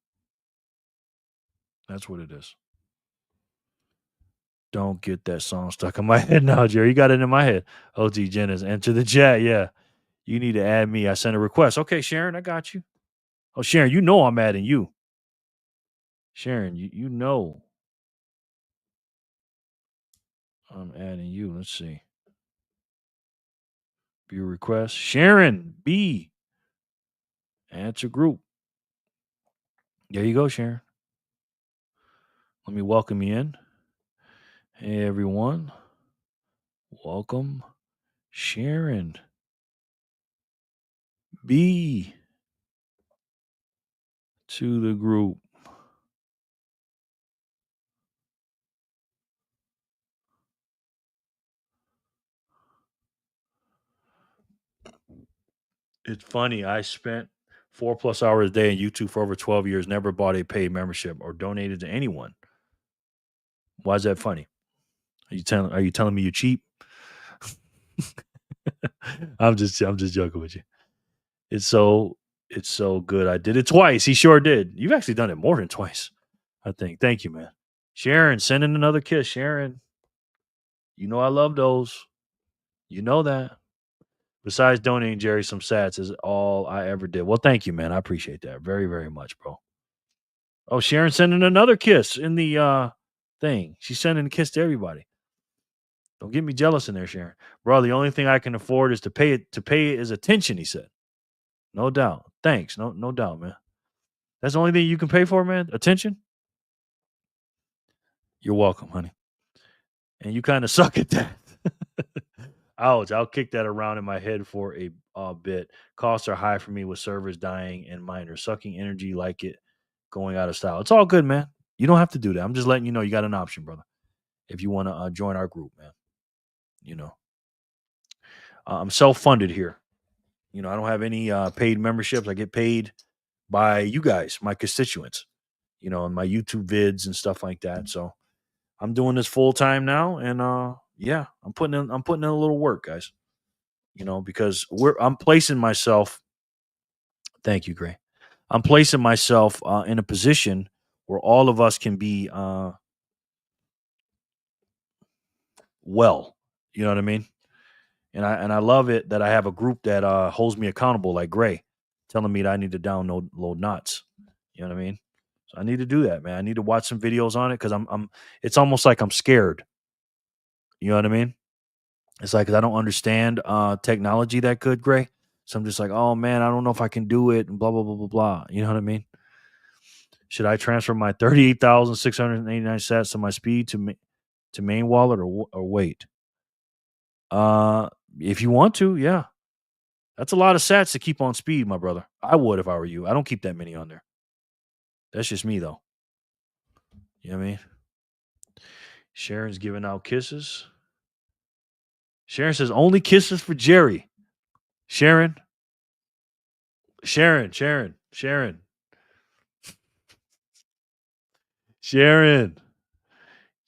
That's what it is. Don't get that song stuck in my head now, Jerry. You got it in my head. OG Jennings, enter the chat. Yeah. You need to add me. I sent a request. Okay, Sharon, I got you. Oh, Sharon, you know I'm adding you. Sharon, you know I'm adding you. Let's see. View request. Sharon B. Answer group. There you go, Sharon. Let me welcome you in. Hey, everyone. Welcome, Sharon B. to the group. It's funny. I spent 4+ hours a day on YouTube for over 12 years, never bought a paid membership or donated to anyone. Why is that funny? Are you telling me you're cheap? I'm just joking with you. It's so good. I did it twice. He sure did. You've actually done it more than twice, I think. Thank you, man. Sharon, send in another kiss. Sharon, you know I love those. You know that. Besides donating Jerry some sats is all I ever did. Well, thank you, man. I appreciate that very, very much, bro. Oh, Sharon sending another kiss in the thing. She's sending a kiss to everybody. Don't get me jealous in there, Sharon. Bro, the only thing I can afford is to pay his attention, he said. No doubt. Thanks. No doubt, man. That's the only thing you can pay for, man? Attention? You're welcome, honey. And you kind of suck at that. Ouch. I'll kick that around in my head for a bit. Costs are high for me with servers dying and miners sucking energy like it going out of style. It's all good, man. You don't have to do that. I'm just letting you know you got an option, brother. If you want to join our group, man. You know. I'm self-funded here. You know, I don't have any paid memberships. I get paid by you guys, my constituents, you know, and my YouTube vids and stuff like that. So I'm doing this full time now, and yeah, I'm putting in a little work, guys. You know, because I'm placing myself. Thank you, Gray. I'm placing myself in a position where all of us can be well. You know what I mean? And I love it that I have a group that holds me accountable, like Gray, telling me that I need to download knots. You know what I mean? So I need to do that, man. I need to watch some videos on it because I'm. It's almost like I'm scared. You know what I mean? It's like 'cause I don't understand technology that good, Gray. So I'm just like, oh man, I don't know if I can do it, and blah blah blah blah blah. You know what I mean? Should I transfer my 38,689 sats to my speed to main wallet or wait? If you want to, yeah. That's a lot of sats to keep on speed, my brother. I would if I were you. I don't keep that many on there. That's just me, though. You know what I mean? Sharon's giving out kisses. Sharon says, only kisses for Jerry. Sharon. Sharon.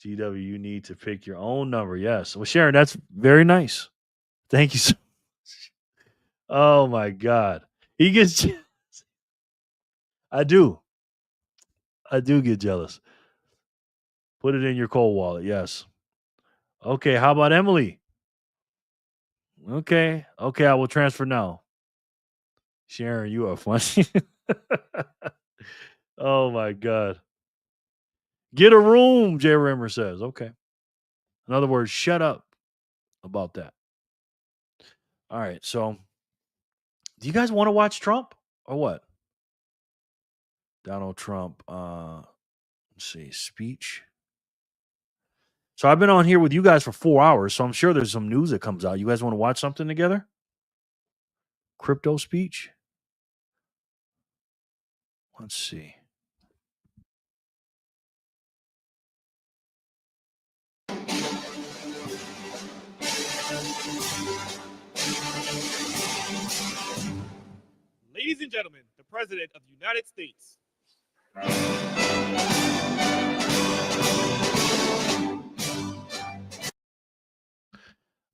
GW, you need to pick your own number. Yes. Well, Sharon, that's very nice. Thank you so much. Oh, my God. He gets... I do get jealous. Put it in your cold wallet. Yes. Okay. How about Emily? Okay. I will transfer now. Sharon, you are funny. Oh my God. Get a room, Jay Rimmer says. Okay. In other words, shut up about that. All right. So, do you guys want to watch Trump or what? Donald Trump. Let's see. Speech. So I've been on here with you guys for 4 hours, so I'm sure there's some news that comes out. You guys want to watch something together? Crypto speech? Let's see. Ladies and gentlemen, the President of the United States.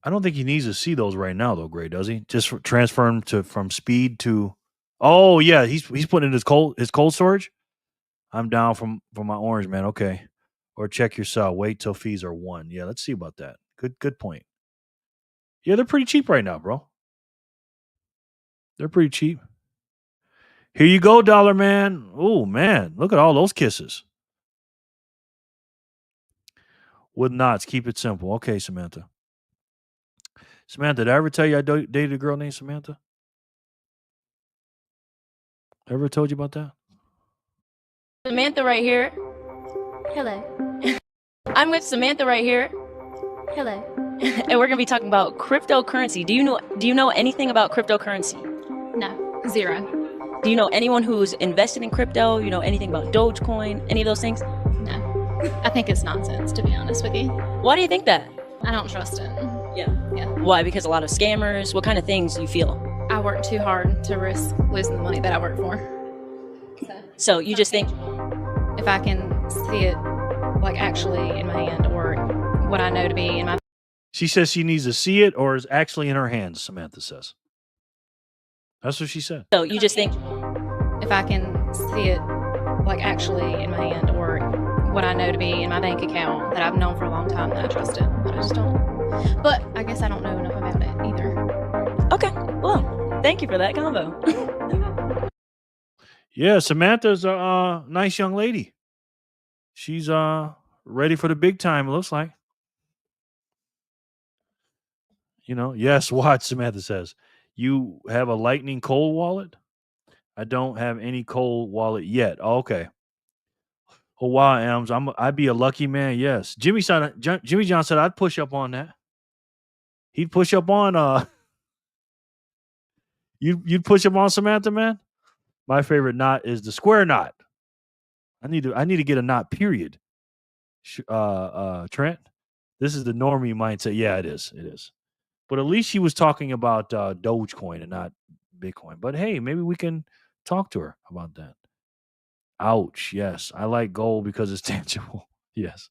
I don't think he needs to see those right now, though, Gray, does he? Just transfer him from speed to. Oh yeah, he's putting in his cold storage. I'm down from my orange, man. Okay, or check your cell. Wait till fees are 1. Yeah, let's see about that. Good point. Yeah, they're pretty cheap right now, bro. They're pretty cheap. Here you go, Dollar Man. Oh man, look at all those kisses. With knots, keep it simple. Okay, Samantha. Samantha, did I ever tell you I dated a girl named Samantha? Ever told you about that? Samantha right here. Hello. I'm with Samantha right here. Hello. And we're gonna be talking about cryptocurrency. Do you know anything about cryptocurrency? No, zero. Do you know anyone who's invested in crypto? You know anything about Dogecoin? Any of those things? No. I think it's nonsense, to be honest with you. Why do you think that? I don't trust it. Yeah. Yeah. Why? Because a lot of scammers? What kind of things do you feel? I work too hard to risk losing the money that I work for. So you just think if I can see it like actually in my hand or what I know to be in my. She says she needs to see it or is actually in her hands, Samantha says. That's what she said. So you just think if I can see it like actually in my hand or what I know to be in my bank account that I've known for a long time that I trust it, but I just don't. But I guess I don't know enough about it either. Okay, well, thank you for that combo. Yeah, Samantha's a nice young lady. She's ready for the big time, it looks like. Yes, watch, Samantha says. You have a Lightning Cold wallet? I don't have any cold wallet yet. Oh, okay. Oh wow, Ems. I'd be a lucky man, yes. Jimmy John said I'd push up on that. He'd push up on you'd push up on Samantha, man. My favorite knot is the square knot. I need to get a knot, period. Trent. This is the normie mindset. Yeah, it is. It is. But at least she was talking about Dogecoin and not Bitcoin. But hey, maybe we can talk to her about that. Ouch. Yes. I like gold because it's tangible. Yes.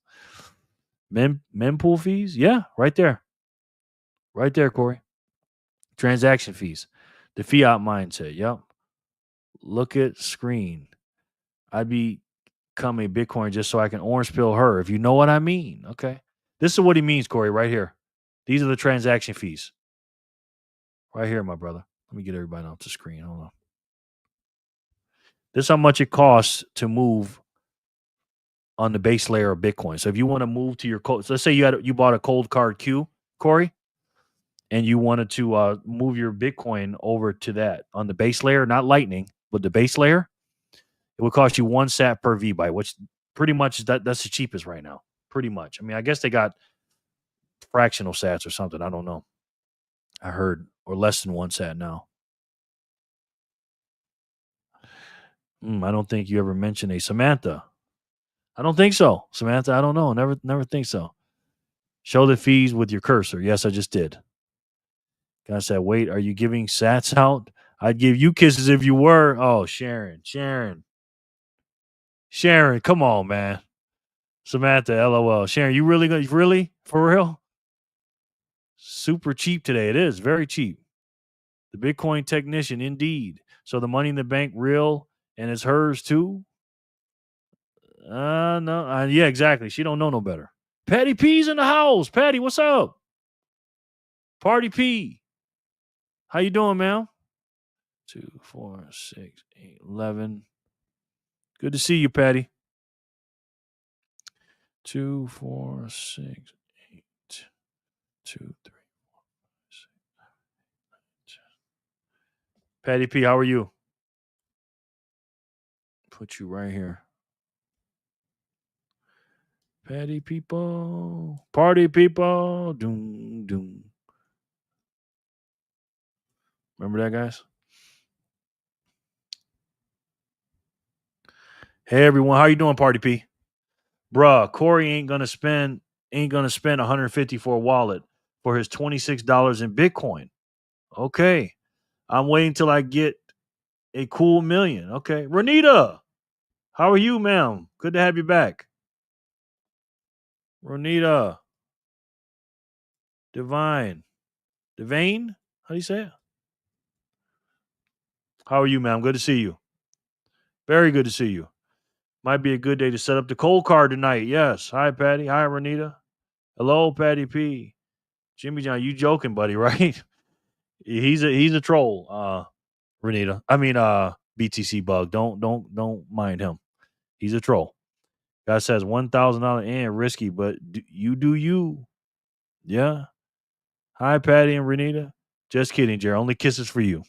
Mempool fees? Yeah, right there. Right there, Corey. Transaction fees. The fiat mindset. Yep. Look at screen. I'd become a Bitcoin just so I can orange pill her, if you know what I mean. Okay. This is what he means, Corey, right here. These are the transaction fees. Right here, my brother. Let me get everybody off the screen. Hold on. This is how much it costs to move on the base layer of Bitcoin. So if you want to move to your cold, so let's say you bought a cold card Q, Corey, and you wanted to move your Bitcoin over to that on the base layer, not Lightning, but the base layer, it would cost you 1 sat per VByte, which pretty much that's the cheapest right now. Pretty much. I mean, I guess they got fractional sats or something. I don't know. I heard, or less than 1 sat now. I don't think you ever mentioned a Samantha. I don't think so. Samantha, I don't know. Never think so. Show the fees with your cursor. Yes, I just did. Guy said, wait, are you giving sats out? I'd give you kisses if you were. Oh, Sharon, come on, man. Samantha, LOL. Sharon, you really? For real? Super cheap today. It is very cheap. The Bitcoin technician, indeed. So the money in the bank real and it's hers too? No. Yeah, exactly. She don't know no better. Patty P's in the house. Patty, what's up? Party P. How you doing, man? 2, 4, 6, 8, 11. Good to see you, Patty. 2, 4, 6, 8, 2, 3, 4, 6. Patty P, how are you? Put you right here. Patty people. Party people. Doom, doom. Remember that, guys? Hey, everyone. How you doing, Party P? Bruh, Corey ain't gonna spend 150 for a wallet for his $26 in Bitcoin. Okay. I'm waiting till I get a cool million. Okay. Ronita, how are you, ma'am? Good to have you back. Ronita. Devane. How do you say it? How are you, ma'am? Good to see you. Very good to see you. Might be a good day to set up the cold card tonight. Yes. Hi, Patty. Hi, Ronita. Hello, Patty P. Jimmy John, you joking, buddy, right? He's a troll, Renita. I mean, BTC bug. Don't mind him. He's a troll. Guy says $1,000 and risky, but you do you. Yeah. Hi, Patty and Renita. Just kidding, Jerry. Only kisses for you.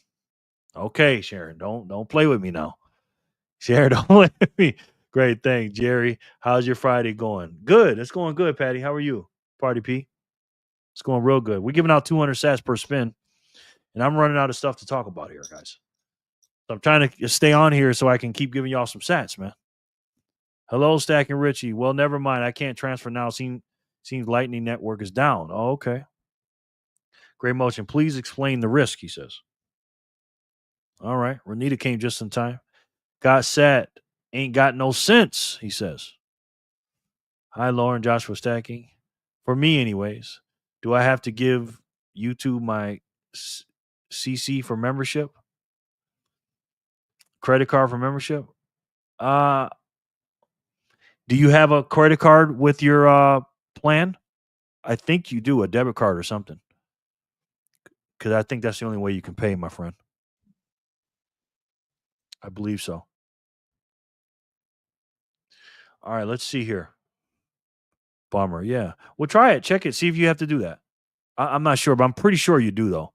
Okay, Sharon. Don't play with me now. Sharon, don't play with me. Great thing, Jerry. How's your Friday going? Good. It's going good, Patty. How are you? Party P. It's going real good. We're giving out 200 sats per spin, and I'm running out of stuff to talk about here, guys. So I'm trying to stay on here so I can keep giving y'all some sats, man. Hello, Stack and Richie. Well, never mind. I can't transfer now. Seems Lightning Network is down. Oh, okay. Great motion. Please explain the risk, he says. All right. Renita came just in time. Got sat. Ain't got no sense, he says. Hi, Lauren. Joshua Stacking. For me, anyways, do I have to give YouTube my CC for membership? Credit card for membership? Do you have a credit card with your plan? I think you do, a debit card or something. Because I think that's the only way you can pay, my friend. I believe so. All right, let's see here. Bummer. Yeah. Well, try it. Check it. See if you have to do that. I'm not sure, but I'm pretty sure you do, though.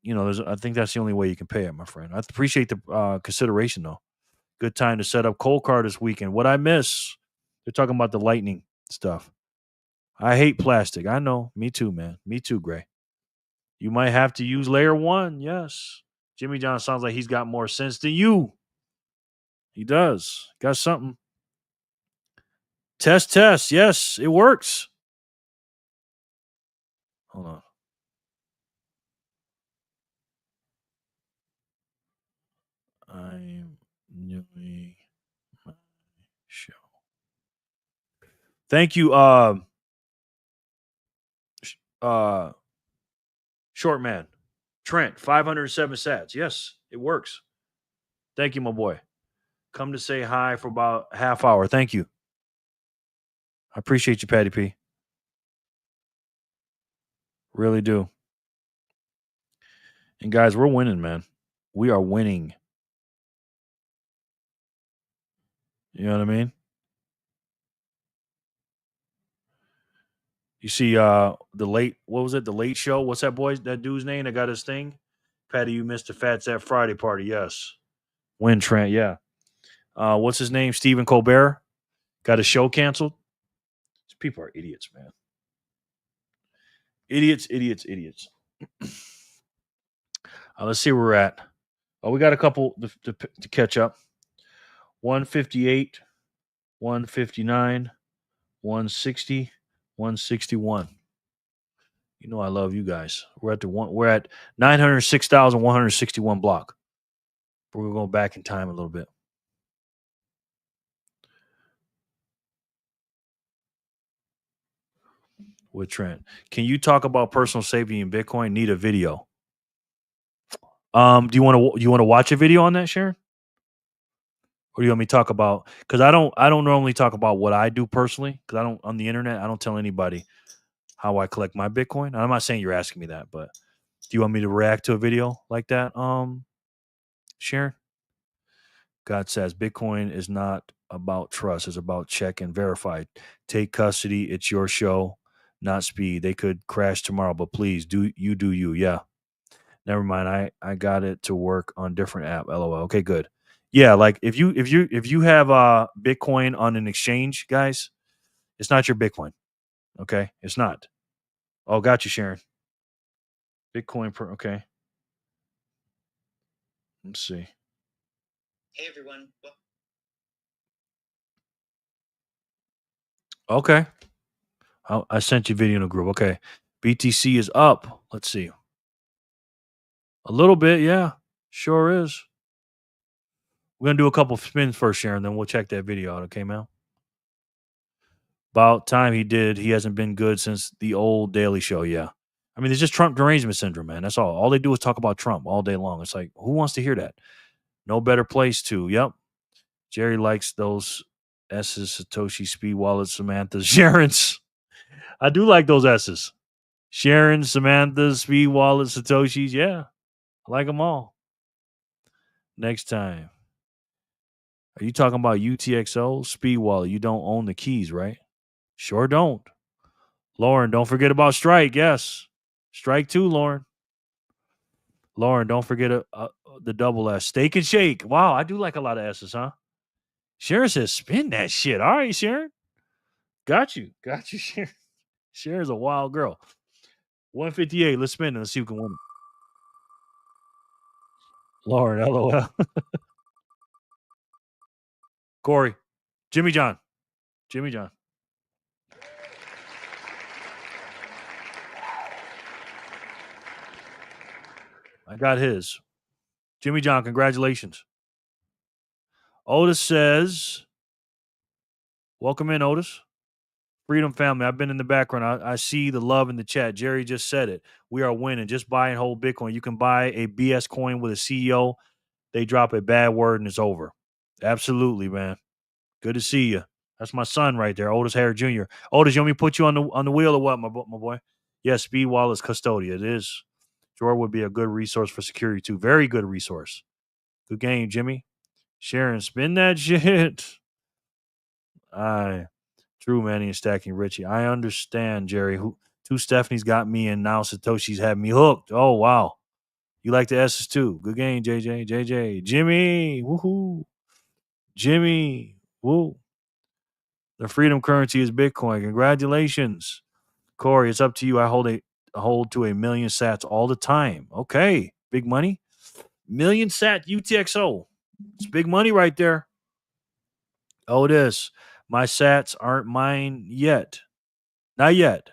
I think that's the only way you can pay it, my friend. I appreciate the consideration, though. Good time to set up Cold Card this weekend. What I miss? They're talking about the lightning stuff. I hate plastic. I know. Me too, man. Me too, Gray. You might have to use layer 1. Yes. Jimmy John sounds like he's got more sense than you. He does. Got something. Test. Yes, it works. Hold on. I'm doing my show. Thank you, short man. Trent, 507 sats. Yes, it works. Thank you, my boy. Come to say hi for about half hour. Thank you. I appreciate you, Patty P. Really do. And guys, we're winning, man. We are winning. You know what I mean? You see the late, what was it? The Late Show? What's that dude's name that got his thing? Patty, you missed the Fats at Friday party. Yes. Win, Trent. Yeah. What's his name? Stephen Colbert got his show canceled. These people are idiots, man. Idiots. Let's see where we're at. We got a couple to catch up. 158, 159, 160, 161. You know I love you guys. We're at 906,161 block. But we're going back in time a little bit. With Trent. Can you talk about personal safety in Bitcoin? Need a video. Do you want to watch a video on that, Sharon? Or do you want me to talk about? Because I don't normally talk about what I do personally. Because I don't on the internet. I don't tell anybody how I collect my Bitcoin. And I'm not saying you're asking me that, but do you want me to react to a video like that, Sharon? God says Bitcoin is not about trust. It's about check and verify. Take custody. It's your show, not speed. They could crash tomorrow, but please do you. Yeah. Never mind. I got it to work on different app. LOL. Okay, good. Yeah, like if you have Bitcoin on an exchange, guys, it's not your Bitcoin. Okay, it's not. Oh, got you, Sharon. Bitcoin per. Okay. Let's see. Hey everyone. Okay. I sent you a video in a group. Okay. BTC is up. Let's see. A little bit, yeah. Sure is. We're going to do a couple spins first, Sharon, then we'll check that video out. Okay, man? About time he did. He hasn't been good since the old Daily Show, yeah. I mean, it's just Trump derangement syndrome, man. That's all. All they do is talk about Trump all day long. It's like, who wants to hear that? No better place to. Yep. Jerry likes those S's, Satoshi, Speed Wallet, Samantha, Sharon's. I do like those S's. Sharon, Samantha, Speed Wallet, Satoshi's. Yeah. I like them all. Next time. Are you talking about UTXO? Speed Wallet. You don't own the keys, right? Sure don't. Lauren, don't forget about Strike. Yes. Strike 2, Lauren. Lauren, don't forget the double S. Steak and Shake. Wow, I do like a lot of S's, huh? Sharon says, spin that shit. All right, Sharon. Got you, Sharon. Sharon's a wild girl. 158. Let's spin it. Let's see who can win it. Lauren, LOL. Corey. Jimmy John. I got his. Jimmy John, congratulations. Otis says, welcome in, Otis. Freedom family, I've been in the background. I see the love in the chat. Jerry just said it. We are winning. Just buy and hold Bitcoin. You can buy a BS coin with a CEO. They drop a bad word and it's over. Absolutely, man. Good to see you. That's my son right there, Otis Harris Jr. Otis, you want me to put you on the wheel or what, my boy? Yes, Speed Wallet's custodian. It is. Jordan would be a good resource for security too. Very good resource. Good game, Jimmy. Sharon, spin that shit. True, Manny and Stacking Richie. I understand, Jerry. Two Stephanie's got me, and now Satoshi's had me hooked. Oh, wow. You like the S's too. Good game, JJ. JJ. Jimmy. Woohoo. Jimmy. Woo. The freedom currency is Bitcoin. Congratulations. Corey, it's up to you. I hold to 1 million sats all the time. Okay. Big money. 1 million sat UTXO. It's big money right there. Oh, it is. My sats aren't mine yet. Not yet,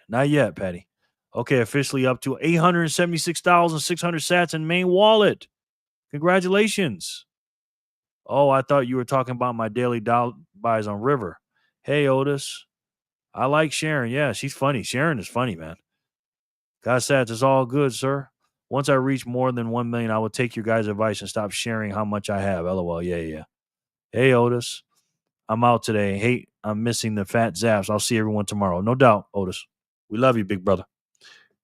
Patty. Okay, officially up to 876,600 sats in main wallet. Congratulations. Oh, I thought you were talking about my daily buys on River. Hey, Otis. I like Sharon. Yeah, she's funny. Sharon is funny, man. God sats is all good, sir. Once I reach more than 1 million, I will take your guys' advice and stop sharing how much I have. LOL. Yeah. Hey, Otis. I'm out today. Hey, I'm missing the fat zaps. I'll see everyone tomorrow. No doubt, Otis. We love you, big brother.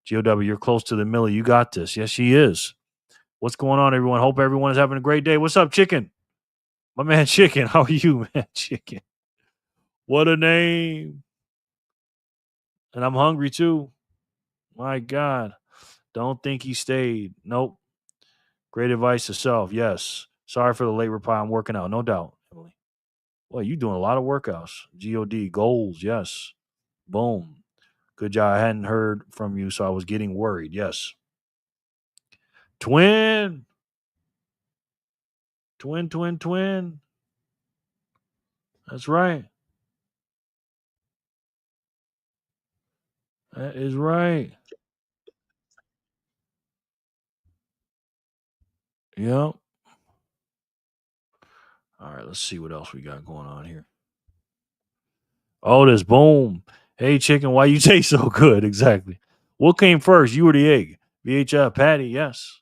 GOW, you're close to the millie. You got this. Yes, she is. What's going on, everyone? Hope everyone is having a great day. What's up, Chicken? My man, Chicken. How are you, man? Chicken. What a name. And I'm hungry, too. My God. Don't think he stayed. Nope. Great advice to self. Yes. Sorry for the late reply. I'm working out. No doubt, Emily. Well, you doing a lot of workouts. GOD. Goals. Yes. Boom. Good job. I hadn't heard from you, so I was getting worried. Yes. Twin. Twin. That's right. That is right. Yep. All right, let's see what else we got going on here. Otis, boom. Hey, Chicken, why you taste so good? Exactly. What came first, you or the egg? VHF, Patty, yes.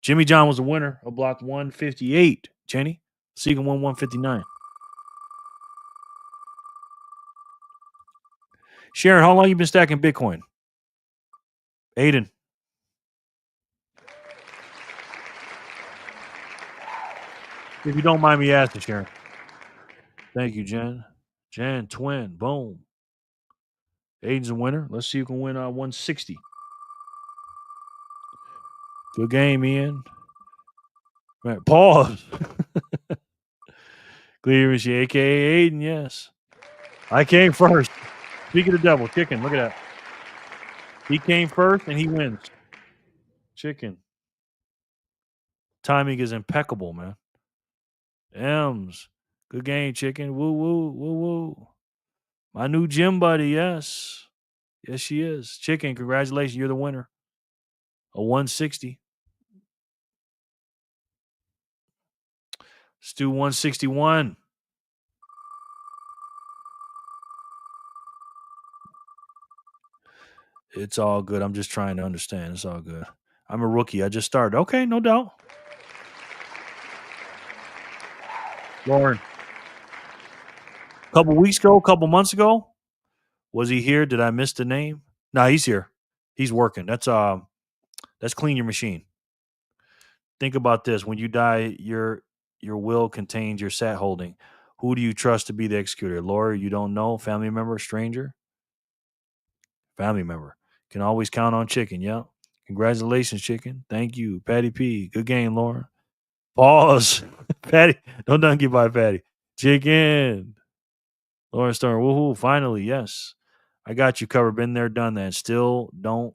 Jimmy John was the winner of block 158. Jenny, Seegan won 159. Sharon, how long you been stacking Bitcoin? Aiden. If you don't mind me asking, Sharon. Thank you, Jen. Jen, twin, boom. Aiden's a winner. Let's see who can win 160. Good game, Ian. Right, pause. Clear she, a.k.a. Aiden, yes. I came first. Speak of the devil, Chicken, look at that. He came first and he wins. Chicken. Timing is impeccable, man. M's. Good game, Chicken. Woo, woo, woo, woo. My new gym buddy, yes. Yes, she is. Chicken, congratulations. You're the winner. A 160. Let's do 161. It's all good. I'm just trying to understand. It's all good. I'm a rookie. I just started. Okay, no doubt. Lauren. A couple weeks ago, a couple months ago, was he here? Did I miss the name? No, he's here. He's working. That's clean your machine. Think about this. When you die, your will contains your sat holding. Who do you trust to be the executor? Lawyer, you don't know? Family member? Stranger? Family member. Can always count on Chicken. Yep. Congratulations, Chicken. Thank you. Patty P. Good game, Lauren. Pause. Patty. Don't get by Patty. Chicken. Lauren Stern. Woohoo. Finally. Yes. I got you covered. Been there, done that. Still. No,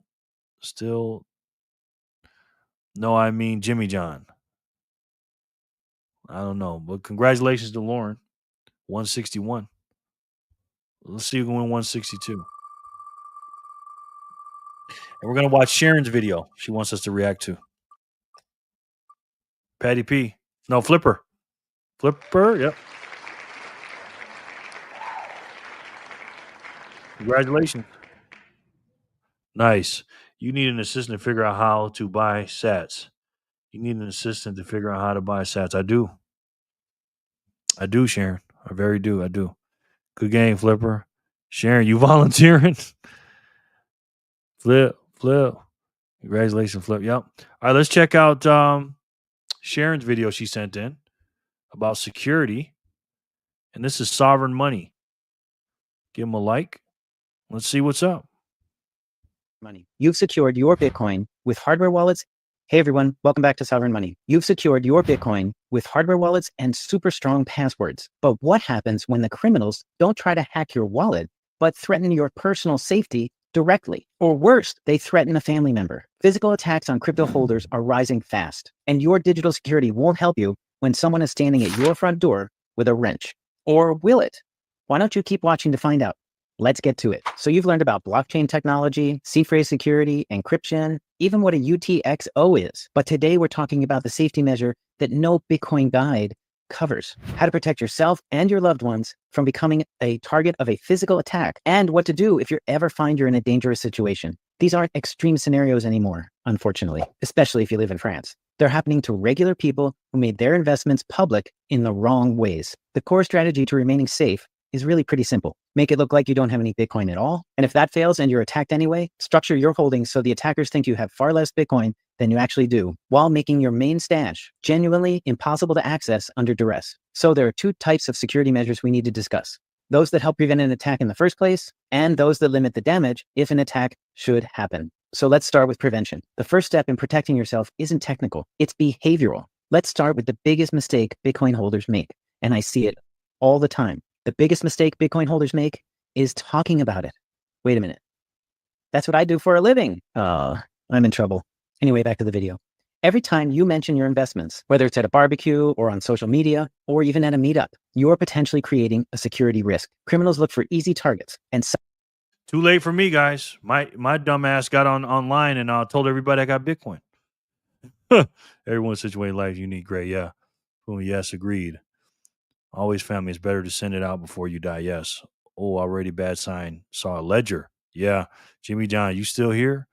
I mean Jimmy John. I don't know. But congratulations to Lauren. 161. Let's see who can win 162. And we're going to watch Sharon's video she wants us to react to. Patty P. No, Flipper. Flipper, yep. Congratulations. Nice. You need an assistant to figure out how to buy sats. You need an assistant to figure out how to buy sats. I do, Sharon. I very do. I do. Good game, Flipper. Sharon, you volunteering? Flip. Congratulations, Flip. Yep. All right, let's check out Sharon's video she sent in about security. And this is Sovereign Money. Give them a like. Let's see what's up. Money. You've secured your Bitcoin with hardware wallets. Hey everyone, welcome back to Sovereign Money. You've secured your Bitcoin with hardware wallets and super strong passwords. But what happens when the criminals don't try to hack your wallet, but threaten your personal safety directly? Or worse, they threaten a family member. Physical attacks on crypto holders are rising fast, and your digital security won't help you when someone is standing at your front door with a wrench. Or will it? Why don't you keep watching to find out? Let's get to it. So you've learned about blockchain technology, C-phrase security, encryption, even what a UTXO is. But today we're talking about the safety measure that no Bitcoin guide covers. How to protect yourself and your loved ones from becoming a target of a physical attack, and what to do if you ever find you're in a dangerous situation. These aren't extreme scenarios anymore, unfortunately, especially if you live in France. They're happening to regular people who made their investments public in the wrong ways. The core strategy to remaining safe is really pretty simple. Make it look like you don't have any Bitcoin at all. And if that fails and you're attacked anyway, structure your holdings so the attackers think you have far less Bitcoin than you actually do, while making your main stash genuinely impossible to access under duress. So there are two types of security measures we need to discuss. Those that help prevent an attack in the first place, and those that limit the damage if an attack should happen. So let's start with prevention. The first step in protecting yourself isn't technical, it's behavioral. Let's start with the biggest mistake Bitcoin holders make, and I see it all the time. The biggest mistake Bitcoin holders make is talking about it. Wait a minute. That's what I do for a living. I'm in trouble. Anyway, back to the video. Every time you mention your investments, whether it's at a barbecue or on social media, or even at a meetup, you're potentially creating a security risk. Criminals look for easy targets. And Too late for me, guys. My dumb ass got online and told everybody I got Bitcoin. Everyone's situated life unique. Great. Yeah. Boom. Yes. Agreed. Always family. It's better to send it out before you die. Yes. Oh, already bad sign. Saw a ledger. Yeah. Jimmy John, you still here?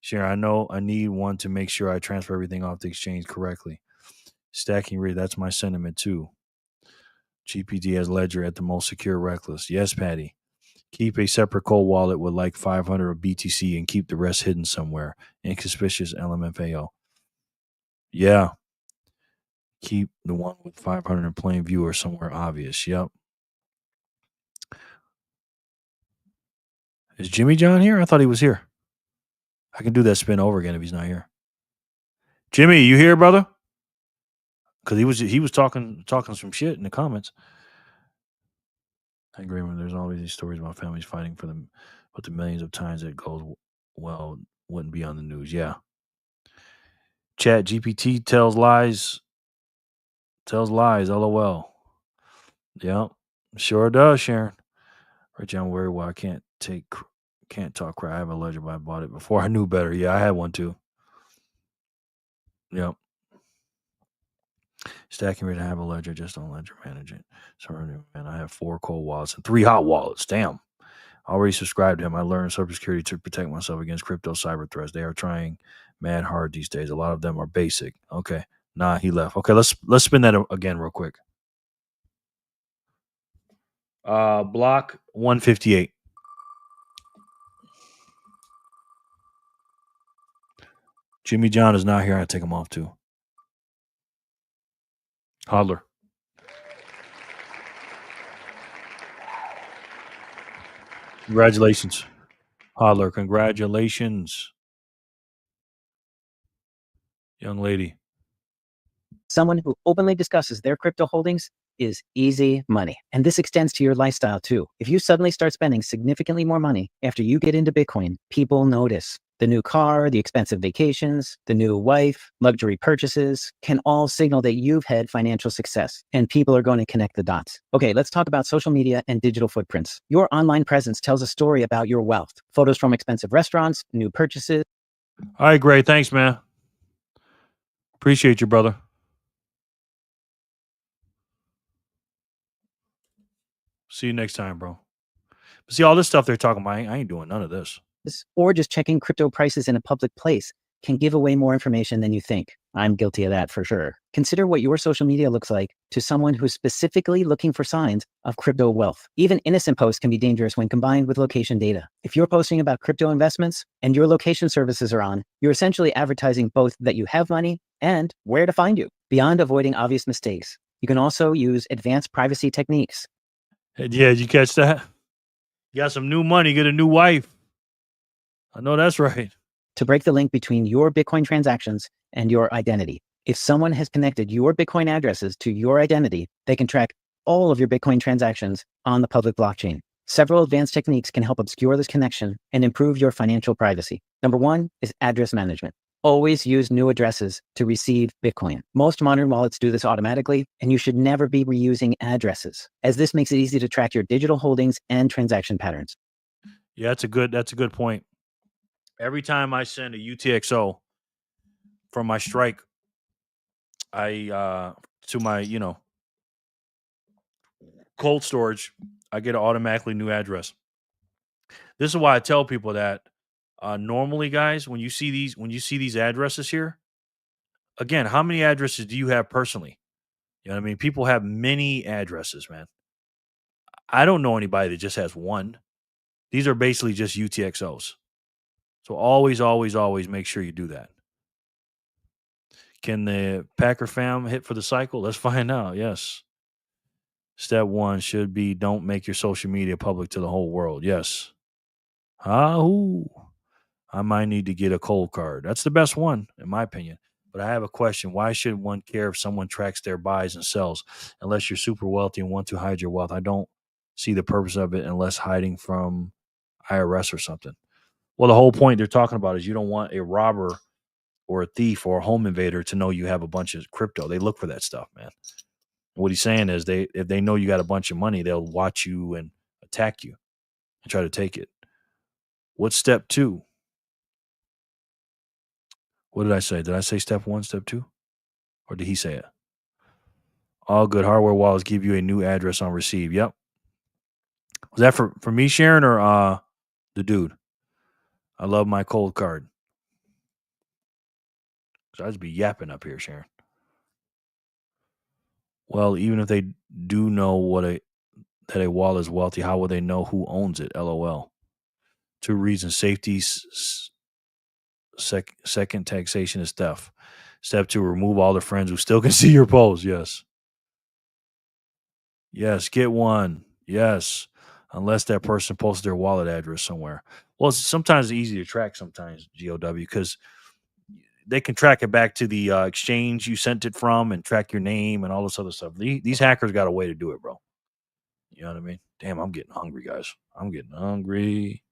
Sharon, I know I need one to make sure I transfer everything off the exchange correctly. Stacking rate. That's my sentiment too. GPD has ledger at the most secure reckless. Yes, Patty. Keep a separate cold wallet with like 500 of BTC and keep the rest hidden somewhere. Inconspicuous LMFAO. Yeah. Keep the one with 500 in plain view or somewhere obvious. Yep. Is Jimmy John here? I thought he was here. I can do that spin over again if he's not here. Jimmy, you here, brother? Because he was talking some shit in the comments. I agree with him. There's always these stories about families fighting for them, but the millions of times that goes well wouldn't be on the news. Yeah. Chat GPT tells lies. LOL. Yep. Sure does, Sharon. Rich, I'm worried why I can't talk crap. I have a ledger, but I bought it before I knew better. Yeah, I had one too. Yep. Stacking rate, I have a ledger, just don't ledger manage it. Sorry, man, I have 4 cold wallets and 3 hot wallets. Damn. I already subscribed to him. I learned cybersecurity to protect myself against crypto cyber threats. They are trying mad hard these days. A lot of them are basic. Okay. Nah, he left. Okay, let's spin that again real quick. Block 158. Jimmy John is not here. I take him off too. Hodler. Congratulations. Hodler, congratulations. Young lady. someone who openly discusses their crypto holdings is easy money. And this extends to your lifestyle too. If you suddenly start spending significantly more money after you get into Bitcoin, people notice. The new car, the expensive vacations, the new wife, luxury purchases can all signal that you've had financial success, and people are going to connect the dots. Okay, let's talk about social media and digital footprints. Your online presence tells a story about your wealth. Photos from expensive restaurants, new purchases. All right, great. Thanks, man. Appreciate you, brother. See you next time, bro. But see, all this stuff they're talking about, I ain't doing none of this. Or just checking crypto prices in a public place can give away more information than you think. I'm guilty of that for sure. Consider what your social media looks like to someone who's specifically looking for signs of crypto wealth. Even innocent posts can be dangerous when combined with location data. If you're posting about crypto investments and your location services are on, you're essentially advertising both that you have money and where to find you. Beyond avoiding obvious mistakes, you can also use advanced privacy techniques. Yeah, did you catch that? You got some new money, get a new wife. I know that's right. To break the link between your Bitcoin transactions and your identity. If someone has connected your Bitcoin addresses to your identity, they can track all of your Bitcoin transactions on the public blockchain. Several advanced techniques can help obscure this connection and improve your financial privacy. Number one is address management. Always use new addresses to receive Bitcoin. Most modern wallets do this automatically, and you should never be reusing addresses, as this makes it easy to track your digital holdings and transaction patterns. Yeah, that's a good point. Every time I send a UTXO from my Strike, I to my cold storage, I get an automatically new address. This is why I tell people that normally, guys, when you see these addresses here, again, how many addresses do you have personally? You know what I mean? People have many addresses, man. I don't know anybody that just has one. These are basically just UTXOs. So always, always, always make sure you do that. Can the Packer fam hit for the cycle? Let's find out. Yes. Step one should be don't make your social media public to the whole world. Yes. I might need to get a cold card. That's the best one, in my opinion. But I have a question. Why should one care if someone tracks their buys and sells unless you're super wealthy and want to hide your wealth? I don't see the purpose of it unless hiding from IRS or something. Well, the whole point they're talking about is you don't want a robber or a thief or a home invader to know you have a bunch of crypto. They look for that stuff, man. What he's saying is if they know you got a bunch of money, they'll watch you and attack you and try to take it. What's step two? What did I say? Did I say step one, step two? Or did he say it? All good hardware wallets give you a new address on receive. Yep. Was that for me, Sharon, or the dude? I love my cold card. So I just be yapping up here, Sharon. Well, even if they do know that a wallet is wealthy, how will they know who owns it? LOL. Two reasons: safety. Second, taxation is theft. Step two: remove all the friends who still can see your posts. Yes. Yes, get one. Yes. Unless that person posts their wallet address somewhere. Well, sometimes it's easy to track sometimes, GOW, because they can track it back to the exchange you sent it from and track your name and all this other stuff. These hackers got a way to do it, bro. You know what I mean? Damn, I'm getting hungry, guys. I'm getting hungry.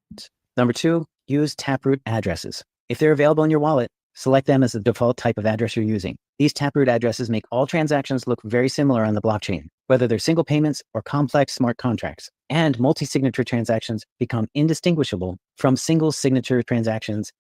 Number two, use taproot addresses. If they're available in your wallet, select them as the default type of address you're using. These taproot addresses make all transactions look very similar on the blockchain, whether they're single payments or complex smart contracts. And multi-signature transactions become indistinguishable from single signature transactions,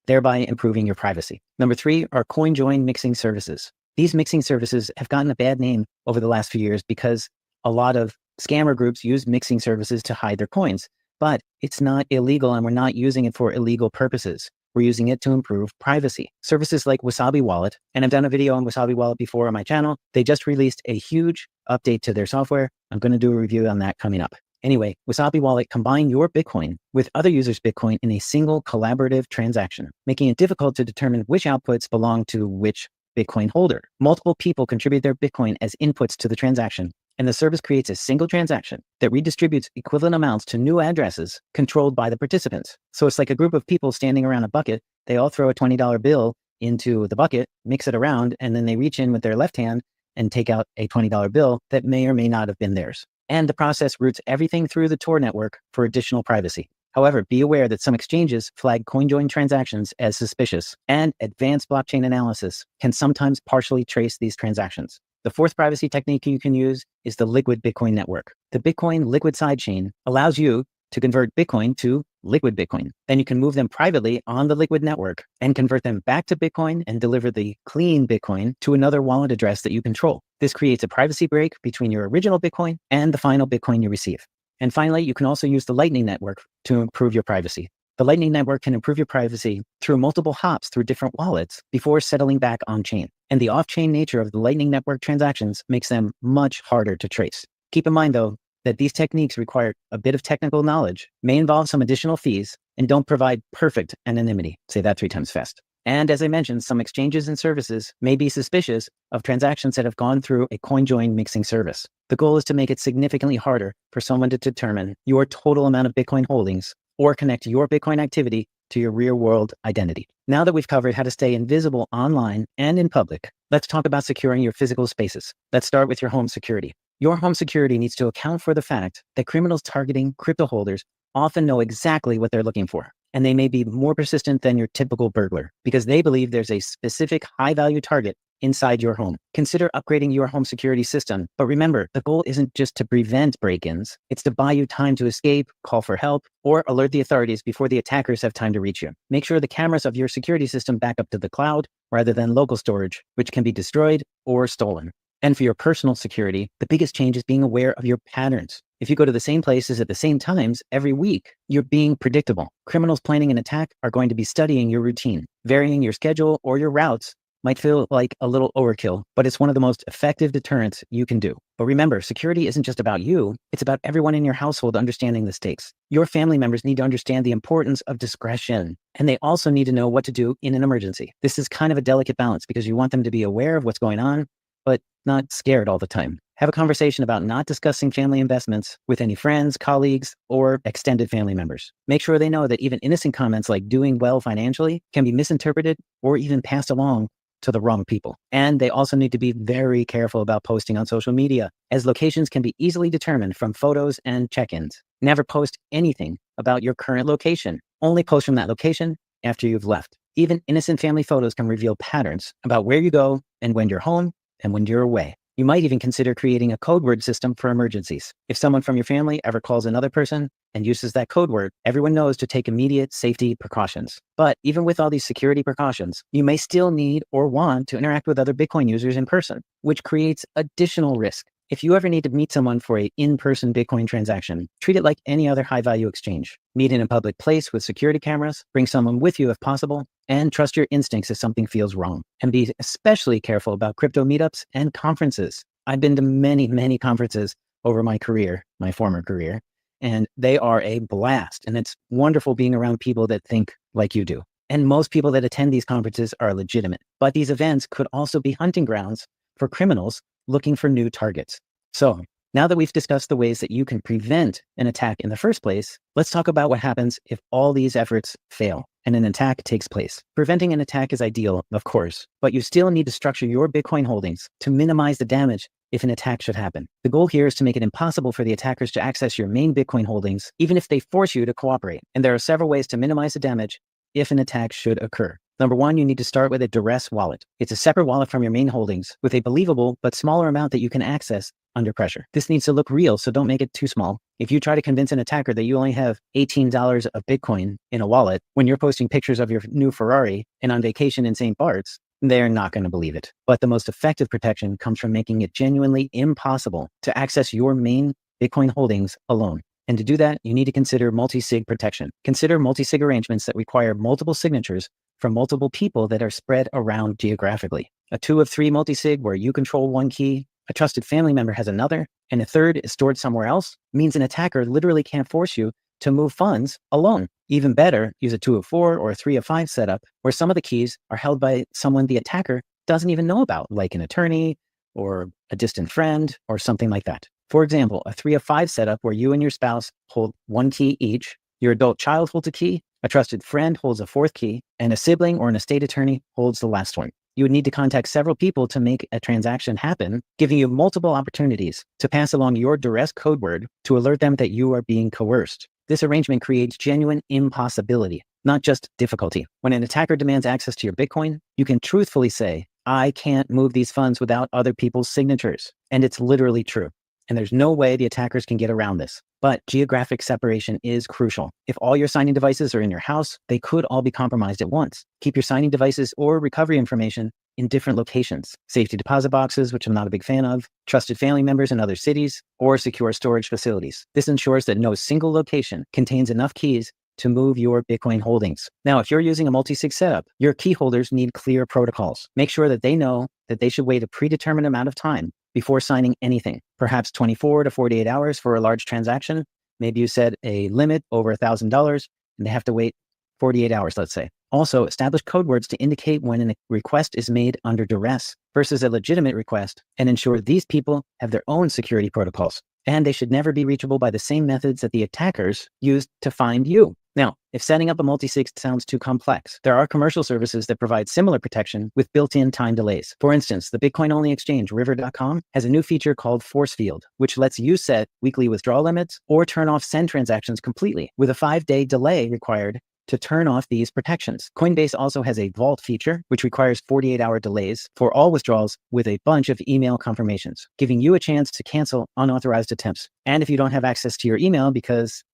thereby improving your privacy. Number three are coin-join mixing services. These mixing services have gotten a bad name over the last few years because a lot of scammer groups use mixing services to hide their coins. But it's not illegal, and we're not using it for illegal purposes. We're using it to improve privacy. Services like Wasabi Wallet, and I've done a video on Wasabi Wallet before on my channel. They just released a huge update to their software. I'm going to do a review on that coming up. Anyway, Wasabi Wallet combine your Bitcoin with other users' Bitcoin in a single collaborative transaction, making it difficult to determine which outputs belong to which Bitcoin holder. Multiple people contribute their Bitcoin as inputs to the transaction, and the service creates a single transaction that redistributes equivalent amounts to new addresses controlled by the participants. So it's like a group of people standing around a bucket. They all throw a $20 bill into the bucket, mix it around, and then they reach in with their left hand and take out a $20 bill that may or may not have been theirs. And the process routes everything through the Tor network for additional privacy. However, be aware that some exchanges flag CoinJoin transactions as suspicious, and advanced blockchain analysis can sometimes partially trace these transactions. The fourth privacy technique you can use is the liquid Bitcoin network. The Bitcoin liquid sidechain allows you to convert Bitcoin to liquid Bitcoin. Then you can move them privately on the liquid network and convert them back to Bitcoin and deliver the clean Bitcoin to another wallet address that you control. This creates a privacy break between your original Bitcoin and the final Bitcoin you receive. And finally, you can also use the Lightning Network to improve your privacy. The Lightning Network can improve your privacy through multiple hops through different wallets before settling back on-chain. And the off-chain nature of the Lightning Network transactions makes them much harder to trace. Keep in mind, though, that these techniques require a bit of technical knowledge, may involve some additional fees, and don't provide perfect anonymity. Say that 3 times fast. And as I mentioned, some exchanges and services may be suspicious of transactions that have gone through a CoinJoin mixing service. The goal is to make it significantly harder for someone to determine your total amount of Bitcoin holdings or connect your Bitcoin activity to your real-world identity. Now that we've covered how to stay invisible online and in public, let's talk about securing your physical spaces. Let's start with your home security. Your home security needs to account for the fact that criminals targeting crypto holders often know exactly what they're looking for, and they may be more persistent than your typical burglar because they believe there's a specific high-value target inside your home. Consider upgrading your home security system, but remember, the goal isn't just to prevent break-ins, it's to buy you time to escape, call for help, or alert the authorities before the attackers have time to reach you. Make sure the cameras of your security system back up to the cloud rather than local storage, which can be destroyed or stolen. And for your personal security, the biggest change is being aware of your patterns. If you go to the same places at the same times every week, you're being predictable. Criminals planning an attack are going to be studying your routine. Varying your schedule or your routes might feel like a little overkill, but it's one of the most effective deterrents you can do. But remember, security isn't just about you, it's about everyone in your household understanding the stakes. Your family members need to understand the importance of discretion, and they also need to know what to do in an emergency. This is kind of a delicate balance because you want them to be aware of what's going on, but not scared all the time. Have a conversation about not discussing family investments with any friends, colleagues, or extended family members. Make sure they know that even innocent comments like doing well financially can be misinterpreted or even passed along to the wrong people. And they also need to be very careful about posting on social media, as locations can be easily determined from photos and check-ins. Never post anything about your current location. Only post from that location after you've left. Even innocent family photos can reveal patterns about where you go and when you're home and when you're away. You might even consider creating a code word system for emergencies. If someone from your family ever calls another person and uses that code word, everyone knows to take immediate safety precautions. But even with all these security precautions, you may still need or want to interact with other Bitcoin users in person, which creates additional risk. If you ever need to meet someone for an in-person Bitcoin transaction, treat it like any other high-value exchange. Meet in a public place with security cameras, bring someone with you if possible, and trust your instincts if something feels wrong. And be especially careful about crypto meetups and conferences. I've been to many, many conferences over my career, my former career, and they are a blast. And it's wonderful being around people that think like you do. And most people that attend these conferences are legitimate. But these events could also be hunting grounds for criminals looking for new targets. So now that we've discussed the ways that you can prevent an attack in the first place, let's talk about what happens if all these efforts fail and an attack takes place. Preventing an attack is ideal, of course, but you still need to structure your Bitcoin holdings to minimize the damage if an attack should happen. The goal here is to make it impossible for the attackers to access your main Bitcoin holdings, even if they force you to cooperate. And there are several ways to minimize the damage if an attack should occur. Number one, you need to start with a duress wallet. It's a separate wallet from your main holdings with a believable but smaller amount that you can access under pressure. This needs to look real, so don't make it too small. If you try to convince an attacker that you only have $18 of Bitcoin in a wallet when you're posting pictures of your new Ferrari and on vacation in St. Bart's, they're not going to believe it. But the most effective protection comes from making it genuinely impossible to access your main Bitcoin holdings alone. And to do that, you need to consider multi-sig protection. Consider multi-sig arrangements that require multiple signatures from multiple people that are spread around geographically. A 2 of 3 multi-sig where you control one key, a trusted family member has another, and a third is stored somewhere else means an attacker literally can't force you to move funds alone. Even better, use a 2 of 4 or a 3 of 5 setup where some of the keys are held by someone the attacker doesn't even know about, like an attorney or a distant friend or something like that. For example, a 3 of 5 setup where you and your spouse hold one key each, your adult child holds a key, a trusted friend holds a 4th key, and a sibling or an estate attorney holds the last one. You would need to contact several people to make a transaction happen, giving you multiple opportunities to pass along your duress code word to alert them that you are being coerced. This arrangement creates genuine impossibility, not just difficulty. When an attacker demands access to your Bitcoin, you can truthfully say, I can't move these funds without other people's signatures. And it's literally true. And there's no way the attackers can get around this. But geographic separation is crucial. If all your signing devices are in your house, they could all be compromised at once. Keep your signing devices or recovery information in different locations. Safety deposit boxes, which I'm not a big fan of, trusted family members in other cities, or secure storage facilities. This ensures that no single location contains enough keys to move your Bitcoin holdings. Now, if you're using a multi-sig setup, your key holders need clear protocols. Make sure that they know that they should wait a predetermined amount of time before signing anything, perhaps 24 to 48 hours for a large transaction. Maybe you set a limit over $1,000 and they have to wait 48 hours, let's say. Also, establish code words to indicate when a request is made under duress versus a legitimate request, and ensure these people have their own security protocols. And they should never be reachable by the same methods that the attackers used to find you. Now, if setting up a multi-sig sounds too complex, there are commercial services that provide similar protection with built-in time delays. For instance, the Bitcoin-only exchange River.com has a new feature called Force Field, which lets you set weekly withdrawal limits or turn off send transactions completely with a 5-day delay required to turn off these protections. Coinbase also has a vault feature, which requires 48-hour delays for all withdrawals with a bunch of email confirmations, giving you a chance to cancel unauthorized attempts. And if you don't have access to your email because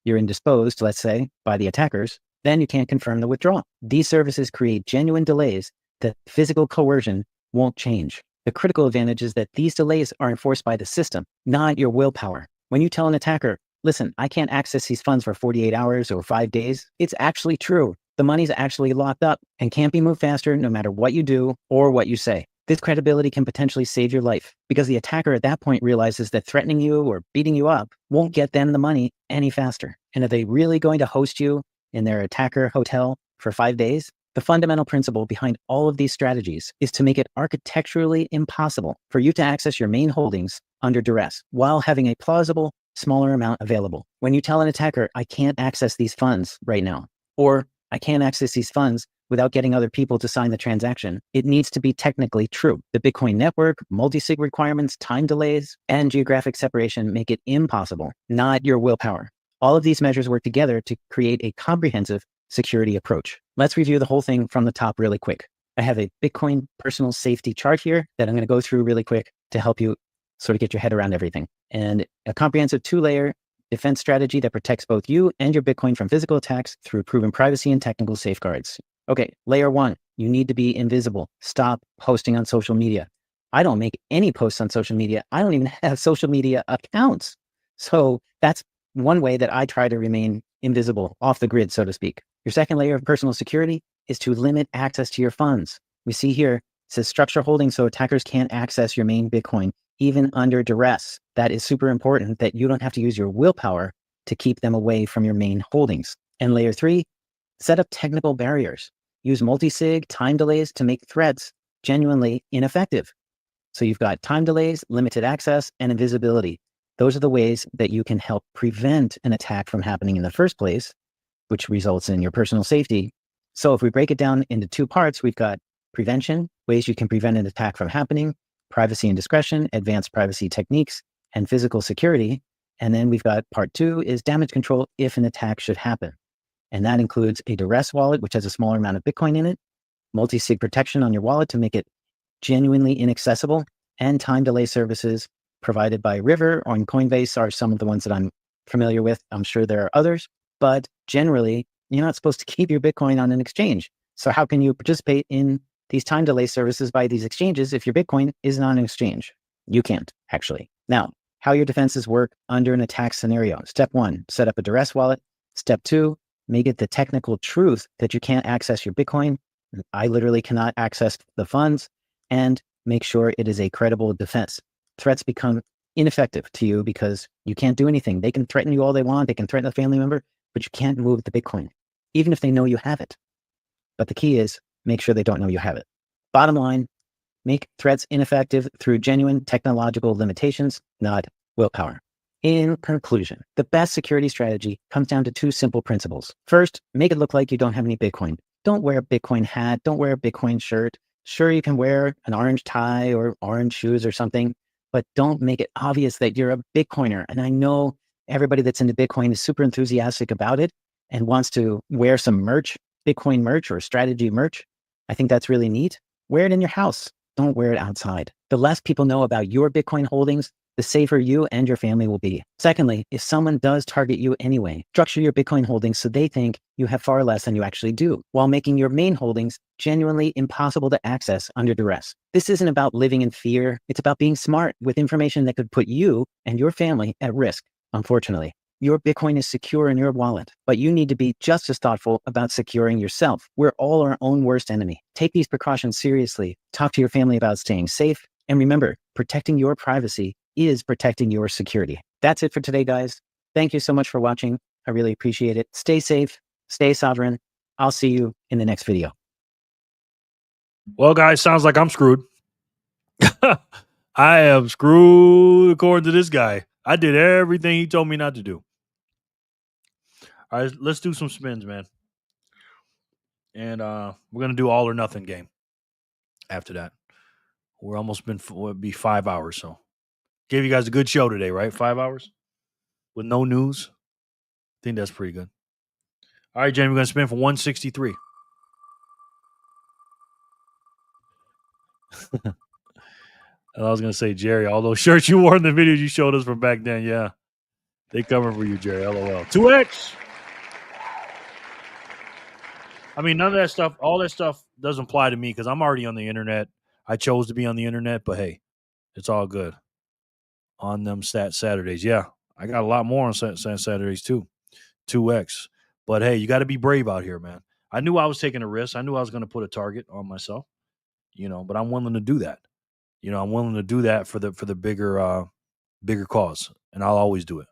you're indisposed, let's say, by the attackers, then you can't confirm the withdrawal. These services create genuine delays that physical coercion won't change. The critical advantage is that these delays are enforced by the system, not your willpower. When you tell an attacker, listen, I can't access these funds for 48 hours or 5 days, it's actually true. The money's actually locked up and can't be moved faster no matter what you do or what you say. This credibility can potentially save your life because the attacker at that point realizes that threatening you or beating you up won't get them the money any faster. And are they really going to host you in their attacker hotel for 5 days? The fundamental principle behind all of these strategies is to make it architecturally impossible for you to access your main holdings under duress while having a plausible smaller amount available. When you tell an attacker, I can't access these funds right now, or I can't access these funds without getting other people to sign the transaction, it needs to be technically true. The Bitcoin network, multi-sig requirements, time delays, and geographic separation make it impossible, not your willpower. All of these measures work together to create a comprehensive security approach. Let's review the whole thing from the top really quick. I have a Bitcoin personal safety chart here that I'm going to go through really quick to help you sort of get your head around everything. And a comprehensive 2-layer defense strategy that protects both you and your Bitcoin from physical attacks through proven privacy and technical safeguards. Okay, layer 1, you need to be invisible. Stop posting on social media. I don't make any posts on social media. I don't even have social media accounts. So that's one way that I try to remain invisible, off the grid, so to speak. Your second layer of personal security is to limit access to your funds. We see here, it says structure holdings so attackers can't access your main Bitcoin, even under duress. That is super important that you don't have to use your willpower to keep them away from your main holdings. And layer 3, set up technical barriers. Use multi-sig time delays to make threats genuinely ineffective. So you've got time delays, limited access, and invisibility. Those are the ways that you can help prevent an attack from happening in the first place, which results in your personal safety. So if we break it down into 2 parts, we've got prevention, ways you can prevent an attack from happening, privacy and discretion, advanced privacy techniques, and physical security. And then we've got part 2 is damage control if an attack should happen. And that includes a duress wallet, which has a smaller amount of Bitcoin in it, multi-sig protection on your wallet to make it genuinely inaccessible, and time delay services provided by River or Coinbase are some of the ones that I'm familiar with. I'm sure there are others, but generally, you're not supposed to keep your Bitcoin on an exchange. So how can you participate in these time delay services by these exchanges if your Bitcoin isn't on an exchange? You can't, actually. Now, how your defenses work under an attack scenario. Step 1, set up a duress wallet. Step 2, make it the technical truth that you can't access your Bitcoin. I literally cannot access the funds, and make sure it is a credible defense. Threats become ineffective to you because you can't do anything. They can threaten you all they want. They can threaten a family member, but you can't move the Bitcoin, even if they know you have it. But the key is make sure they don't know you have it. Bottom line, make threats ineffective through genuine technological limitations, not willpower. In conclusion, the best security strategy comes down to 2 simple principles. First, make it look like you don't have any Bitcoin. Don't wear a Bitcoin hat. Don't wear a Bitcoin shirt. Sure, you can wear an orange tie or orange shoes or something, but don't make it obvious that you're a Bitcoiner. And I know everybody that's into Bitcoin is super enthusiastic about it and wants to wear some merch, Bitcoin merch or strategy merch. I think that's really neat. Wear it in your house. Don't wear it outside. The less people know about your Bitcoin holdings, the safer you and your family will be. Secondly, if someone does target you anyway, structure your Bitcoin holdings so they think you have far less than you actually do, while making your main holdings genuinely impossible to access under duress. This isn't about living in fear. It's about being smart with information that could put you and your family at risk, unfortunately. Your Bitcoin is secure in your wallet, but you need to be just as thoughtful about securing yourself. We're all our own worst enemy. Take these precautions seriously. Talk to your family about staying safe. And remember, protecting your privacy is protecting your security. That's it for today, guys. Thank you so much for watching. I really appreciate it. Stay safe, stay sovereign. I'll see you in the next video. Well, guys, sounds like I'm screwed. I am screwed according to this guy. I did everything he told me not to do. All right, let's do some spins, man. And we're going to do all or nothing game after that. We're almost been, it'll be 5 hours. So gave you guys a good show today, right? 5 hours with no news. I think that's pretty good. All right, Jenny, we're going to spin for 163. And I was going to say, Jerry, all those shirts you wore in the videos you showed us from back then, yeah, they coming for you, Jerry. LOL. 2X. I mean, none of that stuff, all that stuff doesn't apply to me because I'm already on the internet. I chose to be on the internet, but hey, it's all good. On them Saturdays. Yeah, I got a lot more on Saturdays too. 2X. But hey, you got to be brave out here, man. I knew I was taking a risk. I knew I was going to put a target on myself, but I'm willing to do that. I'm willing to do that for the bigger cause, and I'll always do it.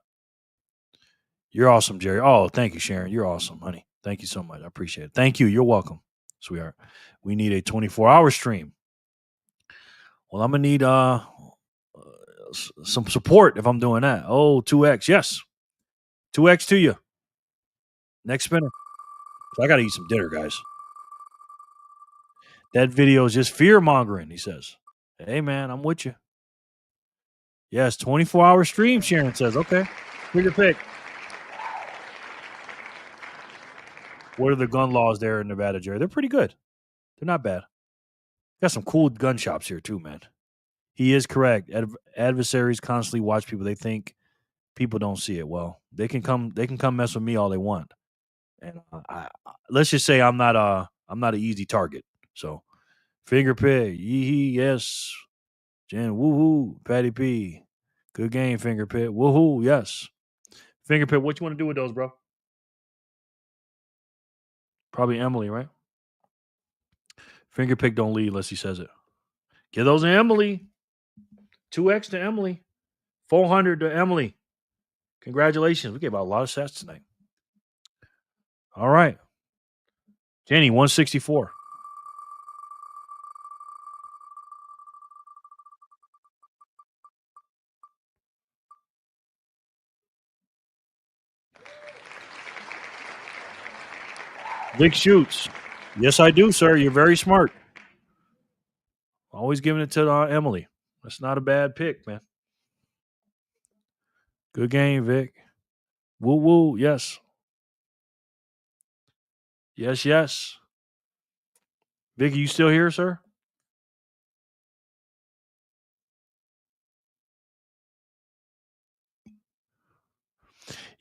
You're awesome, Jerry. Oh, thank you, Sharon. You're awesome, honey. Thank you so much. I appreciate it. Thank you. You're welcome, sweetheart. We need a 24-hour stream. Well, I'm going to need some support if I'm doing that. Oh, 2X. Yes. 2X to you. Next spinner. So I got to eat some dinner, guys. That video is just fear-mongering, he says. Hey, man, I'm with you. Yes, 24-hour stream, Sharon says. Okay. Pick your pick. What are the gun laws there in Nevada, Jerry? They're pretty good. They're not bad. Got some cool gun shops here too, man. He is correct. Adversaries constantly watch people. They think people don't see it. Well, they can come mess with me all they want. And let's just say I'm not an easy target. So, finger pig, yee yes, Jen, woohoo, Patty P, good game, finger pig, woohoo, yes, finger pig. What you want to do with those, bro? Probably Emily, right? Finger pick don't lead unless he says it. Give those to Emily. 2X to Emily. 400 to Emily. Congratulations. We gave out a lot of sets tonight. All right. Jenny, 164. Vic shoots. Yes, I do, sir. You're very smart. Always giving it to Emily. That's not a bad pick, man. Good game, Vic. Woo woo. Yes. Yes, yes. Vic, are you still here, sir?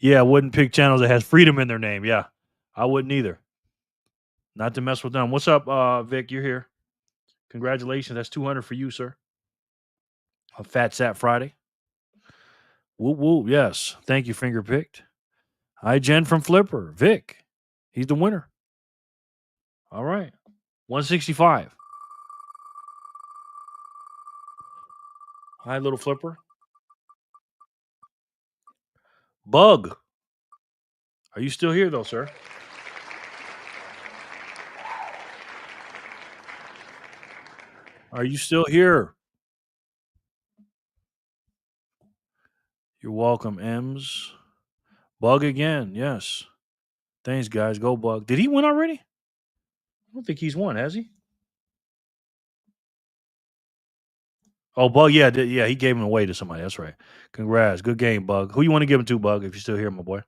Yeah, I wouldn't pick channels that has freedom in their name. Yeah, I wouldn't either. Not to mess with them. What's up, Vic? You're here. Congratulations. That's 200 for you, sir. A Fat Sat Friday. Woo woo. Yes. Thank you, finger picked. Hi, Jen from Flipper. Vic. He's the winner. All right. 165. Hi, little Flipper. Bug. Are you still here, though, sir? Are you still here? You're welcome, M's. Bug again. Yes. Thanks, guys. Go Bug. Did he win already? I don't think he's won, has he? Oh, Bug, yeah, he gave him away to somebody. That's right. Congrats. Good game, Bug. Who you want to give him to, Bug, if you're still here, my boy?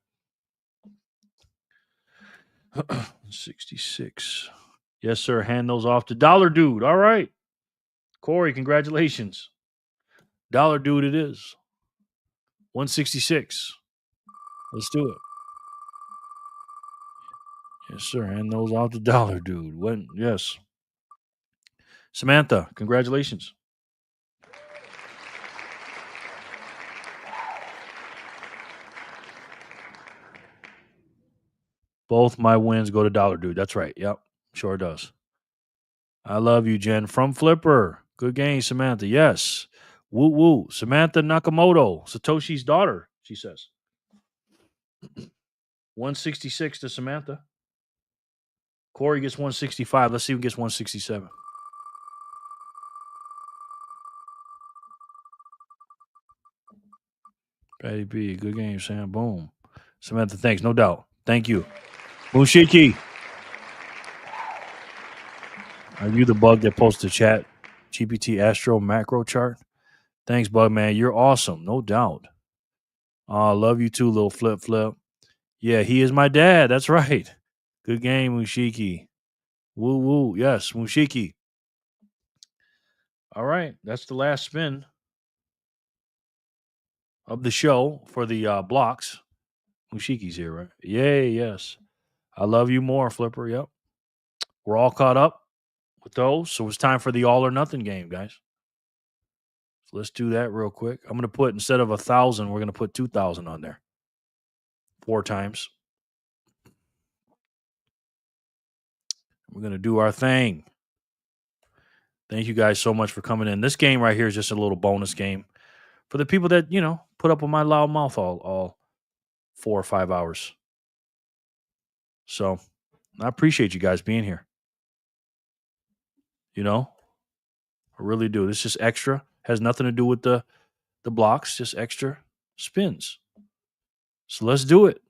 66. Yes, sir. Hand those off to Dollar Dude. All right. Corey, congratulations. Dollar Dude it is. 166. Let's do it. Yes, sir. Hand those off to Dollar Dude. When? Yes. Samantha, congratulations. Both my wins go to Dollar Dude. That's right. Yep. Sure does. I love you, Jen. From Flipper. Good game, Samantha. Yes. Woo woo. Samantha Nakamoto, Satoshi's daughter, she says. 166 to Samantha. Corey gets 165. Let's see who gets 167. Patty B, good game, Sam. Boom. Samantha, thanks. No doubt. Thank you. Mushiki. Are you the bug that posts the chat GPT Astro macro chart? Thanks, Bug Man. You're awesome. No doubt. Love you too, little flip flip. Yeah, he is my dad. That's right. Good game, Mushiki. Woo woo. Yes, Mushiki. All right. That's the last spin of the show for the blocks. Mushiki's here, right? Yay, yes. I love you more, Flipper. Yep. We're all caught up with those. So it's time for the all or nothing game, guys. So let's do that real quick. I'm going to put, instead of 1,000, we're going to put 2,000 on there. 4 times. We're going to do our thing. Thank you guys so much for coming in. This game right here is just a little bonus game for the people that, put up with my loud mouth all 4 or 5 hours. So I appreciate you guys being here. I really do. This is just extra. Has nothing to do with the blocks, just extra spins. So let's do it.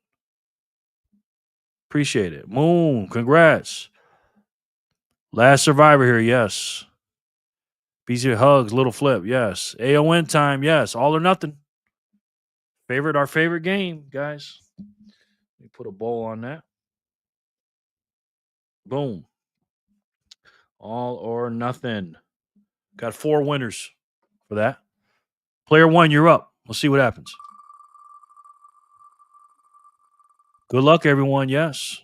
Appreciate it. Moon, congrats. Last survivor here, yes. BC hugs, little flip, yes. AON time, yes. All or nothing. Our favorite game, guys. Let me put a bow on that. Boom. All or nothing. Got 4 winners for that. Player 1, you're up. We'll see what happens. Good luck, everyone. Yes.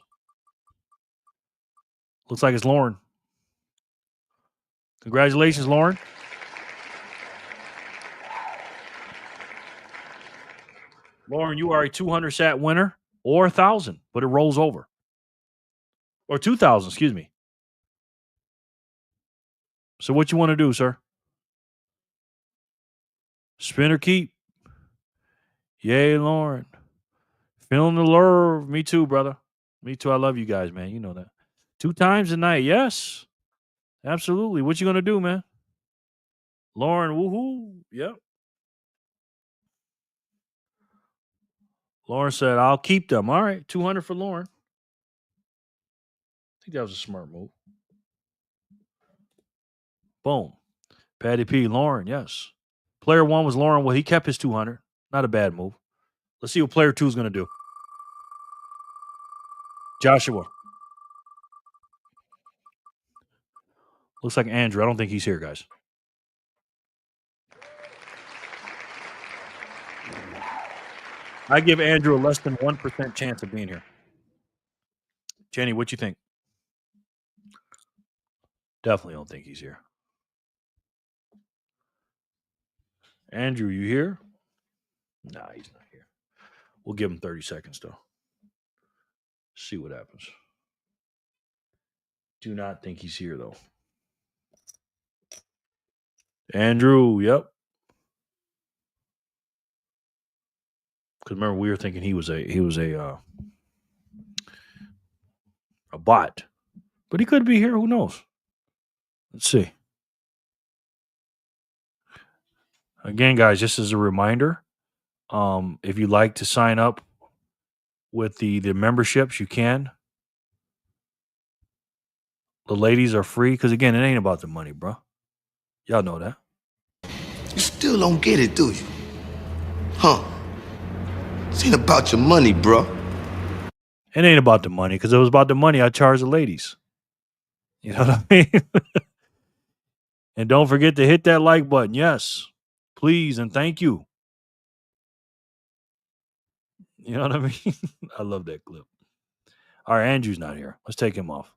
Looks like it's Lauren. Congratulations, Lauren. Lauren, you are a 200 sat winner or 1,000, but it rolls over. Or 2,000, excuse me. So what you want to do, sir? Spin or keep? Yay, Lauren. Feeling the love. Me too, brother. Me too. I love you guys, man. You know that. 2 times a night. Yes. Absolutely. What you going to do, man? Lauren, woohoo. Yep. Lauren said, I'll keep them. All right. 200 for Lauren. I think that was a smart move. Boom. Patty P. Lauren, yes. Player 1 was Lauren. Well, he kept his 200. Not a bad move. Let's see what player 2 is going to do. Joshua. Looks like Andrew. I don't think he's here, guys. I give Andrew a less than 1% chance of being here. Jenny, what you think? Definitely don't think he's here. Andrew, you here? Nah, he's not here. We'll give him 30 seconds, though. See what happens. Do not think he's here, though. Andrew, yep. Because remember, we were thinking he was a bot, but he could be here. Who knows? Let's see. Again, guys, just as a reminder, if you'd like to sign up with the memberships, you can. The ladies are free because, again, it ain't about the money, bro. Y'all know that. You still don't get it, do you? Huh? This ain't about your money, bro. It ain't about the money, because if it was about the money, I'd charge the ladies. You know what I mean? And don't forget to hit that like button. Yes. Please and thank you. You know what I mean? I love that clip. All right, Andrew's not here. Let's take him off.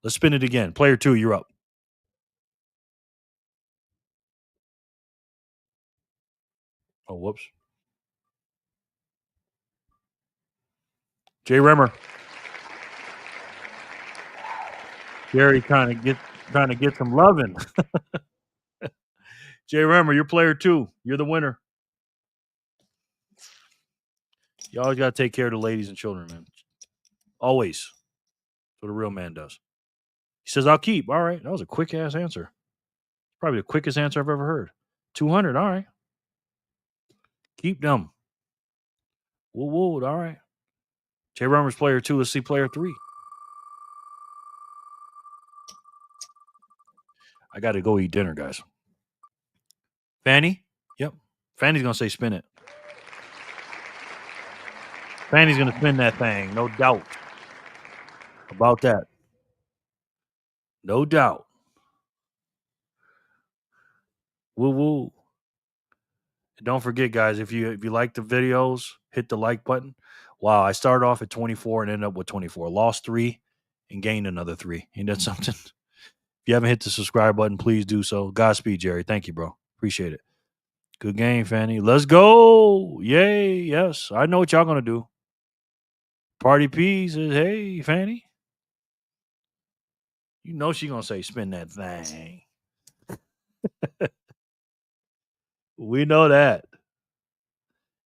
Let's spin it again. Player 2, you're up. Oh, whoops. Jay Remmer. Jerry trying to get some loving. Jay, remember, you're player 2. You're the winner. You always got to take care of the ladies and children, man. Always. That's what a real man does. He says, I'll keep. All right. That was a quick-ass answer. Probably the quickest answer I've ever heard. 200. All right. Keep them. Woo. All right. Jay Rummer's player 2. Let's see player 3. I got to go eat dinner, guys. Fanny? Yep. Fanny's going to say spin it. Fanny's going to spin that thing. No doubt about that. No doubt. Woo. Don't forget, guys, if you like the videos, hit the like button. Wow, I started off at 24 and ended up with 24. Lost 3 and gained another 3. Ain't that something? If you haven't hit the subscribe button, please do so. Godspeed, Jerry. Thank you, bro. Appreciate it. Good game, Fanny. Let's go. Yay. Yes. I know what y'all going to do. Party P says, hey, Fanny. You know she going to say spin that thing. We know that.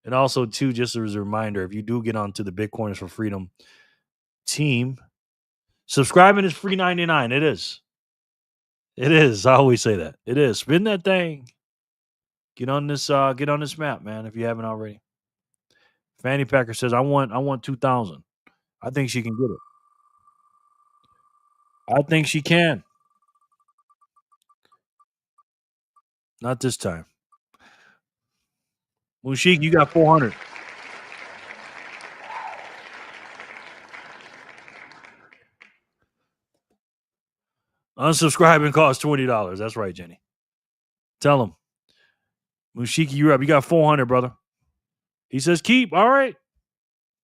And also, too, just as a reminder, if you do get onto the Bitcoiners for Freedom team, subscribing is free 99. It is. It is. I always say that. It is. Spin that thing. Get on this map, man, if you haven't already. Fanny Packer says, I want 2,000. I think she can get it. I think she can. Not this time. Mushik, you got 400. Unsubscribing costs $20. That's right, Jenny. Tell him. Mushiki, you're up. You got 400, brother. He says keep. All right.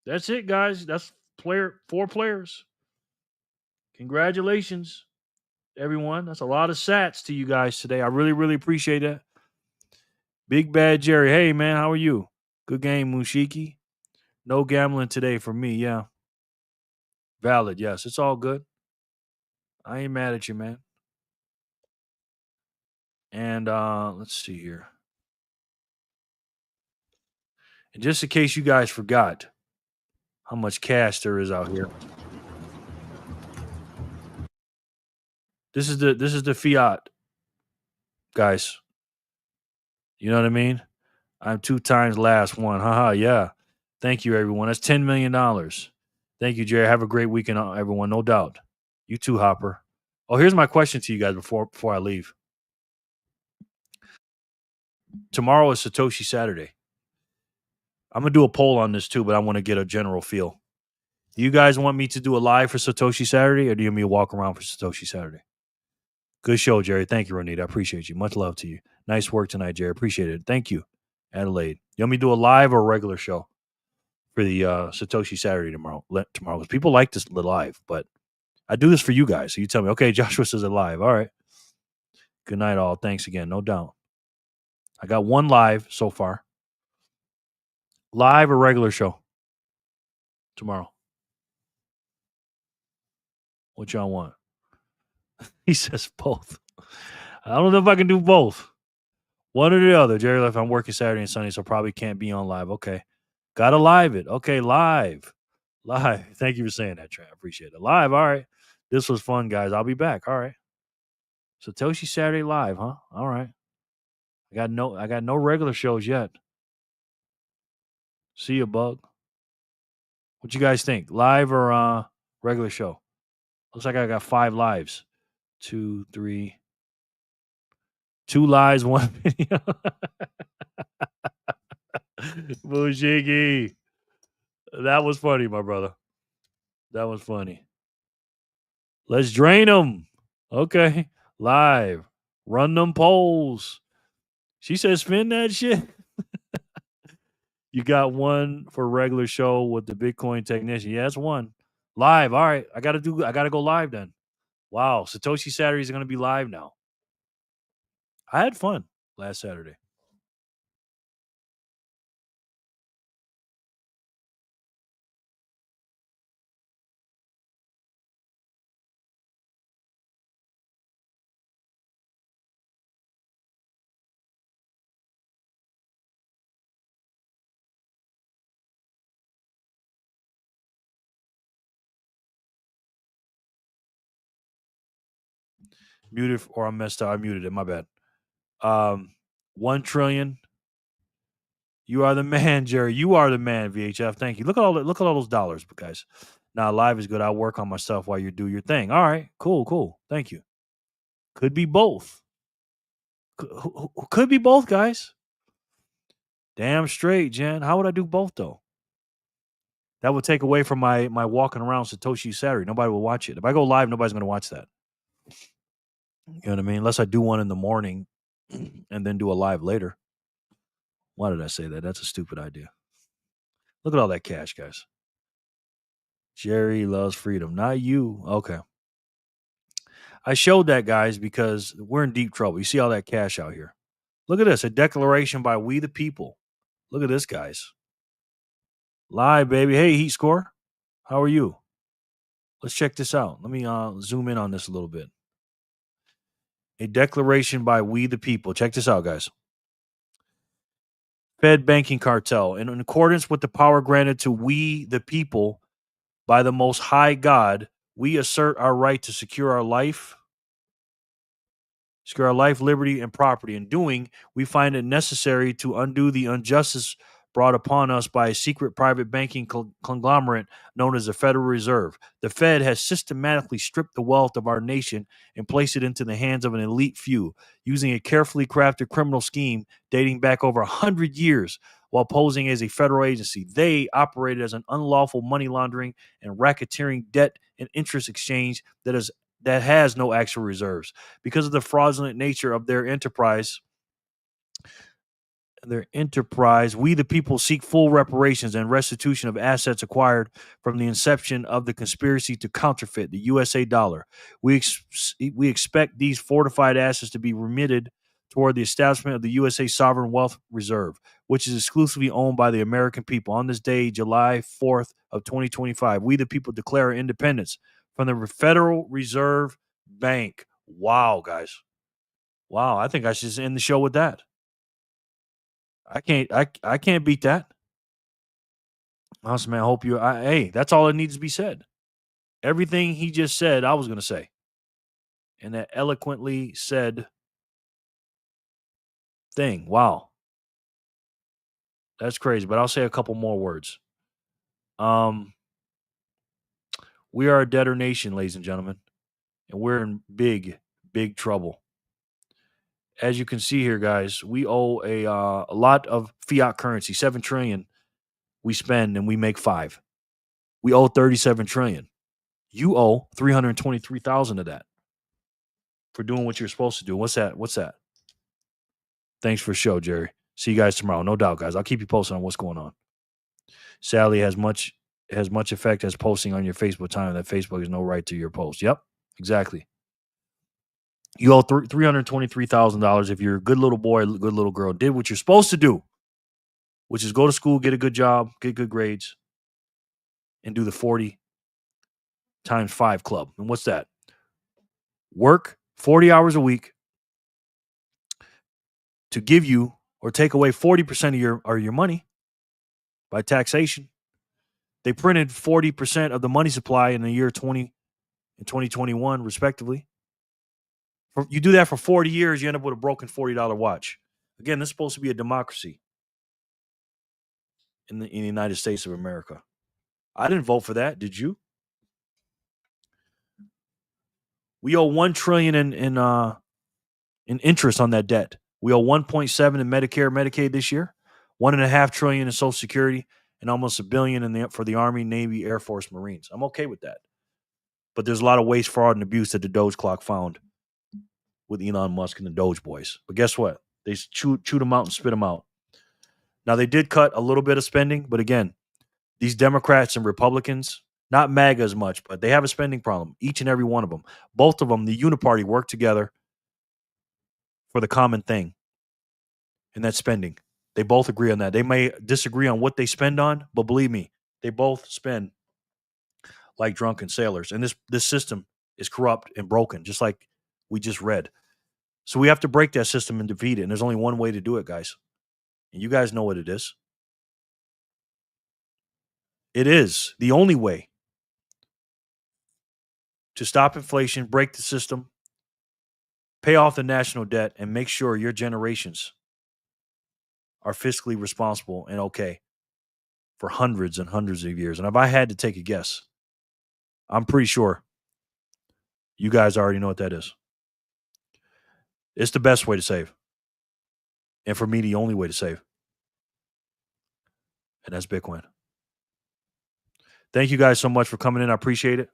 That's it, guys. That's 4 players. Congratulations, everyone. That's a lot of sats to you guys today. I really, really appreciate that. Big Bad Jerry. Hey, man, how are you? Good game, Mushiki. No gambling today for me. Yeah. Valid. Yes, it's all good. I ain't mad at you, man. And let's see here. And just in case you guys forgot how much cash there is out here. This is the Fiat, guys. You know what I mean? I'm 2 times last one. Haha, yeah. Thank you, everyone. That's $10 million. Thank you, Jerry. Have a great weekend, everyone. No doubt. You too, Hopper. Oh, here's my question to you guys before I leave. Tomorrow is Satoshi Saturday. I'm going to do a poll on this too, but I want to get a general feel. Do you guys want me to do a live for Satoshi Saturday, or do you want me to walk around for Satoshi Saturday? Good show, Jerry. Thank you, Ronita. I appreciate you. Much love to you. Nice work tonight, Jerry. Appreciate it. Thank you, Adelaide. You want me to do a live or a regular show for the Satoshi Saturday tomorrow? Because people like this live, but I do this for you guys. So you tell me, okay, Joshua says it live. All right. Good night, all. Thanks again. No doubt. I got 1 live so far. Live or regular show tomorrow? What y'all want? He says both. I don't know if I can do both. One or the other. Jerry left. I'm working Saturday and Sunday, so probably can't be on live. Okay. Gotta live it. Okay, live. Live. Thank you for saying that, Trey. I appreciate it. Live. All right. This was fun, guys. I'll be back. All right. Satoshi Saturday live, huh? All right. I got no regular shows yet. See you, Bug. What you guys think? Live or regular show? Looks like I got 5 lives. 2, 3. 2 lives, 1 video. Bushigi. That was funny, my brother. That was funny. Let's drain them. Okay. Live. Run them polls. She says spin that shit. You got 1 for regular show with the Bitcoin technician. Yeah, that's 1. Live. All right. I gotta go live then. Wow. Satoshi Saturday is gonna be live now. I had fun last Saturday. Muted or I messed up. I muted it. My bad. 1 trillion. You are the man, Jerry. You are the man, VHF. Thank you. Look at all those dollars, guys. Now live is good. I'll work on myself while you do your thing. All right. Cool. Thank you. Could be both. Could be both, guys. Damn straight, Jen. How would I do both though? That would take away from my walking around Satoshi Saturday. Nobody will watch it. If I go live, nobody's going to watch that. You know what I mean? Unless I do one in the morning and then do a live later. Why did I say that? That's a stupid idea. Look at all that cash, guys. Jerry loves freedom. Not you. Okay. I showed that, guys, because we're in deep trouble. You see all that cash out here. Look at this. A declaration by We the People. Look at this, guys. Live, baby. Hey, Heat Score. How are you? Let's check this out. Let me zoom in on this a little bit. A declaration by We the People. Check this out, guys. Fed banking cartel. And in accordance with the power granted to We the People by the Most High God, we assert our right to secure our life, liberty, and property. In doing, we find it necessary to undo the injustice brought upon us by a secret private banking conglomerate known as the Federal Reserve. The Fed has systematically stripped the wealth of our nation and placed it into the hands of an elite few, using a carefully crafted criminal scheme dating back over 100 years. While posing as a federal agency, they operated as an unlawful money laundering and racketeering debt and interest exchange that has no actual reserves. Because of the fraudulent nature of their enterprise, we the people seek full reparations and restitution of assets acquired from the inception of the conspiracy to counterfeit the USA dollar. We expect these fortified assets to be remitted toward the establishment of the USA Sovereign Wealth Reserve, which is exclusively owned by the American people. On this day, July 4th of 2025, we the people declare independence from the Federal Reserve Bank. Wow, guys. Wow, I think I should just end the show with that. I can't beat that. Awesome, man. I hope you. Hey, that's all that needs to be said. Everything he just said, I was going to say, and that eloquently said thing. Wow, that's crazy. But I'll say a couple more words. We are a debtor nation, ladies and gentlemen, and we're in big, big trouble. As you can see here, guys, we owe a lot of fiat currency, 7 trillion. We spend and we make 5. We owe 37 trillion. You owe 323,000 of that for doing what you're supposed to do. What's that? Thanks for the show, Jerry. See you guys tomorrow. No doubt, guys. I'll keep you posted on what's going on. Sadly, has much effect as posting on your Facebook time that Facebook has no right to your post. Yep, exactly. You owe $323,000 if you're a good little boy, good little girl, did what you're supposed to do, which is go to school, get a good job, get good grades, and do the 40 times 5 club. And what's that? Work 40 hours a week to give you or take away 40% of your money by taxation. They printed 40% of the money supply in the year 20 and 2021, respectively. You do that for 40 years, you end up with a broken $40 watch. Again, this is supposed to be a democracy in the United States of America. I didn't vote for that. Did you? We owe $1 trillion in interest on that debt. We owe 1.7 in Medicare, Medicaid this year, $1.5 trillion in Social Security, and almost $1 billion for the Army, Navy, Air Force, Marines. I'm okay with that. But there's a lot of waste, fraud, and abuse that the Doge clock found with Elon Musk and the Doge boys. But guess what? They chewed them out and spit them out. Now, they did cut a little bit of spending, but again, these Democrats and Republicans, not MAGA as much, but they have a spending problem, each and every one of them. Both of them, the Uniparty, work together for the common thing, and that's spending. They both agree on that. They may disagree on what they spend on, but believe me, they both spend like drunken sailors. And this system is corrupt and broken, just like we just read. So we have to break that system and defeat it. And there's only one way to do it, guys. And you guys know what it is. It is the only way to stop inflation, break the system, Pay off the national debt and make sure your generations are fiscally responsible and okay for hundreds and hundreds of years. And if I had to take a guess, I'm pretty sure you guys already know what that is. It's the best way to save. And for me, the only way to save. And that's Bitcoin. Thank you guys so much for coming in. I appreciate it.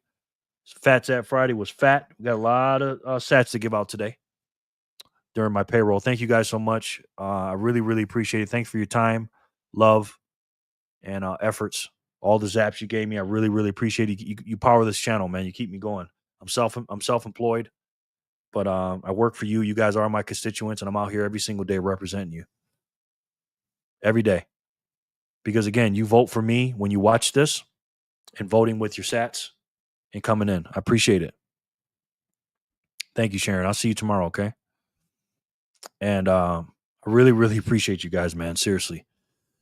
Phat Sat Friday was fat. We got a lot of sats to give out today during my payroll. Thank you guys so much. I really, really appreciate it. Thanks for your time, love, and efforts. All the zaps you gave me, I really, really appreciate it. You power this channel, man. You keep me going. I'm self-employed, but I work for you. You guys are my constituents, and I'm out here every single day representing you. Every day. Because again, you vote for me when you watch this and voting with your sats and coming in. I appreciate it. Thank you, Sharon. I'll see you tomorrow, okay? And I really, really appreciate you guys, man. Seriously.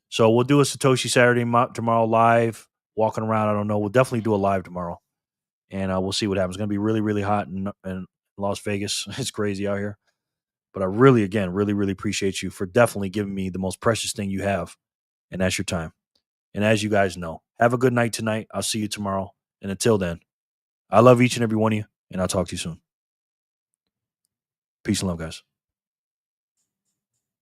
So we'll do a Satoshi Saturday tomorrow live, walking around. I don't know. We'll definitely do a live tomorrow. And we'll see what happens. It's going to be really, really hot in Las Vegas. It's crazy out here. But I really, again, really, really appreciate you for definitely giving me the most precious thing you have, and that's your time. And as you guys know, have a good night tonight. I'll see you tomorrow. And until then, I love each and every one of you, and I'll talk to you soon. Peace and love, guys.